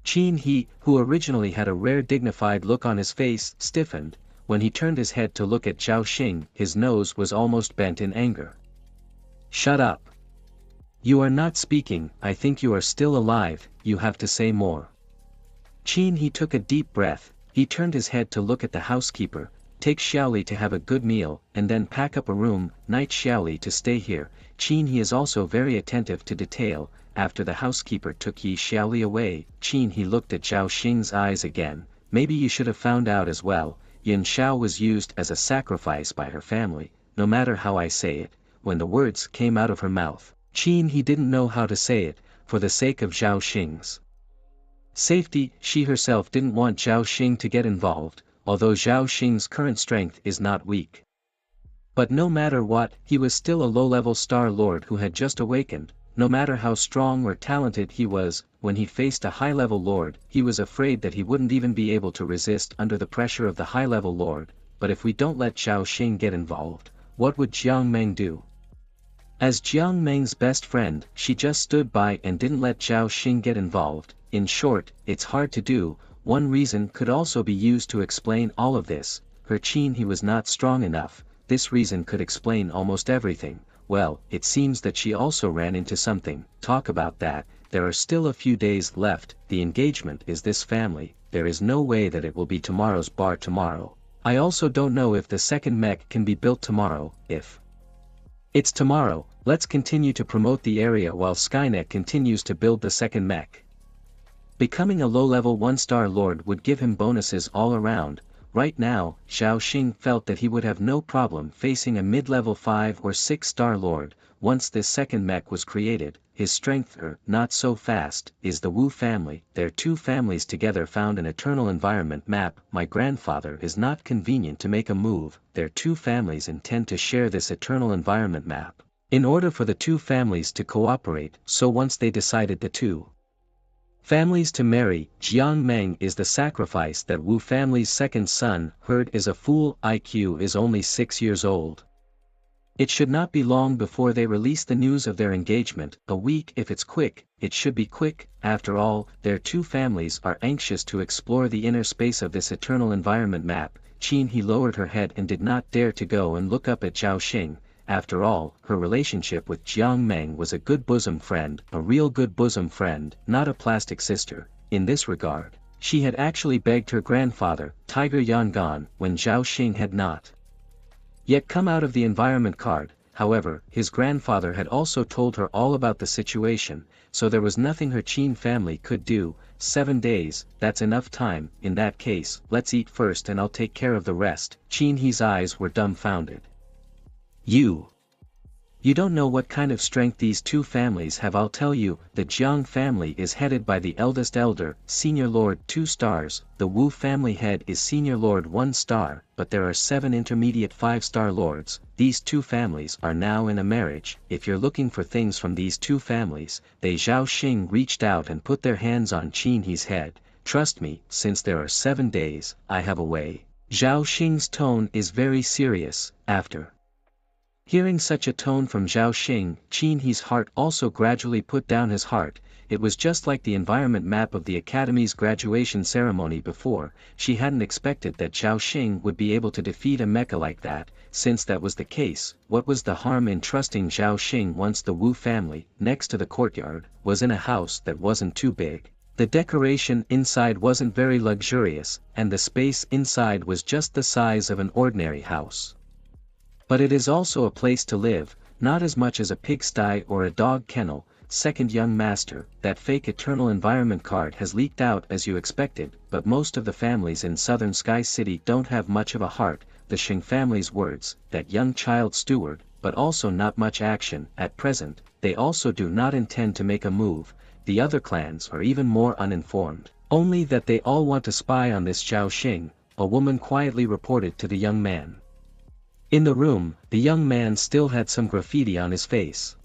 Qin he, who originally had a rare dignified look on his face, stiffened, when he turned his head to look at Zhao Xing, his nose was almost bent in anger. Shut up! You are not speaking, I think you are still alive, you have to say more. Qin he took a deep breath, he turned his head to look at the housekeeper, take Xiaoli to have a good meal, and then pack up a room, night Xiaoli to stay here, Qin he is also very attentive to detail. After the housekeeper took Yi Xiaoli away, Qin he looked at Zhao Xing's eyes again, maybe you should have found out as well, Yin Xiao was used as a sacrifice by her family, no matter how I say it, when the words came out of her mouth, Qin he didn't know how to say it, for the sake of Zhao Xing's safety, she herself didn't want Zhao Xing to get involved, although Zhao Xing's current strength is not weak. But no matter what, he was still a low-level Star Lord who had just awakened. No matter how strong or talented he was, when he faced a high-level lord, he was afraid that he wouldn't even be able to resist under the pressure of the high-level lord, but if we don't let Zhao Xing get involved, what would Jiang Meng do? As Jiang Meng's best friend, she just stood by and didn't let Zhao Xing get involved, in short, it's hard to do, one reason could also be used to explain all of this, her Qin he was not strong enough, this reason could explain almost everything. Well, it seems that she also ran into something, talk about that, there are still a few days left, the engagement is this family, there is no way that it will be tomorrow's bar tomorrow. I also don't know if the second mech can be built tomorrow, if it's tomorrow, let's continue to promote the area while Skynet continues to build the second mech. Becoming a low-level 1-star lord would give him bonuses all around. Right now, Zhao Xing felt that he would have no problem facing a mid-level 5 or 6-star lord, once this second mech was created, his strength not so fast, is the Wu family, their two families together found an eternal environment map, my grandfather is not convenient to make a move, their two families intend to share this eternal environment map, in order for the two families to cooperate, so once they decided the two families to marry, Jiang Meng is the sacrifice that Wu family's second son heard is a fool, IQ is only 6 years old. It should not be long before they release the news of their engagement, a week if it's quick, it should be quick, after all, their two families are anxious to explore the inner space of this eternal environment map. He lowered her head and did not dare to go and look up at Zhao Xing. After all, her relationship with Jiang Meng was a good bosom friend, a real good bosom friend, not a plastic sister. In this regard, she had actually begged her grandfather, Tiger Yangon, when Zhao Xing had not yet come out of the environment card. However, his grandfather had also told her all about the situation, so there was nothing her Qin family could do. 7 days, that's enough time. In that case, let's eat first and I'll take care of the rest. Qin He's eyes were dumbfounded. You don't know what kind of strength these two families have. I'll tell you, the Jiang family is headed by the eldest elder, Senior Lord 2 stars, the Wu family head is Senior Lord 1 star, but there are 7 intermediate 5-star lords. These two families are now in a marriage. If you're looking for things from these two families, they Zhao Xing reached out and put their hands on Qin He's head. Trust me, since there are 7 days, I have a way. Zhao Xing's tone is very serious. After hearing such a tone from Zhao Xing, Qin He's heart also gradually put down his heart. It was just like the environment map of the Academy's graduation ceremony before. She hadn't expected that Zhao Xing would be able to defeat a mecha like that. Since that was the case, what was the harm in trusting Zhao Xing once the Wu family, next to the courtyard, was in a house that wasn't too big? The decoration inside wasn't very luxurious, and the space inside was just the size of an ordinary house. But it is also a place to live, not as much as a pigsty or a dog kennel. Second young master, that fake eternal environment card has leaked out as you expected, but most of the families in southern Sky City don't have much of a heart. The Xing family's words, that young child steward, but also not much action. At present, they also do not intend to make a move. The other clans are even more uninformed, only that they all want to spy on this Zhao Xing, a woman quietly reported to the young man. In the room, the young man still had some graffiti on his face.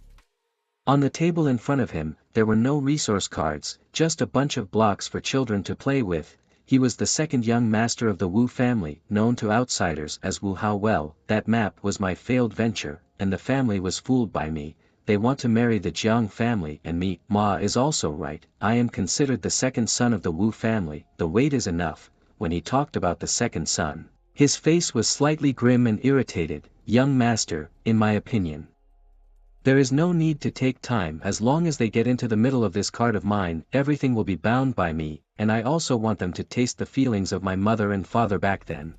On the table in front of him, there were no resource cards, just a bunch of blocks for children to play with. He was the second young master of the Wu family, known to outsiders as Wu. How well, that map was my failed venture, and the family was fooled by me. They want to marry the Jiang family and me. Ma is also right, I am considered the second son of the Wu family. The weight is enough. When he talked about the second son, his face was slightly grim and irritated. Young master, in my opinion, there is no need to take time. As long as they get into the middle of this card of mine, everything will be bound by me, and I also want them to taste the feelings of my mother and father back then.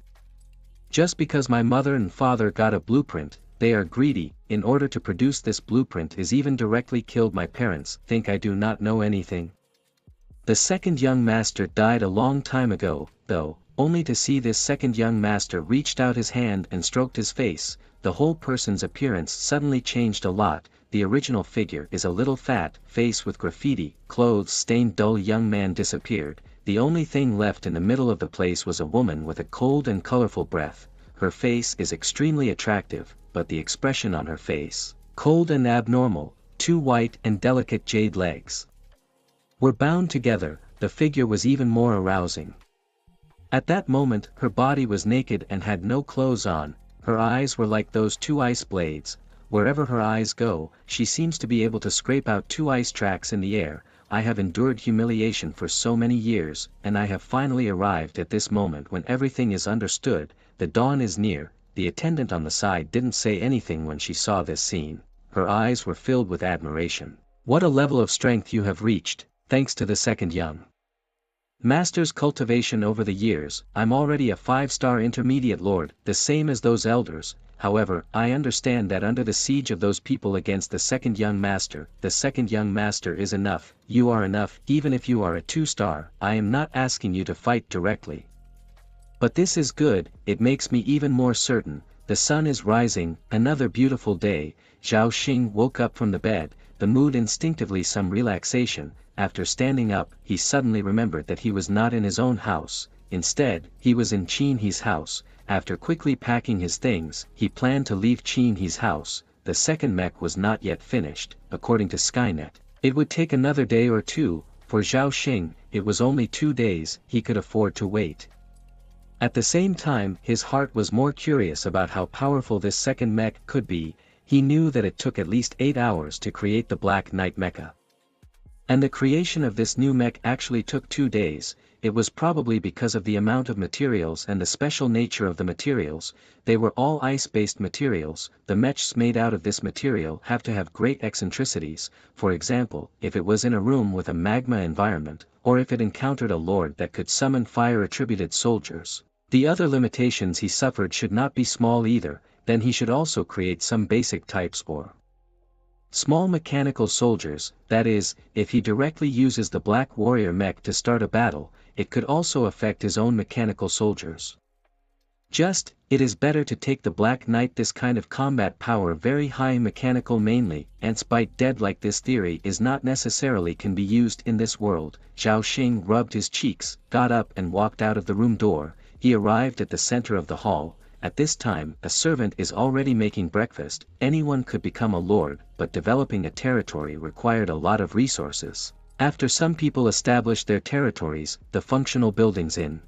Just because my mother and father got a blueprint, they are greedy. In order to produce this blueprint is even directly killed my parents. Think I do not know anything? The second young master died a long time ago, though, only to see this second young master reached out his hand and stroked his face. The whole person's appearance suddenly changed a lot. The original figure is a little fat, face with graffiti, clothes stained dull. Young man disappeared. The only thing left in the middle of the place was a woman with a cold and colorful breath. Her face is extremely attractive, but the expression on her face, cold and abnormal. 2 white and delicate jade legs were bound together. The figure was even more arousing. At that moment, her body was naked and had no clothes on. Her eyes were like those 2 ice blades. Wherever her eyes go, she seems to be able to scrape out 2 ice tracks in the air. I have endured humiliation for so many years, and I have finally arrived at this moment when everything is understood. The dawn is near. The attendant on the side didn't say anything when she saw this scene. Her eyes were filled with admiration. What a level of strength you have reached, thanks to the second young master's cultivation over the years. I'm already a 5-star intermediate lord, the same as those elders. However, I understand that under the siege of those people against the second young master, the second young master is enough. You are enough. Even if you are a 2-star, I am not asking you to fight directly. But this is good, it makes me even more certain. The sun is rising, another beautiful day. Zhao Xing woke up from the bed, the mood instinctively some relaxation. After standing up, he suddenly remembered that he was not in his own house. Instead, he was in Qin He's house. After quickly packing his things, he planned to leave Qin He's house. The second mech was not yet finished. According to Skynet, it would take another day or 2. For Zhao Xing, it was only 2 days. He could afford to wait. At the same time, his heart was more curious about how powerful this second mech could be. he knew that it took at least 8 hours to create the Black Knight mecha. And the creation of this new mech actually took 2 days. It was probably because of the amount of materials and the special nature of the materials. They were all ice-based materials. The mechs made out of this material have to have great eccentricities. For example, if it was in a room with a magma environment, or if it encountered a lord that could summon fire-attributed soldiers. The other limitations he suffered should not be small either. Then he should also create some basic types or small mechanical soldiers. That is, if he directly uses the Black Warrior mech to start a battle, it could also affect his own mechanical soldiers. It is better to take the Black Knight. This kind of combat power very high mechanical mainly, and spite dead like this theory is not necessarily can be used in this world. Zhao Xing rubbed his cheeks, got up and walked out of the room door. He arrived at the center of the hall. At this time, a servant is already making breakfast. Anyone could become a lord, but developing a territory required a lot of resources. After some people established their territories, the functional buildings in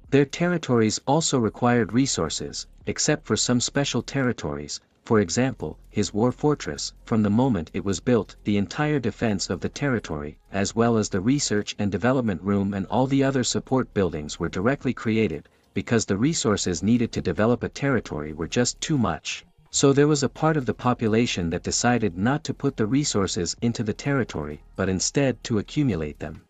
their territories also required resources, except for some special territories. For example, his war fortress, from the moment it was built, the entire defense of the territory, as well as the research and development room and all the other support buildings were directly created, because the resources needed to develop a territory were just too much. So there was a part of the population that decided not to put the resources into the territory, but instead to accumulate them.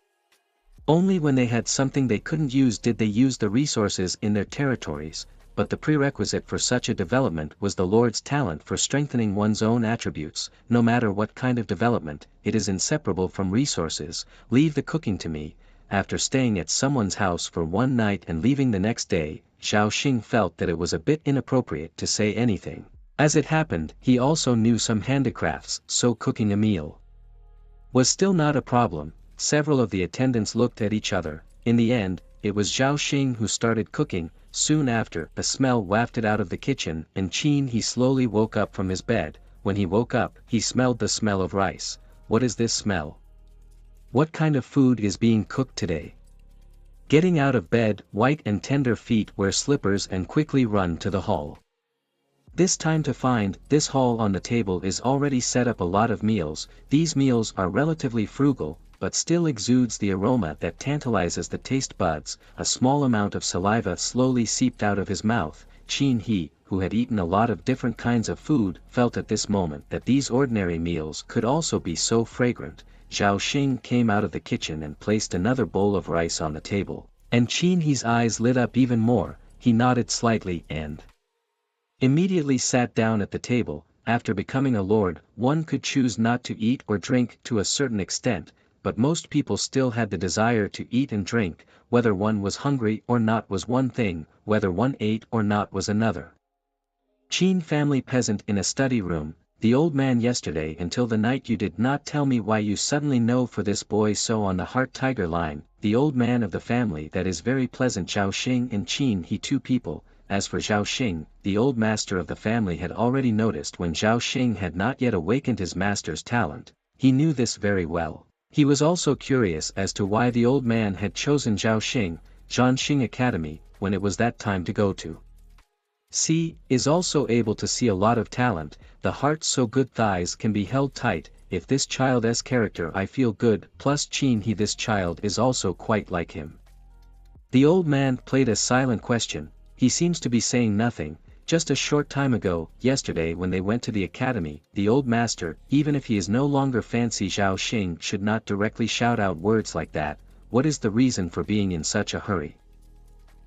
Only when they had something they couldn't use did they use the resources in their territories, but the prerequisite for such a development was the Lord's talent for strengthening one's own attributes. No matter what kind of development, it is inseparable from resources. Leave the cooking to me. After staying at someone's house for one night and leaving the next day, Zhao Xing felt that it was a bit inappropriate to say anything. As it happened, he also knew some handicrafts, so cooking a meal was still not a problem. Several of the attendants looked at each other. In the end, it was Zhao Xing who started cooking. Soon after, a smell wafted out of the kitchen, and he slowly woke up from his bed. When he woke up, he smelled the smell of rice. What is this smell? What kind of food is being cooked today? Getting out of bed, white and tender feet wear slippers and quickly run to the hall. This time to find, this hall on the table is already set up a lot of meals. These meals are relatively frugal, but still exudes the aroma that tantalizes the taste buds. A small amount of saliva slowly seeped out of his mouth. He, who had eaten a lot of different kinds of food, felt at this moment that these ordinary meals could also be so fragrant. Zhao Xing came out of the kitchen and placed another bowl of rice on the table, and He's eyes lit up even more. He nodded slightly and immediately sat down at the table. After becoming a lord, one could choose not to eat or drink to a certain extent, but most people still had the desire to eat and drink. Whether one was hungry or not was one thing, whether one ate or not was another. Family peasant in a study room. The old man yesterday until the night you did not tell me why you suddenly know for this boy so on the heart tiger line. The old man of the family that is very pleasant. Zhao Xing and he two people. As for Zhao Xing, the old master of the family had already noticed when Zhao Xing had not yet awakened his master's talent. He knew this very well. He was also curious as to why the old man had chosen Zhao Xing, Zhanxing Academy, when it was that time to go to. Is also able to see a lot of talent. The heart so good thighs can be held tight. If this child's character I feel good, plus this child is also quite like him. The old man played a silent question. He seems to be saying nothing. Just a short time ago, yesterday when they went to the academy, the old master, even if he is no longer fancy Zhao Xing should not directly shout out words like that. What is the reason for being in such a hurry?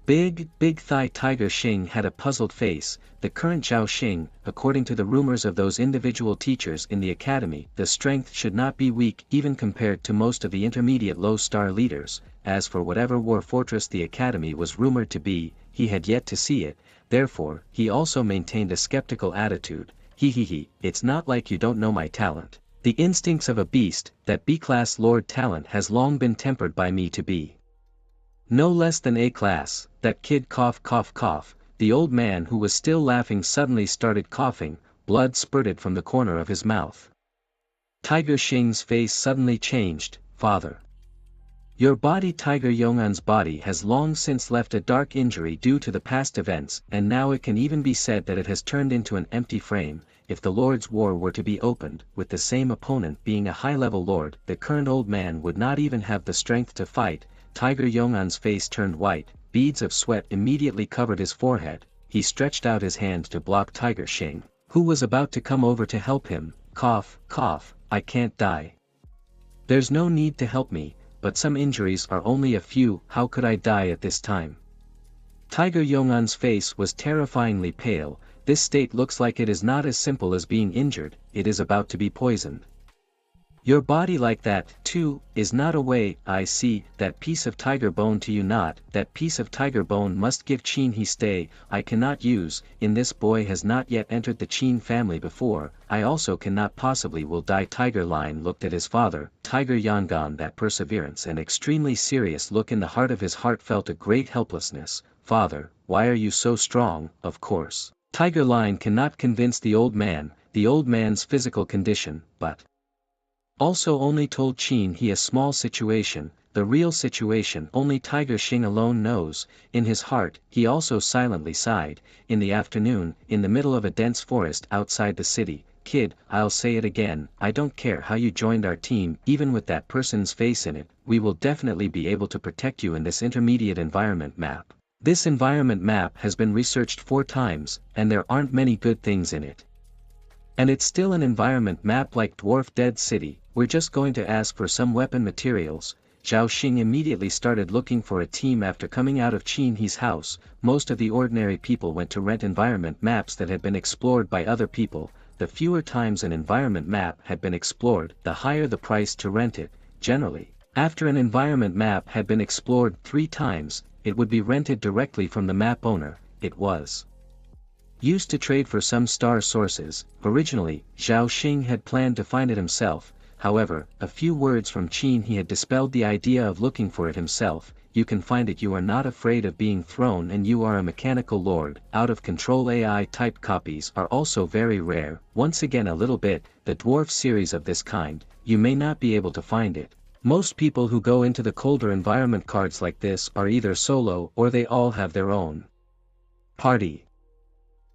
Big thigh tiger Xing had a puzzled face. The current Zhao Xing, according to the rumors of those individual teachers in the academy, the strength should not be weak even compared to most of the intermediate low-star leaders. As for whatever war fortress the academy was rumored to be, he had yet to see it, therefore, he also maintained a skeptical attitude. It's not like you don't know my talent. The instincts of a beast, that B-class lord talent has long been tempered by me to be no less than A-class. That kid cough. The old man who was still laughing suddenly started coughing, blood spurted from the corner of his mouth. Tiger Xing's face suddenly changed. Father. Your body. Tiger Yong'an's body has long since left a dark injury due to the past events, and now it can even be said that it has turned into an empty frame. if the Lord's War were to be opened, with the same opponent being a high-level lord, the current old man would not even have the strength to fight. Tiger Yong'an's face turned white, beads of sweat immediately covered his forehead. He stretched out his hand to block Tiger Xing, who was about to come over to help him. Cough, cough, I can't die. There's no need to help me, but some injuries are only a few. How could I die at this time? Tiger Yong'an's face was terrifyingly pale. This state looks like it is not as simple as being injured, it is about to be poisoned. Your body like that, too, is not a way. I see, that piece of tiger bone to you not, that piece of tiger bone must give Qin he stay, I cannot use, in this boy has not yet entered the Qin family before, I also cannot possibly will die. Tiger Lion looked at his father, Tiger Yangon. That perseverance and extremely serious look in the heart of his heart felt a great helplessness. Father, why are you so strong? Of course, Tiger Lion cannot convince the old man's physical condition, but also only told Qin he a small situation, the real situation only Tiger Xing alone knows. In his heart, he also silently sighed. In the afternoon, in the middle of a dense forest outside the city, kid, I'll say it again, I don't care how you joined our team, even with that person's face in it, we will definitely be able to protect you in this intermediate environment map. This environment map has been researched 4 times, and there aren't many good things in it. And it's still an environment map like Dwarf Dead City. We're just going to ask for some weapon materials. Zhao Xing immediately started looking for a team after coming out of Qin He's house. Most of the ordinary people went to rent environment maps that had been explored by other people. The fewer times an environment map had been explored, the higher the price to rent it. Generally, after an environment map had been explored 3 times, it would be rented directly from the map owner. It was used to trade for some star sources. Originally, Zhao Xing had planned to find it himself. However, a few words from Qin he had dispelled the idea of looking for it himself. You can find it. You are not afraid of being thrown, and you are a mechanical lord. Out of control AI type copies are also very rare. Once again a little bit, the dwarf series of this kind, you may not be able to find it. Most people who go into the colder environment cards like this are either solo or they all have their own party.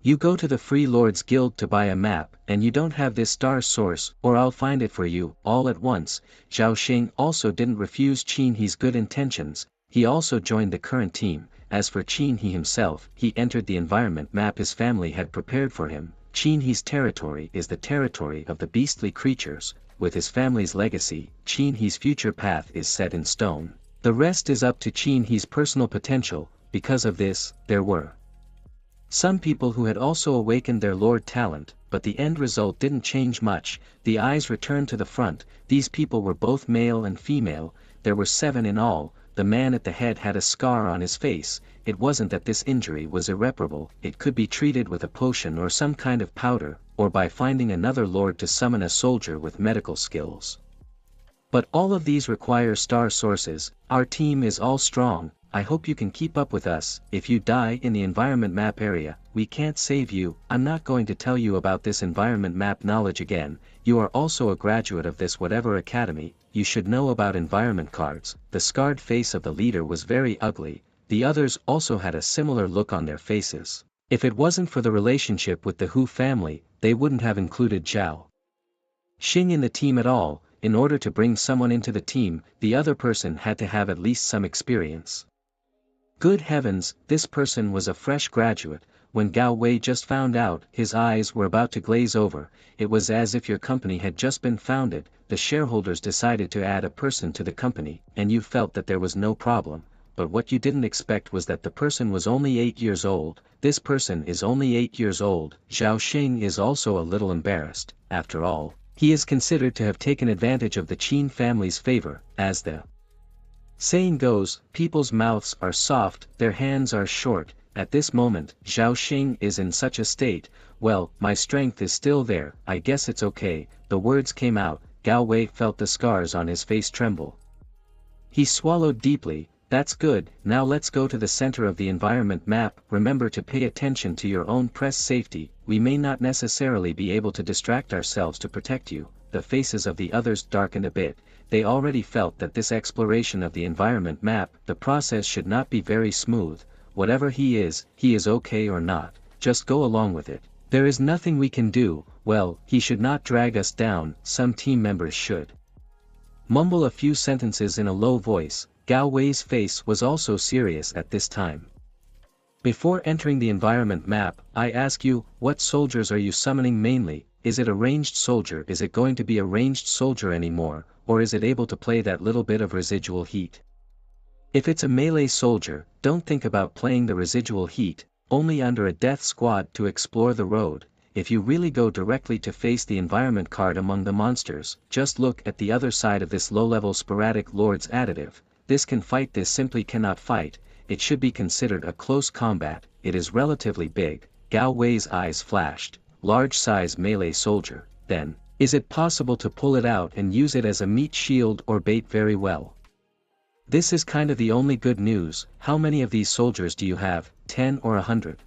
You go to the Free Lords Guild to buy a map, and you don't have this star source, or I'll find it for you, all at once. Zhao Xing also didn't refuse Qin He's good intentions. He also joined the current team. As for Qin He himself, he entered the environment map his family had prepared for him. Qin He's territory is the territory of the beastly creatures. With his family's legacy, Qin He's future path is set in stone. The rest is up to Qin He's personal potential. Because of this, there were some people who had also awakened their lord talent, but the end result didn't change much. The eyes returned to the front. These people were both male and female. There were 7 in all. The man at the head had a scar on his face. It wasn't that this injury was irreparable. It could be treated with a potion or some kind of powder, or by finding another lord to summon a soldier with medical skills. But all of these require star sources. Our team is all strong. I hope you can keep up with us. If you die in the environment map area, we can't save you. I'm not going to tell you about this environment map knowledge again. You are also a graduate of this whatever academy. You should know about environment cards. The scarred face of the leader was very ugly. The others also had a similar look on their faces. If it wasn't for the relationship with the Hu family, they wouldn't have included Zhao Xing in the team at all. In order to bring someone into the team, the other person had to have at least some experience. Good heavens, this person was a fresh graduate. When Gao Wei just found out, his eyes were about to glaze over. It was as if your company had just been founded. The shareholders decided to add a person to the company, and you felt that there was no problem. But what you didn't expect was that the person was only 8 years old. This person is only 8 years old. Zhao Xing is also a little embarrassed. After all, he is considered to have taken advantage of the Qin family's favor. As the saying goes, people's mouths are soft, their hands are short. At this moment, Zhao Xing is in such a state. Well, my strength is still there, I guess it's okay. The words came out. Gao Wei felt the scars on his face tremble. He swallowed deeply. That's good. Now let's go to the center of the environment map. Remember to pay attention to your own press safety. We may not necessarily be able to distract ourselves to protect you. The faces of the others darkened a bit. They already felt that this exploration of the environment map, the process should not be very smooth. Whatever he is okay or not, just go along with it. There is nothing we can do. Well, he should not drag us down, some team members should. Mumble a few sentences in a low voice. Gao Wei's face was also serious at this time. Before entering the environment map, I ask you, what soldiers are you summoning mainly? Is it a ranged soldier? Is it going to be a ranged soldier anymore, or is it able to play that little bit of residual heat? If it's a melee soldier, don't think about playing the residual heat, only under a death squad to explore the road. If you really go directly to face the environment card among the monsters, just look at the other side of this low-level sporadic lord's additive. This can fight, this simply cannot fight. It should be considered a close combat. It is relatively big. Gao Wei's eyes flashed. Large size melee soldier. Then, is it possible to pull it out and use it as a meat shield or bait? Very well. This is kind of the only good news. How many of these soldiers do you have? 10 or 100?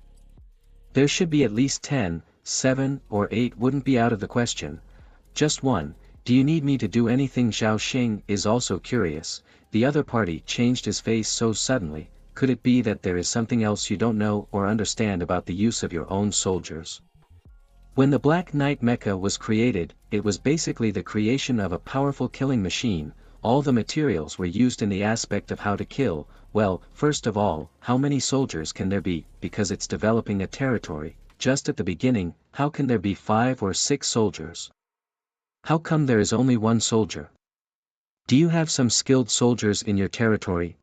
There should be at least 10, 7 or 8 wouldn't be out of the question. Just one. Do you need me to do anything? Zhao Xing is also curious. The other party changed his face so suddenly. Could it be that there is something else you don't know or understand about the use of your own soldiers? When the Black Knight mecha was created, it was basically the creation of a powerful killing machine. All the materials were used in the aspect of how to kill. Well, first of all, how many soldiers can there be? Because it's developing a territory. Just at the beginning, how can there be 5 or 6 soldiers? How come there is only 1 soldier? Do you have some skilled soldiers in your territory?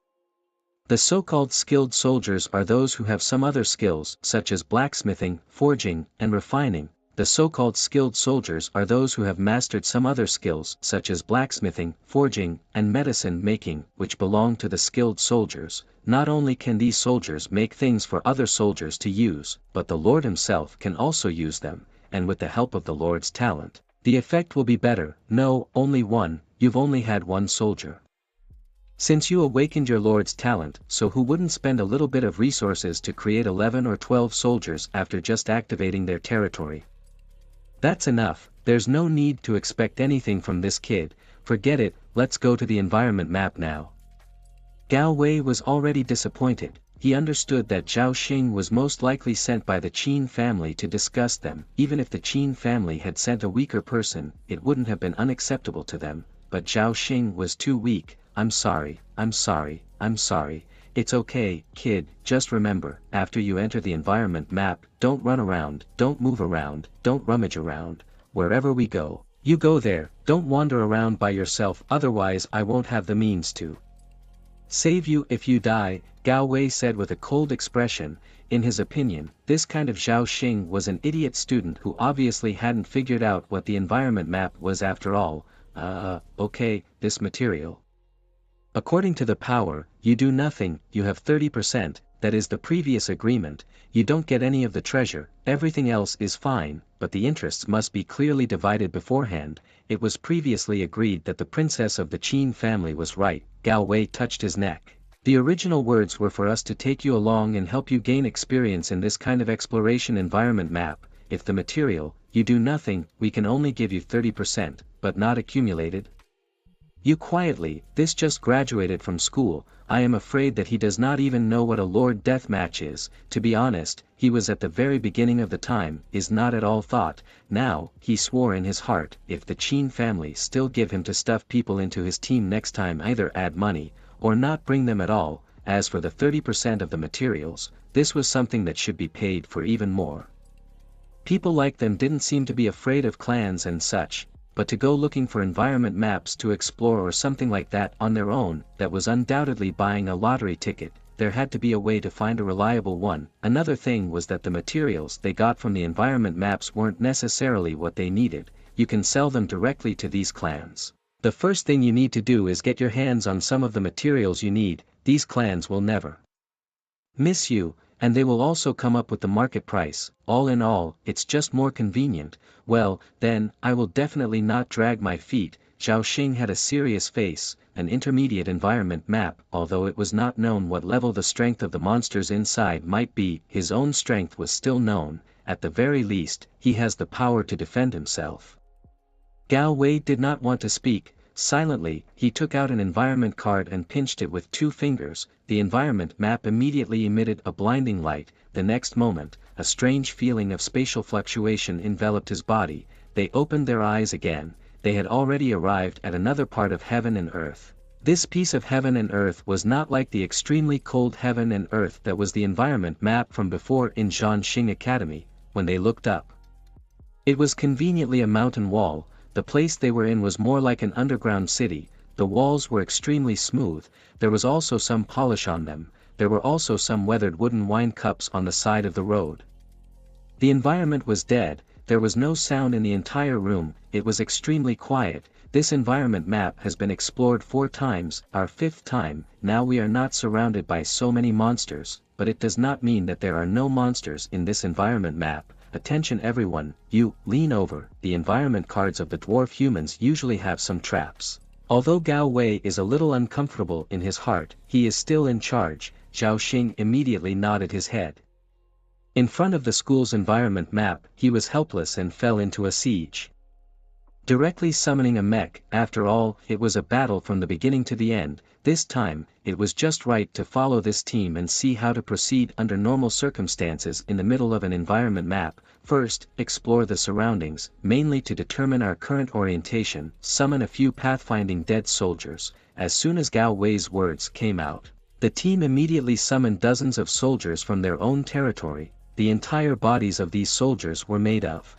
The so-called skilled soldiers are those who have some other skills, such as blacksmithing, forging, and refining. The so-called skilled soldiers are those who have mastered some other skills, such as blacksmithing, forging, and medicine making, which belong to the skilled soldiers. Not only can these soldiers make things for other soldiers to use, but the Lord himself can also use them, and with the help of the Lord's talent, the effect will be better. No, only 1, you've only had 1 soldier. Since you awakened your Lord's talent, so who wouldn't spend a little bit of resources to create 11 or 12 soldiers after just activating their territory? That's enough. There's no need to expect anything from this kid. Forget it. Let's go to the environment map now. Gao Wei was already disappointed. He understood that Zhao Xing was most likely sent by the Qin family to disgust them. Even if the Qin family had sent a weaker person, it wouldn't have been unacceptable to them, but Zhao Xing was too weak. I'm sorry, I'm sorry, I'm sorry. It's okay, kid, just remember, after you enter the environment map, don't run around, don't move around, don't rummage around. Wherever we go, you go there. Don't wander around by yourself, otherwise I won't have the means to save you if you die, Gao Wei said with a cold expression. In his opinion, this kind of Zhao Xing was an idiot student who obviously hadn't figured out what the environment map was after all. Okay, this material. According to the power, you do nothing, you have 30%, that is the previous agreement, you don't get any of the treasure, everything else is fine, but the interests must be clearly divided beforehand. It was previously agreed that the princess of the Qin family was right. Gao Wei touched his neck. The original words were for us to take you along and help you gain experience in this kind of exploration environment map. If the material, you do nothing, we can only give you 30%, but not accumulated. You quietly, this just graduated from school. I am afraid that he does not even know what a Lord Deathmatch is. To be honest, he was at the very beginning of the time, is not at all thought. Now, he swore in his heart, if the Qin family still give him to stuff people into his team next time, either add money, or not bring them at all. As for the 30% of the materials, this was something that should be paid for even more. People like them didn't seem to be afraid of clans and such. But to go looking for environment maps to explore or something like that on their own, that was undoubtedly buying a lottery ticket. There had to be a way to find a reliable one. Another thing was that the materials they got from the environment maps weren't necessarily what they needed. You can sell them directly to these clans. The first thing you need to do is get your hands on some of the materials you need. These clans will never miss you, and they will also come up with the market price. All in all, it's just more convenient. Well, then, I will definitely not drag my feet. Zhao Xing had a serious face. An intermediate environment map. Although it was not known what level the strength of the monsters inside might be, his own strength was still known. At the very least, he has the power to defend himself. Gao Wei did not want to speak. Silently, he took out an environment card and pinched it with 2 fingers. The environment map immediately emitted a blinding light. The next moment, a strange feeling of spatial fluctuation enveloped his body. They opened their eyes again. They had already arrived at another part of heaven and earth. This piece of heaven and earth was not like the extremely cold heaven and earth that was the environment map from before in Zhanxing Academy, when they looked up. It was conveniently a mountain wall. The place they were in was more like an underground city. The walls were extremely smooth, there was also some polish on them, there were also some weathered wooden wine cups on the side of the road. The environment was dead, there was no sound in the entire room, it was extremely quiet. This environment map has been explored 4 times, our 5th time. Now we are not surrounded by so many monsters, but it does not mean that there are no monsters in this environment map. Attention everyone, you, lean over. The environment cards of the dwarf humans usually have some traps. Although Gao Wei is a little uncomfortable in his heart, he is still in charge. Zhao Xing immediately nodded his head. In front of the school's environment map, he was helpless and fell into a siege. Directly summoning a mech, after all, it was a battle from the beginning to the end. This time, it was just right to follow this team and see how to proceed under normal circumstances in the middle of an environment map. First, explore the surroundings, mainly to determine our current orientation, summon a few pathfinding dead soldiers. As soon as Gao Wei's words came out, the team immediately summoned dozens of soldiers from their own territory. The entire bodies of these soldiers were made of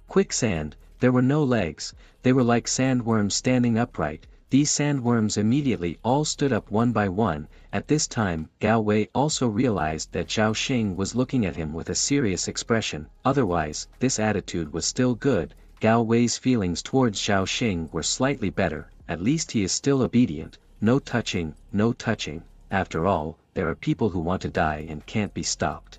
quicksand. There were no legs, they were like sandworms standing upright. These sandworms immediately all stood up one by one. At this time, Gao Wei also realized that Zhao Xing was looking at him with a serious expression. Otherwise, this attitude was still good. Gao Wei's feelings towards Zhao Xing were slightly better. At least he is still obedient. No touching, no touching. After all, there are people who want to die and can't be stopped.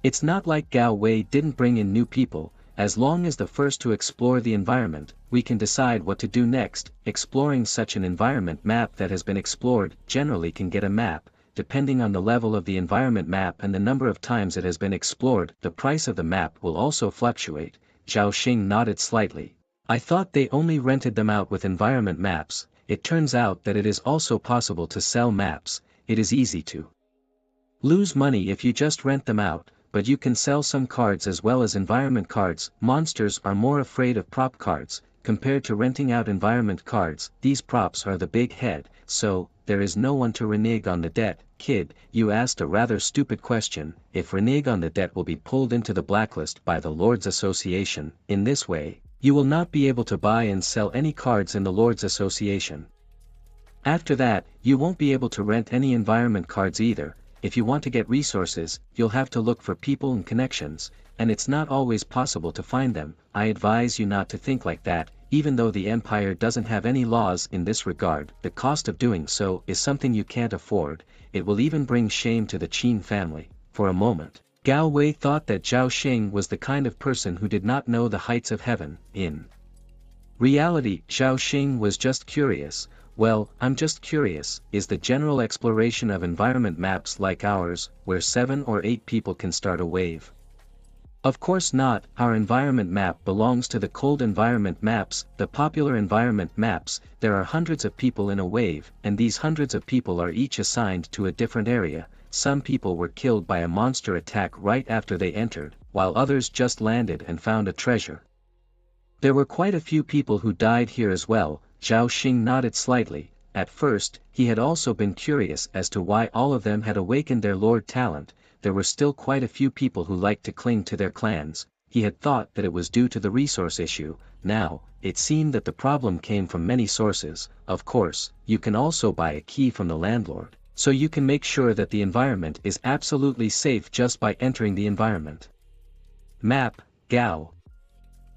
It's not like Gao Wei didn't bring in new people. As long as the first to explore the environment, we can decide what to do next. Exploring such an environment map that has been explored generally can get a map. Depending on the level of the environment map and the number of times it has been explored, the price of the map will also fluctuate. Zhao Xing nodded slightly. I thought they only rented them out with environment maps. It turns out that it is also possible to sell maps. It is easy to lose money if you just rent them out, but you can sell some cards as well as environment cards. Monsters are more afraid of prop cards, compared to renting out environment cards. These props are the big head, so, there is no one to renege on the debt. Kid, you asked a rather stupid question. If renege on the debt will be pulled into the blacklist by the Lords Association, in this way, you will not be able to buy and sell any cards in the Lords Association. After that, you won't be able to rent any environment cards either. If you want to get resources, you'll have to look for people and connections, and it's not always possible to find them. I advise you not to think like that. Even though the Empire doesn't have any laws in this regard, the cost of doing so is something you can't afford. It will even bring shame to the Qin family. For a moment, Gao Wei thought that Zhao Xing was the kind of person who did not know the heights of heaven. In reality, Zhao Xing was just curious. Well, I'm just curious, is the general exploration of environment maps like ours, where 7 or 8 people can start a wave? Of course not. Our environment map belongs to the cold environment maps, the popular environment maps. There are hundreds of people in a wave, and these hundreds of people are each assigned to a different area. Some people were killed by a monster attack right after they entered, while others just landed and found a treasure. There were quite a few people who died here as well. Zhao Xing nodded slightly. At first, he had also been curious as to why all of them had awakened their lord talent. There were still quite a few people who liked to cling to their clans. He had thought that it was due to the resource issue. Now, it seemed that the problem came from many sources. Of course, you can also buy a key from the landlord, so you can make sure that the environment is absolutely safe just by entering the environment map. Gao.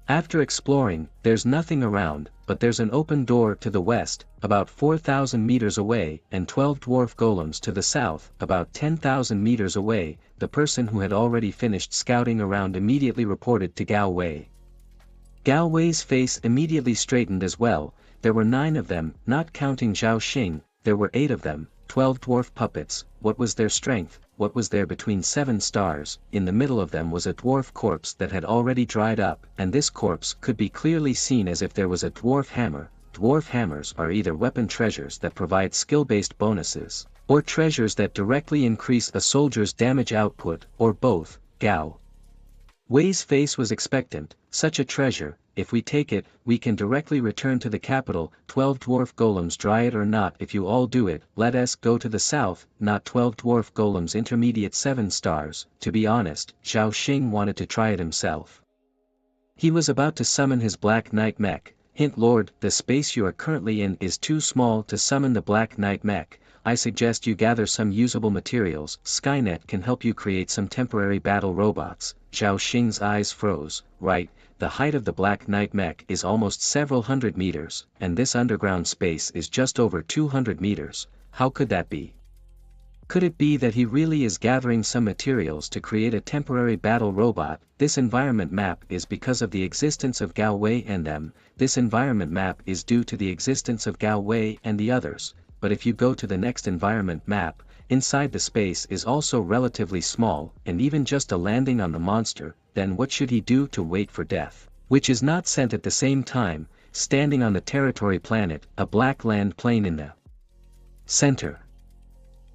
After exploring, there's nothing around, but there's an open door to the west, about 4,000 meters away, and 12 dwarf golems to the south, about 10,000 meters away. The person who had already finished scouting around immediately reported to Gao Wei. Gao Wei's face immediately straightened as well. There were 9 of them, not counting Zhao Xing. There were 8 of them, 12 dwarf puppets. What was their strength? What was there between 7 stars? In the middle of them was a dwarf corpse that had already dried up, and this corpse could be clearly seen as if there was a dwarf hammer. Dwarf hammers are either weapon treasures that provide skill-based bonuses, or treasures that directly increase a soldier's damage output, or both. Gao Wei's face was expectant. Such a treasure, if we take it, we can directly return to the capital. 12 dwarf golems, dry it or not. If you all do it, let us go to the south. Not 12 dwarf golems, intermediate 7 stars. To be honest, Zhao Xing wanted to try it himself. He was about to summon his Black Knight mech. Hint: Lord, the space you are currently in is too small to summon the Black Knight mech. I suggest you gather some usable materials. Skynet can help you create some temporary battle robots. Zhao Xing's eyes froze. Right, the height of the Black Knight mech is almost several hundred meters, and this underground space is just over 200 meters. How could that be? Could it be that he really is gathering some materials to create a temporary battle robot? This environment map is because of the existence of Gao Wei and them. This environment map is due to the existence of Gao Wei and the others. But if you go to the next environment map, inside the space is also relatively small, and even just a landing on the monster, then what should he do to wait for death, which is not sent at the same time, standing on the territory planet, a black land plane in the center.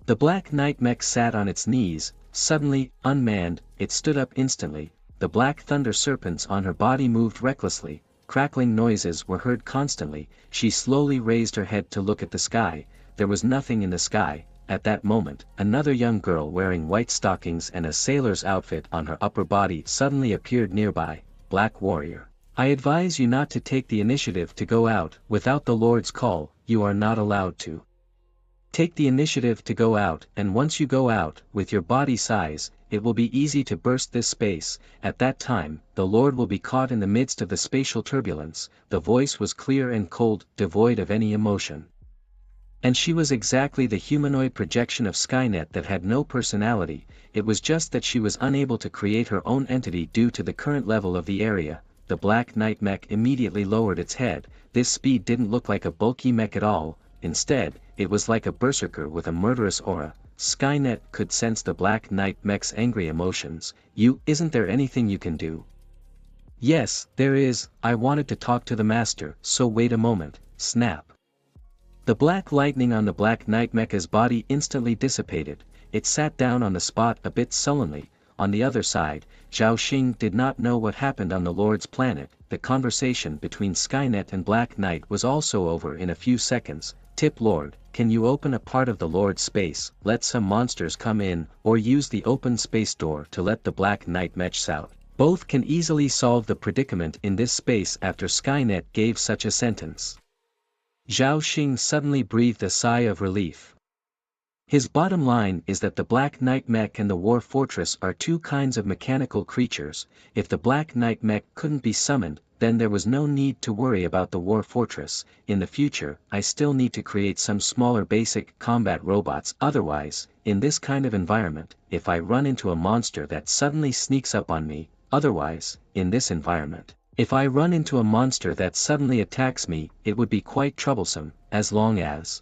The Black Knight mech sat on its knees. Suddenly, unmanned, it stood up instantly. The black thunder serpents on her body moved recklessly. Crackling noises were heard constantly. She slowly raised her head to look at the sky. There was nothing in the sky. At that moment, another young girl wearing white stockings and a sailor's outfit on her upper body suddenly appeared nearby. Black Warrior, I advise you not to take the initiative to go out. Without the Lord's call, you are not allowed to take the initiative to go out, and once you go out, with your body size, it will be easy to burst this space. At that time, the Lord will be caught in the midst of the spatial turbulence. The voice was clear and cold, devoid of any emotion. And she was exactly the humanoid projection of Skynet that had no personality. It was just that she was unable to create her own entity due to the current level of the area. The Black Knight mech immediately lowered its head. This speed didn't look like a bulky mech at all. Instead, it was like a berserker with a murderous aura. Skynet could sense the Black Knight mech's angry emotions. Isn't there anything you can do? Yes, there is. I wanted to talk to the master, so wait a moment. Snap. The black lightning on the Black Knight mecha's body instantly dissipated. It sat down on the spot a bit sullenly. On the other side, Zhao Xing did not know what happened on the Lord's planet. The conversation between Skynet and Black Knight was also over in a few seconds. Tip: Lord, can you open a part of the Lord's space, let some monsters come in, or use the open space door to let the Black Knight mech out? Both can easily solve the predicament in this space. After Skynet gave such a sentence, Zhao Xing suddenly breathed a sigh of relief. His bottom line is that the Black Knight mech and the War Fortress are two kinds of mechanical creatures. If the Black Knight mech couldn't be summoned, then there was no need to worry about the War Fortress. In the future, I still need to create some smaller basic combat robots. Otherwise, in this kind of environment, if I run into a monster that suddenly sneaks up on me, in this environment, if I run into a monster that suddenly attacks me, it would be quite troublesome, as long as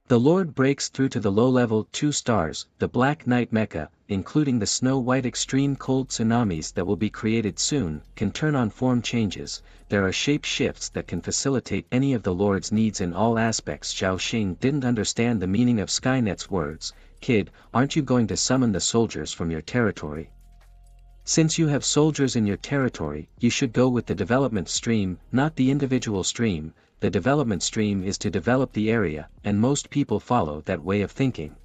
the Lord breaks through to the low-level 2 stars. The Black Knight mecha, including the snow-white extreme cold tsunamis that will be created soon, can turn on form changes. There are shape shifts that can facilitate any of the Lord's needs in all aspects. Zhao Xing didn't understand the meaning of Skynet's words. Kid, aren't you going to summon the soldiers from your territory? Since you have soldiers in your territory, you should go with the development stream, not the individual stream. The development stream is to develop the area, and most people follow that way of thinking.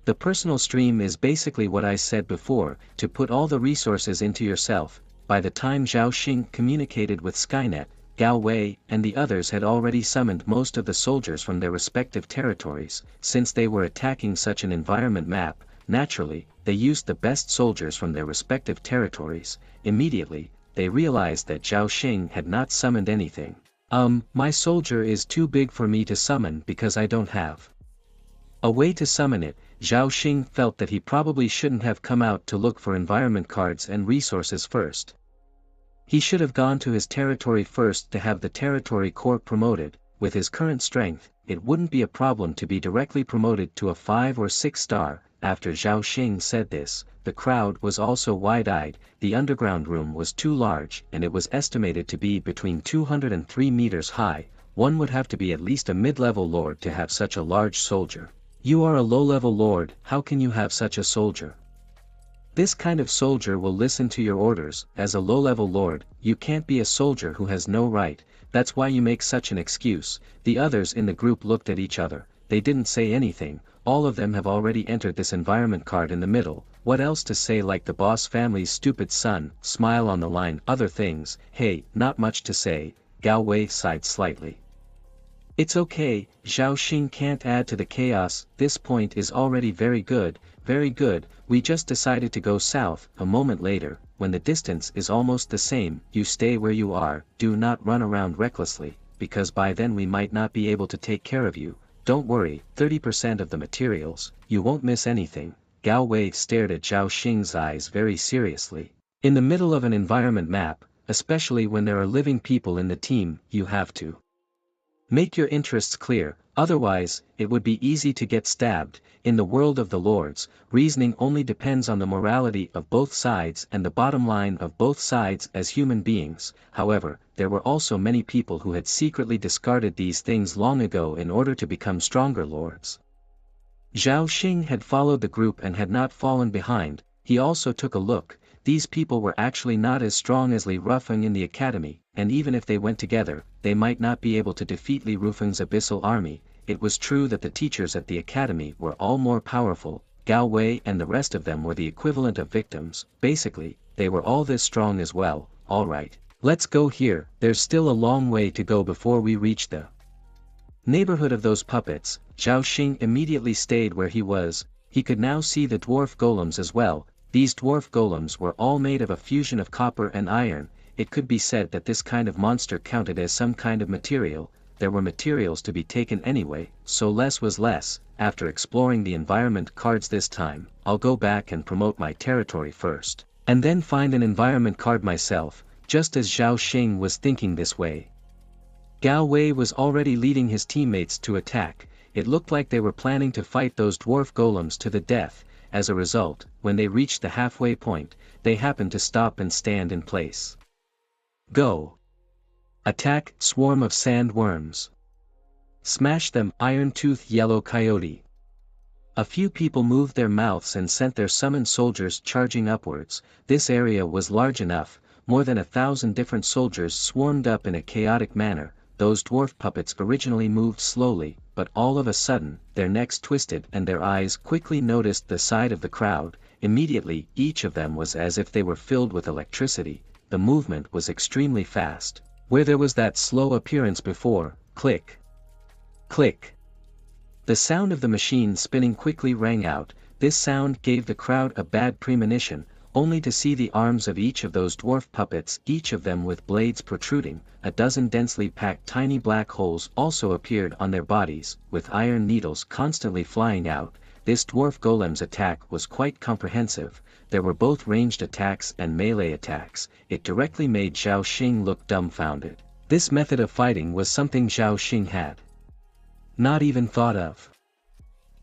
The personal stream is basically what I said before, to put all the resources into yourself. By the time Zhao Xing communicated with Skynet, Gao Wei and the others had already summoned most of the soldiers from their respective territories. Since they were attacking such an environment map, naturally, they used the best soldiers from their respective territories. Immediately, they realized that Zhao Xing had not summoned anything. My soldier is too big for me to summon because I don't have a way to summon it. Zhao Xing felt that he probably shouldn't have come out to look for environment cards and resources first. He should have gone to his territory first to have the territory core promoted. With his current strength, it wouldn't be a problem to be directly promoted to a 5 or 6 star. After Zhao Xing said this, the crowd was also wide-eyed. The underground room was too large, and it was estimated to be between 200 and 3 meters high. One would have to be at least a mid-level lord to have such a large soldier. You are a low-level lord, how can you have such a soldier? This kind of soldier will listen to your orders. As a low-level lord, you can't be a soldier who has no right, that's why you make such an excuse. The others in the group looked at each other, they didn't say anything, all of them have already entered this environment card in the middle, what else to say, like the boss family's stupid son, smile on the line, other things, hey, not much to say. Gao Wei sighed slightly. It's okay, Zhao Xing can't add to the chaos, this point is already very good, we just decided to go south. A moment later, when the distance is almost the same, you stay where you are, do not run around recklessly, because by then we might not be able to take care of you, don't worry, 30% of the materials, you won't miss anything. Gao Wei stared at Zhao Xing's eyes very seriously. In the middle of an environment map, especially when there are living people in the team, you have to make your interests clear, otherwise, it would be easy to get stabbed. In the world of the lords, reasoning only depends on the morality of both sides and the bottom line of both sides as human beings. However, there were also many people who had secretly discarded these things long ago in order to become stronger lords. Zhao Xing had followed the group and had not fallen behind. He also took a look. These people were actually not as strong as Li Rufeng in the academy, and even if they went together, they might not be able to defeat Li Rufeng's abyssal army. It was true that the teachers at the academy were all more powerful. Gao Wei and the rest of them were the equivalent of victims. Basically, they were all this strong as well. Alright, let's go here, there's still a long way to go before we reach the neighborhood of those puppets. Zhao Xing immediately stayed where he was. He could now see the dwarf golems as well. These dwarf golems were all made of a fusion of copper and iron. It could be said that this kind of monster counted as some kind of material. There were materials to be taken anyway, so less was less. After exploring the environment cards this time, I'll go back and promote my territory first, and then find an environment card myself. Just as Zhao Xing was thinking this way, Gao Wei was already leading his teammates to attack. It looked like they were planning to fight those dwarf golems to the death. As a result, when they reached the halfway point, they happened to stop and stand in place. Go! Attack, swarm of sandworms! Smash them, iron-toothed yellow coyote! A few people moved their mouths and sent their summoned soldiers charging upwards. This area was large enough, more than 1,000 different soldiers swarmed up in a chaotic manner. Those dwarf puppets originally moved slowly, but all of a sudden, their necks twisted and their eyes quickly noticed the side of the crowd. Immediately, each of them was as if they were filled with electricity. The movement was extremely fast. Where there was that slow appearance before, click, click. The sound of the machine spinning quickly rang out. This sound gave the crowd a bad premonition, only to see the arms of each of those dwarf puppets, each of them with blades protruding. A dozen densely packed tiny black holes also appeared on their bodies, with iron needles constantly flying out. This dwarf golem's attack was quite comprehensive. There were both ranged attacks and melee attacks. It directly made Zhao Xing look dumbfounded. This method of fighting was something Zhao Xing had not even thought of.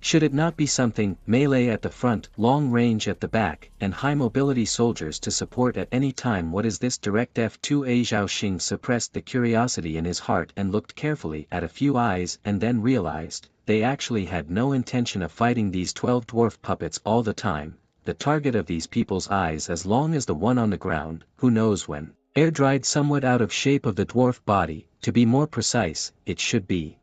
Should it not be something, melee at the front, long range at the back, and high mobility soldiers to support at any time? What is this direct F2A? Zhao Xing suppressed the curiosity in his heart and looked carefully at a few eyes and then realized, they actually had no intention of fighting these 12 dwarf puppets all the time. The target of these people's eyes, as long as the one on the ground, who knows when, air dried somewhat out of shape of the dwarf body, to be more precise, it should be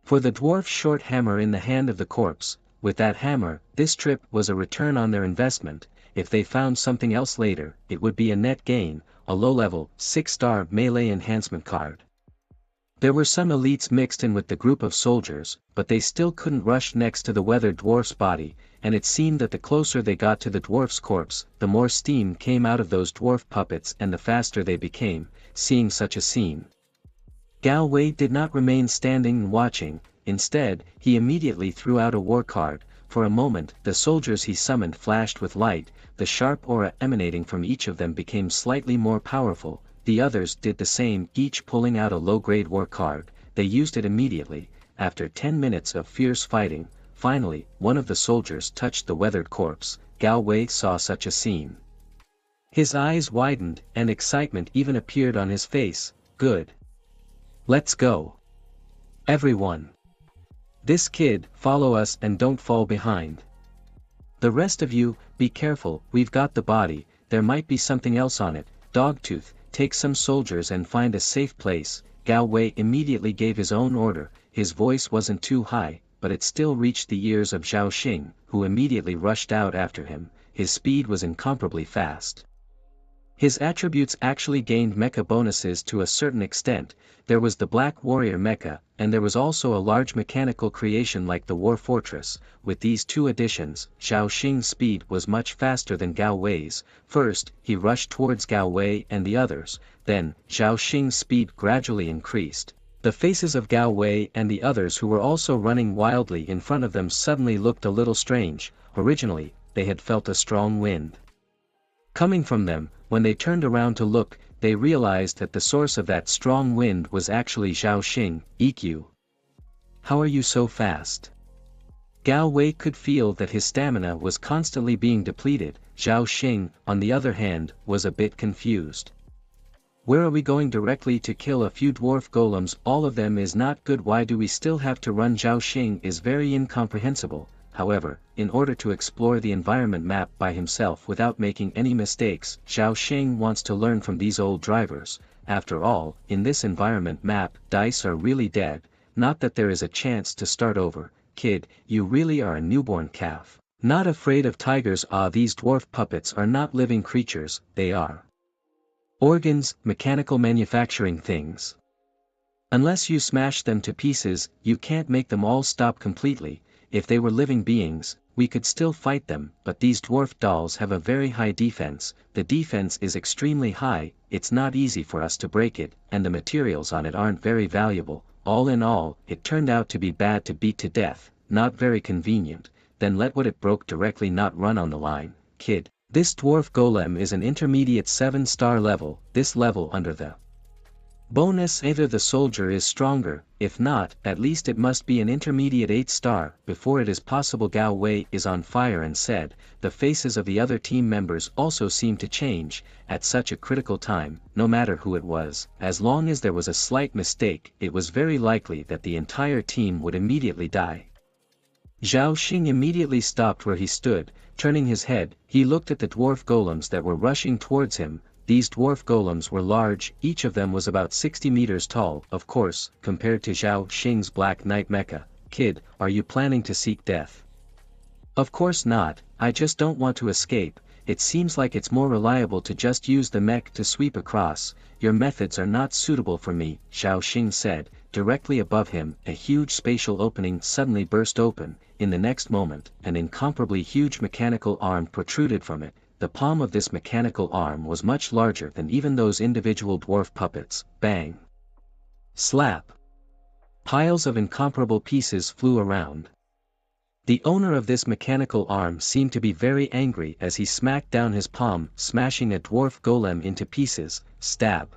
for the dwarf's short hammer in the hand of the corpse. With that hammer, this trip was a return on their investment. If they found something else later, it would be a net gain, a low-level, 6-star melee enhancement card. There were some elites mixed in with the group of soldiers, but they still couldn't rush next to the weathered dwarf's body, and it seemed that the closer they got to the dwarf's corpse, the more steam came out of those dwarf puppets and the faster they became. Seeing such a scene, Gao Wei did not remain standing and watching. Instead, he immediately threw out a war card. For a moment, the soldiers he summoned flashed with light. The sharp aura emanating from each of them became slightly more powerful. The others did the same, each pulling out a low-grade war card. They used it immediately. After 10 minutes of fierce fighting, finally, one of the soldiers touched the weathered corpse. Gao Wei saw such a scene. His eyes widened, and excitement even appeared on his face. Good. Let's go. Everyone. This kid, follow us and don't fall behind. The rest of you, be careful, we've got the body, there might be something else on it. Dogtooth, take some soldiers and find a safe place. Gao Wei immediately gave his own order. His voice wasn't too high, but it still reached the ears of Zhao Xing, who immediately rushed out after him. His speed was incomparably fast. His attributes actually gained mecha bonuses to a certain extent. There was the Black Warrior mecha, and there was also a large mechanical creation like the War Fortress. With these two additions, Zhao Xing's speed was much faster than Gao Wei's. First, he rushed towards Gao Wei and the others, then, Zhao Xing's speed gradually increased. The faces of Gao Wei and the others who were also running wildly in front of them suddenly looked a little strange. Originally, they had felt a strong wind coming from them. When they turned around to look, they realized that the source of that strong wind was actually Zhao Xing. EQ. How are you so fast? Gao Wei could feel that his stamina was constantly being depleted. Zhao Xing, on the other hand, was a bit confused. Where are we going? Directly to kill a few dwarf golems? All of them is not good. Why do we still have to run? Zhao Xing is very incomprehensible. However, in order to explore the environment map by himself without making any mistakes, Zhao Xing wants to learn from these old drivers. After all, in this environment map, dice are really dead. Not that there is a chance to start over. Kid, you really are a newborn calf. Not afraid of tigers? Ah, these dwarf puppets are not living creatures, they are organs, mechanical manufacturing things. Unless you smash them to pieces, you can't make them all stop completely. If they were living beings, we could still fight them, but these dwarf dolls have a very high defense. The defense is extremely high, it's not easy for us to break it, and the materials on it aren't very valuable. All in all, it turned out to be bad to beat to death, not very convenient. Then let what it broke directly not run on the line. Kid, this dwarf golem is an intermediate 7-star level. This level under the bonus either the soldier is stronger, if not, at least it must be an intermediate 8-star, before it is possible. Gao Wei is on fire and said. The faces of the other team members also seemed to change. At such a critical time, no matter who it was, as long as there was a slight mistake, it was very likely that the entire team would immediately die. Zhao Xing immediately stopped where he stood. Turning his head, he looked at the dwarf golems that were rushing towards him. These dwarf golems were large, each of them was about 60 meters tall. Of course, compared to Zhao Xing's Black Knight mecha. Kid, are you planning to seek death? Of course not, I just don't want to escape. It seems like it's more reliable to just use the mech to sweep across. Your methods are not suitable for me, Zhao Xing said. Directly above him, a huge spatial opening suddenly burst open. In the next moment, an incomparably huge mechanical arm protruded from it. The palm of this mechanical arm was much larger than even those individual dwarf puppets. Bang! Slap! Piles of incomparable pieces flew around. The owner of this mechanical arm seemed to be very angry as he smacked down his palm, smashing a dwarf golem into pieces. Stab!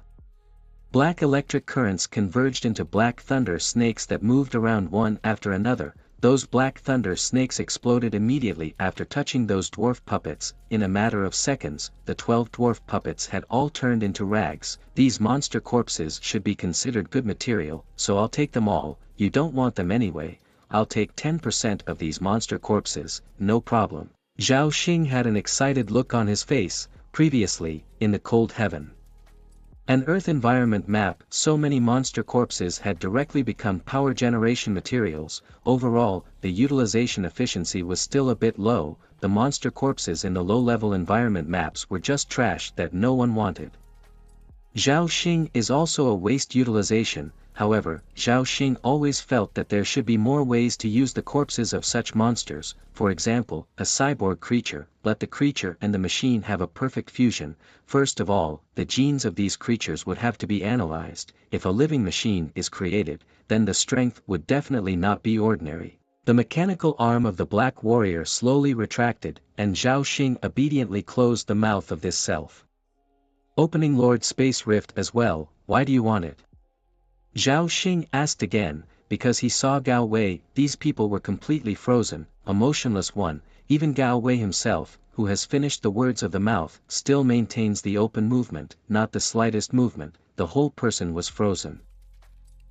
Black electric currents converged into black thunder snakes that moved around one after another. Those black thunder snakes exploded immediately after touching those dwarf puppets. In a matter of seconds, the 12 dwarf puppets had all turned into rags. These monster corpses should be considered good material, so I'll take them all. You don't want them anyway. I'll take 10% of these monster corpses, no problem. Zhao Xing had an excited look on his face. Previously, in the cold heaven, an Earth environment map, so many monster corpses had directly become power generation materials. Overall, the utilization efficiency was still a bit low. The monster corpses in the low-level environment maps were just trash that no one wanted. Zhao Xing is also a waste utilization. However, Zhao Xing always felt that there should be more ways to use the corpses of such monsters. For example, a cyborg creature. Let the creature and the machine have a perfect fusion. First of all, the genes of these creatures would have to be analyzed. If a living machine is created, then the strength would definitely not be ordinary. The mechanical arm of the Black Warrior slowly retracted, and Zhao Xing obediently closed the mouth of this self-opening Lord Space Rift as well. Why do you want it? Zhao Xing asked again, because he saw Gao Wei. These people were completely frozen, a motionless one. Even Gao Wei himself, who has finished the words of the mouth, still maintains the open movement, not the slightest movement. The whole person was frozen.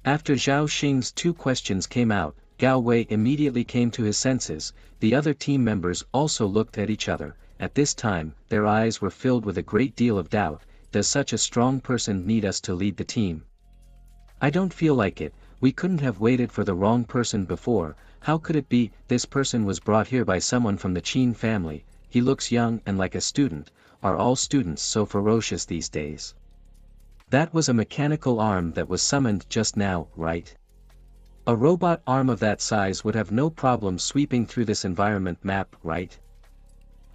After Zhao Xing's two questions came out, Gao Wei immediately came to his senses. The other team members also looked at each other. At this time, their eyes were filled with a great deal of doubt. Does such a strong person need us to lead the team? I don't feel like it. We couldn't have waited for the wrong person before. How could it be? This person was brought here by someone from the Qin family. He looks young and like a student. Are all students so ferocious these days? That was a mechanical arm that was summoned just now, right? A robot arm of that size would have no problem sweeping through this environment map, right?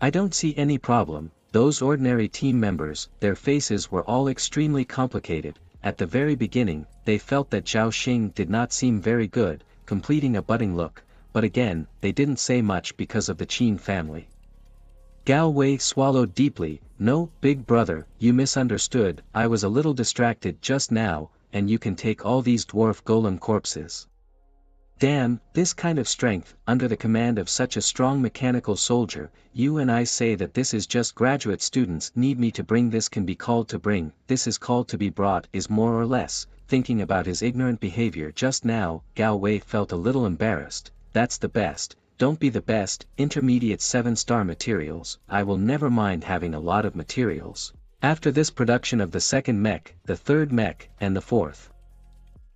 I don't see any problem. Those ordinary team members, their faces were all extremely complicated. At the very beginning, they felt that Zhao Xing did not seem very good, completing a budding look, but again, they didn't say much because of the Qin family. Gao Wei swallowed deeply. No, big brother, you misunderstood. I was a little distracted just now, and you can take all these dwarf golem corpses. Damn, this kind of strength, under the command of such a strong mechanical soldier, you and I say that this is just graduate students need me to bring. This can be called to bring, this is called to be brought, is more or less. Thinking about his ignorant behavior just now, Gao Wei felt a little embarrassed. That's the best. Don't be the best. Intermediate 7-star materials. I will never mind having a lot of materials. After this production of the second mech, the third mech, and the fourth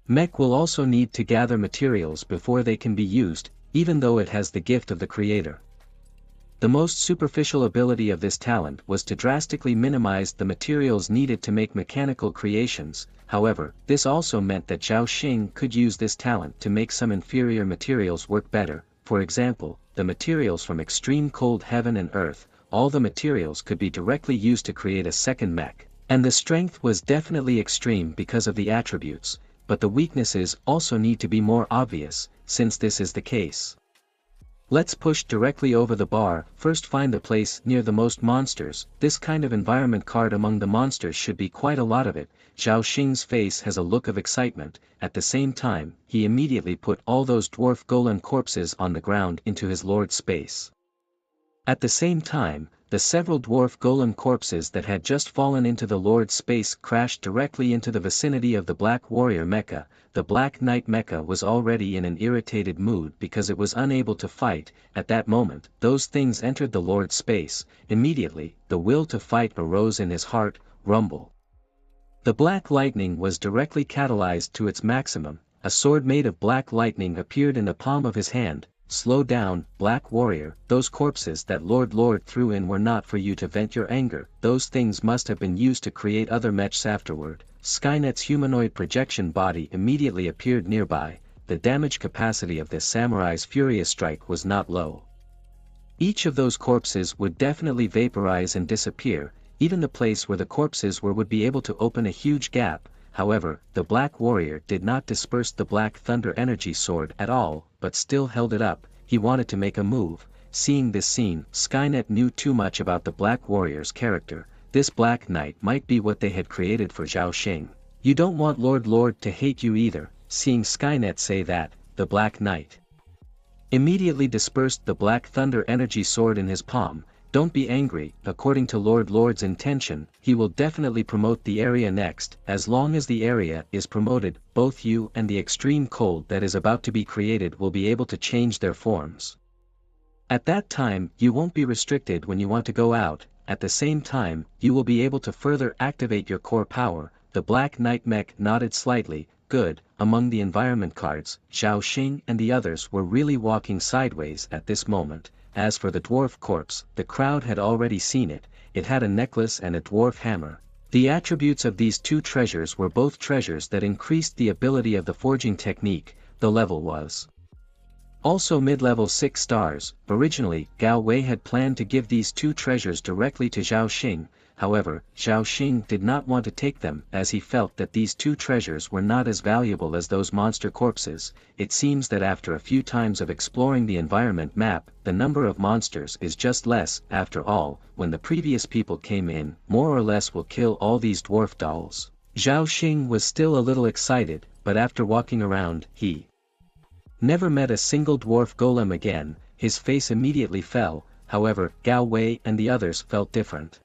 mech will also need to gather materials before they can be used, even though it has the gift of the creator. The most superficial ability of this talent was to drastically minimize the materials needed to make mechanical creations. However, this also meant that Zhao Xing could use this talent to make some inferior materials work better. For example, the materials from extreme cold heaven and earth, all the materials could be directly used to create a second mech. And the strength was definitely extreme because of the attributes, but the weaknesses also need to be more obvious, since this is the case. Let's push directly over the bar. First find the place near the most monsters. This kind of environment card among the monsters should be quite a lot of it. Zhao Xing's face has a look of excitement. At the same time, he immediately put all those dwarf golem corpses on the ground into his lord's space. At the same time, the several dwarf golem corpses that had just fallen into the lord's space crashed directly into the vicinity of the Black Warrior mecha. The Black Knight mecha was already in an irritated mood because it was unable to fight. At that moment, those things entered the lord's space. Immediately, the will to fight arose in his heart. Rumble. The black lightning was directly catalyzed to its maximum. A sword made of black lightning appeared in the palm of his hand. Slow down, Black Warrior. Those corpses that Lord threw in were not for you to vent your anger. Those things must have been used to create other mechs afterward. Skynet's humanoid projection body immediately appeared nearby. The damage capacity of this samurai's furious strike was not low. Each of those corpses would definitely vaporize and disappear. Even the place where the corpses were would be able to open a huge gap. However, the Black Warrior did not disperse the Black Thunder energy sword at all, but still held it up. He wanted to make a move. Seeing this scene, Skynet knew too much about the Black Warrior's character. This Black Knight might be what they had created for Zhao Xing. You don't want Lord to hate you either. Seeing Skynet say that, the Black Knight immediately dispersed the Black Thunder energy sword in his palm. Don't be angry. According to Lord's intention, he will definitely promote the area next. As long as the area is promoted, both you and the extreme cold that is about to be created will be able to change their forms. At that time, you won't be restricted when you want to go out. At the same time, you will be able to further activate your core power. The Black Knight mech nodded slightly. Good. Among the environment cards, Zhao Xing and the others were really walking sideways at this moment. As for the dwarf corpse, the crowd had already seen it. It had a necklace and a dwarf hammer. The attributes of these two treasures were both treasures that increased the ability of the forging technique. The level was also mid-level 6 stars. Originally, Gao Wei had planned to give these two treasures directly to Zhao Xing. However, Zhao Xing did not want to take them as he felt that these two treasures were not as valuable as those monster corpses. It seems that after a few times of exploring the environment map, the number of monsters is just less. After all, when the previous people came in, more or less will kill all these dwarf dolls. Zhao Xing was still a little excited, but after walking around, he never met a single dwarf golem again. His face immediately fell. However, Gao Wei and the others felt different.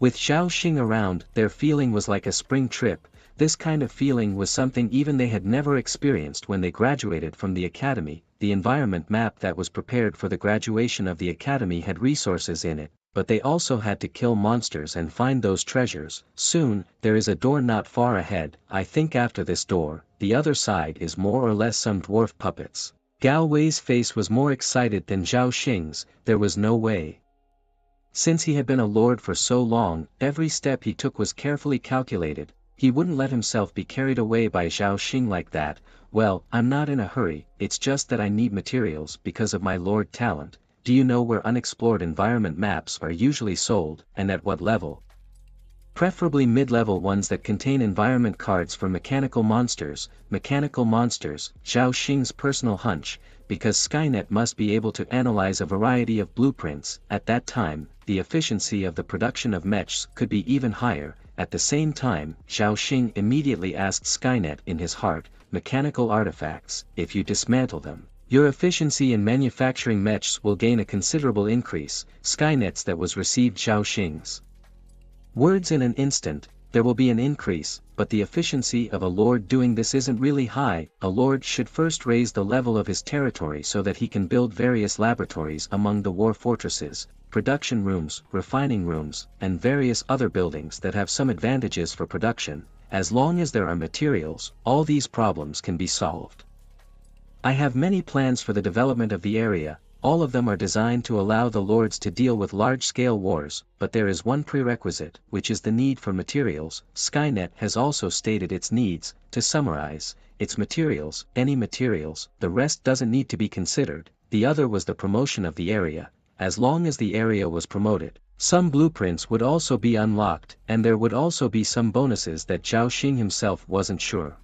With Zhao Xing around, their feeling was like a spring trip. This kind of feeling was something even they had never experienced when they graduated from the academy. The environment map that was prepared for the graduation of the academy had resources in it, but they also had to kill monsters and find those treasures. Soon, there is a door not far ahead. I think after this door, the other side is more or less some dwarf puppets. Gao Wei's face was more excited than Zhao Xing's. There was no way. Since he had been a lord for so long, every step he took was carefully calculated. He wouldn't let himself be carried away by Zhao Xing like that. Well, I'm not in a hurry, it's just that I need materials because of my lord talent. Do you know where unexplored environment maps are usually sold, and at what level? Preferably mid-level ones that contain environment cards for mechanical monsters. Zhao Xing's personal hunch, because Skynet must be able to analyze a variety of blueprints. At that time, the efficiency of the production of mechs could be even higher. At the same time, Zhao Xing immediately asked Skynet in his heart, mechanical artifacts, if you dismantle them, your efficiency in manufacturing mechs will gain a considerable increase. Skynet's that was received Zhao Xing's words in an instant. There will be an increase, but the efficiency of a lord doing this isn't really high. A lord should first raise the level of his territory so that he can build various laboratories among the war fortresses, production rooms, refining rooms, and various other buildings that have some advantages for production. As long as there are materials, all these problems can be solved. I have many plans for the development of the area. All of them are designed to allow the lords to deal with large-scale wars, but there is one prerequisite, which is the need for materials. Skynet has also stated its needs. To summarize, its materials, any materials, the rest doesn't need to be considered. The other was the promotion of the area. As long as the area was promoted, some blueprints would also be unlocked, and there would also be some bonuses that Zhao Xing himself wasn't sure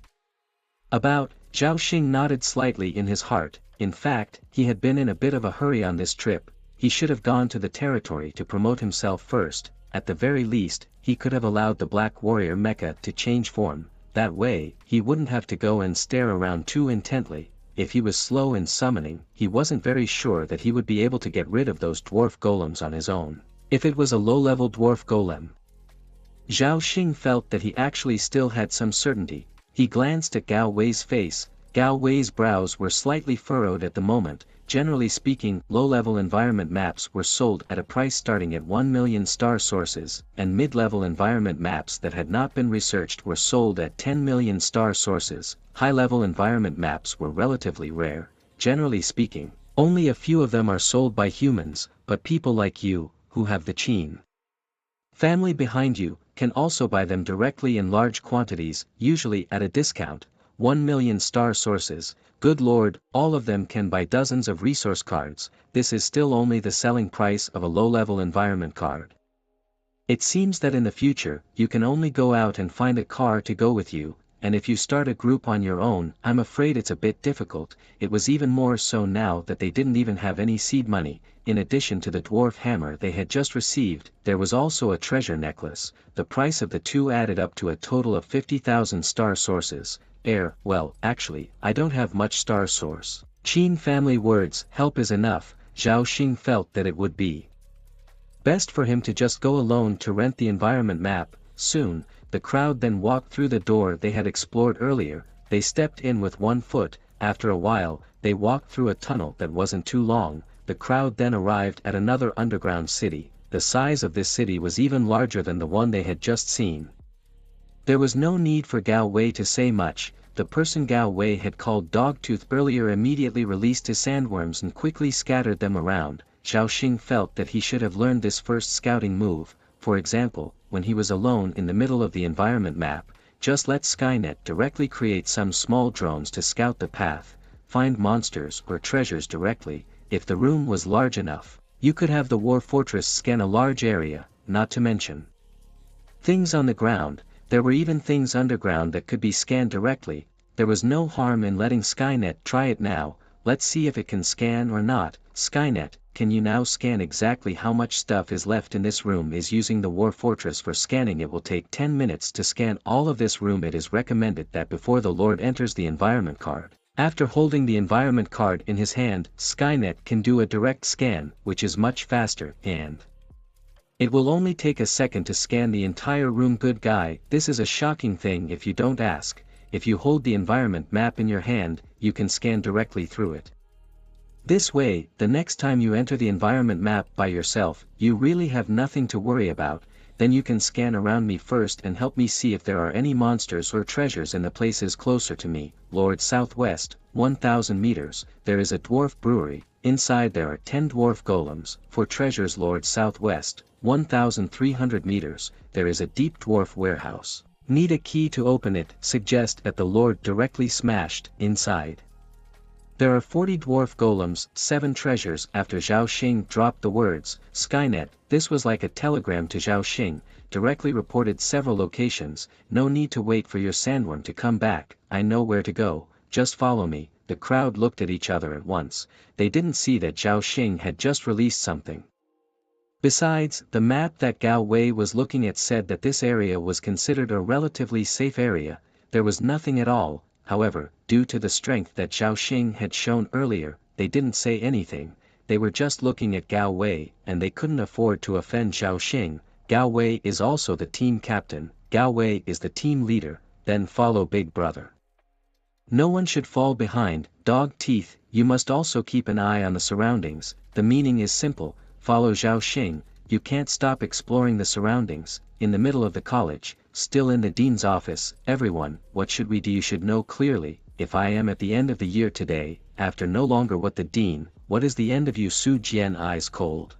about. Zhao Xing nodded slightly in his heart. In fact, he had been in a bit of a hurry on this trip. He should have gone to the territory to promote himself first. At the very least, he could have allowed the Black Warrior mecha to change form. That way, he wouldn't have to go and stare around too intently. If he was slow in summoning, he wasn't very sure that he would be able to get rid of those dwarf golems on his own. If it was a low-level dwarf golem, Zhao Xing felt that he actually still had some certainty. He glanced at Gao Wei's face. Gao Wei's brows were slightly furrowed at the moment. Generally speaking, low-level environment maps were sold at a price starting at 1 million star sources, and mid-level environment maps that had not been researched were sold at 10 million star sources. High-level environment maps were relatively rare. Generally speaking, only a few of them are sold by humans, but people like you, who have the Qin family behind you, can also buy them directly in large quantities, usually at a discount. 1 million star sources, good lord, all of them can buy dozens of resource cards. This is still only the selling price of a low-level environment card. It seems that in the future, you can only go out and find a car to go with you, and if you start a group on your own, I'm afraid it's a bit difficult. It was even more so now that they didn't even have any seed money. In addition to the dwarf hammer they had just received, there was also a treasure necklace. The price of the two added up to a total of 50,000 star sources. Well, actually, I don't have much star source. Qin family words, help is enough. Zhao Xing felt that it would be best for him to just go alone to rent the environment map. Soon, the crowd then walked through the door they had explored earlier. They stepped in with one foot. After a while, they walked through a tunnel that wasn't too long. The crowd then arrived at another underground city. The size of this city was even larger than the one they had just seen. There was no need for Gao Wei to say much. The person Gao Wei had called Dogtooth earlier immediately released his sandworms and quickly scattered them around. Zhao Xing felt that he should have learned this first scouting move. For example, when he was alone in the middle of the environment map, just let Skynet directly create some small drones to scout the path, find monsters or treasures directly. If the room was large enough, you could have the war fortress scan a large area, not to mention things on the ground. There were even things underground that could be scanned directly. There was no harm in letting Skynet try it now. Let's see if it can scan or not. Skynet, can you now scan exactly how much stuff is left in this room? Is using the war fortress for scanning. It will take 10 minutes to scan all of this room. It is recommended that before the Lord enters the environment card. After holding the environment card in his hand, Skynet can do a direct scan, which is much faster, and It will only take a second to scan the entire room. Good guy, this is a shocking thing if you don't ask. If you hold the environment map in your hand, you can scan directly through it. This way, the next time you enter the environment map by yourself, you really have nothing to worry about. Then you can scan around me first and help me see if there are any monsters or treasures in the places closer to me. Lord Southwest, 1000 meters, there is a dwarf brewery, inside there are 10 dwarf golems. For treasures Lord Southwest, 1300 meters, there is a deep dwarf warehouse. Need a key to open it, suggest at the Lord directly smashed, inside. There are 40 dwarf golems, 7 treasures. After Zhao Xing dropped the words, Skynet, this was like a telegram to Zhao Xing, directly reported several locations. No need to wait for your sandworm to come back, I know where to go, just follow me. The crowd looked at each other at once, they didn't see that Zhao Xing had just released something. Besides, the map that Gao Wei was looking at said that this area was considered a relatively safe area. There was nothing at all. However, due to the strength that Zhao Xing had shown earlier, they didn't say anything, they were just looking at Gao Wei, and they couldn't afford to offend Zhao Xing. Gao Wei is also the team captain, Gao Wei is the team leader, then follow Big Brother. No one should fall behind, dog teeth, you must also keep an eye on the surroundings. The meaning is simple, follow Zhao Xing, you can't stop exploring the surroundings. In the middle of the college, still in the dean's office, everyone, what should we do? You should know clearly, if I am at the end of the year today, after no longer what the dean, what is the end of you? Su Jian eyes cold.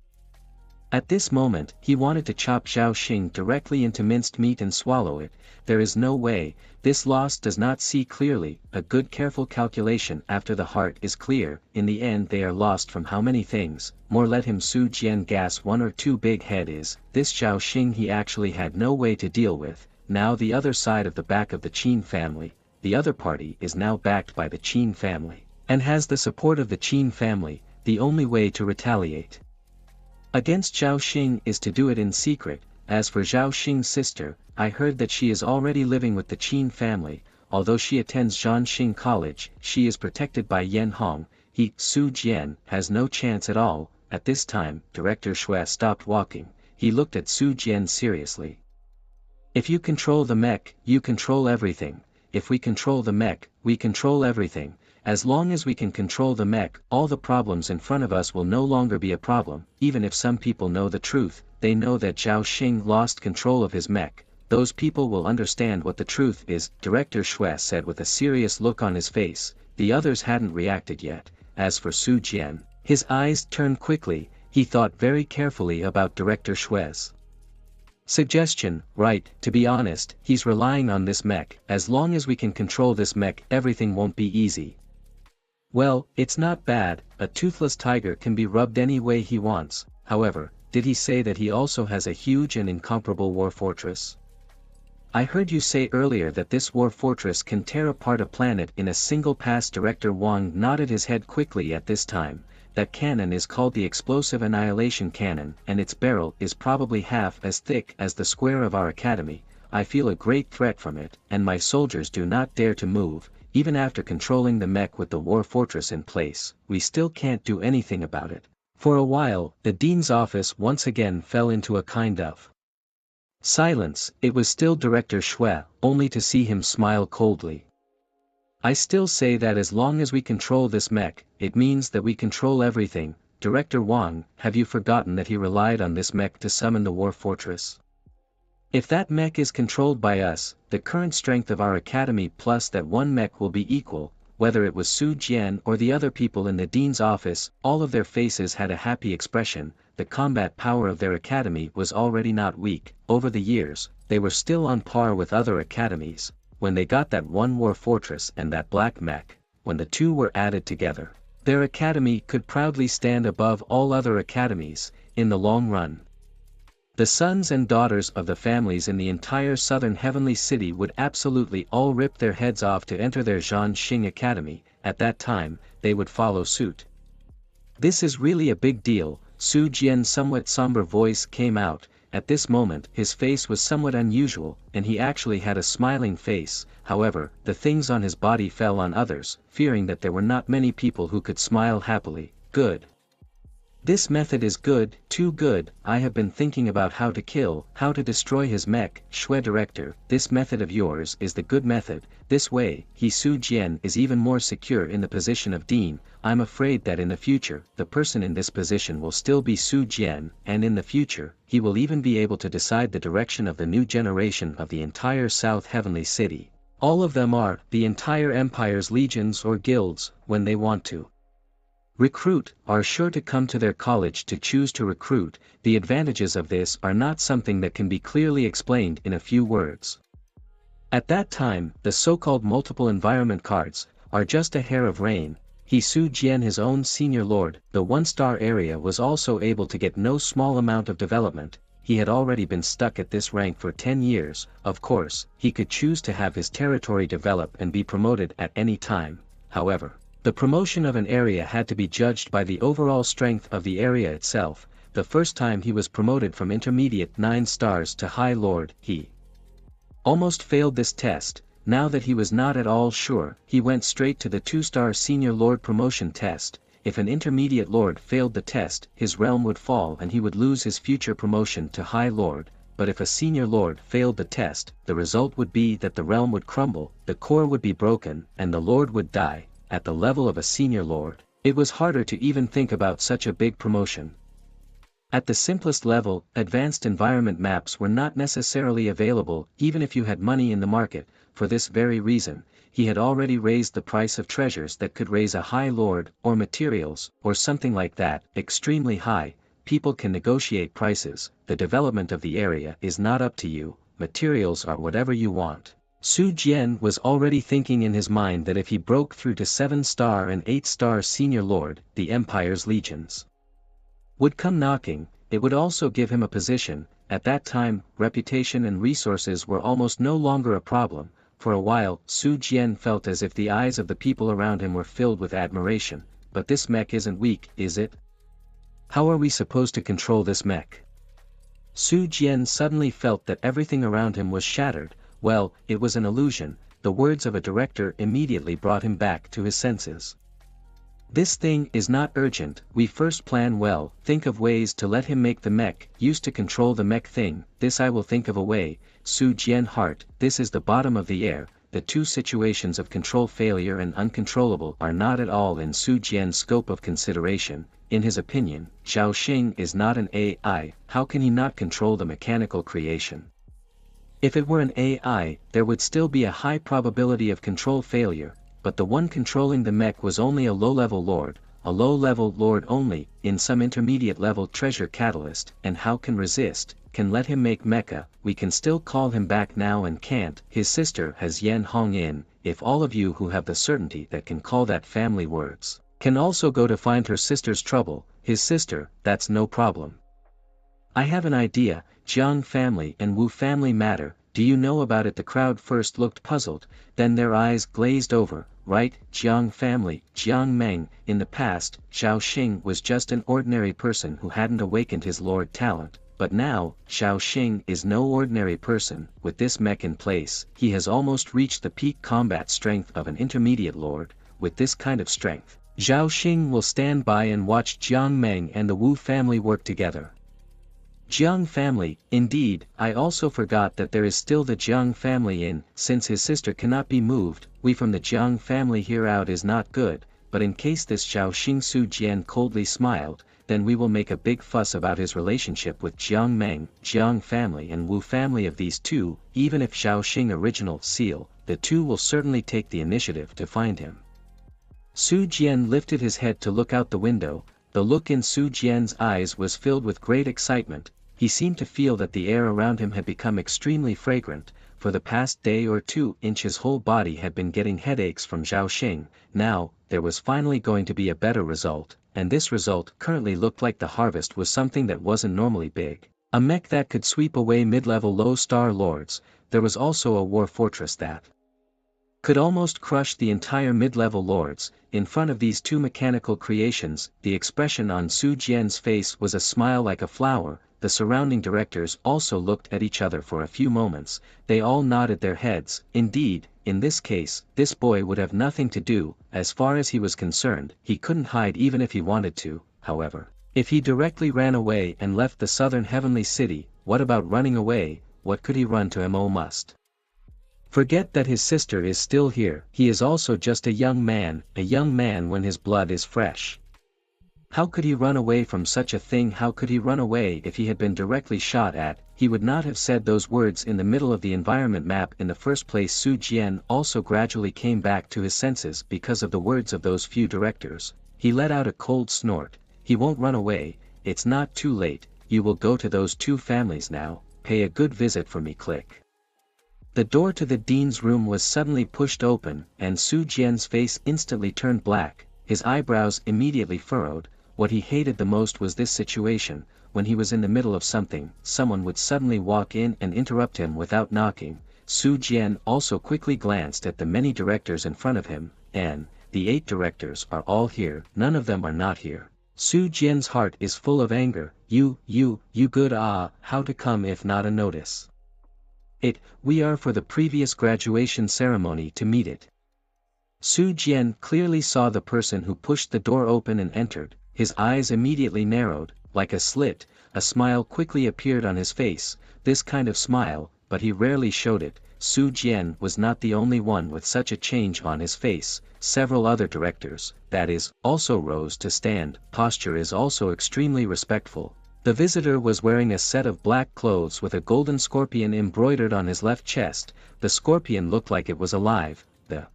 At this moment, he wanted to chop Zhao Xing directly into minced meat and swallow it. There is no way, this lost does not see clearly. A good careful calculation after the heart is clear. In the end they are lost from how many things, more let him. Su Jian gas 1 or 2 big head is, this Zhao Xing he actually had no way to deal with. Now the other side of the back of the Qin family, the other party is now backed by the Qin family, and has the support of the Qin family. The only way to retaliate against Zhao Xing is to do it in secret. As for Zhao Xing's sister, I heard that she is already living with the Qin family. Although she attends Zhanxing College, she is protected by Yan Hong. He, Su Jian, has no chance at all. At this time, Director Shui stopped walking. He looked at Su Jian seriously. If you control the mech, you control everything. If we control the mech, we control everything. As long as we can control the mech, all the problems in front of us will no longer be a problem. Even if some people know the truth, they know that Zhao Xing lost control of his mech. Those people will understand what the truth is, Director Shui said with a serious look on his face. The others hadn't reacted yet. As for Su Jian, his eyes turned quickly. He thought very carefully about Director Shui's suggestion. Right, to be honest, he's relying on this mech. As long as we can control this mech, everything won't be easy. Well, it's not bad, a toothless tiger can be rubbed any way he wants. However, did he say that he also has a huge and incomparable war fortress? I heard you say earlier that this war fortress can tear apart a planet in a single pass. Director Wang nodded his head quickly. At this time, that cannon is called the explosive annihilation cannon, and its barrel is probably half as thick as the square of our academy. I feel a great threat from it, and my soldiers do not dare to move. Even after controlling the mech with the war fortress in place, we still can't do anything about it. For a while, the dean's office once again fell into a kind of silence. It was still Director Shui, only to see him smile coldly. I still say that as long as we control this mech, it means that we control everything. Director Wang, have you forgotten that he relied on this mech to summon the war fortress? If that mech is controlled by us, the current strength of our academy plus that one mech will be equal. Whether it was Su Jian or the other people in the dean's office, all of their faces had a happy expression. The combat power of their academy was already not weak. Over the years, they were still on par with other academies. When they got that one war fortress and that black mech, when the two were added together, their academy could proudly stand above all other academies. In the long run, the sons and daughters of the families in the entire southern heavenly city would absolutely all rip their heads off to enter their Zhanxing Academy. At that time, they would follow suit. This is really a big deal. Su Jian's somewhat somber voice came out. At this moment, his face was somewhat unusual, and he actually had a smiling face. However, the things on his body fell on others, fearing that there were not many people who could smile happily. Good. This method is good, too good. I have been thinking about how to destroy his mech, Shue director. This method of yours is the good method. This way, he Su Jian is even more secure in the position of dean. I'm afraid that in the future, the person in this position will still be Su Jian, and in the future, he will even be able to decide the direction of the new generation of the entire South Heavenly City. All of them are, the entire empire's legions or guilds, when they want to recruit, are sure to come to their college to choose to recruit. The advantages of this are not something that can be clearly explained in a few words. At that time, the so-called multiple environment cards are just a hair of rain. He Su Jian, his own senior lord, the one-star area, was also able to get no small amount of development. He had already been stuck at this rank for 10 years. Of course, he could choose to have his territory develop and be promoted at any time. However, the promotion of an area had to be judged by the overall strength of the area itself. The first time he was promoted from intermediate 9 stars to High Lord, he almost failed this test. Now that he was not at all sure, he went straight to the 2-star Senior Lord promotion test. If an intermediate lord failed the test, his realm would fall and he would lose his future promotion to High Lord. But if a senior lord failed the test, the result would be that the realm would crumble, the core would be broken, and the lord would die. At the level of a senior lord, it was harder to even think about such a big promotion. At the simplest level, advanced environment maps were not necessarily available even if you had money in the market. For this very reason, he had already raised the price of treasures that could raise a high lord, or materials, or something like that, extremely high. People can negotiate prices. The development of the area is not up to you, materials are whatever you want. Su Jian was already thinking in his mind that if he broke through to 7-star and 8-star senior lord, the empire's legions would come knocking. It would also give him a position. At that time, reputation and resources were almost no longer a problem. For a while, Su Jian felt as if the eyes of the people around him were filled with admiration. But this mech isn't weak, is it? How are we supposed to control this mech? Su Jian suddenly felt that everything around him was shattered. Well, it was an illusion. The words of a director immediately brought him back to his senses. This thing is not urgent. We first plan well, think of ways to let him make the mech, used to control the mech thing. This I will think of a way. Su Jian heart, this is the bottom of the air. The two situations of control failure and uncontrollable are not at all in Su Jian's scope of consideration. In his opinion, Zhao Xing is not an AI. How can he not control the mechanical creation? If it were an AI, there would still be a high probability of control failure, but the one controlling the mech was only a low-level lord only, in some intermediate-level treasure catalyst, and how can resist, can let him make mecha. We can still call him back now and can't. His sister has Yan Hong in. If all of you who have the certainty that can call that family words, can also go to find her sister's trouble, his sister, that's no problem. I have an idea. Jiang family and Wu family matter. Do you know about it? The crowd first looked puzzled, then their eyes glazed over. Right, Jiang family, Jiang Meng. In the past, Zhao Xing was just an ordinary person who hadn't awakened his lord talent, but now, Zhao Xing is no ordinary person. With this mech in place, he has almost reached the peak combat strength of an intermediate lord. With this kind of strength, Zhao Xing will stand by and watch Jiang Meng and the Wu family work together. Jiang family, indeed. I also forgot that there is still the Jiang family in. Since his sister cannot be moved, we from the Jiang family here out is not good, but in case this Zhao Xing. Su Jian coldly smiled, then we will make a big fuss about his relationship with Jiang Meng, Jiang family and Wu family. Of these two, even if Zhao Xing original seal, the two will certainly take the initiative to find him. Su Jian lifted his head to look out the window. The look in Su Jian's eyes was filled with great excitement. He seemed to feel that the air around him had become extremely fragrant. For the past day or 2 his whole body had been getting headaches from Zhao Xing. Now, there was finally going to be a better result, and this result currently looked like the harvest was something that wasn't normally big. A mech that could sweep away mid-level low-star lords. There was also a war fortress that could almost crush the entire mid-level lords. In front of these two mechanical creations, the expression on Su Jian's face was a smile like a flower. The surrounding directors also looked at each other for a few moments. They all nodded their heads. Indeed, in this case, this boy would have nothing to do. As far as he was concerned, he couldn't hide even if he wanted to. However, If he directly ran away and left the southern heavenly city, what about running away? What could he run to? Must forget that his sister is still here. He is also just a young man when his blood is fresh. How could he run away from such a thing? How could he run away if he had been directly shot at? He would not have said those words in the middle of the environment map in the first place. Su Jian also gradually came back to his senses because of the words of those few directors. He let out a cold snort. He won't run away, it's not too late, you will go to those two families now, pay a good visit for me. Click. The door to the dean's room was suddenly pushed open, and Su Jian's face instantly turned black, his eyebrows immediately furrowed. What he hated the most was this situation. When he was in the middle of something, someone would suddenly walk in and interrupt him without knocking. Su Jian also quickly glanced at the many directors in front of him, and, the 8 directors are all here, none of them are not here. Su Jian's heart is full of anger. You good how to come if not a notice? We are for the previous graduation ceremony to meet it. Su Jian clearly saw the person who pushed the door open and entered, his eyes immediately narrowed, like a slit, a smile quickly appeared on his face, this kind of smile, but he rarely showed it. Su Jian was not the only one with such a change on his face, several other directors, that is, also rose to stand. Posture is also extremely respectful. The visitor was wearing a set of black clothes with a golden scorpion embroidered on his left chest. The scorpion looked like it was alive. The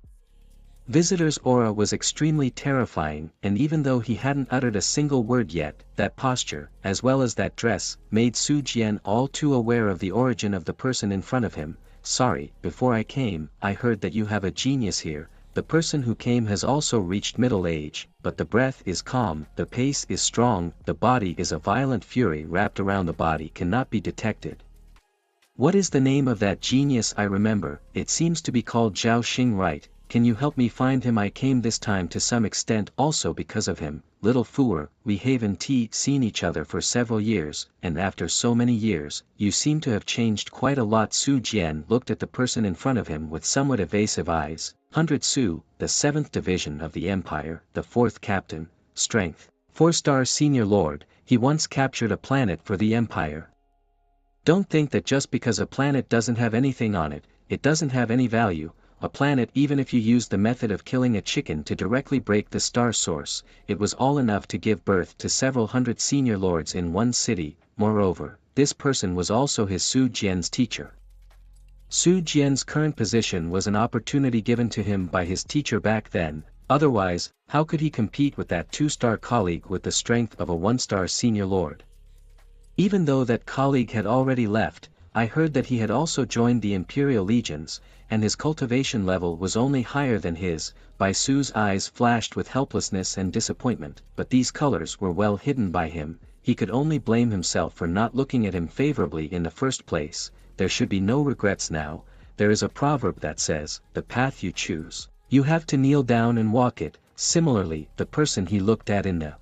visitor's aura was extremely terrifying, and even though he hadn't uttered a single word yet, that posture, as well as that dress, made Su Jian all too aware of the origin of the person in front of him. Sorry, before I came, I heard that you have a genius here. The person who came has also reached middle age, but the breath is calm, the pace is strong, the body is a violent fury wrapped around the body cannot be detected. What is the name of that genius? I remember, it seems to be called Zhao Xing, right? Can you help me find him? I came this time to some extent also because of him. Little Fuer, we haven't seen each other for several years, and after so many years, you seem to have changed quite a lot. Su Jian looked at the person in front of him with somewhat evasive eyes. 100 Su, the 7th division of the Empire, the 4th captain, strength, 4-star senior lord, he once captured a planet for the Empire. Don't think that just because a planet doesn't have anything on it, it doesn't have any value. A planet, even if you use the method of killing a chicken to directly break the star source, it was all enough to give birth to several hundred senior lords in one city. Moreover, this person was also his Su Jian's teacher. Su Jian's current position was an opportunity given to him by his teacher back then, otherwise, how could he compete with that 2-star colleague with the strength of a 1-star senior lord? Even though that colleague had already left, I heard that he had also joined the Imperial Legions, and his cultivation level was only higher than his. Bai Su's eyes flashed with helplessness and disappointment, but these colors were well hidden by him. He could only blame himself for not looking at him favorably in the first place. There should be no regrets now. There is a proverb that says, the path you choose, you have to kneel down and walk it. Similarly, the person he looked at in the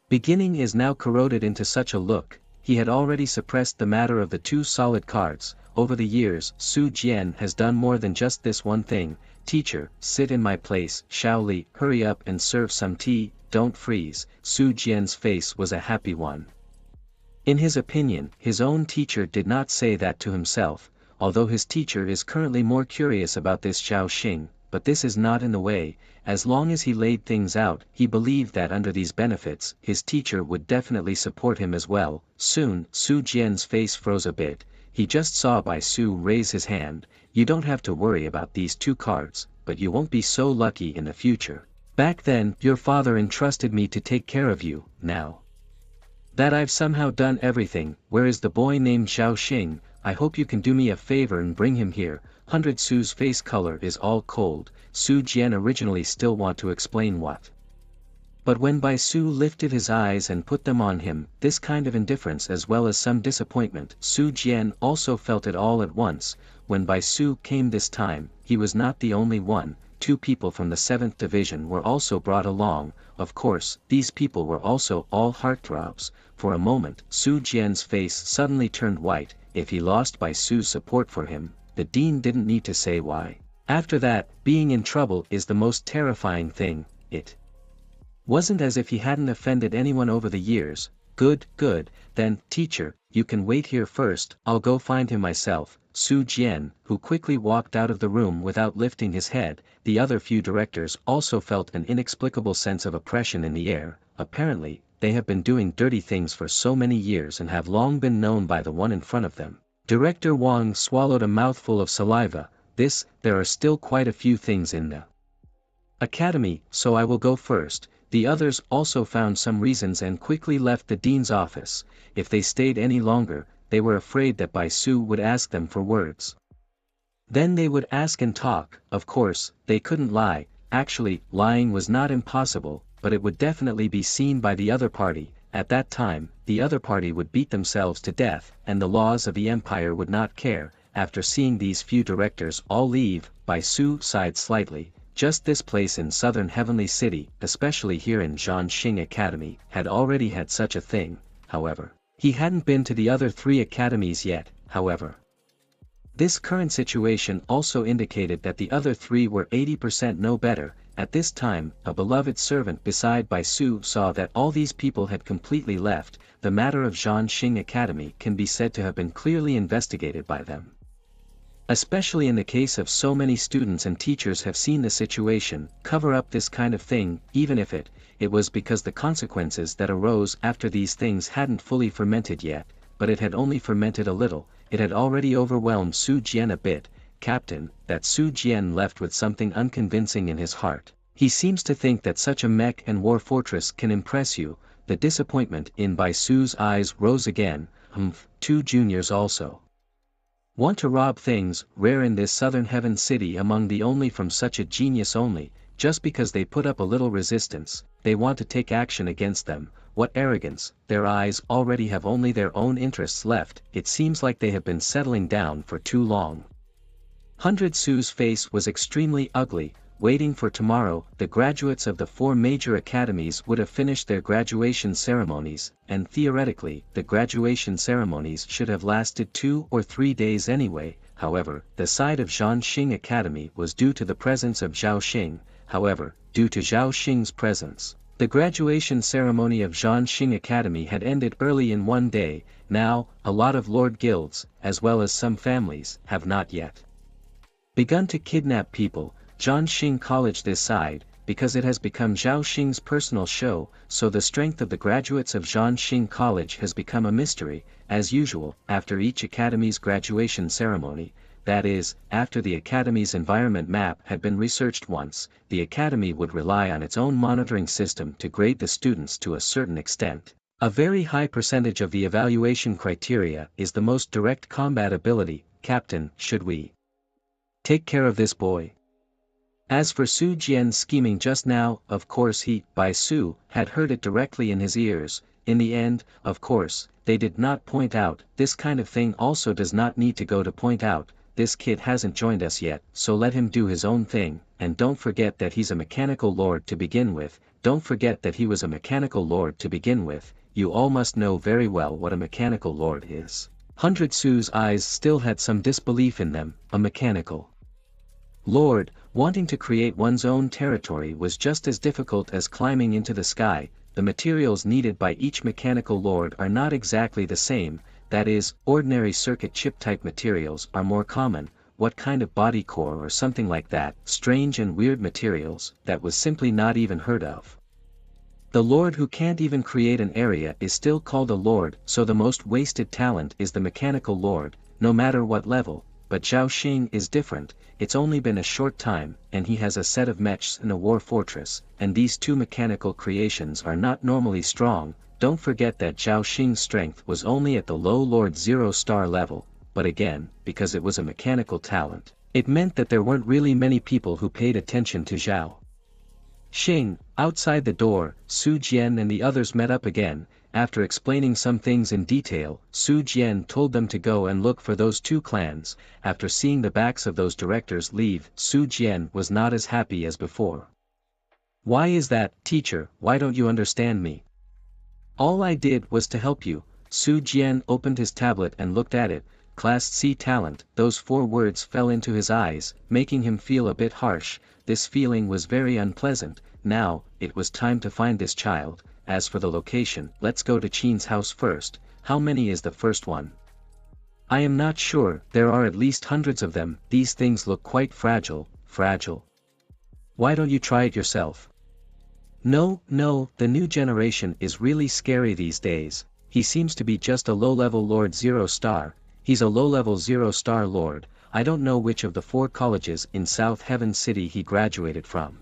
beginning is now corroded into such a look. He had already suppressed the matter of the 2 solid cards. Over the years, Su Jian has done more than just this one thing. Teacher, sit in my place. Xiao Li, hurry up and serve some tea, don't freeze. Su Jian's face was a happy one. In his opinion, his own teacher did not say that to himself, although his teacher is currently more curious about this Zhao Xing, but this is not in the way. As long as he laid things out, he believed that under these benefits, his teacher would definitely support him as well. Soon, Su Jian's face froze a bit. He just saw Bai Su raise his hand. You don't have to worry about these 2 cards, but you won't be so lucky in the future. Back then, your father entrusted me to take care of you. Now that I've somehow done everything, where is the boy named Zhao Xing? I hope you can do me a favor and bring him here. 100 Su's face color is all cold. Su Jian originally still want to explain what. But when Bai Su lifted his eyes and put them on him, this kind of indifference as well as some disappointment, Su Jian also felt it all at once. When Bai Su came this time, he was not the only one. 2 people from the 7th division were also brought along. Of course, these people were also all heartthrobs. For a moment, Su Jian's face suddenly turned white. If he lost Bai Su's support for him, the dean didn't need to say why. After that, being in trouble is the most terrifying thing. It Wasn't as if he hadn't offended anyone over the years. Good, good, then, teacher, you can wait here first, I'll go find him myself. Su Jian, who quickly walked out of the room without lifting his head. The other few directors also felt an inexplicable sense of oppression in the air. Apparently, they have been doing dirty things for so many years and have long been known by the one in front of them. Director Wang swallowed a mouthful of saliva. There are still quite a few things in the academy, so I will go first. The others also found some reasons and quickly left the dean's office. If they stayed any longer, they were afraid that Bai Su would ask them for words. Then they would ask and talk. Of course, they couldn't lie. Actually, lying was not impossible, but it would definitely be seen by the other party. At that time, the other party would beat themselves to death, and the laws of the empire would not care. After seeing these few directors all leave, Bai Su sighed slightly. Just this place in southern Heavenly City, especially here in Zhanxing Academy, had already had such a thing. However, he hadn't been to the other 3 academies yet. However, this current situation also indicated that the other 3 were 80% no better. At this time, a beloved servant beside Bai Su saw that all these people had completely left. The matter of Zhanxing Academy can be said to have been clearly investigated by them. Especially in the case of so many students and teachers have seen the situation, cover up this kind of thing, even if it was because the consequences that arose after these things hadn't fully fermented yet, but it had only fermented a little. It had already overwhelmed Su Jian a bit. Captain, that Su Jian left with something unconvincing in his heart. He seems to think that such a mech and war fortress can impress you. The disappointment in Bai Su's eyes rose again. 2 juniors also want to rob things, rare in this southern heaven city, among the only from such a genius only. Just because they put up a little resistance, they want to take action against them. What arrogance! Their eyes already have only their own interests left. It seems like they have been settling down for too long. 100 Su's face was extremely ugly. Waiting for tomorrow, the graduates of the 4 major academies would have finished their graduation ceremonies, and theoretically, the graduation ceremonies should have lasted 2 or 3 days anyway. However, the side of Zhanxing Academy was due to the presence of Zhao Xing. However, due to Zhao Xing's presence, the graduation ceremony of Zhanxing Academy had ended early in one day. Now, a lot of lord guilds, as well as some families, have not yet begun to kidnap people. Zhanxing College this side, because it has become Zhao Xing's personal show, so the strength of the graduates of Zhanxing College has become a mystery. As usual, after each academy's graduation ceremony, that is, after the academy's environment map had been researched once, the academy would rely on its own monitoring system to grade the students to a certain extent. A very high percentage of the evaluation criteria is the most direct combat ability. Captain, should we take care of this boy? As for Su Jian's scheming just now, of course Bai Su, had heard it directly in his ears. In the end, of course, they did not point out. This kind of thing also does not need to go to point out. This kid hasn't joined us yet, so let him do his own thing, and don't forget that he's a mechanical lord to begin with. Don't forget that he was a mechanical lord to begin with. You all must know very well what a mechanical lord is. 100 Su's eyes still had some disbelief in them. A mechanical lord, wanting to create one's own territory was just as difficult as climbing into the sky. The materials needed by each mechanical lord are not exactly the same, that is, ordinary circuit chip type materials are more common. What kind of body core or something like that, strange and weird materials, that was simply not even heard of. The lord who can't even create an area is still called a lord, so the most wasted talent is the mechanical lord, no matter what level. But Zhao Xing is different. It's only been a short time, and he has a set of mechs and a war fortress, and these 2 mechanical creations are not normally strong. Don't forget that Zhao Xing's strength was only at the low Lord 0-star level, but again, because it was a mechanical talent, it meant that there weren't really many people who paid attention to Zhao Xing. Outside the door, Su Jian and the others met up again. After explaining some things in detail, Su Jian told them to go and look for those 2 clans. After seeing the backs of those directors leave, Su Jian was not as happy as before. Why is that, teacher? Why don't you understand me? All I did was to help you. Su Jian opened his tablet and looked at it. Class C talent. Those 4 words fell into his eyes, making him feel a bit harsh. This feeling was very unpleasant. now, it was time to find this child. As for the location, let's go to Chin's house first. How many is the first one? I am not sure, there are at least hundreds of them. These things look quite fragile. Why don't you try it yourself? No, the new generation is really scary these days. He seems to be just a low-level Lord 0-star, he's a low-level 0-star Lord. I don't know which of the 4 colleges in South Heaven City he graduated from.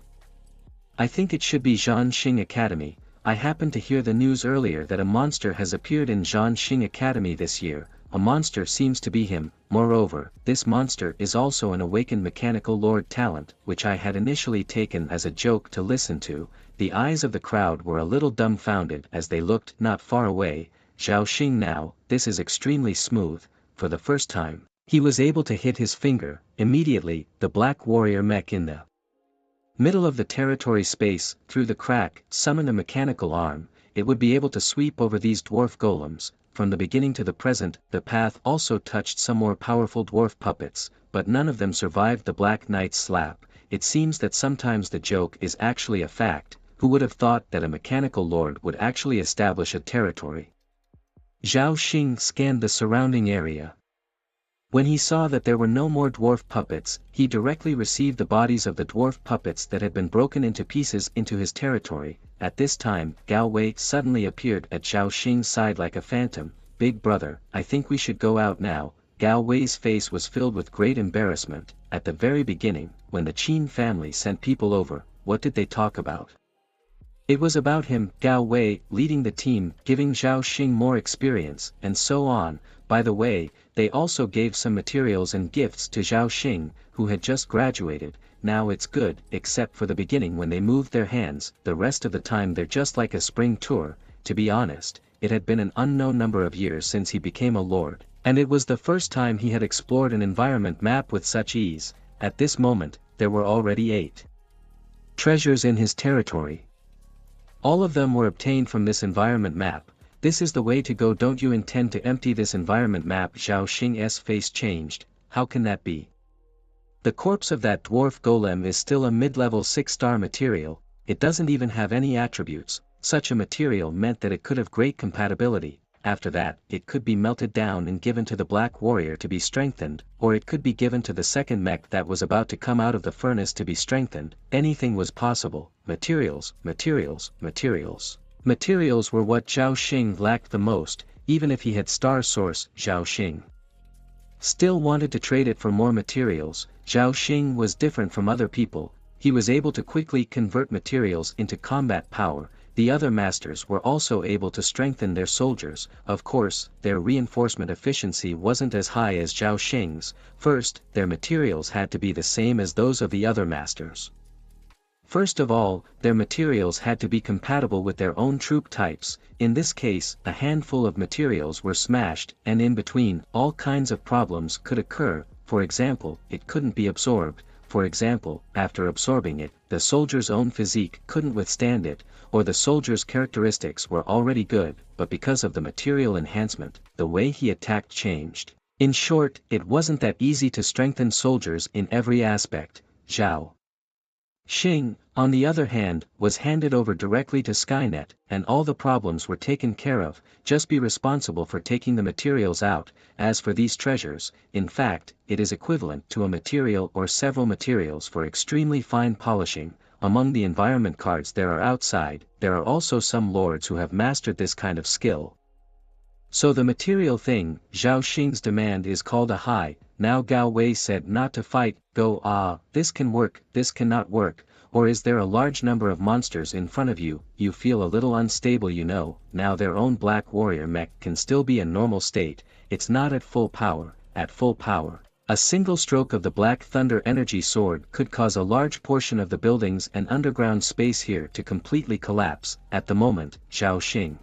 I think it should be Zhanxing Academy. I happened to hear the news earlier that a monster has appeared in Zhanxing Academy this year. A monster seems to be him. Moreover, this monster is also an awakened mechanical lord talent, which I had initially taken as a joke to listen to. The eyes of the crowd were a little dumbfounded as they looked not far away. Zhao Xing now, this is extremely smooth. For the first time, he was able to hit his finger. Immediately, the black warrior mech in the middle of the territory space, through the crack, summoned a mechanical arm. It would be able to sweep over these dwarf golems. From the beginning to the present, the path also touched some more powerful dwarf puppets, but none of them survived the Black Knight's slap. It seems that sometimes the joke is actually a fact. Who would have thought that a mechanical lord would actually establish a territory? Zhao Xing scanned the surrounding area. When he saw that there were no more dwarf puppets, he directly received the bodies of the dwarf puppets that had been broken into pieces into his territory. At this time, Gao Wei suddenly appeared at Zhao Xing's side like a phantom. Big brother, I think we should go out now. Gao Wei's face was filled with great embarrassment. At the very beginning, when the Qin family sent people over, what did they talk about? It was about him, Gao Wei, leading the team, giving Zhao Xing more experience, and so on. By the way, they also gave some materials and gifts to Zhao Xing, who had just graduated. Now it's good, except for the beginning when they moved their hands. The rest of the time they're just like a spring tour. To be honest, it had been an unknown number of years since he became a lord, and it was the first time he had explored an environment map with such ease. At this moment, there were already 8 treasures in his territory. All of them were obtained from this environment map. This is the way to go. Don't you intend to empty this environment map? Zhao Xing's face changed. How can that be? The corpse of that dwarf golem is still a mid-level 6-star material. It doesn't even have any attributes. Such a material meant that it could have great compatibility. After that, it could be melted down and given to the Black Warrior to be strengthened, or it could be given to the second mech that was about to come out of the furnace to be strengthened. Anything was possible. Materials. Materials were what Zhao Xing lacked the most. Even if he had Star Source, Zhao Xing still wanted to trade it for more materials. Zhao Xing was different from other people. He was able to quickly convert materials into combat power. The other masters were also able to strengthen their soldiers. Of course, their reinforcement efficiency wasn't as high as Zhao Xing's. First, their materials had to be the same as those of the other masters. First of all, their materials had to be compatible with their own troop types. In this case, a handful of materials were smashed, and in between, all kinds of problems could occur. For example, it couldn't be absorbed. For example, after absorbing it, the soldier's own physique couldn't withstand it, or the soldier's characteristics were already good, but because of the material enhancement, the way he attacked changed. In short, it wasn't that easy to strengthen soldiers in every aspect. Zhao Xing, on the other hand, was handed over directly to Skynet, and all the problems were taken care of. Just be responsible for taking the materials out. As for these treasures, in fact, it is equivalent to a material or several materials for extremely fine polishing. Among the environment cards there are outside, there are also some lords who have mastered this kind of skill. So the material thing, Zhao Xing's demand is called a high. Now Gao Wei said not to fight. Go, this can work, this cannot work. Or is there a large number of monsters in front of you? You feel a little unstable, you know. Now their own Black Warrior mech can still be in normal state. It's not at full power. At full power, a single stroke of the Black Thunder energy sword could cause a large portion of the buildings and underground space here to completely collapse. At the moment, Zhao Xing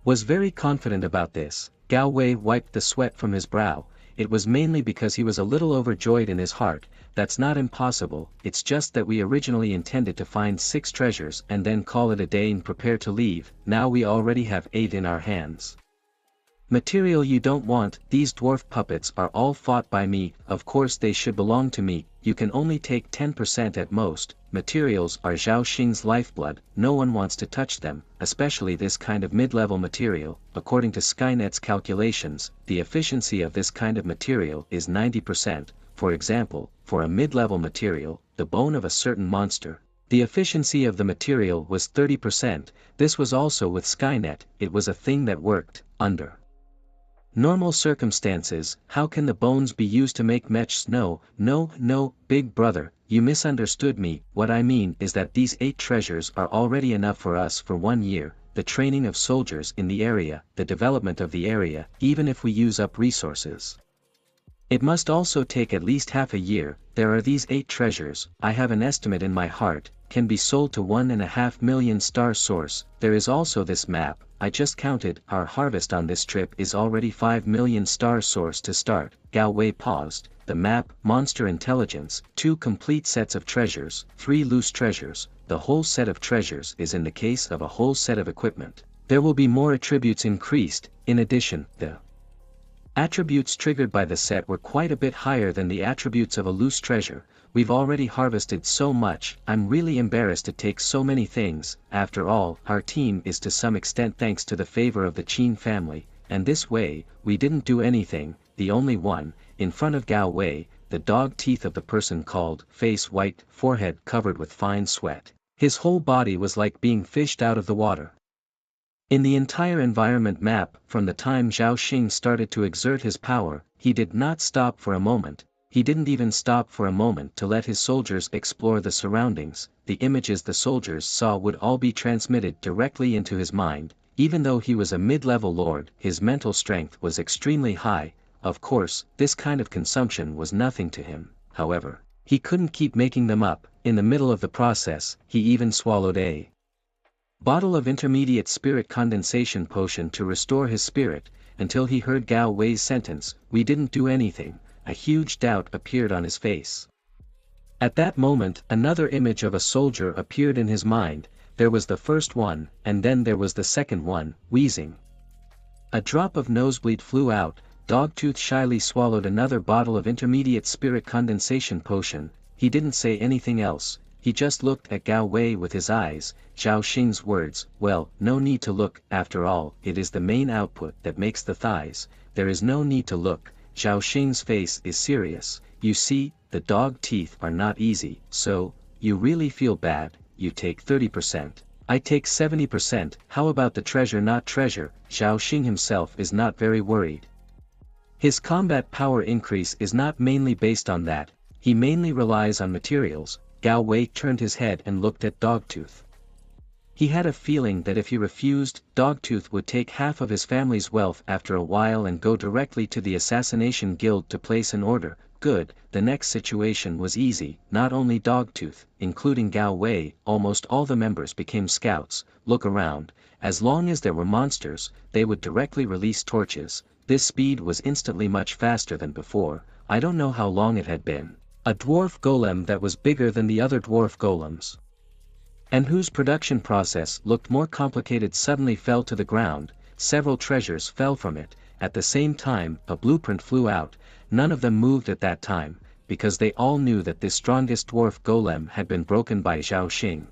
was very confident about this. Gao Wei wiped the sweat from his brow. It was mainly because he was a little overjoyed in his heart. That's not impossible, it's just that we originally intended to find 6 treasures and then call it a day and prepare to leave. Now we already have 8 in our hands. Material you don't want, these dwarf puppets are all fought by me, of course they should belong to me, you can only take 10% at most, materials are Zhao Xing's lifeblood, no one wants to touch them, especially this kind of mid-level material, according to Skynet's calculations, the efficiency of this kind of material is 90%, for example, for a mid-level material, the bone of a certain monster. The efficiency of the material was 30%, this was also with Skynet, it was a thing that worked, under normal circumstances. How can the bones be used to make mechs? No, big brother, you misunderstood me, what I mean is that these 8 treasures are already enough for us for 1 year, the training of soldiers in the area, the development of the area, even if we use up resources. It must also take at least half a year. There are these 8 treasures, I have an estimate in my heart, can be sold to 1.5 million star source. There is also this map, I just counted, our harvest on this trip is already 5 million star source to start. Gao Wei paused, the map, monster intelligence, 2 complete sets of treasures, 3 loose treasures, the whole set of treasures is in the case of a whole set of equipment. There will be more attributes increased, in addition, the attributes triggered by the set were quite a bit higher than the attributes of a loose treasure. We've already harvested so much, I'm really embarrassed to take so many things. After all, our team is to some extent thanks to the favor of the Qin family, and this way, we didn't do anything, the only one, in front of Gao Wei, the dog teeth of the person called, face white, forehead covered with fine sweat. His whole body was like being fished out of the water. In the entire environment map, from the time Zhao Xing started to exert his power, he did not stop for a moment, he didn't even stop for a moment to let his soldiers explore the surroundings. The images the soldiers saw would all be transmitted directly into his mind. Even though he was a mid-level lord, his mental strength was extremely high. Of course, this kind of consumption was nothing to him, however. He couldn't keep making them up. In the middle of the process, he even swallowed a bottle of intermediate spirit condensation potion to restore his spirit, until he heard Gao Wei's sentence, "We didn't do anything." A huge doubt appeared on his face. At that moment, another image of a soldier appeared in his mind. There was the first one, and then there was the second one, wheezing. A drop of nosebleed flew out. Dogtooth shyly swallowed another bottle of intermediate spirit condensation potion. He didn't say anything else. He just looked at Gao Wei with his eyes. Zhao Xing's words, well, no need to look, after all, it is the main output that makes the thighs. There is no need to look. Zhao Xing's face is serious. You see, the dog teeth are not easy, so, you really feel bad, you take 30%. I take 70%, how about the treasure? Not treasure. Zhao Xing himself is not very worried. His combat power increase is not mainly based on that, he mainly relies on materials. Gao Wei turned his head and looked at Dogtooth. He had a feeling that if he refused, Dogtooth would take half of his family's wealth after a while and go directly to the assassination guild to place an order. Good, the next situation was easy. Not only Dogtooth, including Gao Wei, almost all the members became scouts. Look around, as long as there were monsters, they would directly release torches. This speed was instantly much faster than before. I don't know how long it had been. A dwarf golem that was bigger than the other dwarf golems, and whose production process looked more complicated, suddenly fell to the ground. Several treasures fell from it. At the same time, a blueprint flew out. None of them moved at that time, because they all knew that this strongest dwarf golem had been broken by Zhao Xing.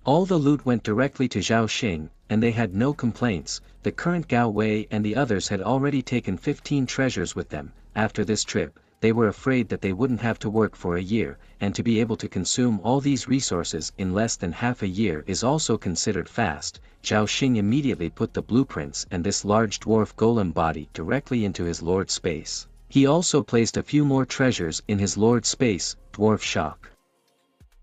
All the loot went directly to Zhao Xing, and they had no complaints. The current Gao Wei and the others had already taken 15 treasures with them. After this trip, they were afraid that they wouldn't have to work for a year, and to be able to consume all these resources in less than half a year is also considered fast. Zhao Xing immediately put the blueprints and this large dwarf golem body directly into his lord space. He also placed a few more treasures in his lord space. Dwarf shock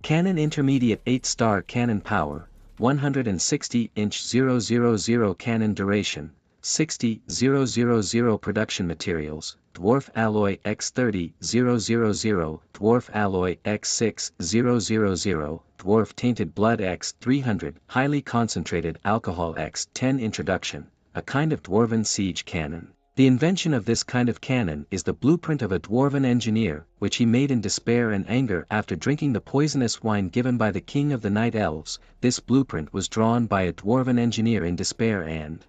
cannon, intermediate 8-star cannon power, 160-inch 000 cannon duration, 60,000 production materials, dwarf alloy X30 000, dwarf alloy X6 000, dwarf tainted blood X300, highly concentrated alcohol X10. Introduction, a kind of dwarven siege cannon. The invention of this kind of cannon is the blueprint of a dwarven engineer, which he made in despair and anger after drinking the poisonous wine given by the king of the night elves. This blueprint was drawn by a dwarven engineer in despair and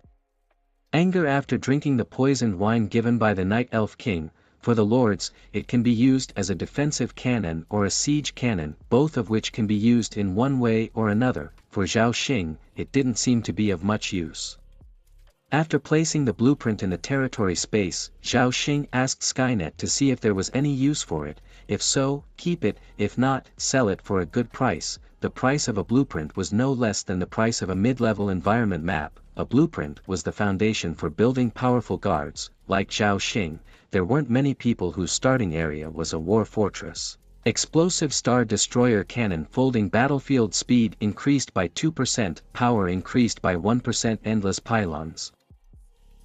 Anger after drinking the poisoned wine given by the Night Elf King. For the lords, it can be used as a defensive cannon or a siege cannon, both of which can be used in one way or another. For Zhao Xing, it didn't seem to be of much use. After placing the blueprint in the territory space, Zhao Xing asked Skynet to see if there was any use for it. If so, keep it; if not, sell it for a good price. The price of a blueprint was no less than the price of a mid-level environment map. A blueprint was the foundation for building powerful guards. Like Zhao Xing, there weren't many people whose starting area was a war fortress. Explosive Star Destroyer Cannon. Folding battlefield speed increased by 2%, power increased by 1%. Endless pylons.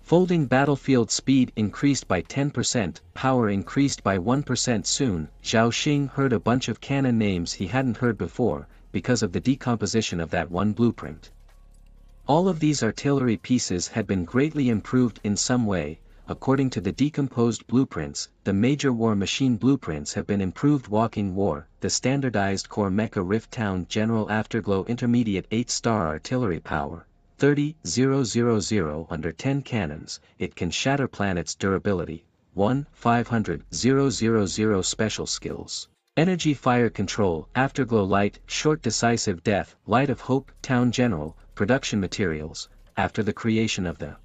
Folding battlefield speed increased by 10%, power increased by 1%. Soon, Zhao Xing heard a bunch of cannon names he hadn't heard before, because of the decomposition of that one blueprint. All of these artillery pieces had been greatly improved in some way. According to the decomposed blueprints, the major war machine blueprints have been improved. Walking War, the standardized core mecha Rift Town General Afterglow Intermediate 8-star artillery power, 30,000 under 10 cannons, it can shatter planets. Durability, 1,500,000 special skills. Energy Fire Control, Afterglow Light, Short Decisive Death, Light of Hope, Town General, Production Materials, after the creation of the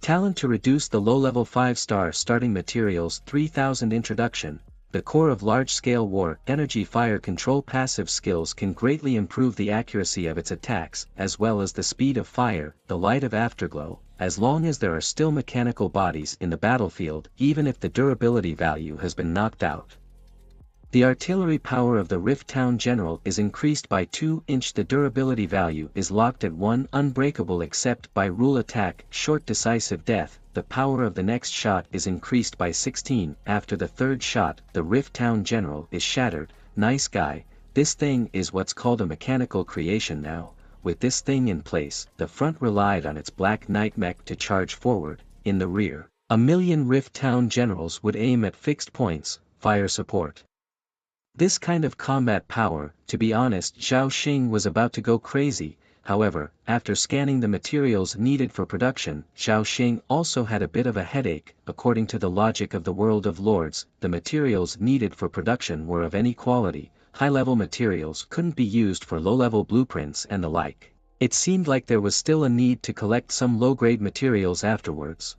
talent to reduce the low-level 5-star starting materials. 3000 Introduction, the core of large-scale war. Energy Fire Control passive skills can greatly improve the accuracy of its attacks, as well as the speed of fire. The Light of Afterglow, as long as there are still mechanical bodies in the battlefield, even if the durability value has been knocked out. The artillery power of the Rift Town General is increased by 2". The durability value is locked at 1. Unbreakable except by rule attack. Short Decisive Death, the power of the next shot is increased by 16. After the third shot, the Rift Town General is shattered. Nice guy, this thing is what's called a mechanical creation now. With this thing in place, the front relied on its Black Knight mech to charge forward. In the rear, 1,000,000 Rift Town Generals would aim at fixed points. Fire support. This kind of combat power, to be honest, Zhao Xing was about to go crazy. However, after scanning the materials needed for production, Zhao Xing also had a bit of a headache. According to the logic of the world of lords, the materials needed for production were of any quality. High-level materials couldn't be used for low-level blueprints and the like. It seemed like there was still a need to collect some low-grade materials afterwards.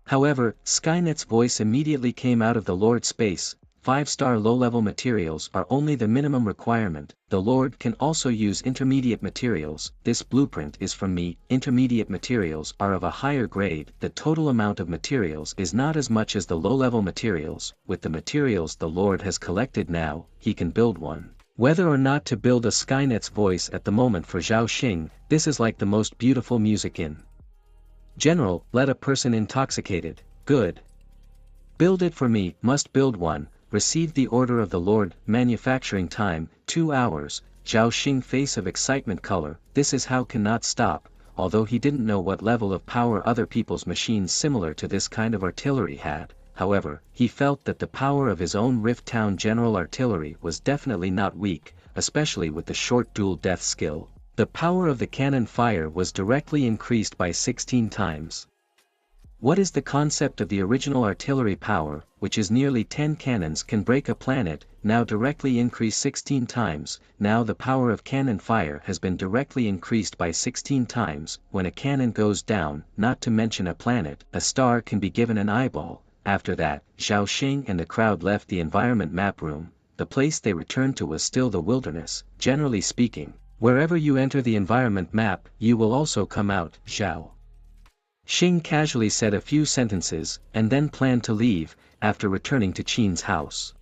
However, Skynet's voice immediately came out of the Lord space. 5-star low-level materials are only the minimum requirement. The Lord can also use intermediate materials. This blueprint is from me. Intermediate materials are of a higher grade. The total amount of materials is not as much as the low-level materials. With the materials the Lord has collected now, he can build one. Whether or not to build a Skynet's voice at the moment for Zhao Xing, this is like the most beautiful music in general. Let a person intoxicated. Good. Build it for me. Must build one. Received the order of the Lord. Manufacturing time, 2 hours. Zhao Xing face of excitement color. This is how cannot stop. Although he didn't know what level of power other people's machines similar to this kind of artillery had, however, he felt that the power of his own Rift Town General artillery was definitely not weak, especially with the short dual death skill. The power of the cannon fire was directly increased by 16 times. What is the concept of the original artillery power, which is nearly 10 cannons can break a planet, now directly increased 16 times. Now the power of cannon fire has been directly increased by 16 times. When a cannon goes down, not to mention a planet, a star can be given an eyeball. After that, Zhao Xing and the crowd left the environment map room. The place they returned to was still the wilderness. Generally speaking, wherever you enter the environment map, you will also come out. Zhao Xing casually said a few sentences, and then planned to leave. After returning to Qin's house.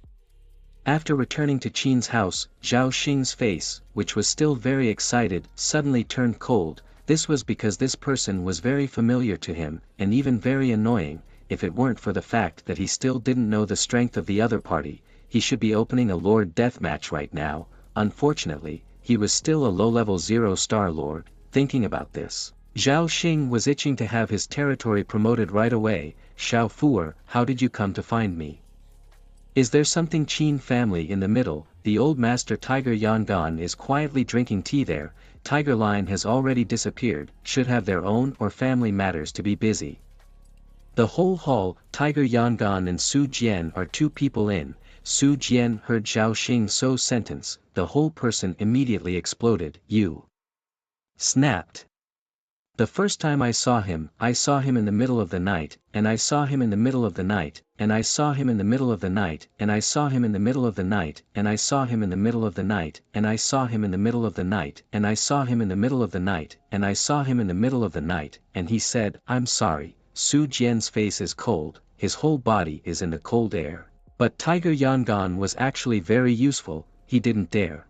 After returning to Qin's house, Zhao Xing's face, which was still very excited, suddenly turned cold. This was because this person was very familiar to him, and even very annoying. If it weren't for the fact that he still didn't know the strength of the other party, he should be opening a Lord deathmatch right now. Unfortunately, he was still a low-level 0-star Lord. Thinking about this, Zhao Xing was itching to have his territory promoted right away. Xiao Fuer, how did you come to find me? Is there something Qin family in the middle? The old master Tiger Yangon is quietly drinking tea there. Tiger Line has already disappeared, should have their own or family matters to be busy. The whole hall, Tiger Yangon and Su Jian are two people in. Su Jian heard Zhao Xing so sentence, the whole person immediately exploded. You snapped. The first time I saw him in the middle of the night, and I saw him in the middle of the night, and I saw him in the middle of the night, and I saw him in the middle of the night, and I saw him in the middle of the night, and I saw him in the middle of the night, and I saw him in the middle of the night, and I saw him in the middle of the night, and he said, "I'm sorry." Su Jian's face is cold, his whole body is in the cold air. But Tiger Yangon was actually very useful, he didn't dare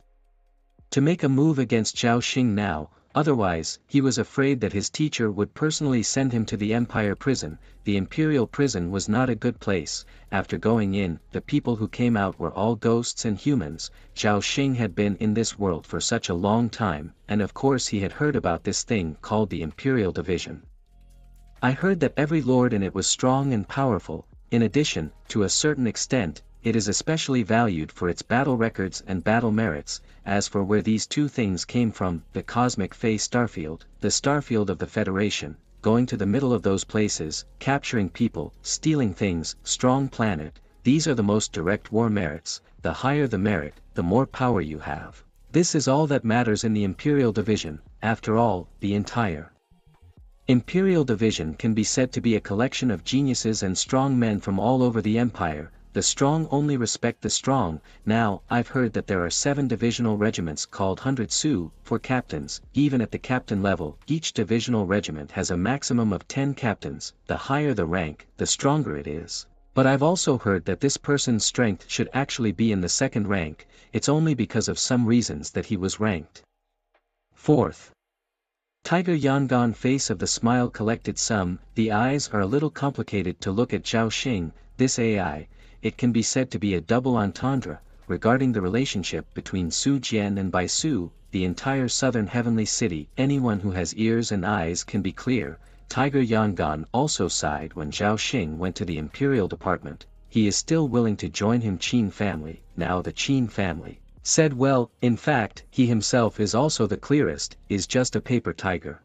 to make a move against Zhao Xing now. Otherwise, he was afraid that his teacher would personally send him to the Empire prison. The Imperial prison was not a good place. After going in, the people who came out were all ghosts and humans. Zhao Xing had been in this world for such a long time, and of course he had heard about this thing called the Imperial Division. I heard that every lord in it was strong and powerful. In addition, to a certain extent, it is especially valued for its battle records and battle merits. As for where these two things came from, the Cosmic Fae Starfield, the Starfield of the Federation, going to the middle of those places, capturing people, stealing things, strong planet, these are the most direct war merits. The higher the merit, the more power you have. This is all that matters in the Imperial Division. After all, the entire Imperial Division can be said to be a collection of geniuses and strong men from all over the Empire. The strong only respect the strong. Now, I've heard that there are 7 divisional regiments called 100 Su, for captains. Even at the captain level, each divisional regiment has a maximum of 10 captains. The higher the rank, the stronger it is. But I've also heard that this person's strength should actually be in the 2nd rank. It's only because of some reasons that he was ranked 4th. Tiger Yangon face of the smile collected some. The eyes are a little complicated to look at Zhao Xing, this AI. It can be said to be a double entendre, regarding the relationship between Su Jian and Bai Su, the entire southern heavenly city. Anyone who has ears and eyes can be clear. Tiger Yangon also sighed when Zhao Xing went to the Imperial Department. He is still willing to join him Qin family. Now the Qin family said well, in fact, he himself is also the clearest, is just a paper tiger.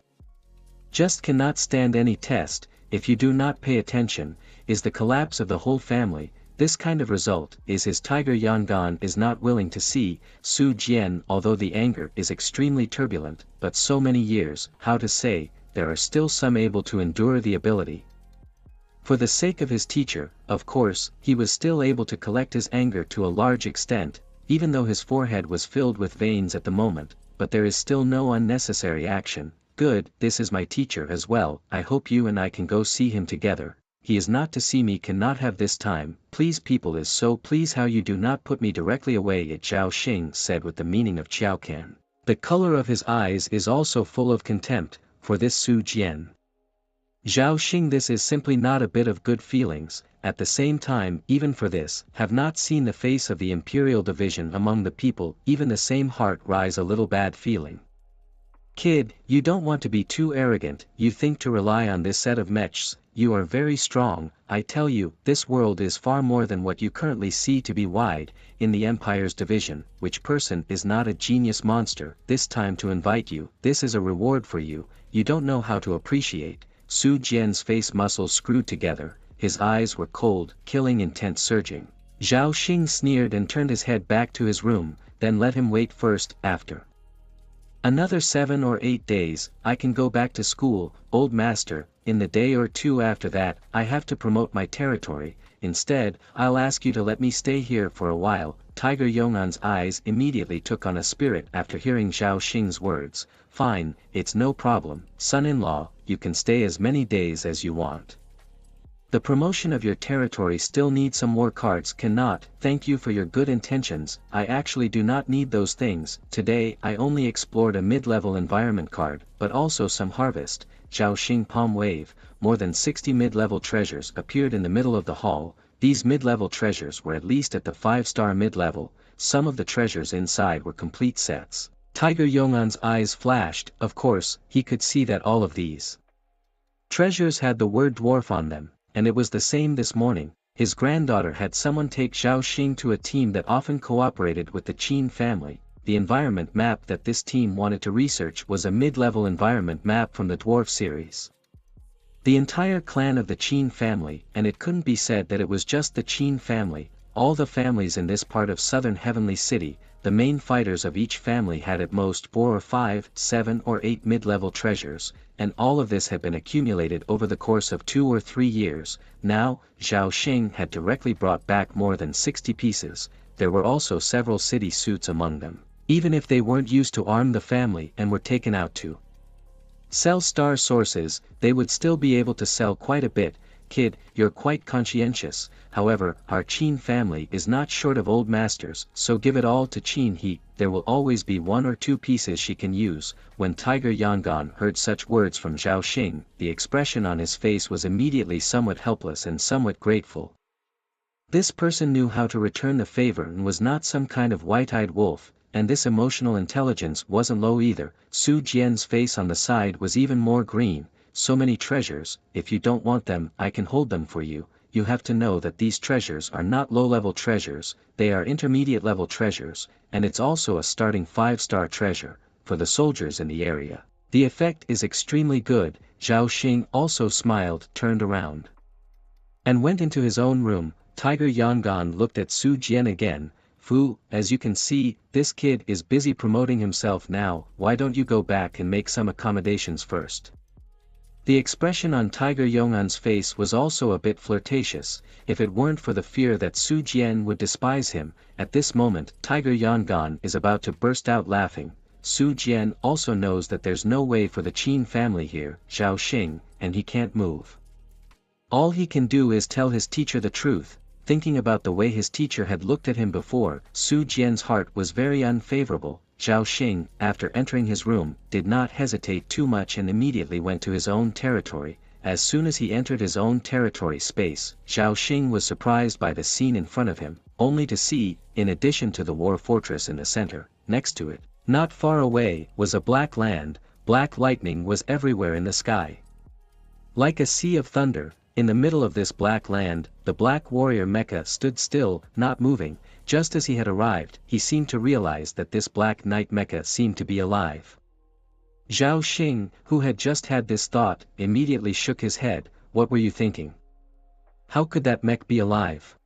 Just cannot stand any test, if you do not pay attention, is the collapse of the whole family. This kind of result is his Tiger Yangon is not willing to see. Su Jian, although the anger is extremely turbulent, but so many years, how to say, there are still some able to endure the ability. For the sake of his teacher, of course, he was still able to collect his anger to a large extent, even though his forehead was filled with veins at the moment, but there is still no unnecessary action. Good, this is my teacher as well. I hope you and I can go see him together. He is not to see me, cannot have this time. Please people is so please how you do not put me directly away, it Zhao Xing said with the meaning of Qiaocan. The color of his eyes is also full of contempt, for this Su Jian. Zhao Xing, this is simply not a bit of good feelings. At the same time, even for this, have not seen the face of the Imperial Division among the people, even the same heart rise a little bad feeling. Kid, you don't want to be too arrogant. You think to rely on this set of mechs. You are very strong. I tell you, this world is far more than what you currently see to be wide. In the Empire's division, which person is not a genius monster, this time to invite you, this is a reward for you, you don't know how to appreciate. Su Jian's face muscles screwed together, his eyes were cold, killing intent surging. Zhao Xing sneered and turned his head back to his room, then let him wait first. After another 7 or 8 days, I can go back to school, old master. In the day or 2 after that, I have to promote my territory. Instead, I'll ask you to let me stay here for a while. Tiger Yongan's eyes immediately took on a spirit after hearing Zhao Xing's words. Fine, it's no problem, son-in-law, you can stay as many days as you want. The promotion of your territory still needs some more cards. Cannot. Thank you for your good intentions. I actually do not need those things. Today I only explored a mid-level environment card, but also some harvest. Zhao Xing palm wave. More than 60 mid-level treasures appeared in the middle of the hall. These mid-level treasures were at least at the 5-star mid-level. Some of the treasures inside were complete sets. Tiger Yongan's eyes flashed. Of course, he could see that all of these treasures had the word dwarf on them. And it was the same this morning. His granddaughter had someone take Zhao Xing to a team that often cooperated with the Qin family. the environment map that this team wanted to research was a mid-level environment map from the dwarf series. The entire clan of the Qin family, and it couldn't be said that it was just the Qin family, all the families in this part of southern Heavenly City, the main fighters of each family had at most 4 or 5, 7 or 8 mid-level treasures, and all of this had been accumulated over the course of 2 or 3 years. Now, Zhao Xing had directly brought back more than 60 pieces. There were also several city suits among them. Even if they weren't used to arm the family and were taken out to sell star sources, they would still be able to sell quite a bit. Kid, you're quite conscientious, however, our Qin family is not short of old masters, so give it all to Qin He, there will always be 1 or 2 pieces she can use. When Tiger Yangon heard such words from Zhao Xing, the expression on his face was immediately somewhat helpless and somewhat grateful. This person knew how to return the favor and was not some kind of white-eyed wolf, and this emotional intelligence wasn't low either. Su Jian's face on the side was even more green. So many treasures, if you don't want them I can hold them for you. You have to know that these treasures are not low-level treasures, they are intermediate-level treasures, and it's also a starting 5-star treasure, for the soldiers in the area. The effect is extremely good. Zhao Xing also smiled, turned around, and went into his own room. Tiger Yangon looked at Su Jian again. Fu, as you can see, this kid is busy promoting himself now, why don't you go back and make some accommodations first? The expression on Tiger Yong'an's face was also a bit flirtatious. If it weren't for the fear that Su Jian would despise him, at this moment Tiger Yangon is about to burst out laughing. Su Jian also knows that there's no way for the Qin family here, Zhao Xing, and he can't move. All he can do is tell his teacher the truth. Thinking about the way his teacher had looked at him before, Su Jian's heart was very unfavorable. Zhao Xing, after entering his room, did not hesitate too much and immediately went to his own territory. As soon as he entered his own territory space, Zhao Xing was surprised by the scene in front of him, only to see, in addition to the war fortress in the center, next to it, not far away, was a black land. Black lightning was everywhere in the sky, like a sea of thunder. In the middle of this black land, the black warrior mecha stood still, not moving. Just as he had arrived, he seemed to realize that this black knight mecha seemed to be alive. Zhao Xing, who had just had this thought, immediately shook his head. What were you thinking? How could that mech be alive?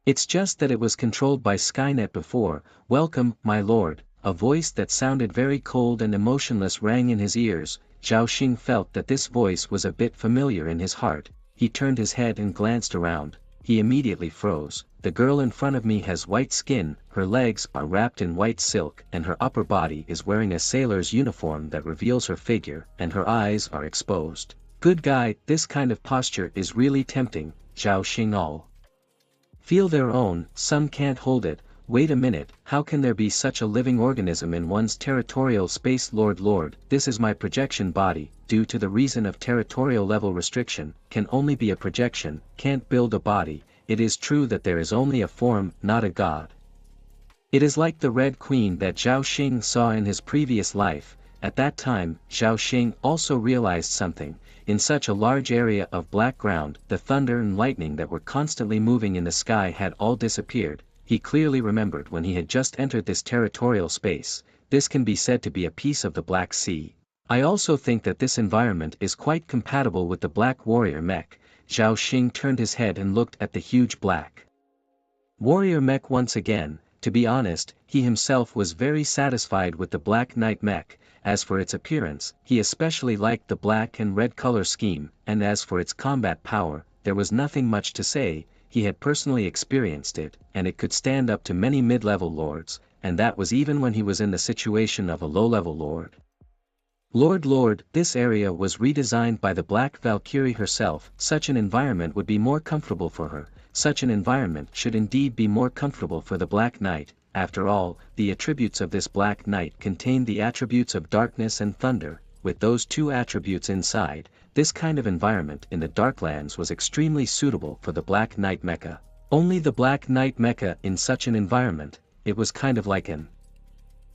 It's just that it was controlled by Skynet before. Welcome, my lord. A voice that sounded very cold and emotionless rang in his ears. Zhao Xing felt that this voice was a bit familiar in his heart. He turned his head and glanced around. He immediately froze. The girl in front of me has white skin, her legs are wrapped in white silk and her upper body is wearing a sailor's uniform that reveals her figure, and her eyes are exposed. Good guy, this kind of posture is really tempting. Zhao Xing all feel their own, some can't hold it. Wait a minute, how can there be such a living organism in one's territorial space? Lord, this is my projection body, due to the reason of territorial level restriction, can only be a projection, can't build a body. It is true that there is only a form, not a god. It is like the Red Queen that Zhao Xing saw in his previous life. At that time, Zhao Xing also realized something. In such a large area of black ground, the thunder and lightning that were constantly moving in the sky had all disappeared. He clearly remembered when he had just entered this territorial space. This can be said to be a piece of the Black Sea. I also think that this environment is quite compatible with the Black Warrior mech. Zhao Xing turned his head and looked at the huge Black Warrior mech once again. To be honest, he himself was very satisfied with the Black Knight mech. As for its appearance, he especially liked the black and red color scheme, and as for its combat power, there was nothing much to say. He had personally experienced it, and it could stand up to many mid-level lords, and that was even when he was in the situation of a low-level lord. Lord, this area was redesigned by the Black Valkyrie herself. Such an environment would be more comfortable for her. Such an environment should indeed be more comfortable for the Black Knight. After all, the attributes of this Black Knight contained the attributes of darkness and thunder. With those two attributes inside, this kind of environment in the Darklands was extremely suitable for the Black Knight mecha. Only the Black Knight mecha in such an environment, it was kind of like an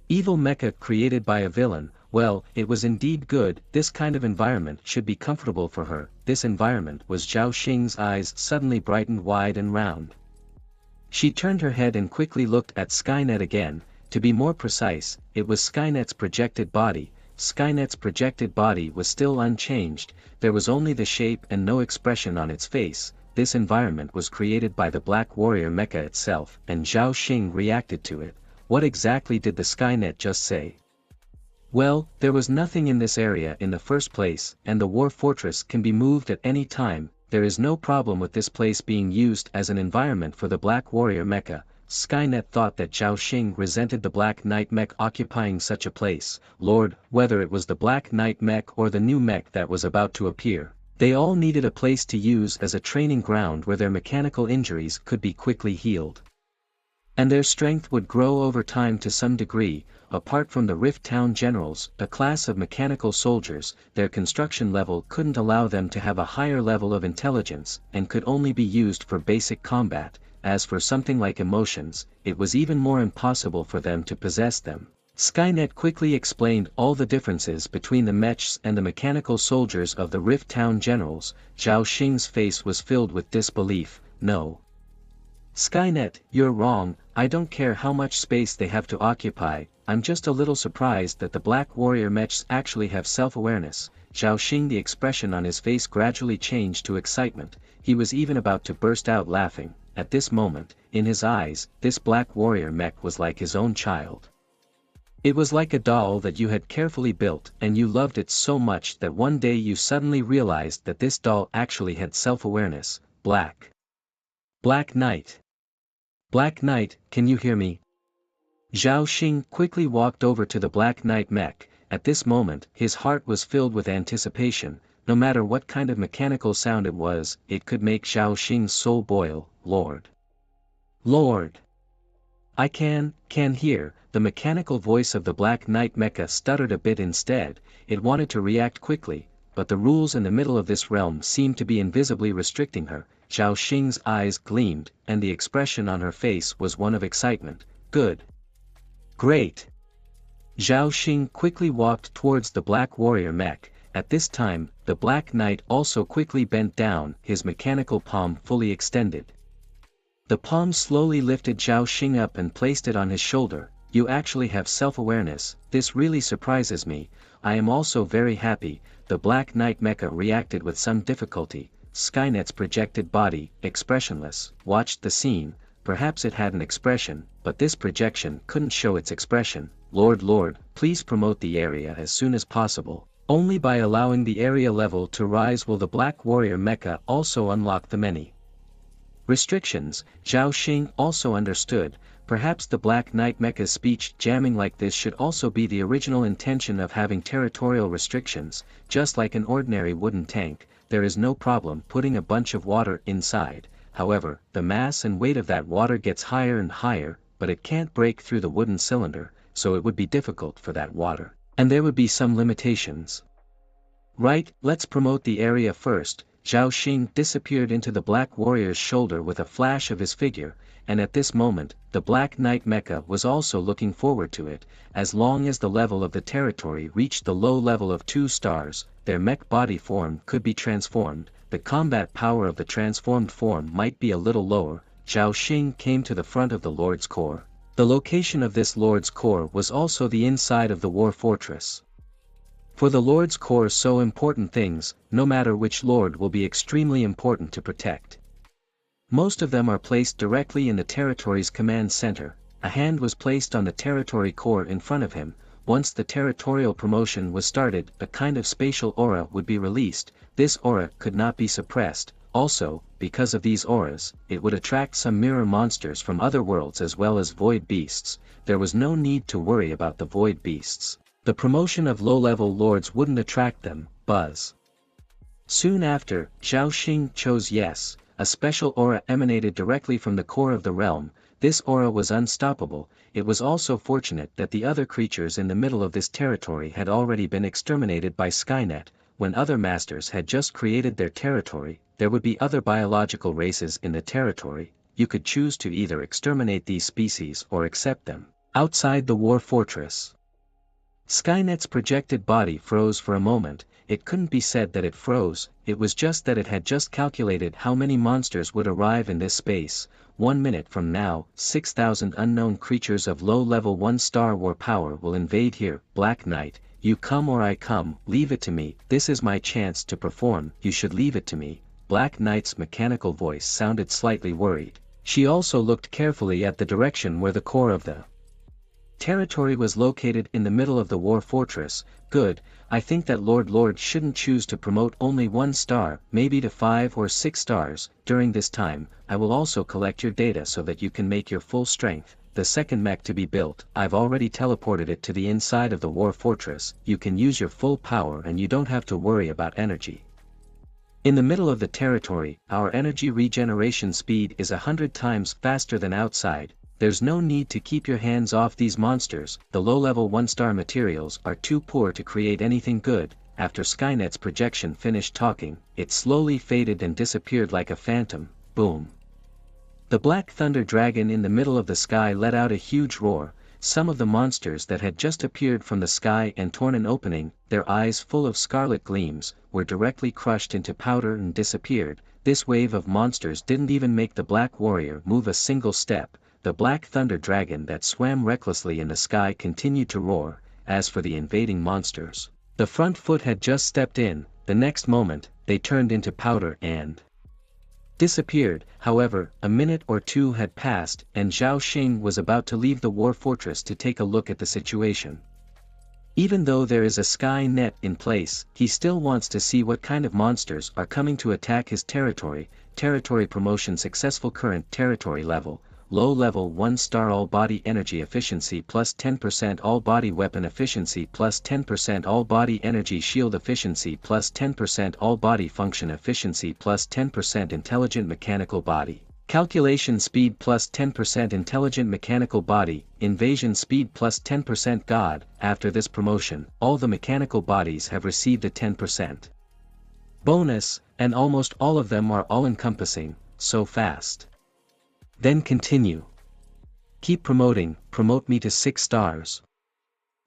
evil mecha created by a villain. Well, it was indeed good. This kind of environment should be comfortable for her. This environment was. Zhao Xing's eyes suddenly brightened wide and round. She turned her head and quickly looked at Skynet again. To be more precise, it was Skynet's projected body. Skynet's projected body was still unchanged, there was only the shape and no expression on its face. This environment was created by the Black Warrior mecha itself, and Zhao Xing reacted to it. What exactly did the Skynet just say? Well, there was nothing in this area in the first place, and the war fortress can be moved at any time. There is no problem with this place being used as an environment for the Black Warrior mecha. Skynet thought that Zhao Xing resented the Black Knight mech occupying such a place. Lord, whether it was the Black Knight mech or the new mech that was about to appear, they all needed a place to use as a training ground where their mechanical injuries could be quickly healed. And their strength would grow over time to some degree. Apart from the Rift Town Generals, a class of mechanical soldiers, their construction level couldn't allow them to have a higher level of intelligence, and could only be used for basic combat. As for something like emotions, it was even more impossible for them to possess them. Skynet quickly explained all the differences between the mechs and the mechanical soldiers of the Rift Town Generals. Zhao Xing's face was filled with disbelief. No. Skynet, you're wrong, I don't care how much space they have to occupy, I'm just a little surprised that the Black Warrior mechs actually have self-awareness. Zhao Xing, the expression on his face gradually changed to excitement, he was even about to burst out laughing. At this moment, in his eyes, this Black Warrior mech was like his own child. It was like a doll that you had carefully built and you loved it so much that one day you suddenly realized that this doll actually had self-awareness. Black Knight. Black Knight, can you hear me? Zhao Xing quickly walked over to the Black Knight mech. At this moment, his heart was filled with anticipation. No matter what kind of mechanical sound it was, it could make Zhao Xing's soul boil. Lord. I can hear. The mechanical voice of the Black Knight mecha stuttered a bit instead. It wanted to react quickly, but the rules in the middle of this realm seemed to be invisibly restricting her. Zhao Xing's eyes gleamed, and the expression on her face was one of excitement. Good. Great. Zhao Xing quickly walked towards the Black Warrior mech. At this time, the Black Knight also quickly bent down, his mechanical palm fully extended. The palm slowly lifted Zhao Xing up and placed it on his shoulder. You actually have self-awareness, this really surprises me. I am also very happy. The Black Knight mecha reacted with some difficulty. Skynet's projected body, expressionless, watched the scene. Perhaps it had an expression, but this projection couldn't show its expression. Lord, please promote the area as soon as possible. Only by allowing the area level to rise will the Black Warrior mecha also unlock the many restrictions. Zhao Xing also understood. Perhaps the Black Knight mecha's speech jamming like this should also be the original intention of having territorial restrictions. Just like an ordinary wooden tank, there is no problem putting a bunch of water inside. However, the mass and weight of that water gets higher and higher, but it can't break through the wooden cylinder, so it would be difficult for that water. And there would be some limitations. Right, let's promote the area first. Zhao Xing disappeared into the Black Warrior's shoulder with a flash of his figure, and at this moment, the Black Knight mecha was also looking forward to it. As long as the level of the territory reached the low level of 2 stars, their mech body form could be transformed. The combat power of the transformed form might be a little lower. Zhao Xing came to the front of the Lord's Core. The location of this Lord's Core was also the inside of the war fortress. For the Lord's Core, so important things, no matter which Lord, will be extremely important to protect. Most of them are placed directly in the territory's command center. A hand was placed on the territory core in front of him. Once the territorial promotion was started, a kind of spatial aura would be released. This aura could not be suppressed. Also, because of these auras, it would attract some mirror monsters from other worlds as well as void beasts. There was no need to worry about the void beasts. The promotion of low-level lords wouldn't attract them. Buzz. Soon after, Zhao Xing chose yes. A special aura emanated directly from the core of the realm. This aura was unstoppable. It was also fortunate that the other creatures in the middle of this territory had already been exterminated by Skynet. When other masters had just created their territory, there would be other biological races in the territory. You could choose to either exterminate these species or accept them. Outside the war fortress, Skynet's projected body froze for a moment. it couldn't be said that it froze, it was just that it had just calculated how many monsters would arrive in this space. 1 minute from now, 6,000 unknown creatures of low-level 1-star war power will invade here. Black Knight, you come or I come, leave it to me, this is my chance to perform, you should leave it to me. Black Knight's mechanical voice sounded slightly worried. She also looked carefully at the direction where the core of the territory was located in the middle of the war fortress. Good, I think that Lord shouldn't choose to promote only 1 star, maybe to 5 or 6 stars. During this time, I will also collect your data so that you can make your full strength. The second mech to be built, I've already teleported it to the inside of the war fortress. You can use your full power and you don't have to worry about energy. In the middle of the territory, our energy regeneration speed is 100 times faster than outside. There's no need to keep your hands off these monsters, the low-level 1-star materials are too poor to create anything good. After Skynet's projection finished talking, it slowly faded and disappeared like a phantom. Boom. The Black Thunder Dragon in the middle of the sky let out a huge roar. Some of the monsters that had just appeared from the sky and torn an opening, their eyes full of scarlet gleams, were directly crushed into powder and disappeared. This wave of monsters didn't even make the Black Warrior move a single step. The Black Thunder Dragon that swam recklessly in the sky continued to roar. As for the invading monsters, the front foot had just stepped in, the next moment, they turned into powder and disappeared. However, a minute or two had passed and Zhao Xing was about to leave the war fortress to take a look at the situation. Even though there is a sky net in place, he still wants to see what kind of monsters are coming to attack his territory. Territory promotion successful. Current territory level. Low level 1-star all body energy efficiency plus 10% all body weapon efficiency plus 10% all body energy shield efficiency plus 10% all body function efficiency plus 10% intelligent mechanical body. Calculation speed plus 10% intelligent mechanical body, invasion speed plus 10% God. After this promotion, all the mechanical bodies have received a 10% bonus, and almost all of them are all-encompassing, so fast. Then continue. Keep promoting, promote me to 6 stars.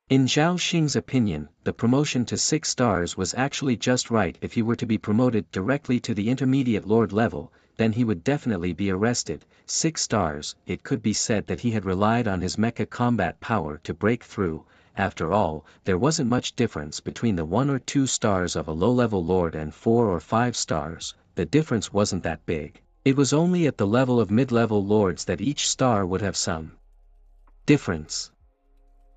In Zhao Xing's opinion, the promotion to 6 stars was actually just right. If he were to be promoted directly to the intermediate lord level, then he would definitely be arrested. 6 stars, it could be said that he had relied on his mecha combat power to break through. After all, there wasn't much difference between the 1 or 2 stars of a low-level lord and 4 or 5 stars, the difference wasn't that big. It was only at the level of mid-level lords that each star would have some difference.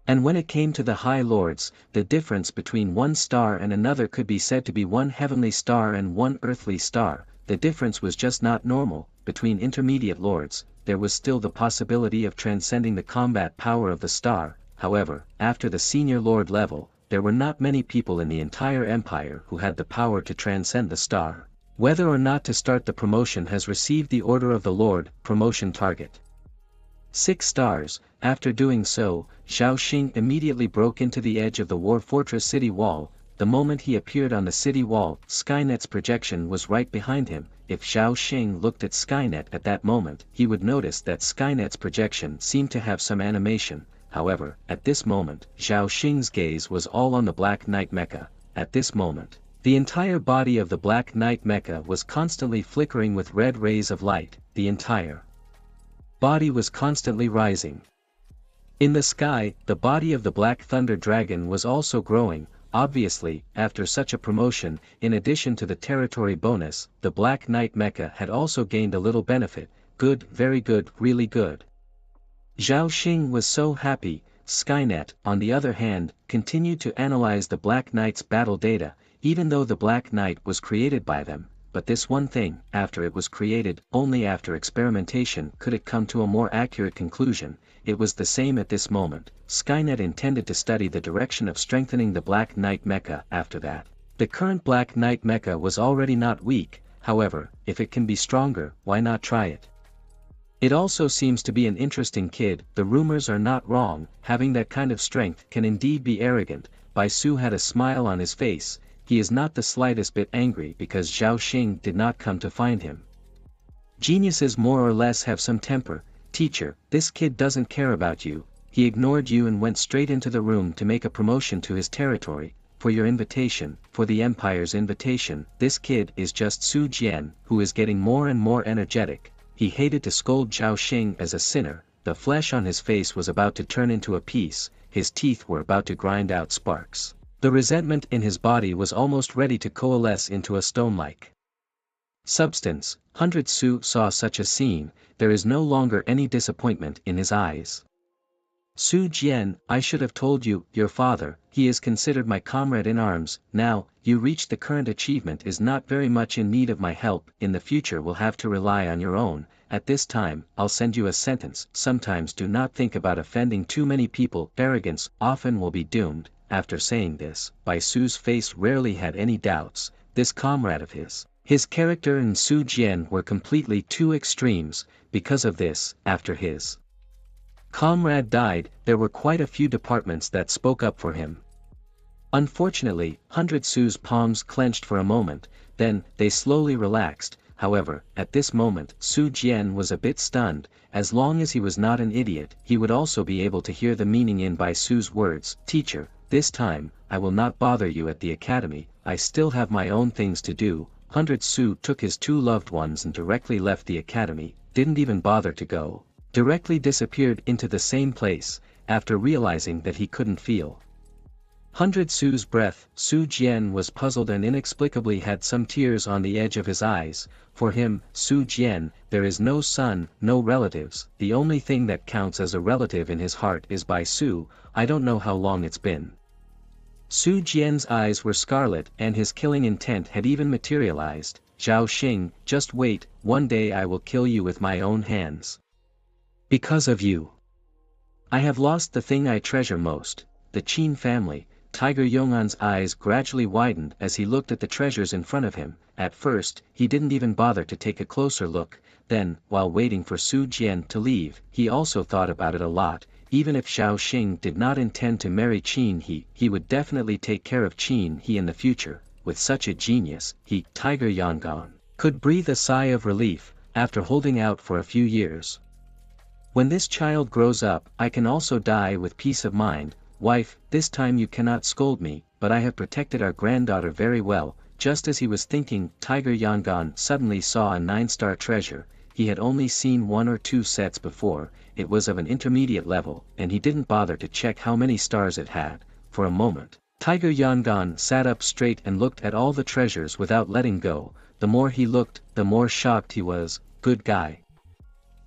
And when it came to the high lords, the difference between 1 star and another could be said to be 1 heavenly star and 1 earthly star. The difference was just not normal. Between intermediate lords, there was still the possibility of transcending the combat power of the star. However, after the senior lord level, there were not many people in the entire empire who had the power to transcend the star. Whether or not to start the promotion has received the order of the Lord. Promotion target 6 stars. After doing so, Zhao Xing immediately broke into the edge of the war fortress city wall. The moment he appeared on the city wall, Skynet's projection was right behind him. If Zhao Xing looked at Skynet at that moment, he would notice that Skynet's projection seemed to have some animation. However, at this moment, Zhao Xing's gaze was all on the Black Knight mecha. At this moment, the entire body of the Black Knight mecha was constantly flickering with red rays of light. The entire body was constantly rising. In the sky, the body of the Black Thunder Dragon was also growing. Obviously, after such a promotion, in addition to the territory bonus, the Black Knight mecha had also gained a little benefit. Good, very good, really good. Zhao Xing was so happy. Skynet, on the other hand, continued to analyze the Black Knight's battle data. Even though the Black Knight was created by them, but this one thing, after it was created, only after experimentation could it come to a more accurate conclusion. It was the same at this moment. Skynet intended to study the direction of strengthening the Black Knight mecha after that. The current Black Knight mecha was already not weak, however, if it can be stronger, why not try it? It also seems to be an interesting kid. The rumors are not wrong, having that kind of strength can indeed be arrogant. Bai Su had a smile on his face. He is not the slightest bit angry because Zhao Xing did not come to find him. Geniuses more or less have some temper. Teacher, this kid doesn't care about you, he ignored you and went straight into the room to make a promotion to his territory. for your invitation, for the Empire's invitation. This kid is just Su Jian, who is getting more and more energetic. He hated to scold Zhao Xing as a sinner. The flesh on his face was about to turn into a piece, his teeth were about to grind out sparks. The resentment in his body was almost ready to coalesce into a stone-like substance. 100 Su saw such a scene, there is no longer any disappointment in his eyes. Su Jian, I should have told you, your father, he is considered my comrade in arms. Now, you reach the current achievement is not very much in need of my help, in the future will have to rely on your own. At this time, I'll send you a sentence. Sometimes do not think about offending too many people. Arrogance often will be doomed. After saying this, Bai Su's face rarely had any doubts. This comrade of his character and Su Jian were completely two extremes. Because of this, after his comrade died, there were quite a few departments that spoke up for him. Unfortunately, 100 Su's palms clenched for a moment, then, they slowly relaxed. However, at this moment, Su Jian was a bit stunned. As long as he was not an idiot, he would also be able to hear the meaning in Bai Su's words. Teacher, this time, I will not bother you at the academy, I still have my own things to do. 100 Su took his two loved ones and directly left the academy, didn't even bother to go. Directly disappeared into the same place, after realizing that he couldn't feel 100 Su's breath. Su Jian was puzzled and inexplicably had some tears on the edge of his eyes. For him, Su Jian, there is no son, no relatives, the only thing that counts as a relative in his heart is Bai Su. I don't know how long it's been. Su Jian's eyes were scarlet and his killing intent had even materialized. Zhao Xing, just wait, one day I will kill you with my own hands. Because of you. I have lost the thing I treasure most, the Qin family. Tiger Yong'an's eyes gradually widened as he looked at the treasures in front of him. At first, he didn't even bother to take a closer look. Then, while waiting for Su Jian to leave, he also thought about it a lot. Even if Zhao Xing did not intend to marry Qin he would definitely take care of Qin he in the future. With such a genius, Tiger Yong'an, could breathe a sigh of relief, after holding out for a few years. When this child grows up, I can also die with peace of mind. Wife, this time you cannot scold me, but I have protected our granddaughter very well. Just as he was thinking, Tiger Yong'an suddenly saw a 9-star treasure. He had only seen 1 or 2 sets before, it was of an intermediate level, and he didn't bother to check how many stars it had. For a moment, Tiger Yong'an sat up straight and looked at all the treasures without letting go. The more he looked, the more shocked he was. Good guy.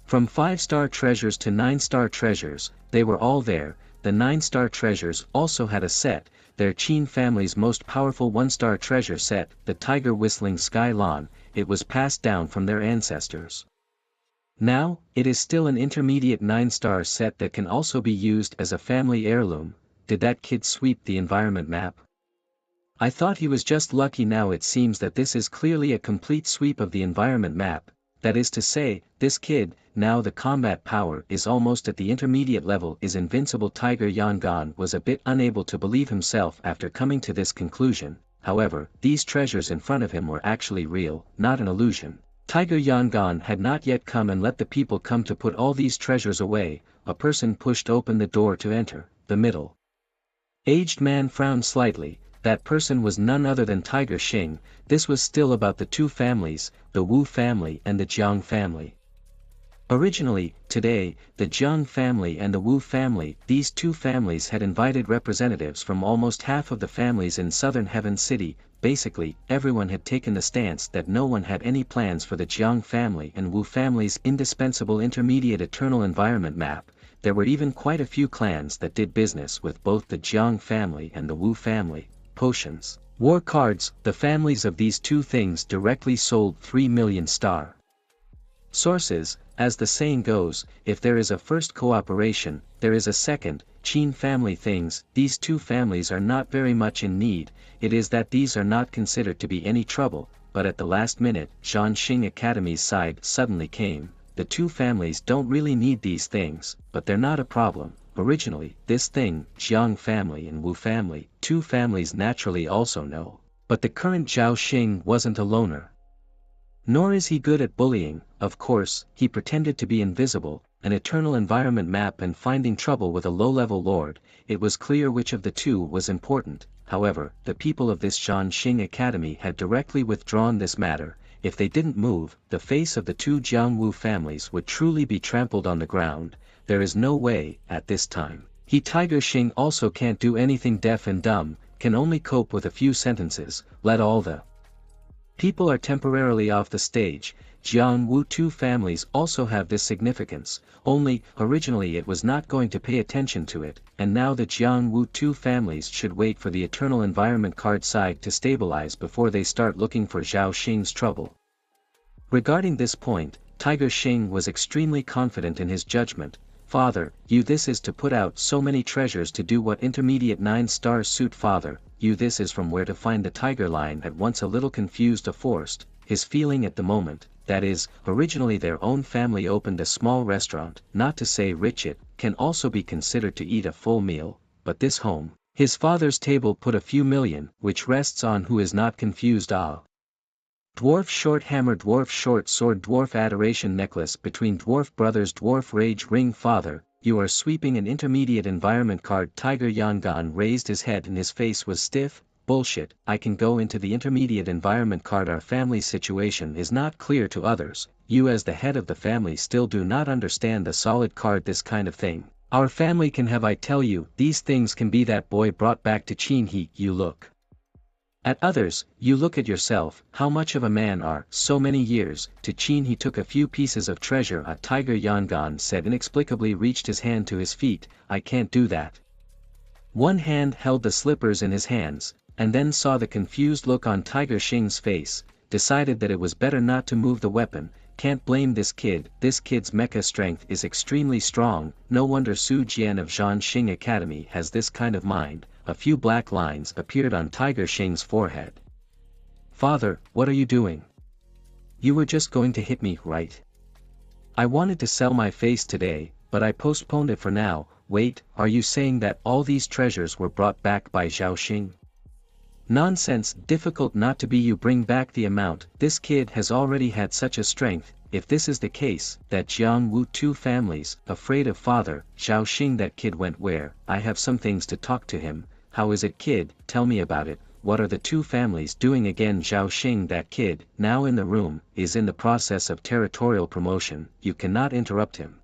From 5-star treasures to 9-star treasures, they were all there. The 9-star treasures also had a set, their Qin family's most powerful 1-star treasure set, the Tiger Whistling Sky Lawn. It was passed down from their ancestors. Now, it is still an intermediate 9-star set that can also be used as a family heirloom. Did that kid sweep the environment map? I thought he was just lucky. Now it seems that this is clearly a complete sweep of the environment map. That is to say, this kid, now the combat power is almost at the intermediate level, is invincible. Tiger Yong'an was a bit unable to believe himself after coming to this conclusion. However, these treasures in front of him were actually real, not an illusion. Tiger Yong'an had not yet come and let the people come to put all these treasures away. A person pushed open the door to enter. The middle-aged man frowned slightly. That person was none other than Tiger Xing. This was still about the two families, the Wu family and the Jiang family. Originally, today, the Jiang family and the Wu family, these two families had invited representatives from almost half of the families in southern Heaven City. Basically, everyone had taken the stance that no one had any plans for the Jiang family and Wu family's indispensable intermediate eternal environment map. There were even quite a few clans that did business with both the Jiang family and the Wu family. Potions, war cards, the families of these two things directly sold 3 million star sources. As the saying goes, if there is a first cooperation, there is a second. Qin family things, these two families are not very much in need. It is that these are not considered to be any trouble, but at the last minute, Zhanxing Academy's side suddenly came. The two families don't really need these things, but they're not a problem. Originally, this thing, Jiang family and Wu family, two families naturally also know. But the current Zhao Xing wasn't a loner. Nor is he good at bullying. Of course, he pretended to be invisible, an eternal environment map and finding trouble with a low-level lord. It was clear which of the two was important. however, the people of this Jiangxing Academy had directly withdrawn this matter. If they didn't move, the face of the two Jiangwu families would truly be trampled on the ground. There is no way, at this time. Tiger Xing also can't do anything, deaf and dumb, can only cope with a few sentences. Let all the people are temporarily off the stage. Jiangwu two families also have this significance, only, originally it was not going to pay attention to it, and now the Jiangwu two families should wait for the eternal environment card side to stabilize before they start looking for Zhao Xing's trouble. Regarding this point, Tiger Xing was extremely confident in his judgment. Father, this is to put out so many treasures to do what intermediate 9-star suit. Father, this is from where to find the tiger line. At once a little confused, forced, his feeling at the moment, that is, originally their own family opened a small restaurant, not to say rich, it can also be considered to eat a full meal, but this home, his father's table put a few million, which rests on who is not confused. Dwarf short hammer, dwarf short sword, dwarf adoration necklace between dwarf brothers, dwarf rage ring. Father, you are sweeping an intermediate environment card. Tiger Yangon raised his head and his face was stiff. Bullshit, I can go into the intermediate environment card. Our family situation is not clear to others. You as the head of the family still do not understand the solid card. This kind of thing our family can have. I tell you, these things can be. That boy brought back to Qin. You look at others, you look at yourself. How much of a man are so many years? To Qin he took a few pieces of treasure. A Tiger Yangon said inexplicably, reached his hand to his feet. I can't do that. One hand held the slippers in his hands, and then saw the confused look on Tiger Xing's face, decided that it was better not to move the weapon. Can't blame this kid. This kid's mecha strength is extremely strong. No wonder Su Jian of Jiangxing Academy has this kind of mind. A few black lines appeared on Tiger Xing's forehead. Father, what are you doing? You were just going to hit me, right? I wanted to sell my face today, but I postponed it for now. Wait, are you saying that all these treasures were brought back by Zhao Xing? Nonsense, difficult not to be. You bring back the amount. This kid has already had such a strength. If this is the case, that Jiangwu two families, afraid of Father, Zhao Xing, that kid went where? I have some things to talk to him. How is it, kid? Tell me about it. What are the two families doing again? Zhao Xing, that kid, now in the room, is in the process of territorial promotion. You cannot interrupt him.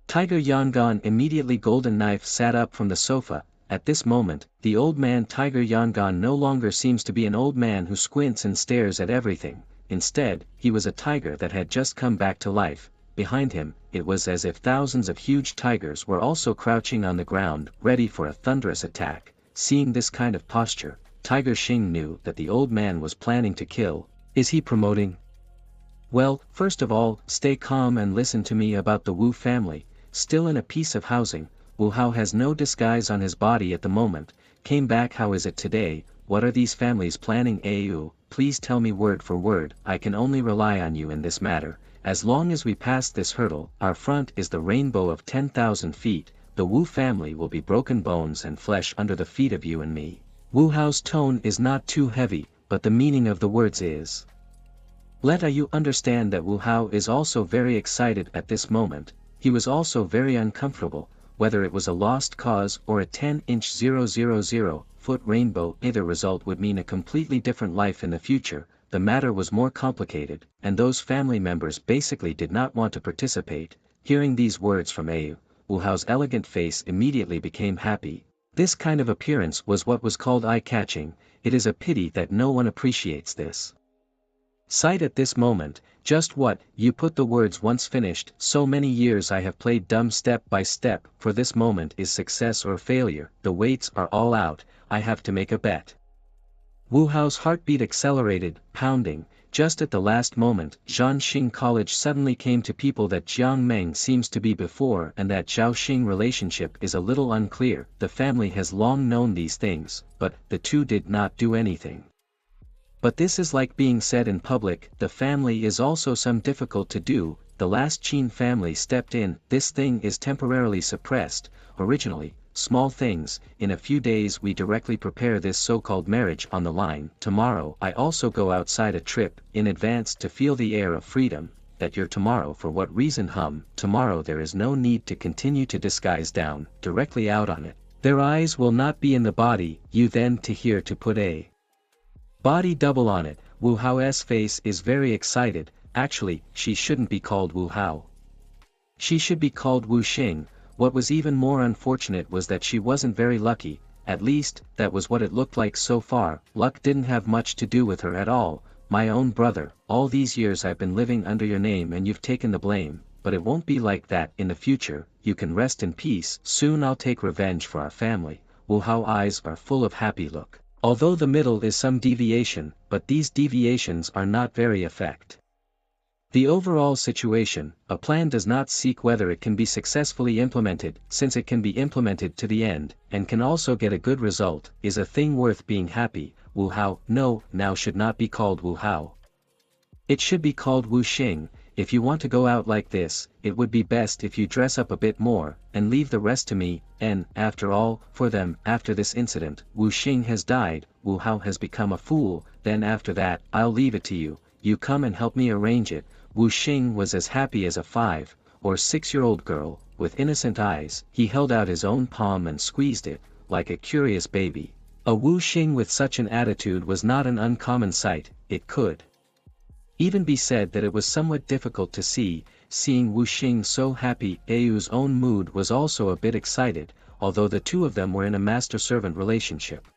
Tiger Yangon immediately. Golden Knife sat up from the sofa. At this moment, the old man Tiger Yangon no longer seems to be an old man who squints and stares at everything. Instead, he was a tiger that had just come back to life. Behind him, it was as if thousands of huge tigers were also crouching on the ground, ready for a thunderous attack. Seeing this kind of posture, Tiger Xing knew that the old man was planning to kill. Is he promoting? Well, first of all, stay calm and listen to me about the Wu family. Still in a piece of housing. Wu Hao has no disguise on his body at the moment. Came back. How is it today? What are these families planning? Wu, please tell me word for word. I can only rely on you in this matter. As long as we pass this hurdle, our front is the rainbow of 10,000 feet. The Wu family will be broken bones and flesh under the feet of you and me. Wu Hao's tone is not too heavy, but the meaning of the words is. Let you understand that Wu Hao is also very excited at this moment. He was also very uncomfortable. Whether it was a lost cause or a 10-inch 000-foot rainbow, either result would mean a completely different life in the future. The matter was more complicated, and those family members basically did not want to participate. Hearing these words from Wu Hao's elegant face immediately became happy. This kind of appearance was what was called eye-catching. It is a pity that no one appreciates this sight at this moment. Just what, you put the words once finished. So many years I have played dumb step by step. For this moment is success or failure. The weights are all out. I have to make a bet. Wu Hao's heartbeat accelerated, pounding. Just at the last moment, Jiangxing College suddenly came to people that Jiang Meng seems to be before, and that Zhao Xing relationship is a little unclear. The family has long known these things, but the two did not do anything. But this is like being said in public. The family is also some difficult to do. The last Qin family stepped in. This thing is temporarily suppressed. Originally, small things. In a few days we directly prepare this so-called marriage on the line. Tomorrow I also go outside a trip in advance to feel the air of freedom. That your tomorrow, for what reason? Tomorrow there is no need to continue to disguise down, directly out on it. Their eyes will not be in the body, you then to here to put a body double on it. Wu Hao's face is very excited. Actually, she shouldn't be called Wu Hao. She should be called Wu Xing. What was even more unfortunate was that she wasn't very lucky, at least, that was what it looked like so far. Luck didn't have much to do with her at all. My own brother, all these years I've been living under your name and you've taken the blame, but it won't be like that in the future. You can rest in peace. Soon I'll take revenge for our family. Wu Hao eyes are full of happy look. Although the middle is some deviation, but these deviations are not very effect. The overall situation, a plan does not seek whether it can be successfully implemented, since it can be implemented to the end, and can also get a good result, is a thing worth being happy. Wu Hao, no, now should not be called Wu Hao. It should be called Wu Xing. If you want to go out like this, it would be best if you dress up a bit more, and leave the rest to me, and, after all, for them, after this incident, Wu Xing has died, Wu Hao has become a fool, then after that, I'll leave it to you, you come and help me arrange it. Wu Xing was as happy as a 5 or 6-year-old girl, with innocent eyes. He held out his own palm and squeezed it, like a curious baby. A Wu Xing with such an attitude was not an uncommon sight. It could even be said that it was somewhat difficult to see. Seeing Wu Xing so happy, Ayu's own mood was also a bit excited, although the two of them were in a master-servant relationship.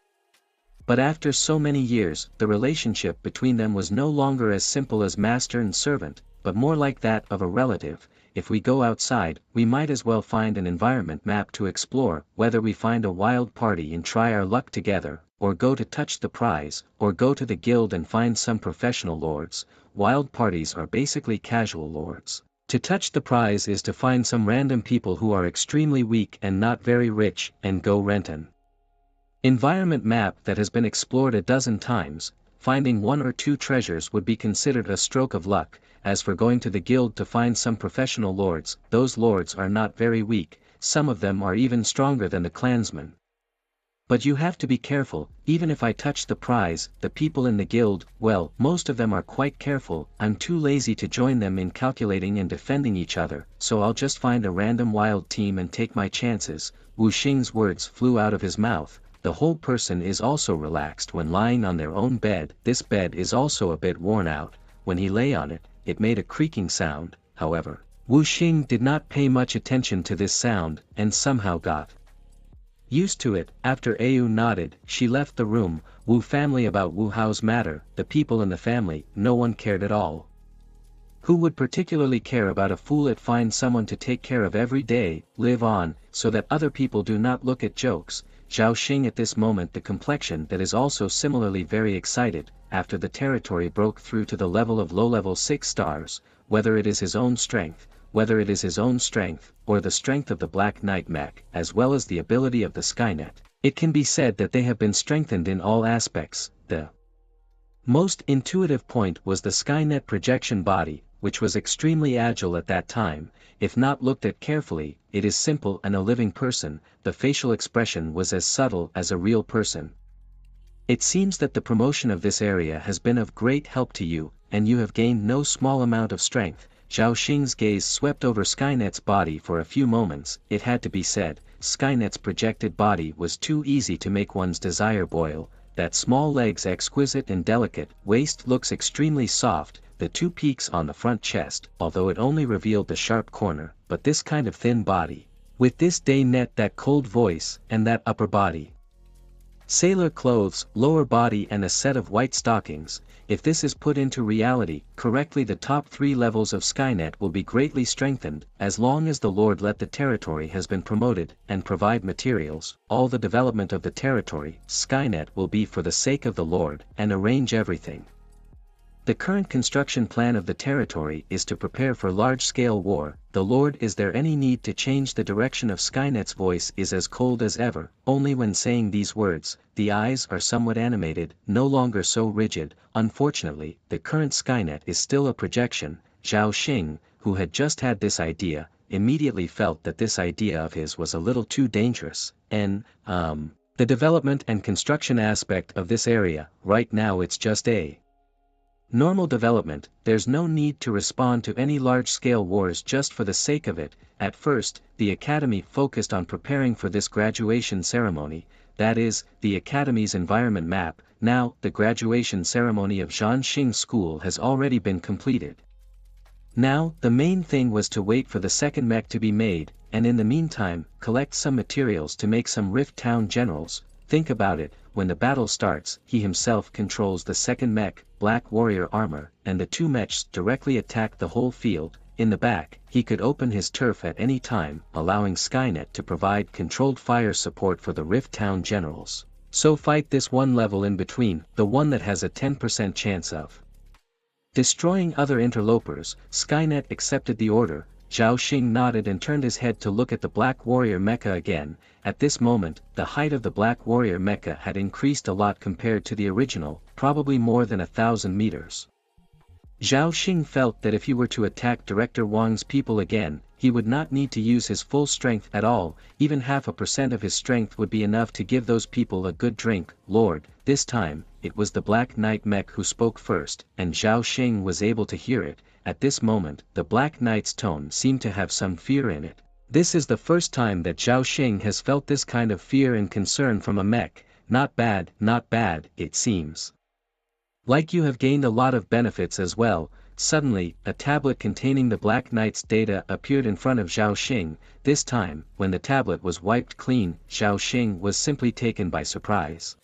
But after so many years, the relationship between them was no longer as simple as master and servant, but more like that of a relative. If we go outside, we might as well find an environment map to explore, whether we find a wild party and try our luck together, or go to touch the prize, or go to the guild and find some professional lords. Wild parties are basically casual lords. To touch the prize is to find some random people who are extremely weak and not very rich, and go rent an environment map that has been explored a dozen times. Finding 1 or 2 treasures would be considered a stroke of luck. As for going to the guild to find some professional lords, those lords are not very weak, some of them are even stronger than the clansmen. But you have to be careful. Even if I touch the prize, the people in the guild, well, most of them are quite careful. I'm too lazy to join them in calculating and defending each other, so I'll just find a random wild team and take my chances. Wu Xing's words flew out of his mouth. The whole person is also relaxed when lying on their own bed. This bed is also a bit worn out. When he lay on it, it made a creaking sound. However, Wu Xing did not pay much attention to this sound, and somehow got used to it. After Ayu nodded, she left the room. Wu family about Wu Hao's matter, the people in the family, no one cared at all. Who would particularly care about a fool? It find someone to take care of every day, live on, so that other people do not look at jokes. Zhao Xing at this moment the complexion that is also similarly very excited, after the territory broke through to the level of low-level 6 stars, whether it is his own strength, or the strength of the Black Knight mech, as well as the ability of the Skynet, it can be said that they have been strengthened in all aspects. The most intuitive point was the Skynet projection body, which was extremely agile at that time. If not looked at carefully, it is simple and a living person. The facial expression was as subtle as a real person. It seems that the promotion of this area has been of great help to you, and you have gained no small amount of strength. Zhao Xing's gaze swept over Skynet's body for a few moments. It had to be said, Skynet's projected body was too easy to make one's desire boil. That small legs exquisite and delicate, waist looks extremely soft, the 2 peaks on the front chest, although it only revealed the sharp corner, but this kind of thin body, with this day net, that cold voice, and that upper body. Sailor clothes, lower body and a set of white stockings. If this is put into reality correctly, the top 3 levels of Skynet will be greatly strengthened. As long as the Lord let the territory has been promoted, and provide materials, all the development of the territory, Skynet will be for the sake of the Lord, and arrange everything. The current construction plan of the territory is to prepare for large-scale war. The Lord, is there any need to change the direction of Skynet's voice is as cold as ever. Only when saying these words, the eyes are somewhat animated, no longer so rigid. Unfortunately, the current Skynet is still a projection. Zhao Xing, who had just had this idea, immediately felt that this idea of his was a little too dangerous. The development and construction aspect of this area, right now it's just a Normal development, there's no need to respond to any large-scale wars just for the sake of it. At first, the Academy focused on preparing for this graduation ceremony, that is, the Academy's environment map. Now, the graduation ceremony of Zhanxing School has already been completed. Now, the main thing was to wait for the second mech to be made, and in the meantime, collect some materials to make some Rift Town generals. Think about it, when the battle starts, he himself controls the second mech, Black Warrior armor, and the two mechs directly attack the whole field. In the back, he could open his turf at any time, allowing Skynet to provide controlled fire support for the Rift Town generals. So fight this one level in between, the one that has a 10% chance of destroying other interlopers. Skynet accepted the order. Zhao Xing nodded and turned his head to look at the Black Warrior mecha again. At this moment, the height of the Black Warrior mecha had increased a lot compared to the original, probably more than 1,000 meters. Zhao Xing felt that if he were to attack Director Wang's people again, he would not need to use his full strength at all. Even 0.5% of his strength would be enough to give those people a good drink. Lord, this time, it was the Black Knight mech who spoke first, and Zhao Xing was able to hear it. At this moment, the Black Knight's tone seemed to have some fear in it. This is the first time that Zhao Xing has felt this kind of fear and concern from a mech. Not bad, it seems like you have gained a lot of benefits as well. Suddenly, a tablet containing the Black Knight's data appeared in front of Zhao Xing. This time, when the tablet was wiped clean, Zhao Xing was simply taken by surprise.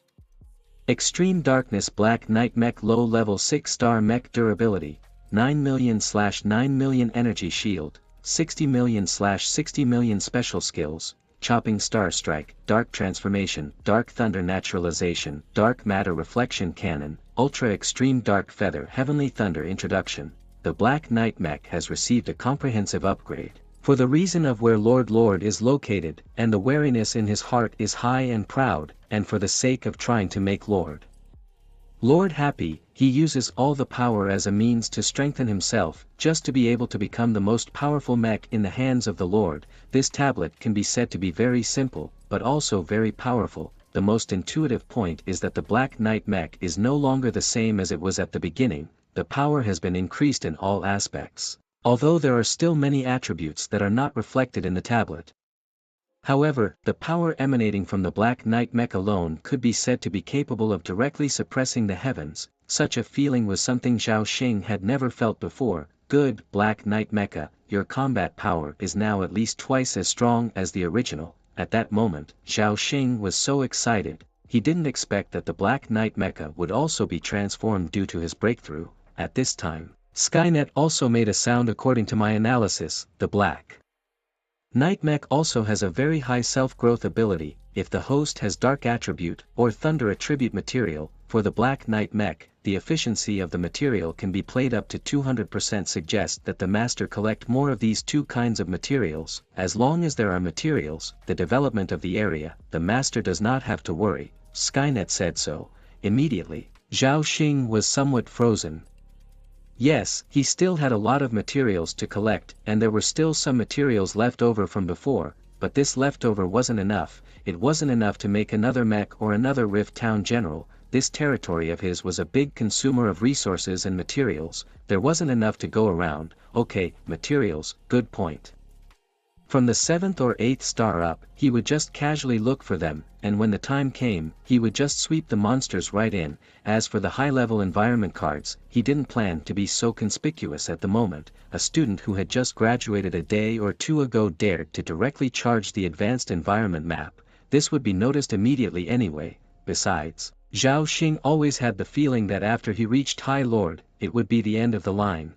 Extreme Darkness Black Knight Mech Low Level 6-star Mech Durability, 9 million/9 million Energy Shield, 60 million/60 million Special Skills, Chopping Star Strike, Dark Transformation, Dark Thunder Naturalization, Dark Matter Reflection Cannon, Ultra Extreme Dark Feather Heavenly Thunder Introduction. The Black Knight mech has received a comprehensive upgrade. For the reason of where Lord is located, and the wariness in his heart is high and proud, and for the sake of trying to make Lord happy, he uses all the power as a means to strengthen himself, just to be able to become the most powerful mech in the hands of the Lord. This tablet can be said to be very simple, but also very powerful. The most intuitive point is that the Black Knight mech is no longer the same as it was at the beginning. The power has been increased in all aspects, although there are still many attributes that are not reflected in the tablet. However, the power emanating from the Black Knight mech alone could be said to be capable of directly suppressing the heavens. Such a feeling was something Zhao Xing had never felt before. Good, Black Knight mecha, your combat power is now at least twice as strong as the original. At that moment, Zhao Xing was so excited, he didn't expect that the Black Knight mecha would also be transformed due to his breakthrough. At this time, Skynet also made a sound. According to my analysis, the Black Knight mech also has a very high self-growth ability. If the host has Dark Attribute or Thunder Attribute material, for the Black Knight mech, the efficiency of the material can be played up to 200%. Suggest that the master collect more of these two kinds of materials. As long as there are materials, the development of the area, the master does not have to worry. Skynet said so. Immediately, Zhao Xing was somewhat frozen. Yes, he still had a lot of materials to collect, and there were still some materials left over from before, but this leftover wasn't enough. It wasn't enough to make another mech or another Rift Town general. This territory of his was a big consumer of resources and materials. There wasn't enough to go around. Okay, materials, good point. From the 7th or 8th star up, he would just casually look for them, and when the time came, he would just sweep the monsters right in. As for the high-level environment cards, he didn't plan to be so conspicuous at the moment. A student who had just graduated a day or two ago dared to directly charge the advanced environment map. This would be noticed immediately anyway. Besides, Zhao Xing always had the feeling that after he reached High Lord, it would be the end of the line.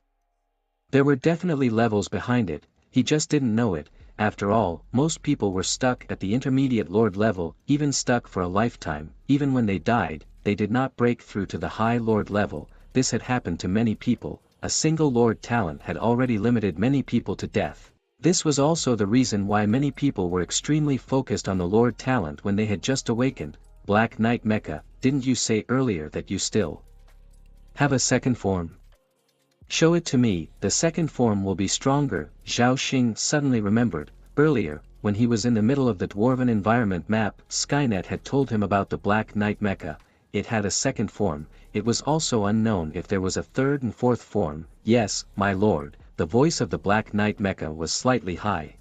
There were definitely levels behind it, he just didn't know it. After all, most people were stuck at the intermediate Lord level, even stuck for a lifetime. Even when they died, they did not break through to the High Lord level. This had happened to many people. A single Lord talent had already limited many people to death. This was also the reason why many people were extremely focused on the Lord talent when they had just awakened. Black Knight mecha, didn't you say earlier that you still have a second form? Show it to me. The second form will be stronger. Zhao Xing suddenly remembered. Earlier, when he was in the middle of the Dwarven environment map, Skynet had told him about the Black Knight mecha. it had a second form. It was also unknown if there was a third and fourth form. Yes, my lord, the voice of the Black Knight Mecha was slightly high.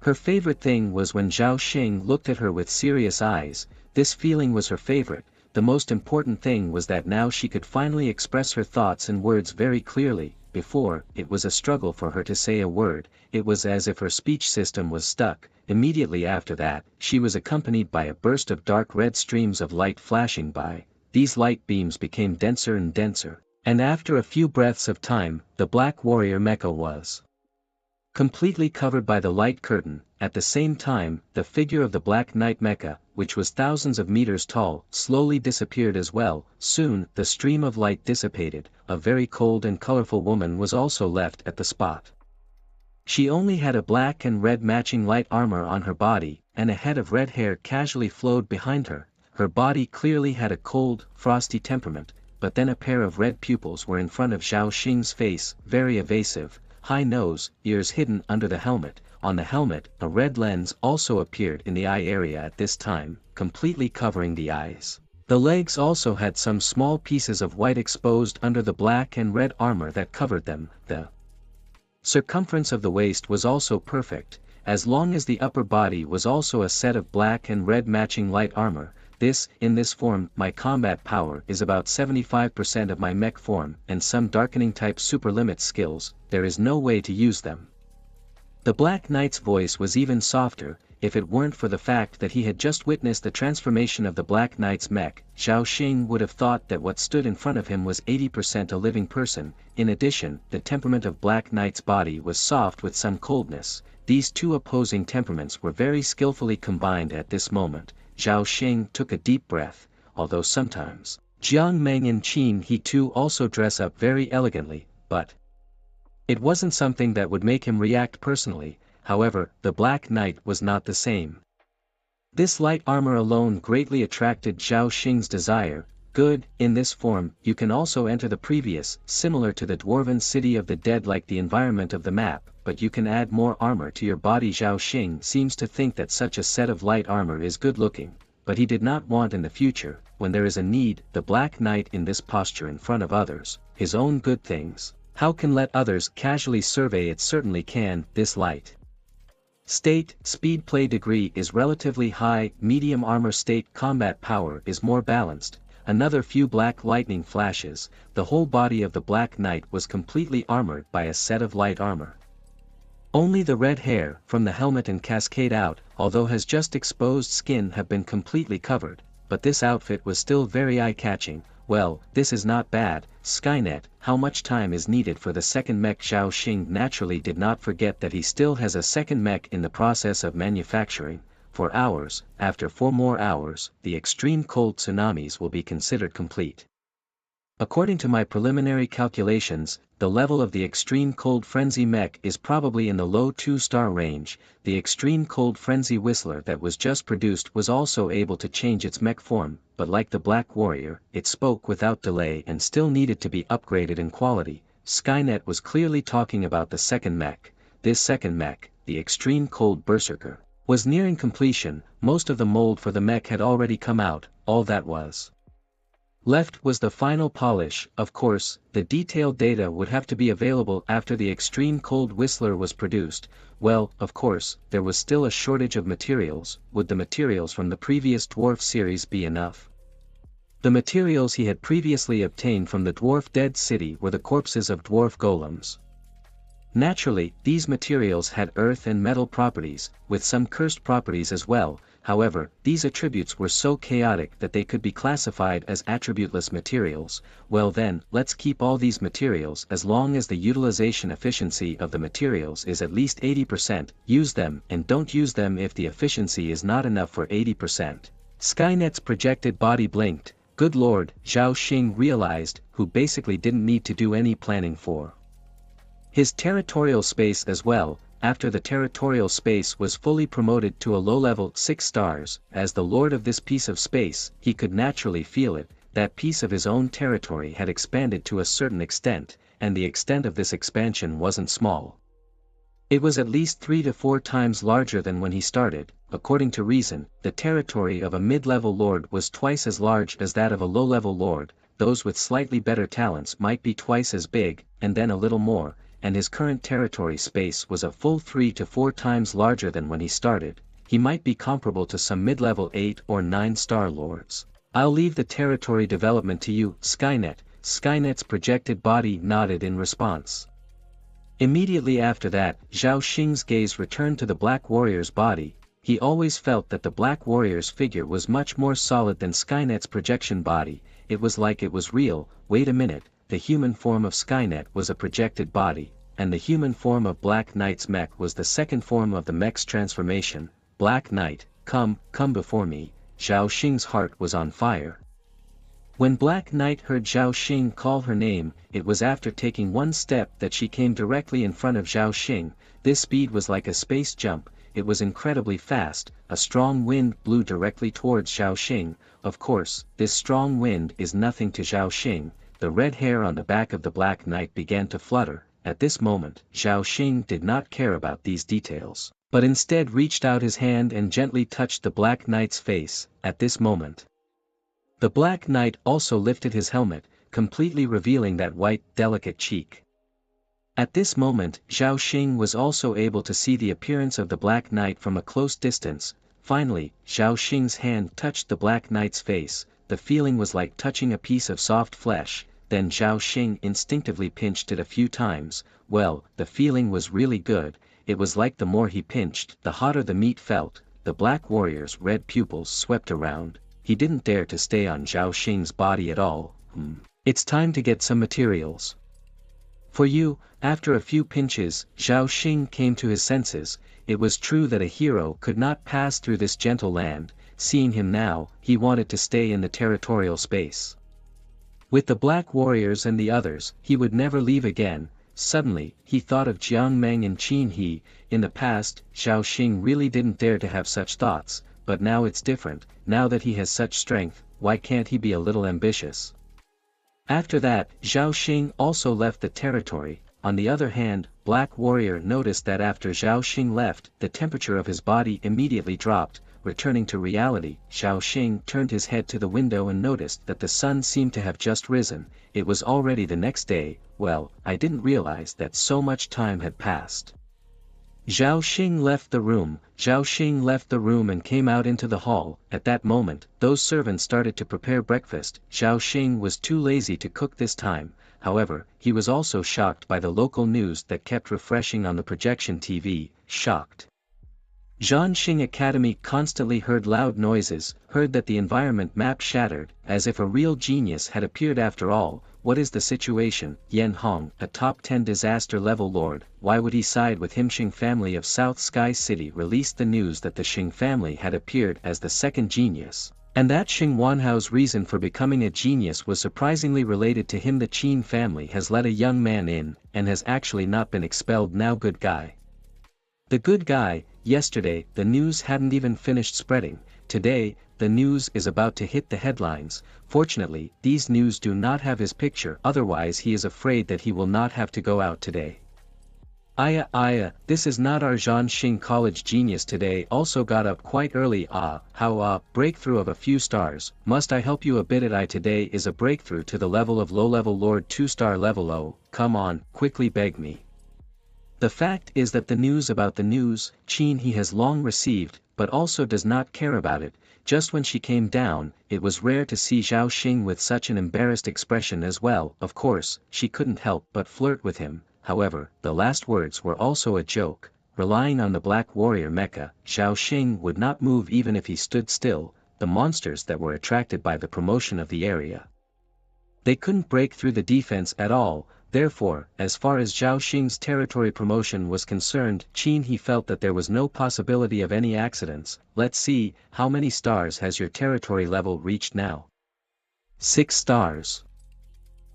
Her favorite thing was when Zhao Xing looked at her with serious eyes. This feeling was her favorite. The most important thing was that now she could finally express her thoughts and words very clearly. Before, it was a struggle for her to say a word. It was as if her speech system was stuck. Immediately after that, she was accompanied by a burst of dark red streams of light flashing by. These light beams became denser and denser, and after a few breaths of time, the Black Warrior Mecha was completely covered by the light curtain. At the same time, the figure of the Black Knight Mecha, which was thousands of meters tall, slowly disappeared as well. Soon, the stream of light dissipated. A very cold and colorful woman was also left at the spot. She only had a black and red matching light armor on her body, and a head of red hair casually flowed behind her. Her body clearly had a cold, frosty temperament, but then a pair of red pupils were in front of Zhao Xing's face, very evasive. High nose, ears hidden under the helmet. On the helmet, a red lens also appeared in the eye area at this time, completely covering the eyes. The legs also had some small pieces of white exposed under the black and red armor that covered them. The circumference of the waist was also perfect, as long as the upper body was also a set of black and red matching light armor. In this form, my combat power is about 75% of my mech form, and some darkening type superlimit skills, there is no way to use them. The Black Knight's voice was even softer. If it weren't for the fact that he had just witnessed the transformation of the Black Knight's mech, Zhao Xing would have thought that what stood in front of him was 80% a living person. In addition, the temperament of Black Knight's body was soft with some coldness. These two opposing temperaments were very skillfully combined at this moment. Zhao Xing took a deep breath. Although sometimes, Jiang Meng and Qin he too also dress up very elegantly, but it wasn't something that would make him react personally. However, the Black Knight was not the same. This light armor alone greatly attracted Zhao Xing's desire. Good, in this form, you can also enter the previous, similar to the Dwarven City of the Dead like the environment of the map, but you can add more armor to your body. Zhao Xing seems to think that such a set of light armor is good looking, but he did not want in the future, when there is a need, the Black Knight in this posture in front of others, his own good things. How can let others casually survey it? Certainly can. This light state speed play degree is relatively high. Medium armor state combat power is more balanced. Another few black lightning flashes. The whole body of the Black Knight was completely armored by a set of light armor. Only the red hair from the helmet and cascade out, although his just exposed skin have been completely covered, but this outfit was still very eye-catching. Well, this is not bad. Skynet, how much time is needed for the second mech? Zhao Xing naturally did not forget that he still has a second mech in the process of manufacturing. 4 hours, after 4 more hours, the extreme cold tsunamis will be considered complete. According to my preliminary calculations, the level of the Extreme Cold Frenzy mech is probably in the low 2-star range. The Extreme Cold Frenzy Whistler that was just produced was also able to change its mech form, but like the Black Warrior, it spoke without delay and still needed to be upgraded in quality. Skynet was clearly talking about the second mech. This second mech, the Extreme Cold Berserker, was nearing completion. Most of the mold for the mech had already come out. All that was left was the final polish. Of course, the detailed data would have to be available after the Extreme Cold Whistler was produced. Well, of course, there was still a shortage of materials. Would the materials from the previous Dwarf series be enough? The materials he had previously obtained from the Dwarf Dead City were the corpses of dwarf golems. Naturally, these materials had earth and metal properties, with some cursed properties as well. However, these attributes were so chaotic that they could be classified as attributeless materials. Well then, let's keep all these materials as long as the utilization efficiency of the materials is at least 80%. Use them and don't use them if the efficiency is not enough for 80%. Skynet's projected body blinked. Good lord, Zhao Xing realized, who basically didn't need to do any planning for his territorial space as well. After the territorial space was fully promoted to a low-level 6 stars, as the lord of this piece of space, he could naturally feel it. That piece of his own territory had expanded to a certain extent, and the extent of this expansion wasn't small. It was at least 3 to 4 times larger than when he started. According to reason, the territory of a mid-level lord was twice as large as that of a low-level lord, those with slightly better talents might be twice as big, and then a little more, and his current territory space was a full 3 to 4 times larger than when he started. He might be comparable to some mid-level 8 or 9-star lords. I'll leave the territory development to you, Skynet. Skynet's projected body nodded in response. Immediately after that, Zhao Xing's gaze returned to the Black Warrior's body. He always felt that the Black Warrior's figure was much more solid than Skynet's projection body. It was like it was real. Wait a minute, the human form of Skynet was a projected body, and the human form of Black Knight's mech was the second form of the mech's transformation. Black Knight, come before me. Zhao Xing's heart was on fire. When Black Knight heard Zhao Xing call her name, it was after taking one step that she came directly in front of Zhao Xing. This speed was like a space jump, it was incredibly fast. A strong wind blew directly towards Zhao Xing. Of course, this strong wind is nothing to Zhao Xing. The red hair on the back of the Black Knight began to flutter. At this moment, Zhao Xing did not care about these details, but instead reached out his hand and gently touched the Black Knight's face. At this moment, the Black Knight also lifted his helmet, completely revealing that white, delicate cheek. At this moment, Zhao Xing was also able to see the appearance of the Black Knight from a close distance. Finally, Zhao Xing's hand touched the Black Knight's face. The feeling was like touching a piece of soft flesh. Then Zhao Xing instinctively pinched it a few times. Well, the feeling was really good. It was like the more he pinched, the hotter the meat felt. The Black Warrior's red pupils swept around. He didn't dare to stay on Zhao Xing's body at all. It's time to get some materials. For you. After a few pinches, Zhao Xing came to his senses. It was true that a hero could not pass through this gentle land. Seeing him now, he wanted to stay in the territorial space. With the Black Warriors and the others, he would never leave again. Suddenly, he thought of Jiang Meng and Qin He. In the past, Zhao Xing really didn't dare to have such thoughts, but now it's different. Now that he has such strength, why can't he be a little ambitious? After that, Zhao Xing also left the territory. On the other hand, Black Warrior noticed that after Zhao Xing left, the temperature of his body immediately dropped. Returning to reality, Zhao Xing turned his head to the window and noticed that the sun seemed to have just risen. It was already the next day. Well, I didn't realize that so much time had passed. Zhao Xing left the room. Zhao Xing left the room and came out into the hall. At that moment, those servants started to prepare breakfast. Zhao Xing was too lazy to cook this time. However, he was also shocked by the local news that kept refreshing on the projection TV. Shocked. Zhanxing Academy constantly heard loud noises, heard that the environment map shattered, as if a real genius had appeared after all. What is the situation? Yan Hong, a top 10 disaster level lord, why would he side with him? Xing family of South Sky City released the news that the Xing family had appeared as the second genius, and that Xing Wanhao's reason for becoming a genius was surprisingly related to him. The Qin family has let a young man in, and has actually not been expelled now. Good guy. The good guy. Yesterday, the news hadn't even finished spreading. Today, the news is about to hit the headlines. Fortunately, these news do not have his picture, otherwise he is afraid that he will not have to go out today. Aya, this is not our Zhanxing College genius today also got up quite early. Breakthrough of a few stars. Must I help you a bit? Today is a breakthrough to the level of low-level lord 2-star level. Oh, come on, quickly beg me. The fact is that the news about the news, Qin he has long received, but also does not care about it. Just when she came down, it was rare to see Zhao Xing with such an embarrassed expression as well. Of course, she couldn't help but flirt with him. However, the last words were also a joke. Relying on the Black Warrior mecha, Zhao Xing would not move even if he stood still. The monsters that were attracted by the promotion of the area, they couldn't break through the defense at all. Therefore, as far as Zhao Xing's territory promotion was concerned, Qin he felt that there was no possibility of any accidents. Let's see, how many stars has your territory level reached now? 6 stars.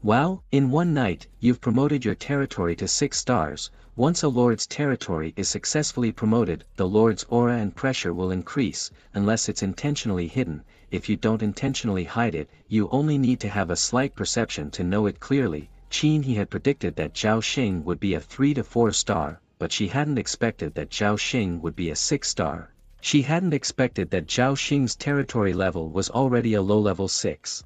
Wow, in one night, you've promoted your territory to 6 stars. Once a lord's territory is successfully promoted, the lord's aura and pressure will increase, unless it's intentionally hidden. If you don't intentionally hide it, you only need to have a slight perception to know it clearly. Qin he had predicted that Zhao Xing would be a 3 to 4 star, but she hadn't expected that Zhao Xing would be a 6-star. She hadn't expected that Zhao Xing's territory level was already a low-level 6-star.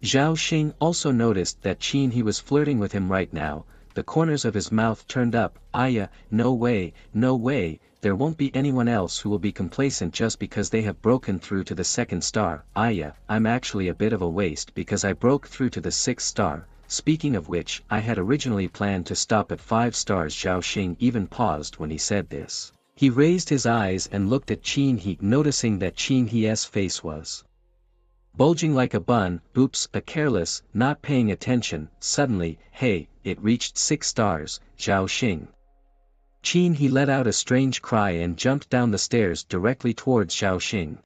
Zhao Xing also noticed that Qin He was flirting with him right now. The corners of his mouth turned up. Aya, no way, there won't be anyone else who will be complacent just because they have broken through to the 2nd star. Aya, I'm actually a bit of a waste because I broke through to the 6th star. Speaking of which, I had originally planned to stop at 5 stars. Zhao Xing even paused when he said this. He raised his eyes and looked at Qin He, noticing that Qin He's face was bulging like a bun. Oops, a careless, not paying attention. Suddenly, hey, it reached 6 stars, Zhao Xing. Qin He let out a strange cry and jumped down the stairs directly towards Zhao Xing.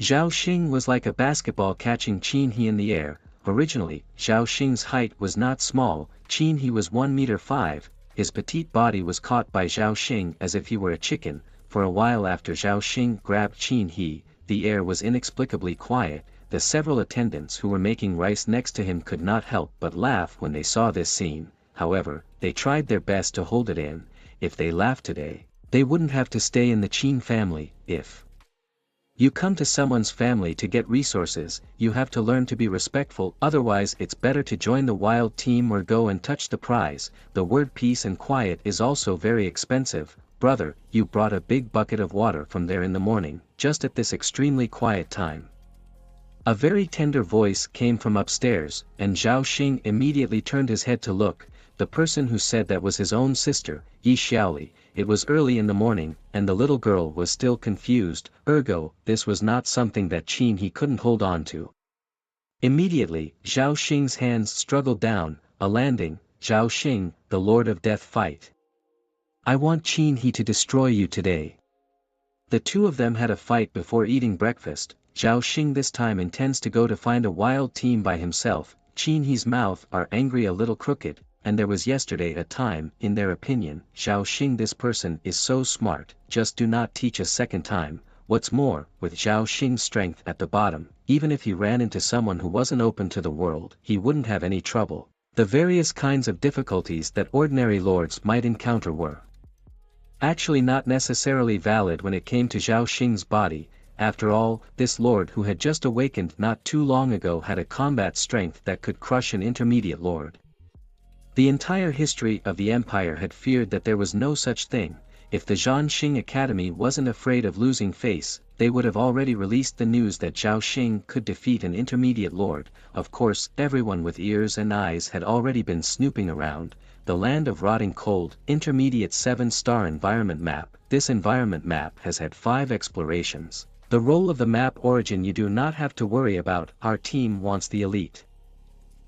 Zhao Xing was like a basketball catching Qin He in the air. Originally, Zhao Xing's height was not small. Qin He was 1 meter 5, his petite body was caught by Zhao Xing as if he were a chicken. For a while after Zhao Xing grabbed Qin He, the air was inexplicably quiet. The several attendants who were making rice next to him could not help but laugh when they saw this scene. However, they tried their best to hold it in. If they laughed today, they wouldn't have to stay in the Qin family. If you come to someone's family to get resources, you have to learn to be respectful, otherwise it's better to join the wild team or go and touch the prize. The word peace and quiet is also very expensive. Brother, you brought a big bucket of water from there in the morning, just at this extremely quiet time. A very tender voice came from upstairs, and Zhao Xing immediately turned his head to look. The person who said that was his own sister, Yi Xiaoli. It was early in the morning, and the little girl was still confused. Ergo, this was not something that Qin He couldn't hold on to. Immediately, Zhao Xing's hands struggled down. A landing. Zhao Xing, the Lord of Death, fight. I want Qin He to destroy you today. The two of them had a fight before eating breakfast. Zhao Xing this time intends to go to find a wild team by himself. Qin He's mouth are angry, a little crooked, and there was yesterday a time, in their opinion, Zhao Xing this person is so smart, just do not teach a second time. What's more, with Zhao Xing's strength at the bottom, even if he ran into someone who wasn't open to the world, he wouldn't have any trouble. The various kinds of difficulties that ordinary lords might encounter were actually not necessarily valid when it came to Zhao Xing's body. After all, this lord who had just awakened not too long ago had a combat strength that could crush an intermediate lord. The entire history of the empire had feared that there was no such thing. If the Zhanxing Academy wasn't afraid of losing face, they would have already released the news that Zhao Xing could defeat an intermediate lord. Of course, everyone with ears and eyes had already been snooping around. The land of rotting cold, intermediate 7-star environment map. This environment map has had 5 explorations. The role of the map origin you do not have to worry about. Our team wants the elite.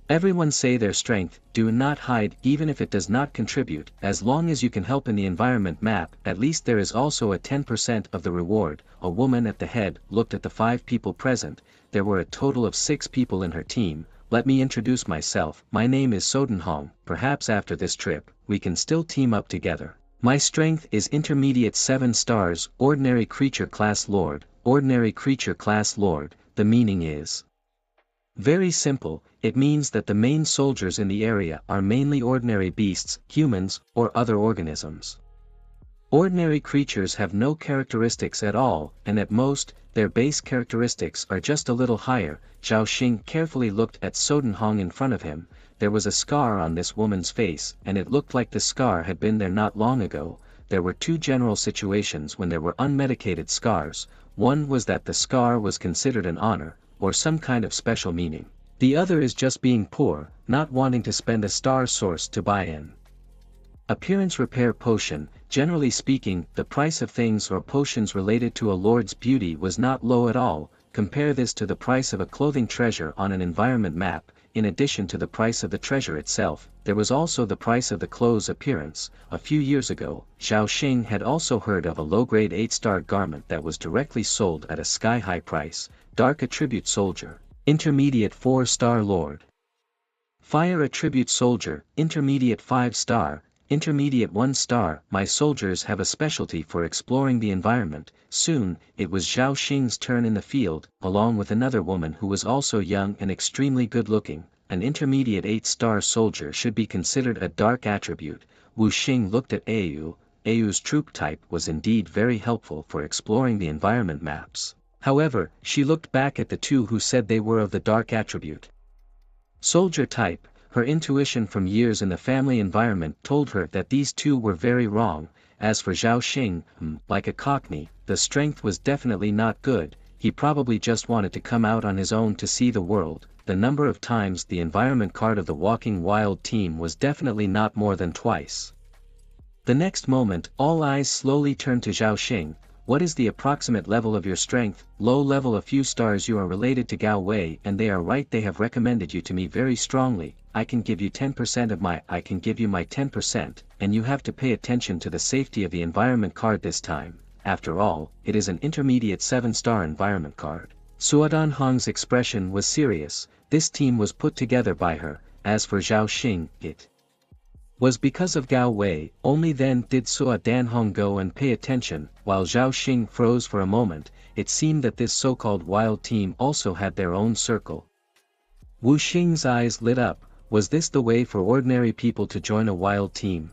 Everyone say their strength, do not hide even if it does not contribute. As long as you can help in the environment map, at least there is also a 10% of the reward. A woman at the head looked at the 5 people present. There were a total of 6 people in her team. Let me introduce myself. My name is Sodenhong. Perhaps after this trip, we can still team up together. My strength is intermediate 7 stars, ordinary creature class lord. Ordinary creature class lord, the meaning is very simple. It means that the main soldiers in the area are mainly ordinary beasts, humans, or other organisms. Ordinary creatures have no characteristics at all, and at most, their base characteristics are just a little higher. Zhao Xing carefully looked at Sodenhong in front of him. There was a scar on this woman's face, and it looked like the scar had been there not long ago. There were 2 general situations when there were unmedicated scars. One was that the scar was considered an honor, or some kind of special meaning. The other is just being poor, not wanting to spend a star source to buy an appearance repair potion. Generally speaking, the price of things or potions related to a lord's beauty was not low at all. Compare this to the price of a clothing treasure on an environment map. In addition to the price of the treasure itself, there was also the price of the clothes' appearance. A few years ago, Zhao Xing had also heard of a low-grade 8-star garment that was directly sold at a sky-high price. Dark Attribute Soldier, Intermediate 4-star Lord. Fire Attribute Soldier, Intermediate 5-star, Intermediate 1-star. My soldiers have a specialty for exploring the environment. Soon, it was Zhao Xing's turn in the field, along with another woman who was also young and extremely good-looking. an intermediate 8-star soldier should be considered a dark attribute. Wu Xing looked at Ayu. Ayu's troop type was indeed very helpful for exploring the environment maps. However, she looked back at the two who said they were of the dark attribute. Soldier type, her intuition from years in the family environment told her that these two were very wrong. As for Zhao Xing, like a cockney, the strength was definitely not good. He probably just wanted to come out on his own to see the world. The number of times the environment card of the Walking Wild team was definitely not more than twice. The next moment, all eyes slowly turned to Zhao Xing. What is the approximate level of your strength? Low level, a few stars. You are related to Gao Wei, and they are right. They have recommended you to me very strongly. I can give you 10% of my, I can give you my 10%, and you have to pay attention to the safety of the environment card this time. After all, it is an intermediate 7-star environment card. Suodan Hong's expression was serious. This team was put together by her. As for Zhao Xing, it was because of Gao Wei. Only then did Suo Danhong go and pay attention. While Zhao Xing froze for a moment, it seemed that this so-called wild team also had their own circle. Wu Xing's eyes lit up. Was this the way for ordinary people to join a wild team?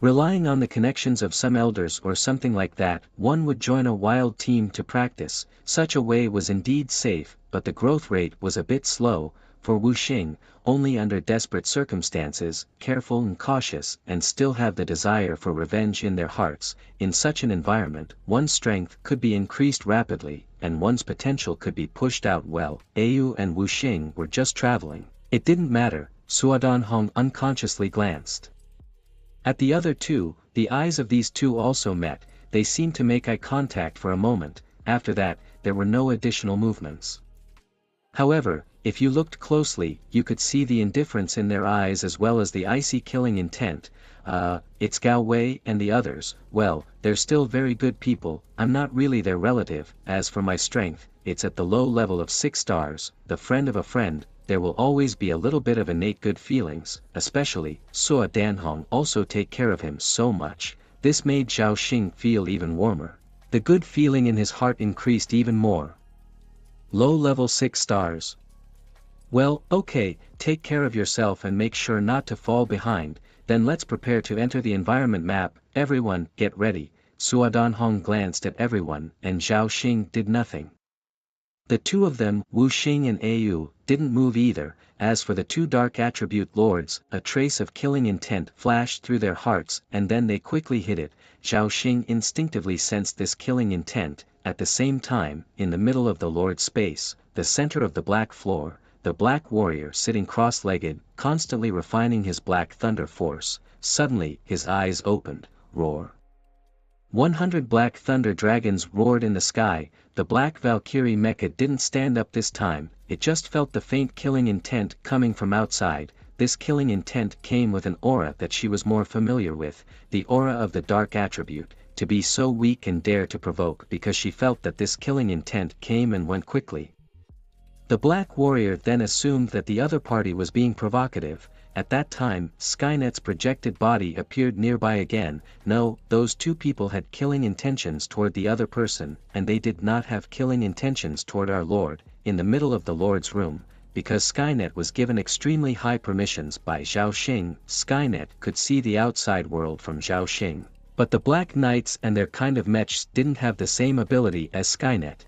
Relying on the connections of some elders or something like that, one would join a wild team to practice. Such a way was indeed safe, but the growth rate was a bit slow. For Wu Xing, only under desperate circumstances, careful and cautious, and still have the desire for revenge in their hearts. In such an environment, one's strength could be increased rapidly, and one's potential could be pushed out well. Ayu and Wu Xing were just traveling. It didn't matter. Suodan Hong unconsciously glanced at the other two. The eyes of these two also met. They seemed to make eye contact for a moment. After that, there were no additional movements. However, if you looked closely, you could see the indifference in their eyes as well as the icy killing intent. It's Gao Wei and the others. Well, they're still very good people. I'm not really their relative. As for my strength, it's at the low level of 6 stars, the friend of a friend. There will always be a little bit of innate good feelings, especially. Suo Danhong also take care of him so much. This made Zhao Xing feel even warmer. The good feeling in his heart increased even more. Low level 6 stars. Well, okay, take care of yourself and make sure not to fall behind. Then let's prepare to enter the environment map. Everyone, get ready. Suodan Hong glanced at everyone, and Zhao Xing did nothing. The two of them, Wu Xing and Ayu, didn't move either. As for the two dark attribute lords, a trace of killing intent flashed through their hearts, and then they quickly hid it. Zhao Xing instinctively sensed this killing intent. At the same time, in the middle of the lord's space, the center of the black floor, the black warrior sitting cross-legged, constantly refining his black thunder force. Suddenly, his eyes opened. Roar. 100 black thunder dragons roared in the sky. The black Valkyrie mecha didn't stand up this time. It just felt the faint killing intent coming from outside. This killing intent came with an aura that she was more familiar with, the aura of the dark attribute. To be so weak and dare to provoke, because she felt that this killing intent came and went quickly. The Black Warrior then assumed that the other party was being provocative. At that time, Skynet's projected body appeared nearby again. No, those two people had killing intentions toward the other person, and they did not have killing intentions toward our Lord. In the middle of the Lord's room, because Skynet was given extremely high permissions by Zhao Xing, Skynet could see the outside world from Zhao Xing. But the Black Knights and their kind of mechs didn't have the same ability as Skynet.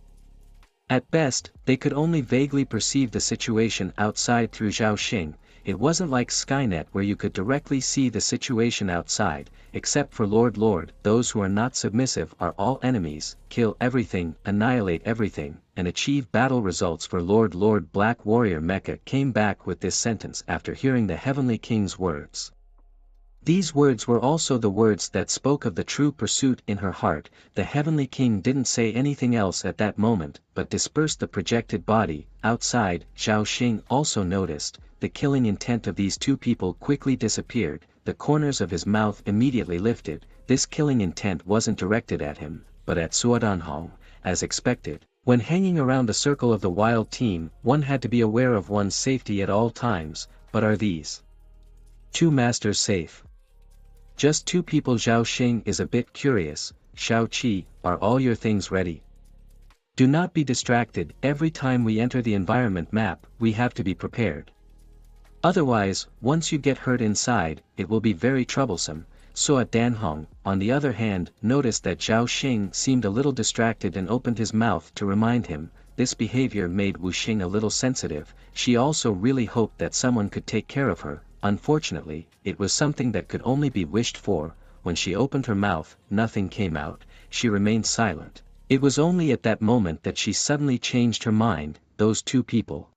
At best, they could only vaguely perceive the situation outside through Zhao Xing. It wasn't like Skynet where you could directly see the situation outside. Except for Lord, those who are not submissive are all enemies. Kill everything, annihilate everything, and achieve battle results for Lord. Black Warrior Mecha came back with this sentence after hearing the Heavenly King's words. These words were also the words that spoke of the true pursuit in her heart. The Heavenly King didn't say anything else at that moment, but dispersed the projected body. Outside, Zhao Xing also noticed, the killing intent of these two people quickly disappeared. The corners of his mouth immediately lifted. This killing intent wasn't directed at him, but at Suodanhong, as expected. When hanging around the circle of the wild team, one had to be aware of one's safety at all times. But are these two masters safe? Just two people. Zhao Xing is a bit curious. Shao Qi, are all your things ready? Do not be distracted. Every time we enter the environment map, we have to be prepared. Otherwise, once you get hurt inside, it will be very troublesome. So Danhong, on the other hand, noticed that Zhao Xing seemed a little distracted and opened his mouth to remind him. This behavior made Wu Xing a little sensitive. She also really hoped that someone could take care of her. Unfortunately, it was something that could only be wished for. When she opened her mouth, nothing came out. She remained silent. It was only at that moment that she suddenly changed her mind. Those two people.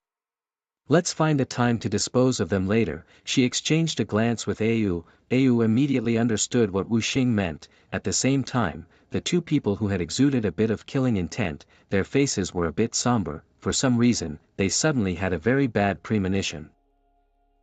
Let's find a time to dispose of them later. She exchanged a glance with Au. Au immediately understood what Wu Xing meant. At the same time, the two people who had exuded a bit of killing intent, their faces were a bit somber. For some reason, they suddenly had a very bad premonition.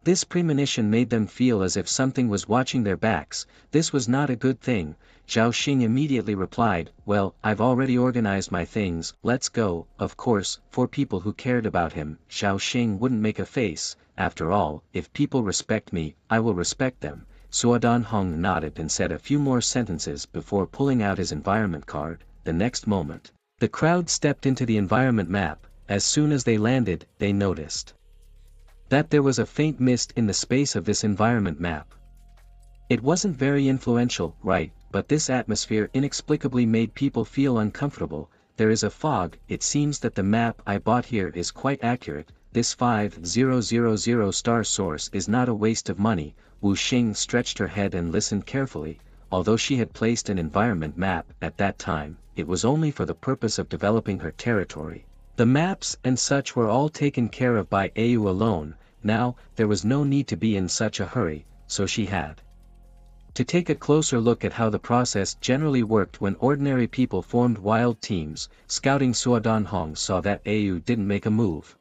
This premonition made them feel as if something was watching their backs. This was not a good thing. Zhao Xing immediately replied, "Well, I've already organized my things, let's go." Of course, for people who cared about him, Zhao Xing wouldn't make a face. After all, if people respect me, I will respect them. Suodan Hong nodded and said a few more sentences before pulling out his environment card. The next moment, the crowd stepped into the environment map. As soon as they landed, they noticed that there was a faint mist in the space of this environment map. It wasn't very influential, right, but this atmosphere inexplicably made people feel uncomfortable. There is a fog. It seems that the map I bought here is quite accurate. This 5000 star source is not a waste of money. Wu Xing stretched her head and listened carefully. Although she had placed an environment map at that time, it was only for the purpose of developing her territory. The maps and such were all taken care of by Au alone. Now, there was no need to be in such a hurry, so she had to take a closer look at how the process generally worked when ordinary people formed wild teams. Scouting Suodan Hong saw that Au didn't make a move.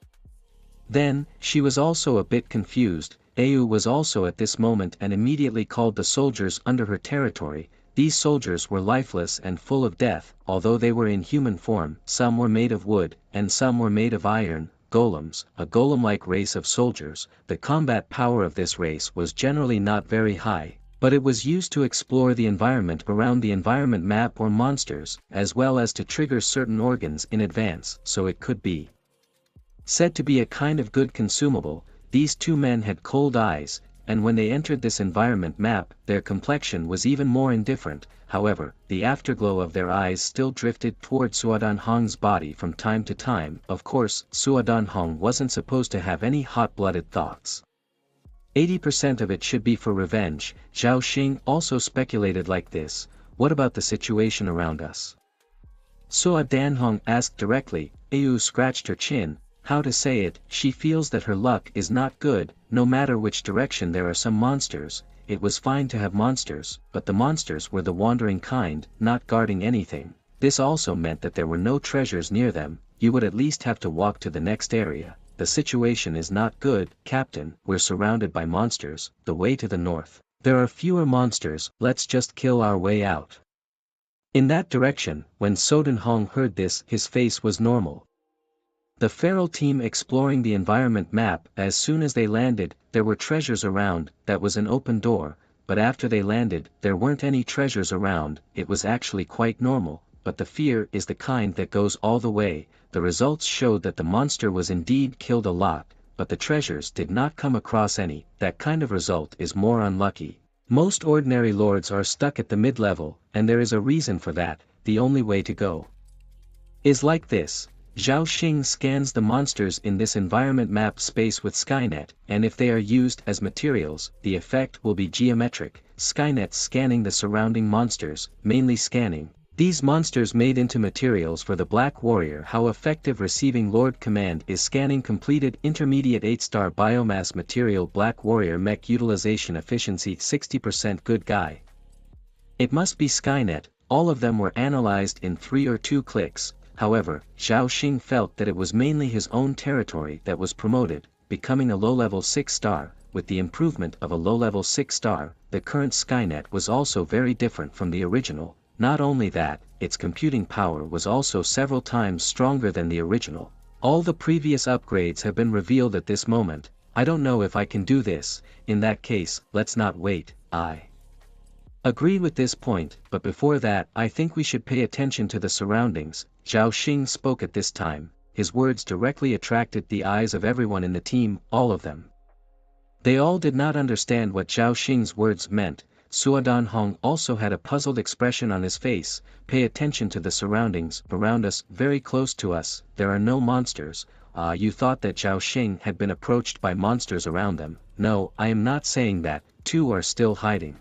Then, she was also a bit confused. Au was also at this moment and immediately called the soldiers under her territory. These soldiers were lifeless and full of death. Although they were in human form, some were made of wood, and some were made of iron. Golems, a golem-like race of soldiers. The combat power of this race was generally not very high, but it was used to explore the environment around the environment map or monsters, as well as to trigger certain organs in advance, so it could be said to be a kind of good consumable. These two men had cold eyes, and when they entered this environment map, their complexion was even more indifferent. However, the afterglow of their eyes still drifted toward Suodan Hong's body from time to time. Of course, Suodan Hong wasn't supposed to have any hot-blooded thoughts. 80% of it should be for revenge. Zhao Xing also speculated like this. What about the situation around us? Suodan Hong asked directly. Au scratched her chin. How to say it, she feels that her luck is not good. No matter which direction there are some monsters. It was fine to have monsters, but the monsters were the wandering kind, not guarding anything. This also meant that there were no treasures near them. You would at least have to walk to the next area. The situation is not good, Captain. We're surrounded by monsters. The way to the north. There are fewer monsters. Let's just kill our way out. In that direction. When Soden Hong heard this, his face was normal. The feral team exploring the environment map. As soon as they landed, there were treasures around. That was an open door, but after they landed, there weren't any treasures around. It was actually quite normal, but the fear is the kind that goes all the way. The results showed that the monster was indeed killed a lot, but the treasures did not come across any. That kind of result is more unlucky. Most ordinary lords are stuck at the mid-level, and there is a reason for that. The only way to go is like this. Zhao Xing scans the monsters in this environment map space with Skynet, and if they are used as materials, the effect will be geometric. Skynet scanning the surrounding monsters, mainly scanning these monsters made into materials for the Black Warrior. How effective receiving Lord command is scanning completed intermediate 8-star biomass material Black Warrior mech utilization efficiency 60% good guy. It must be Skynet. All of them were analyzed in 3 or 2 clicks. However, Zhao Xing felt that it was mainly his own territory that was promoted, becoming a low-level 6-star. With the improvement of a low-level 6-star, the current Skynet was also very different from the original. Not only that, its computing power was also several times stronger than the original. All the previous upgrades have been revealed at this moment. I don't know if I can do this. In that case, let's not wait. I agree with this point, but before that, I think we should pay attention to the surroundings. Zhao Xing spoke at this time. His words directly attracted the eyes of everyone in the team, all of them. They all did not understand what Zhao Xing's words meant. Suodan Hong also had a puzzled expression on his face. Pay attention to the surroundings around us, very close to us, there are no monsters. You thought that Zhao Xing had been approached by monsters around them. No, I am not saying that, two are still hiding.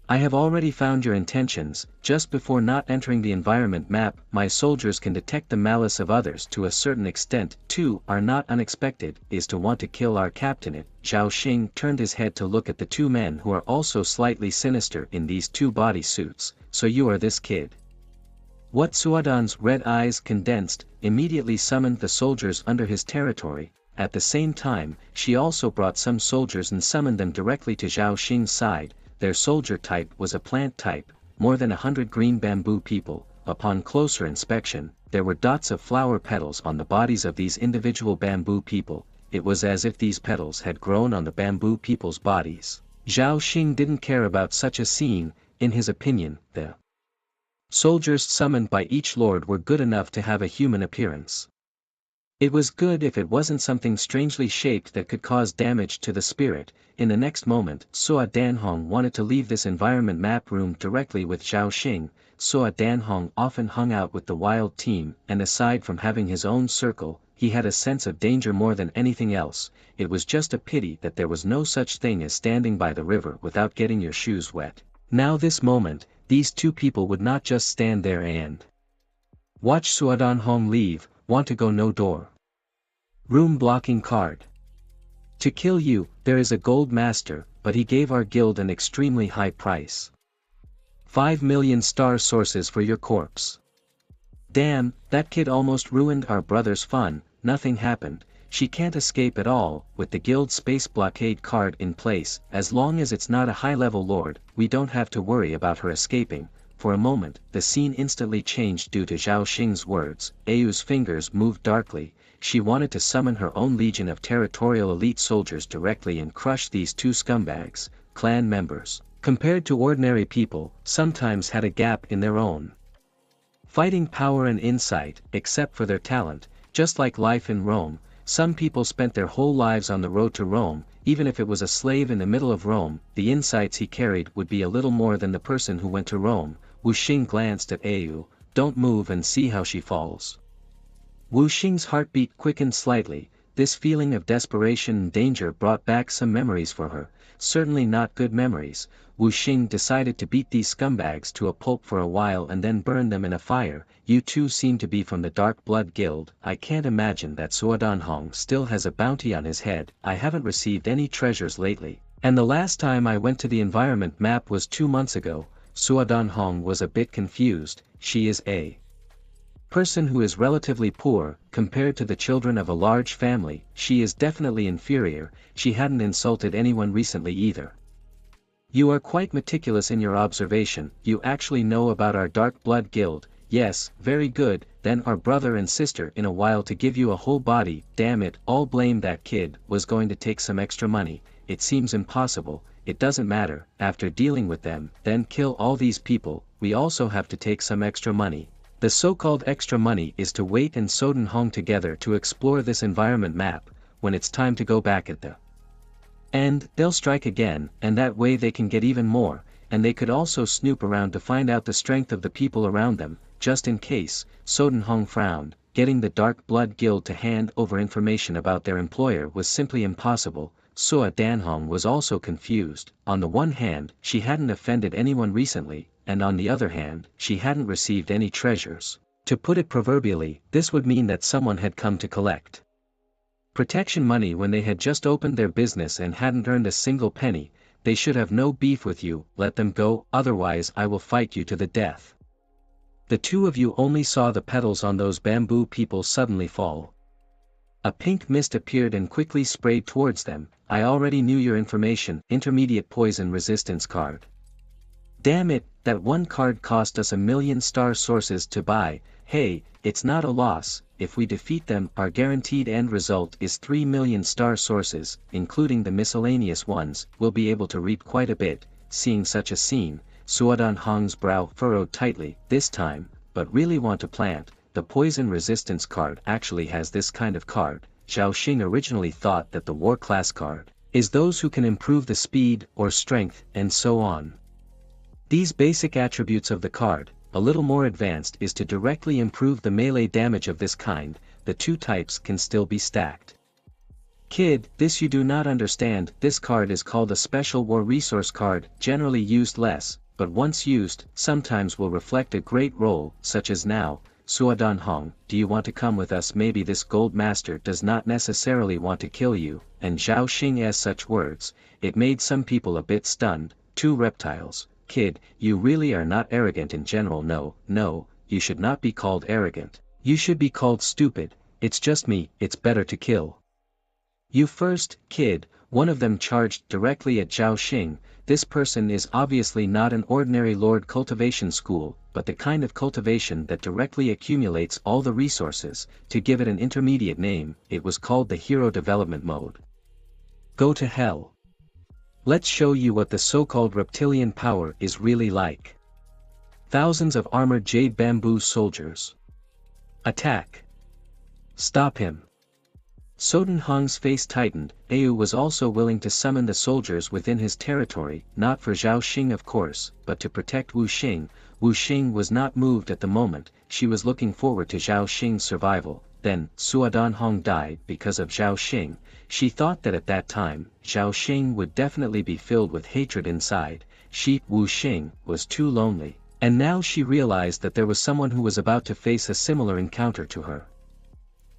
I have already found your intentions. Just before not entering the environment map, my soldiers can detect the malice of others to a certain extent. Two are not unexpected, is to want to kill our captain. Zhao Xing turned his head to look at the two men who are also slightly sinister in these two body suits. So you are this kid. What? Suodan's red eyes condensed, immediately summoned the soldiers under his territory. At the same time, she also brought some soldiers and summoned them directly to Zhao Xing's side. Their soldier type was a plant type, more than 100 green bamboo people. Upon closer inspection, there were dots of flower petals on the bodies of these individual bamboo people. It was as if these petals had grown on the bamboo people's bodies. Zhao Xing didn't care about such a scene. In his opinion, the soldiers summoned by each lord were good enough to have a human appearance. It was good if it wasn't something strangely shaped that could cause damage to the spirit. In the next moment, Suo Danhong wanted to leave this environment map room directly with Zhao Xing. Suo Danhong often hung out with the wild team, and aside from having his own circle, he had a sense of danger more than anything else. It was just a pity that there was no such thing as standing by the river without getting your shoes wet. Now this moment, these two people would not just stand there and watch Suo Danhong leave. Want to go? No door. Room blocking card. To kill you, there is a gold master, but he gave our guild an extremely high price. 5 million star sources for your corpse. Damn, that kid almost ruined our brother's fun. Nothing happened. She can't escape at all. With the guild space blockade card in place, as long as it's not a high-level lord, we don't have to worry about her escaping. For a moment, the scene instantly changed due to Zhao Xing's words. Ayu's fingers moved darkly. She wanted to summon her own legion of territorial elite soldiers directly and crush these two scumbags. Clan members, compared to ordinary people, sometimes had a gap in their own fighting power and insight, except for their talent. Just like life in Rome, some people spent their whole lives on the road to Rome. Even if it was a slave in the middle of Rome, the insights he carried would be a little more than the person who went to Rome. Wu Xing glanced at Ayu. Don't move and see how she falls. Wu Xing's heartbeat quickened slightly. This feeling of desperation and danger brought back some memories for her, certainly not good memories. Wu Xing decided to beat these scumbags to a pulp for a while and then burn them in a fire. You two seem to be from the Dark Blood Guild. I can't imagine that Suodanhong still has a bounty on his head. I haven't received any treasures lately, and the last time I went to the environment map was 2 months ago. Suodanhong was a bit confused. She is a person who is relatively poor, compared to the children of a large family. She is definitely inferior. She hadn't insulted anyone recently either. You are quite meticulous in your observation. You actually know about our Dark Blood Guild. Yes, very good. Then our brother and sister in a while to give you a whole body. Damn it, all blame that kid. Was going to take some extra money. It seems impossible. It doesn't matter. After dealing with them, then kill all these people. We also have to take some extra money. The so-called extra money is to wait and Soden Hong together to explore this environment map. When it's time to go back at the end, they'll strike again, and that way they can get even more, and they could also snoop around to find out the strength of the people around them, just in case. Soden Hong frowned. Getting the Dark Blood Guild to hand over information about their employer was simply impossible. Suo Danhong was also confused. On the one hand, she hadn't offended anyone recently, and on the other hand, she hadn't received any treasures. To put it proverbially, this would mean that someone had come to collect protection money when they had just opened their business and hadn't earned a single penny. They should have no beef with you. Let them go, otherwise I will fight you to the death. The two of you only saw the petals on those bamboo people suddenly fall. A pink mist appeared and quickly sprayed towards them. I already knew your information. Intermediate poison resistance card. Damn it, that one card cost us 1 million star sources to buy. Hey, it's not a loss. If we defeat them, our guaranteed end result is 3 million star sources, including the miscellaneous ones. We'll be able to reap quite a bit. Seeing such a scene, Suodan Hong's brow furrowed tightly. This time, but really want to plant. The poison resistance card actually has this kind of card. Zhao Xing originally thought that the war class card, is those who can improve the speed or strength and so on. These basic attributes of the card, a little more advanced is to directly improve the melee damage of this kind, the two types can still be stacked. Kid, this you do not understand, this card is called a special war resource card, generally used less, but once used, sometimes will reflect a great role, such as now, Suadan Hong, do you want to come with us? Maybe this gold master does not necessarily want to kill you, and Zhao Xing as such words, it made some people a bit stunned, two reptiles. Kid, you really are not arrogant in general. No, you should not be called arrogant. You should be called stupid. It's just me, it's better to kill you first, kid. One of them charged directly at Zhao Xing. This person is obviously not an ordinary lord cultivation school, but the kind of cultivation that directly accumulates all the resources. To give it an intermediate name, it was called the hero development mode. Go to hell. Let's show you what the so-called reptilian power is really like. Thousands of armored jade bamboo soldiers. Attack. Stop him. Soden Hong's face tightened. Au was also willing to summon the soldiers within his territory, not for Zhao Xing of course, but to protect Wu Xing. Wu Xing was not moved at the moment, she was looking forward to Zhao Xing's survival. Then, Suadan Hong died because of Zhao Xing. She thought that at that time, Zhao Xing would definitely be filled with hatred inside. Wu Xing was too lonely, and now she realized that there was someone who was about to face a similar encounter to her.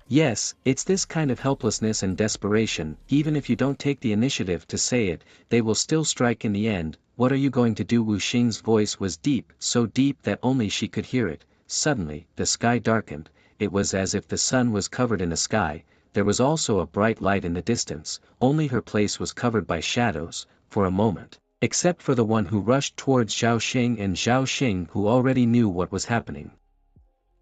Yes, it's this kind of helplessness and desperation, even if you don't take the initiative to say it, they will still strike in the end. What are you going to do? Wu Xing's voice was deep, so deep that only she could hear it. Suddenly, the sky darkened, it was as if the sun was covered in a sky, there was also a bright light in the distance, only her place was covered by shadows, for a moment, except for the one who rushed towards Zhao Xing and Zhao Xing who already knew what was happening.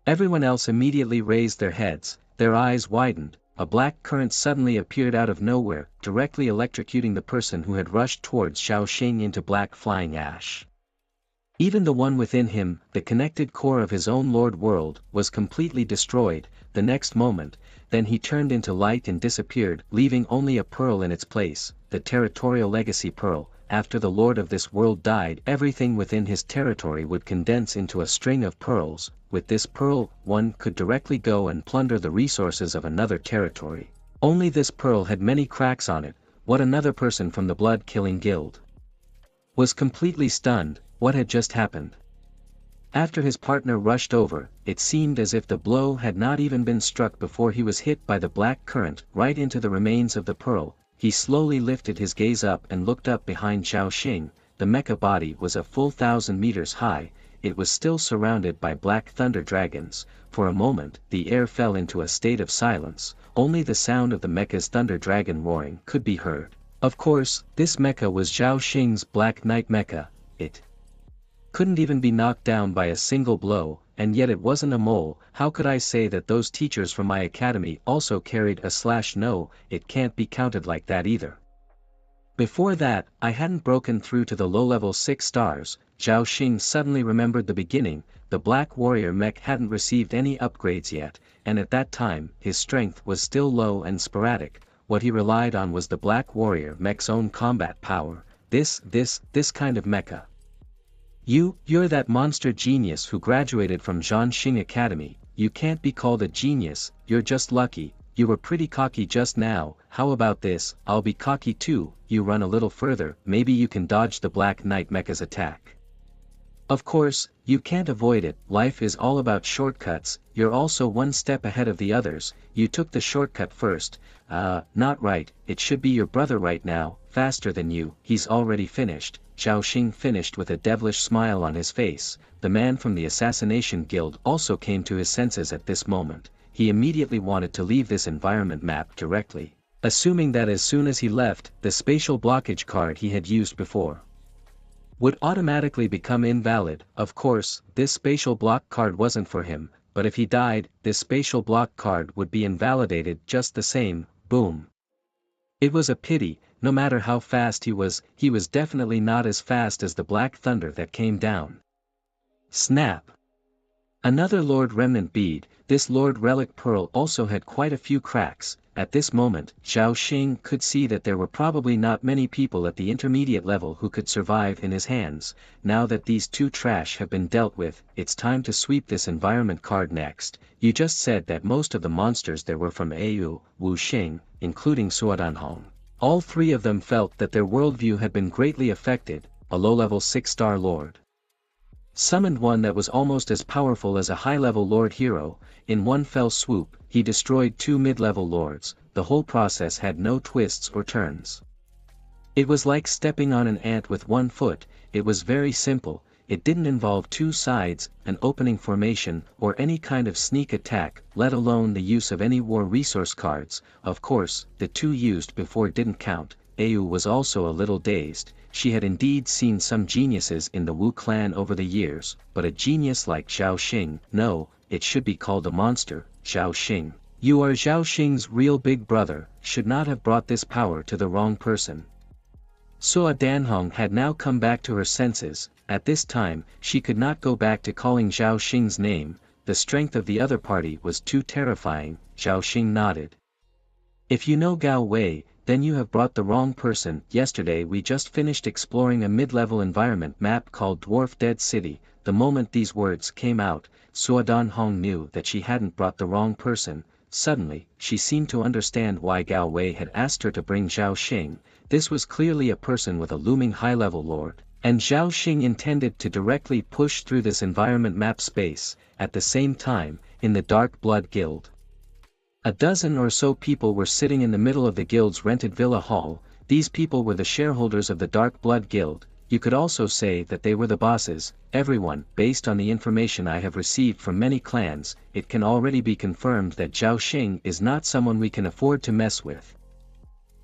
Everyone else immediately raised their heads. Their eyes widened, a black current suddenly appeared out of nowhere, directly electrocuting the person who had rushed towards Zhao Xing into black flying ash. Even the one within him, the connected core of his own Lord World, was completely destroyed. The next moment, then he turned into light and disappeared, leaving only a pearl in its place, the territorial legacy pearl. After the Lord of this world died, everything within his territory would condense into a string of pearls. With this pearl, one could directly go and plunder the resources of another territory. Only this pearl had many cracks on it. What? Another person from the blood-killing guild was completely stunned. What had just happened? After his partner rushed over, it seemed as if the blow had not even been struck before he was hit by the black current right into the remains of the pearl. He slowly lifted his gaze up and looked up behind Zhao Xing. The mecha body was a full 1,000 meters high. It was still surrounded by black thunder dragons. For a moment, the air fell into a state of silence. Only the sound of the mecha's thunder dragon roaring could be heard. Of course, this mecha was Zhao Xing's Black Knight mecha. It couldn't even be knocked down by a single blow, and yet it wasn't a mole. How could I say that those teachers from my academy also carried a no, it can't be counted like that either. Before that, I hadn't broken through to the low-level 6 stars. Zhao Xing suddenly remembered the beginning. The Black Warrior mech hadn't received any upgrades yet, and at that time, his strength was still low and sporadic. What he relied on was the Black Warrior mech's own combat power. This kind of mecha. You're that monster genius who graduated from Zhanxing Academy. You can't be called a genius, you're just lucky. You were pretty cocky just now. How about this? I'll be cocky too. You run a little further, maybe you can dodge the Black Knight mecha's attack. Of course, you can't avoid it. Life is all about shortcuts. You're also one step ahead of the others. You took the shortcut first. Not right. It should be your brother right now, faster than you. He's already finished. Zhao Xing finished with a devilish smile on his face. The man from the Assassination Guild also came to his senses at this moment. He immediately wanted to leave this environment map directly, assuming that as soon as he left, the spatial blockage card he had used before would automatically become invalid. Of course, this spatial block card wasn't for him, but if he died, this spatial block card would be invalidated just the same. Boom. It was a pity. No matter how fast he was definitely not as fast as the black thunder that came down. Snap. Another Lord Remnant bead. This Lord Relic pearl also had quite a few cracks. At this moment, Zhao Xing could see that there were probably not many people at the intermediate level who could survive in his hands. Now that these two trash have been dealt with, it's time to sweep this environment card next. You just said that most of the monsters there were from Au, Wu Xing, including Suodanhong. All three of them felt that their worldview had been greatly affected. A low-level 6-star lord summoned one that was almost as powerful as a high-level lord hero. In one fell swoop, he destroyed two mid-level lords. The whole process had no twists or turns. It was like stepping on an ant with one foot. It was very simple. It didn't involve two sides, an opening formation, or any kind of sneak attack, let alone the use of any war resource cards. Of course, the two used before didn't count. Au was also a little dazed. She had indeed seen some geniuses in the Wu clan over the years, but a genius like Zhao Xing, no, it should be called a monster. Zhao Xing, you are Zhao Xing's real big brother, should not have brought this power to the wrong person. Suo Danhong had now come back to her senses. At this time, she could not go back to calling Zhao Xing's name. The strength of the other party was too terrifying. Zhao Xing nodded. If you know Gao Wei, then you have brought the wrong person. Yesterday we just finished exploring a mid-level environment map called Dwarf Dead City. The moment these words came out, Suo Danhong knew that she hadn't brought the wrong person. Suddenly, she seemed to understand why Gao Wei had asked her to bring Zhao Xing. This was clearly a person with a looming high-level lord, and Zhao Xing intended to directly push through this environment map space. At the same time, in the Dark Blood Guild, a dozen or so people were sitting in the middle of the guild's rented villa hall. These people were the shareholders of the Dark Blood Guild. You could also say that they were the bosses. Everyone, based on the information I have received from many clans, it can already be confirmed that Zhao Xing is not someone we can afford to mess with.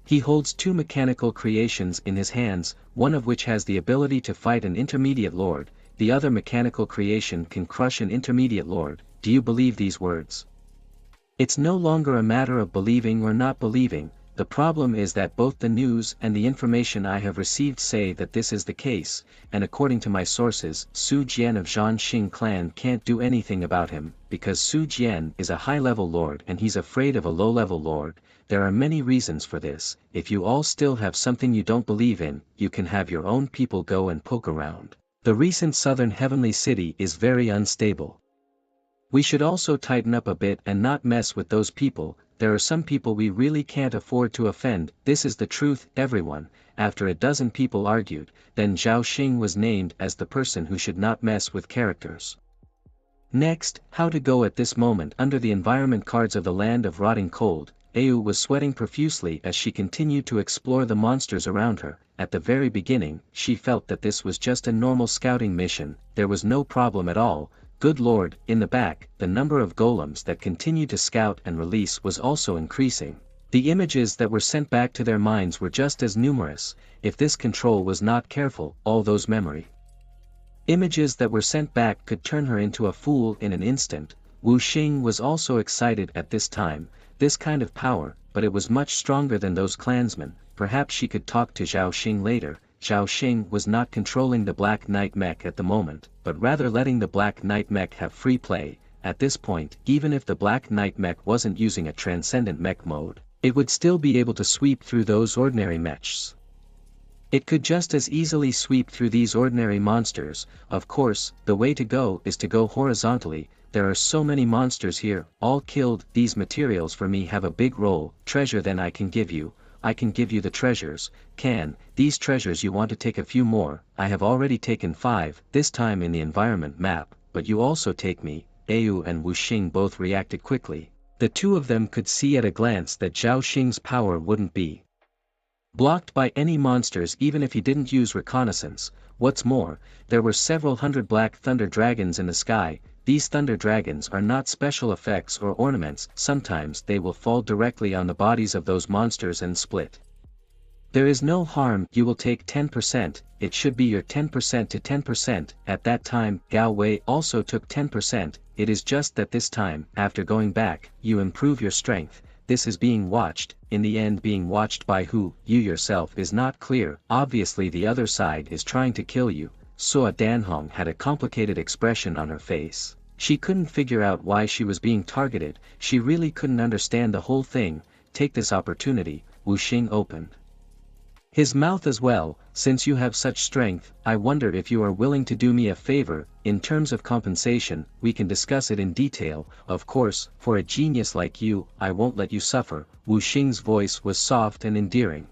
He holds two mechanical creations in his hands, one of which has the ability to fight an intermediate lord. The other mechanical creation can crush an intermediate lord. Do you believe these words? It's no longer a matter of believing or not believing. The problem is that both the news and the information I have received say that this is the case, and according to my sources, Su Jian of Zhanxing clan can't do anything about him, because Su Jian is a high-level lord and he's afraid of a low-level lord. There are many reasons for this. If you all still have something you don't believe in, you can have your own people go and poke around. The recent southern heavenly city is very unstable. We should also tighten up a bit and not mess with those people. There are some people we really can't afford to offend. This is the truth, everyone. After a dozen people argued, then Zhao Xing was named as the person who should not mess with characters. Next, how to go at this moment under the environment cards of the land of rotting cold. Au was sweating profusely as she continued to explore the monsters around her. At the very beginning, she felt that this was just a normal scouting mission. There was no problem at all. Good lord, in the back, the number of golems that continued to scout and release was also increasing. The images that were sent back to their minds were just as numerous. If this control was not careful, all those memory images that were sent back could turn her into a fool in an instant. Wu Xing was also excited at this time. This kind of power, but it was much stronger than those clansmen. Perhaps she could talk to Zhao Xing later. Zhao Xing was not controlling the Black Knight mech at the moment, but rather letting the Black Knight mech have free play. At this point, even if the Black Knight mech wasn't using a transcendent mech mode, it would still be able to sweep through those ordinary mechs. It could just as easily sweep through these ordinary monsters. Of course, the way to go is to go horizontally. There are so many monsters here, all killed. These materials for me have a big role. Treasure then I can give you. I can give you the treasures. These treasures you want to take a few more. I have already taken 5, this time in the environment map, but you also take me. Au and Wu Xing both reacted quickly. The two of them could see at a glance that Zhao Xing's power wouldn't be blocked by any monsters even if he didn't use reconnaissance. What's more, there were several hundred black thunder dragons in the sky. These thunder dragons are not special effects or ornaments. Sometimes they will fall directly on the bodies of those monsters and split. There is no harm. You will take 10%, it should be your 10% to 10%. At that time, Gao Wei also took 10%, it is just that this time, after going back, you improve your strength. This is being watched. In the end, being watched by who? You yourself is not clear. Obviously the other side is trying to kill you. Suo Danhong had a complicated expression on her face. She couldn't figure out why she was being targeted, she really couldn't understand the whole thing. Take this opportunity, Wu Xing opened his mouth as well. Since you have such strength, I wonder if you are willing to do me a favor. In terms of compensation, we can discuss it in detail. Of course, for a genius like you, I won't let you suffer. Wu Xing's voice was soft and endearing.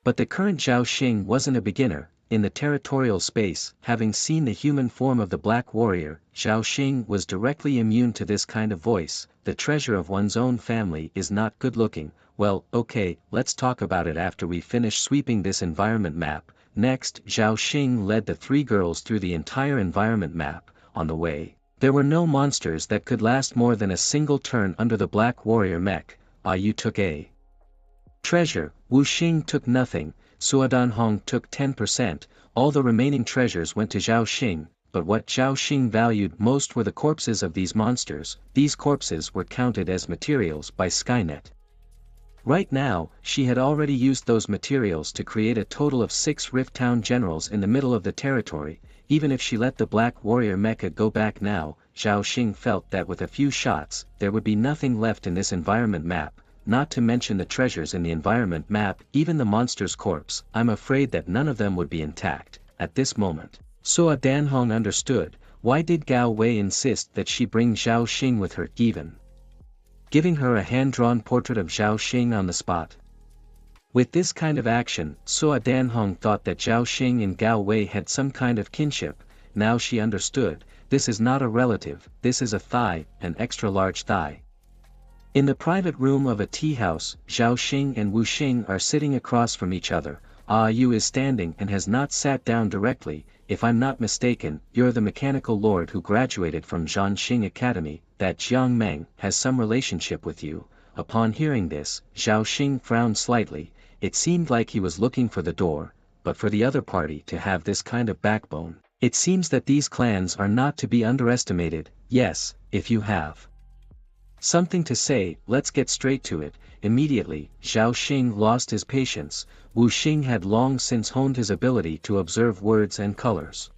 But the current Zhao Xing wasn't a beginner. In the territorial space, having seen the human form of the Black Warrior, Zhao Xing was directly immune to this kind of voice. The treasure of one's own family is not good looking. Well, okay, let's talk about it after we finish sweeping this environment map. Next, Zhao Xing led the three girls through the entire environment map. On the way, there were no monsters that could last more than a single turn under the Black Warrior mech. You took a treasure. Wu Xing took nothing. Suodanhong took 10%, all the remaining treasures went to Zhao Xing, but what Zhao Xing valued most were the corpses of these monsters. These corpses were counted as materials by Skynet. Right now, she had already used those materials to create a total of 6 Rift Town generals in the middle of the territory. Even if she let the Black Warrior mecha go back now, Zhao Xing felt that with a few shots, there would be nothing left in this environment map. Not to mention the treasures in the environment map, even the monster's corpse. I'm afraid that none of them would be intact. At this moment, Suo Danhong understood. Why did Gao Wei insist that she bring Zhao Xing with her, even giving her a hand-drawn portrait of Zhao Xing on the spot? With this kind of action, Suo Danhong thought that Zhao Xing and Gao Wei had some kind of kinship. Now she understood. This is not a relative, this is a thigh, an extra-large thigh. In the private room of a tea house, Zhao Xing and Wu Xing are sitting across from each other. Yu is standing and has not sat down directly. If I'm not mistaken, you're the mechanical lord who graduated from Zhanxing Academy. That Jiang Meng has some relationship with you. Upon hearing this, Zhao Xing frowned slightly. It seemed like he was looking for the door, but for the other party to have this kind of backbone. It seems that these clans are not to be underestimated. Yes, if you have something to say, let's get straight to it. Immediately, Zhao Xing lost his patience. Wu Xing had long since honed his ability to observe words and colors.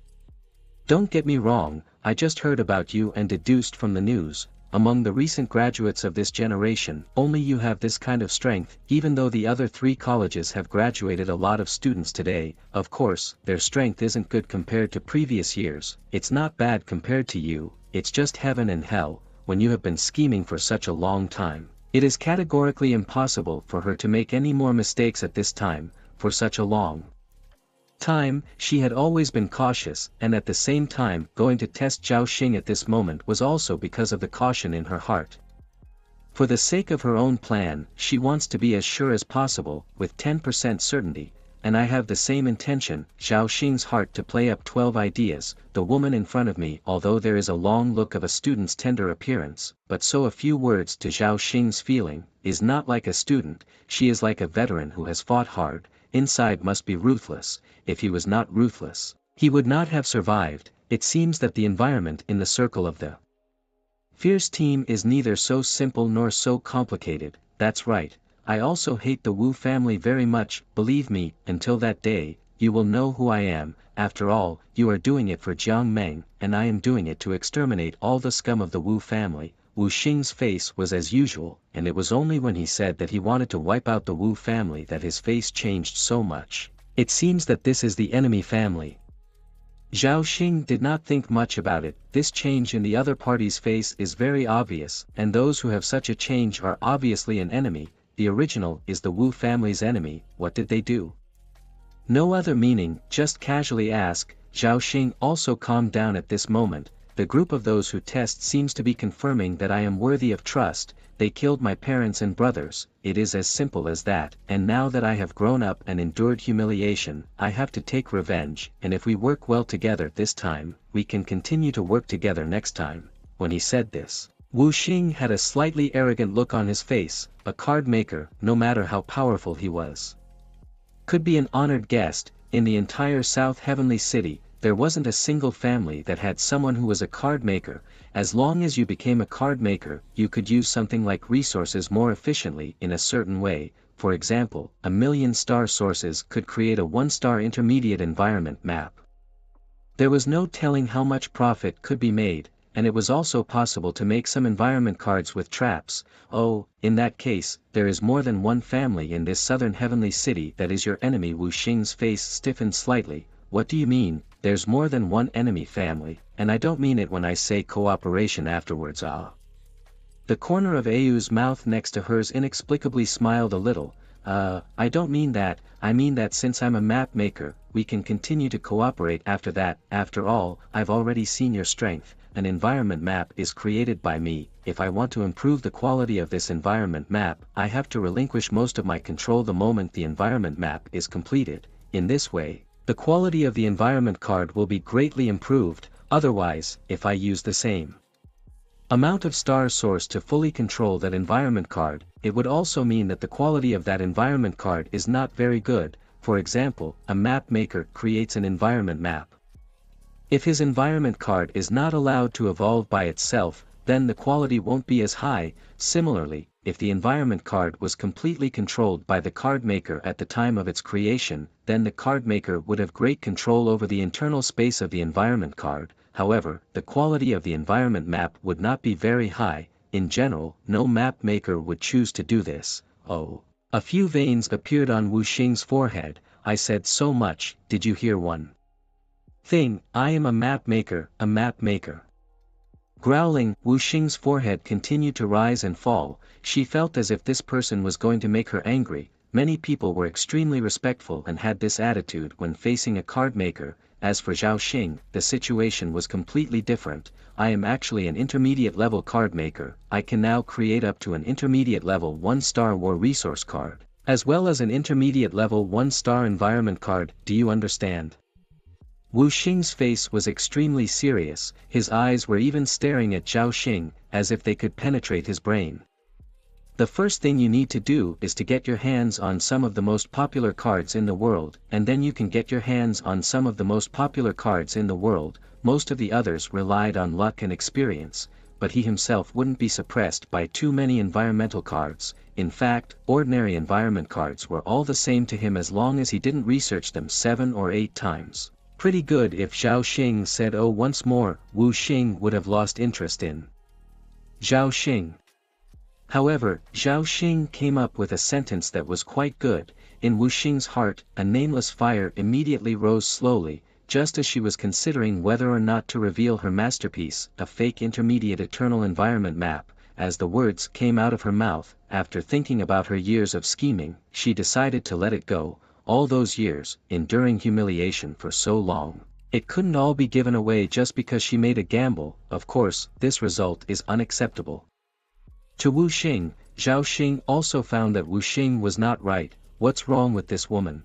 Don't get me wrong, I just heard about you and deduced from the news. Among the recent graduates of this generation, only you have this kind of strength. Even though the other 3 colleges have graduated a lot of students today, of course, their strength isn't good compared to previous years. It's not bad compared to you, it's just heaven and hell. When you have been scheming for such a long time, it is categorically impossible for her to make any more mistakes at this time. For such a long time, she had always been cautious, and at the same time, going to test Zhao Xing at this moment was also because of the caution in her heart. For the sake of her own plan, she wants to be as sure as possible, with 10% certainty, and I have the same intention. Zhao Xing's heart to play up 12 ideas. The woman in front of me, although there is a long look of a student's tender appearance, but so a few words to Zhao Xing's feeling, is not like a student, she is like a veteran who has fought hard. Inside must be ruthless. If he was not ruthless, he would not have survived. It seems that the environment in the circle of the fierce team is neither so simple nor so complicated. That's right. I also hate the Wu family very much. Believe me, until that day, you will know who I am. After all, you are doing it for Jiang Meng, and I am doing it to exterminate all the scum of the Wu family. Wu Xing's face was as usual, and it was only when he said that he wanted to wipe out the Wu family that his face changed so much. It seems that this is the enemy family. Zhao Xing did not think much about it. This change in the other party's face is very obvious, and those who have such a change are obviously an enemy. The original is the Wu family's enemy. What did they do? No other meaning, just casually ask. Zhao Xing also calmed down at this moment. The group of those who test seems to be confirming that I am worthy of trust. They killed my parents and brothers. It is as simple as that. And now that I have grown up and endured humiliation, I have to take revenge. And if we work well together this time, we can continue to work together next time. When he said this, Wu Xing had a slightly arrogant look on his face. A card maker, no matter how powerful he was, could be an honored guest. In the entire South Heavenly City, there wasn't a single family that had someone who was a card maker. As long as you became a card maker, you could use something like resources more efficiently in a certain way. For example, 1,000,000 star sources could create a 1-star intermediate environment map. There was no telling how much profit could be made. and it was also possible to make some environment cards with traps. Oh, in that case, there is more than one family in this southern heavenly city that is your enemy. Wu Xing's face stiffened slightly. What do you mean, there's more than one enemy family, and I don't mean it when I say cooperation afterwards. Ah. The corner of Ayu's mouth next to hers inexplicably smiled a little. I don't mean that, I mean that since I'm a map maker, we can continue to cooperate after that. After all, I've already seen your strength. An environment map is created by me. If I want to improve the quality of this environment map, I have to relinquish most of my control the moment the environment map is completed. In this way, the quality of the environment card will be greatly improved. Otherwise, if I use the same amount of star source to fully control that environment card, it would also mean that the quality of that environment card is not very good. For example, a map maker creates an environment map. If his environment card is not allowed to evolve by itself, then the quality won't be as high. Similarly, if the environment card was completely controlled by the card maker at the time of its creation, then the card maker would have great control over the internal space of the environment card. However, the quality of the environment map would not be very high. In general, no map maker would choose to do this. Oh. A few veins appeared on Wu Xing's forehead. I said so much, did you hear one thing? I am a map maker, a map maker. Growling, Wu Xing's forehead continued to rise and fall. She felt as if this person was going to make her angry. Many people were extremely respectful and had this attitude when facing a card maker. As for Zhao Xing, the situation was completely different. I am actually an intermediate level card maker. I can now create up to an intermediate level 1-star war resource card, as well as an intermediate level 1-star environment card. Do you understand? Wu Xing's face was extremely serious. His eyes were even staring at Zhao Xing, as if they could penetrate his brain. The first thing you need to do is to get your hands on some of the most popular cards in the world, and then you can get your hands on some of the most popular cards in the world. Most of the others relied on luck and experience, but he himself wouldn't be suppressed by too many environmental cards. In fact, ordinary environment cards were all the same to him as long as he didn't research them 7 or 8 times. Pretty good. If Zhao Xing said oh once more, Wu Xing would have lost interest in Zhao Xing. However, Zhao Xing came up with a sentence that was quite good. In Wu Xing's heart, a nameless fire immediately rose slowly, just as she was considering whether or not to reveal her masterpiece, a fake intermediate eternal environment map. As the words came out of her mouth, after thinking about her years of scheming, she decided to let it go. All those years, enduring humiliation for so long, it couldn't all be given away just because she made a gamble. Of course, this result is unacceptable to Wu Xing. Zhao Xing also found that Wu Xing was not right. What's wrong with this woman?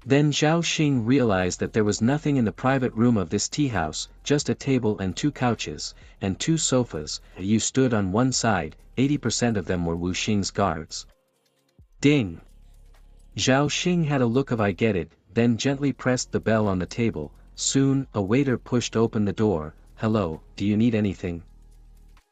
Then Zhao Xing realized that there was nothing in the private room of this tea house, just a table and 2 couches, and 2 sofas. You stood on one side, 80% of them were Wu Xing's guards. Ding! Zhao Xing had a look of I get it, then gently pressed the bell on the table. Soon, a waiter pushed open the door. Hello, do you need anything?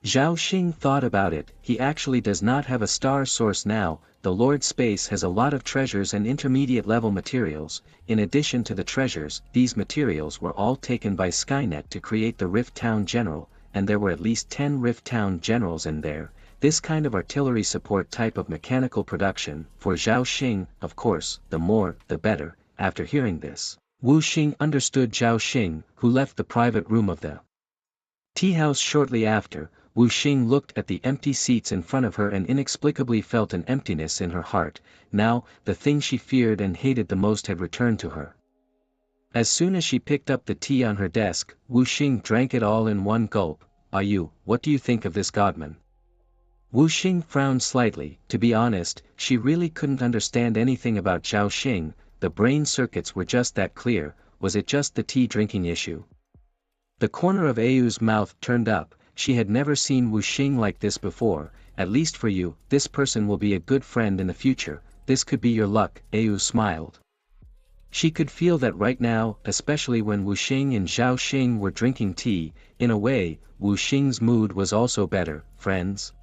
Zhao Xing thought about it. He actually does not have a star source now. The Lord Space has a lot of treasures and intermediate level materials. In addition to the treasures, these materials were all taken by Skynet to create the Rift Town General, and there were at least 10 Rift Town Generals in there. This kind of artillery support type of mechanical production, for Zhao Xing, of course, the more, the better. After hearing this, Wu Xing understood Zhao Xing, who left the private room of the tea house shortly after. Wu Xing looked at the empty seats in front of her and inexplicably felt an emptiness in her heart. Now, the thing she feared and hated the most had returned to her. As soon as she picked up the tea on her desk, Wu Xing drank it all in one gulp. What do you think of this godman? Wu Xing frowned slightly. To be honest, she really couldn't understand anything about Zhao Xing. The brain circuits were just that clear. Was it just the tea drinking issue? The corner of Ayu's mouth turned up. She had never seen Wu Xing like this before. At least for you, this person will be a good friend in the future. This could be your luck. Ayu smiled. She could feel that right now, especially when Wu Xing and Zhao Xing were drinking tea. In a way, Wu Xing's mood was also better. Friends?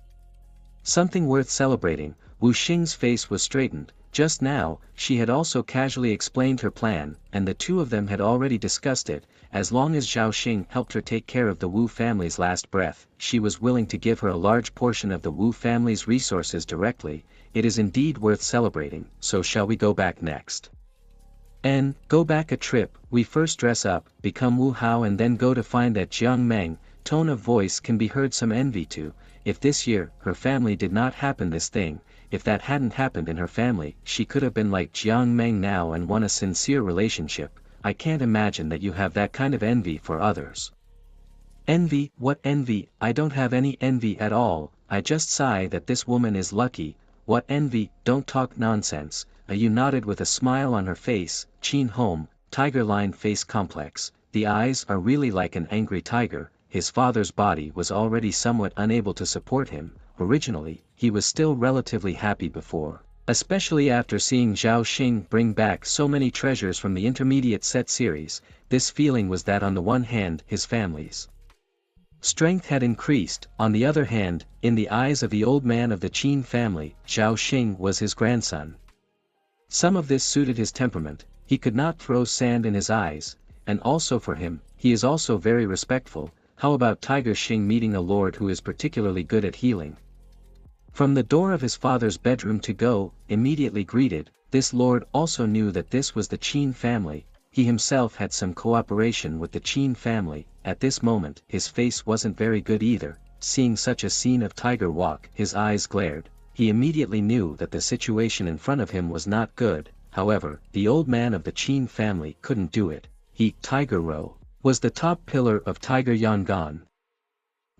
Something worth celebrating. Wu Xing's face was straightened. Just now, she had also casually explained her plan, and the two of them had already discussed it. As long as Zhao Xing helped her take care of the Wu family's last breath, she was willing to give her a large portion of the Wu family's resources directly. It is indeed worth celebrating, so shall we go back next? Go back a trip, we first dress up, become Wu Hao and then go to find that Jiang Meng. Tone of voice can be heard some envy too. If this year, her family did not happen this thing, if that hadn't happened in her family, she could have been like Jiang Meng now and won a sincere relationship. I can't imagine that you have that kind of envy for others. Envy? What envy? I don't have any envy at all, I just sigh that this woman is lucky. What envy? Don't talk nonsense. Yu nodded with a smile on her face. Qin Home, tiger lion face complex. The eyes are really like an angry tiger. His father's body was already somewhat unable to support him. Originally, he was still relatively happy before, especially after seeing Zhao Xing bring back so many treasures from the intermediate set series. This feeling was that on the one hand his family's strength had increased, on the other hand, in the eyes of the old man of the Qin family, Zhao Xing was his grandson. Some of this suited his temperament, he could not throw sand in his eyes, and also for him, he is also very respectful. How about Tiger Xing meeting a lord who is particularly good at healing? From the door of his father's bedroom to go, immediately greeted, this lord also knew that this was the Qin family. He himself had some cooperation with the Qin family. At this moment his face wasn't very good either. Seeing such a scene of tiger walk, his eyes glared. He immediately knew that the situation in front of him was not good. However, the old man of the Qin family couldn't do it. He, Tiger Ro, was the top pillar of Tiger Yangon.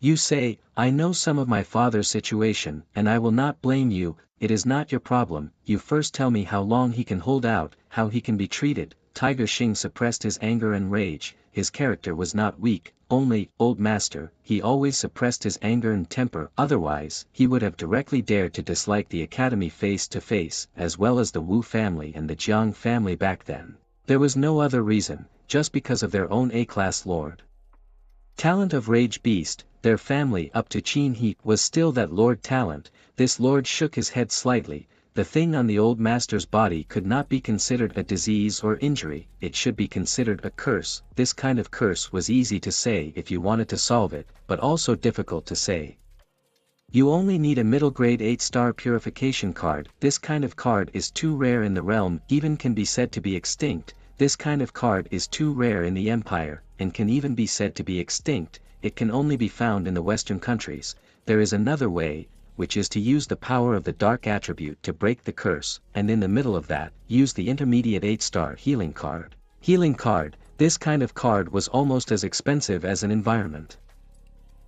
You say, I know some of my father's situation, and I will not blame you. It is not your problem. You first tell me how long he can hold out, how he can be treated. Tiger Xing suppressed his anger and rage. His character was not weak, only, old master, he always suppressed his anger and temper. Otherwise, he would have directly dared to dislike the academy face to face, as well as the Wu family and the Jiang family back then. There was no other reason, just because of their own A-class lord. Talent of Rage Beast, their family up to Qin He was still that lord talent. This lord shook his head slightly. The thing on the old master's body could not be considered a disease or injury, it should be considered a curse. This kind of curse was easy to say if you wanted to solve it, but also difficult to say. You only need a middle grade 8-star purification card. This kind of card is too rare in the realm, even can be said to be extinct. This kind of card is too rare in the empire, and can even be said to be extinct. It can only be found in the Western countries. There is another way, which is to use the power of the dark attribute to break the curse, and in the middle of that, use the intermediate 8-star healing card. Healing card, this kind of card was almost as expensive as an environment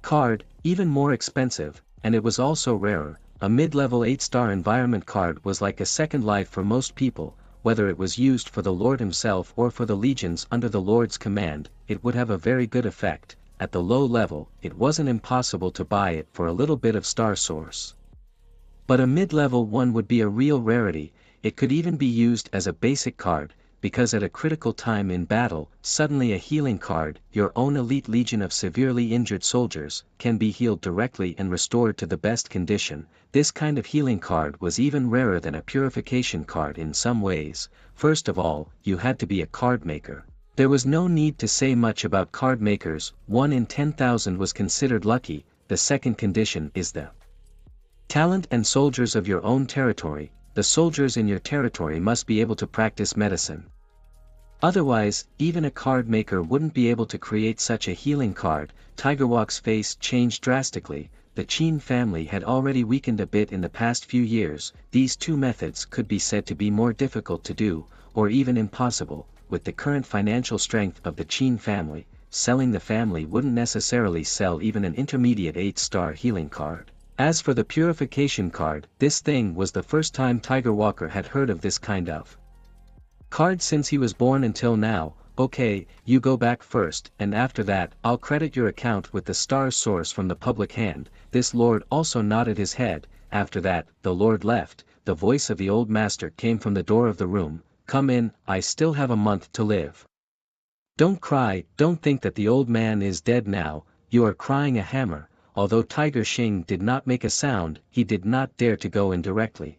card, even more expensive, and it was also rarer. A mid-level 8-star environment card was like a second life for most people. Whether it was used for the Lord himself or for the legions under the Lord's command, it would have a very good effect. At the low level, it wasn't impossible to buy it for a little bit of star source. But a mid-level one would be a real rarity. It could even be used as a basic card, because at a critical time in battle, suddenly a healing card, your own elite legion of severely injured soldiers, can be healed directly and restored to the best condition. This kind of healing card was even rarer than a purification card in some ways. First of all, you had to be a card maker. There was no need to say much about card makers. 1 in 10,000 was considered lucky. The second condition is the talent and soldiers of your own territory. The soldiers in your territory must be able to practice medicine. Otherwise, even a card maker wouldn't be able to create such a healing card. Tigerwalk's face changed drastically. The Qin family had already weakened a bit in the past few years. These two methods could be said to be more difficult to do, or even impossible. With the current financial strength of the Qin family, selling the family wouldn't necessarily sell even an intermediate 8-star healing card. As for the purification card, this thing was the first time Tiger Walker had heard of this kind of card since he was born until now. Okay, you go back first, and after that, I'll credit your account with the star source from the public hand. This lord also nodded his head. After that, the lord left. The voice of the old master came from the door of the room. Come in, I still have a month to live. Don't cry, don't think that the old man is dead now, you are crying a hammer. Although Tiger Xing did not make a sound, he did not dare to go in directly.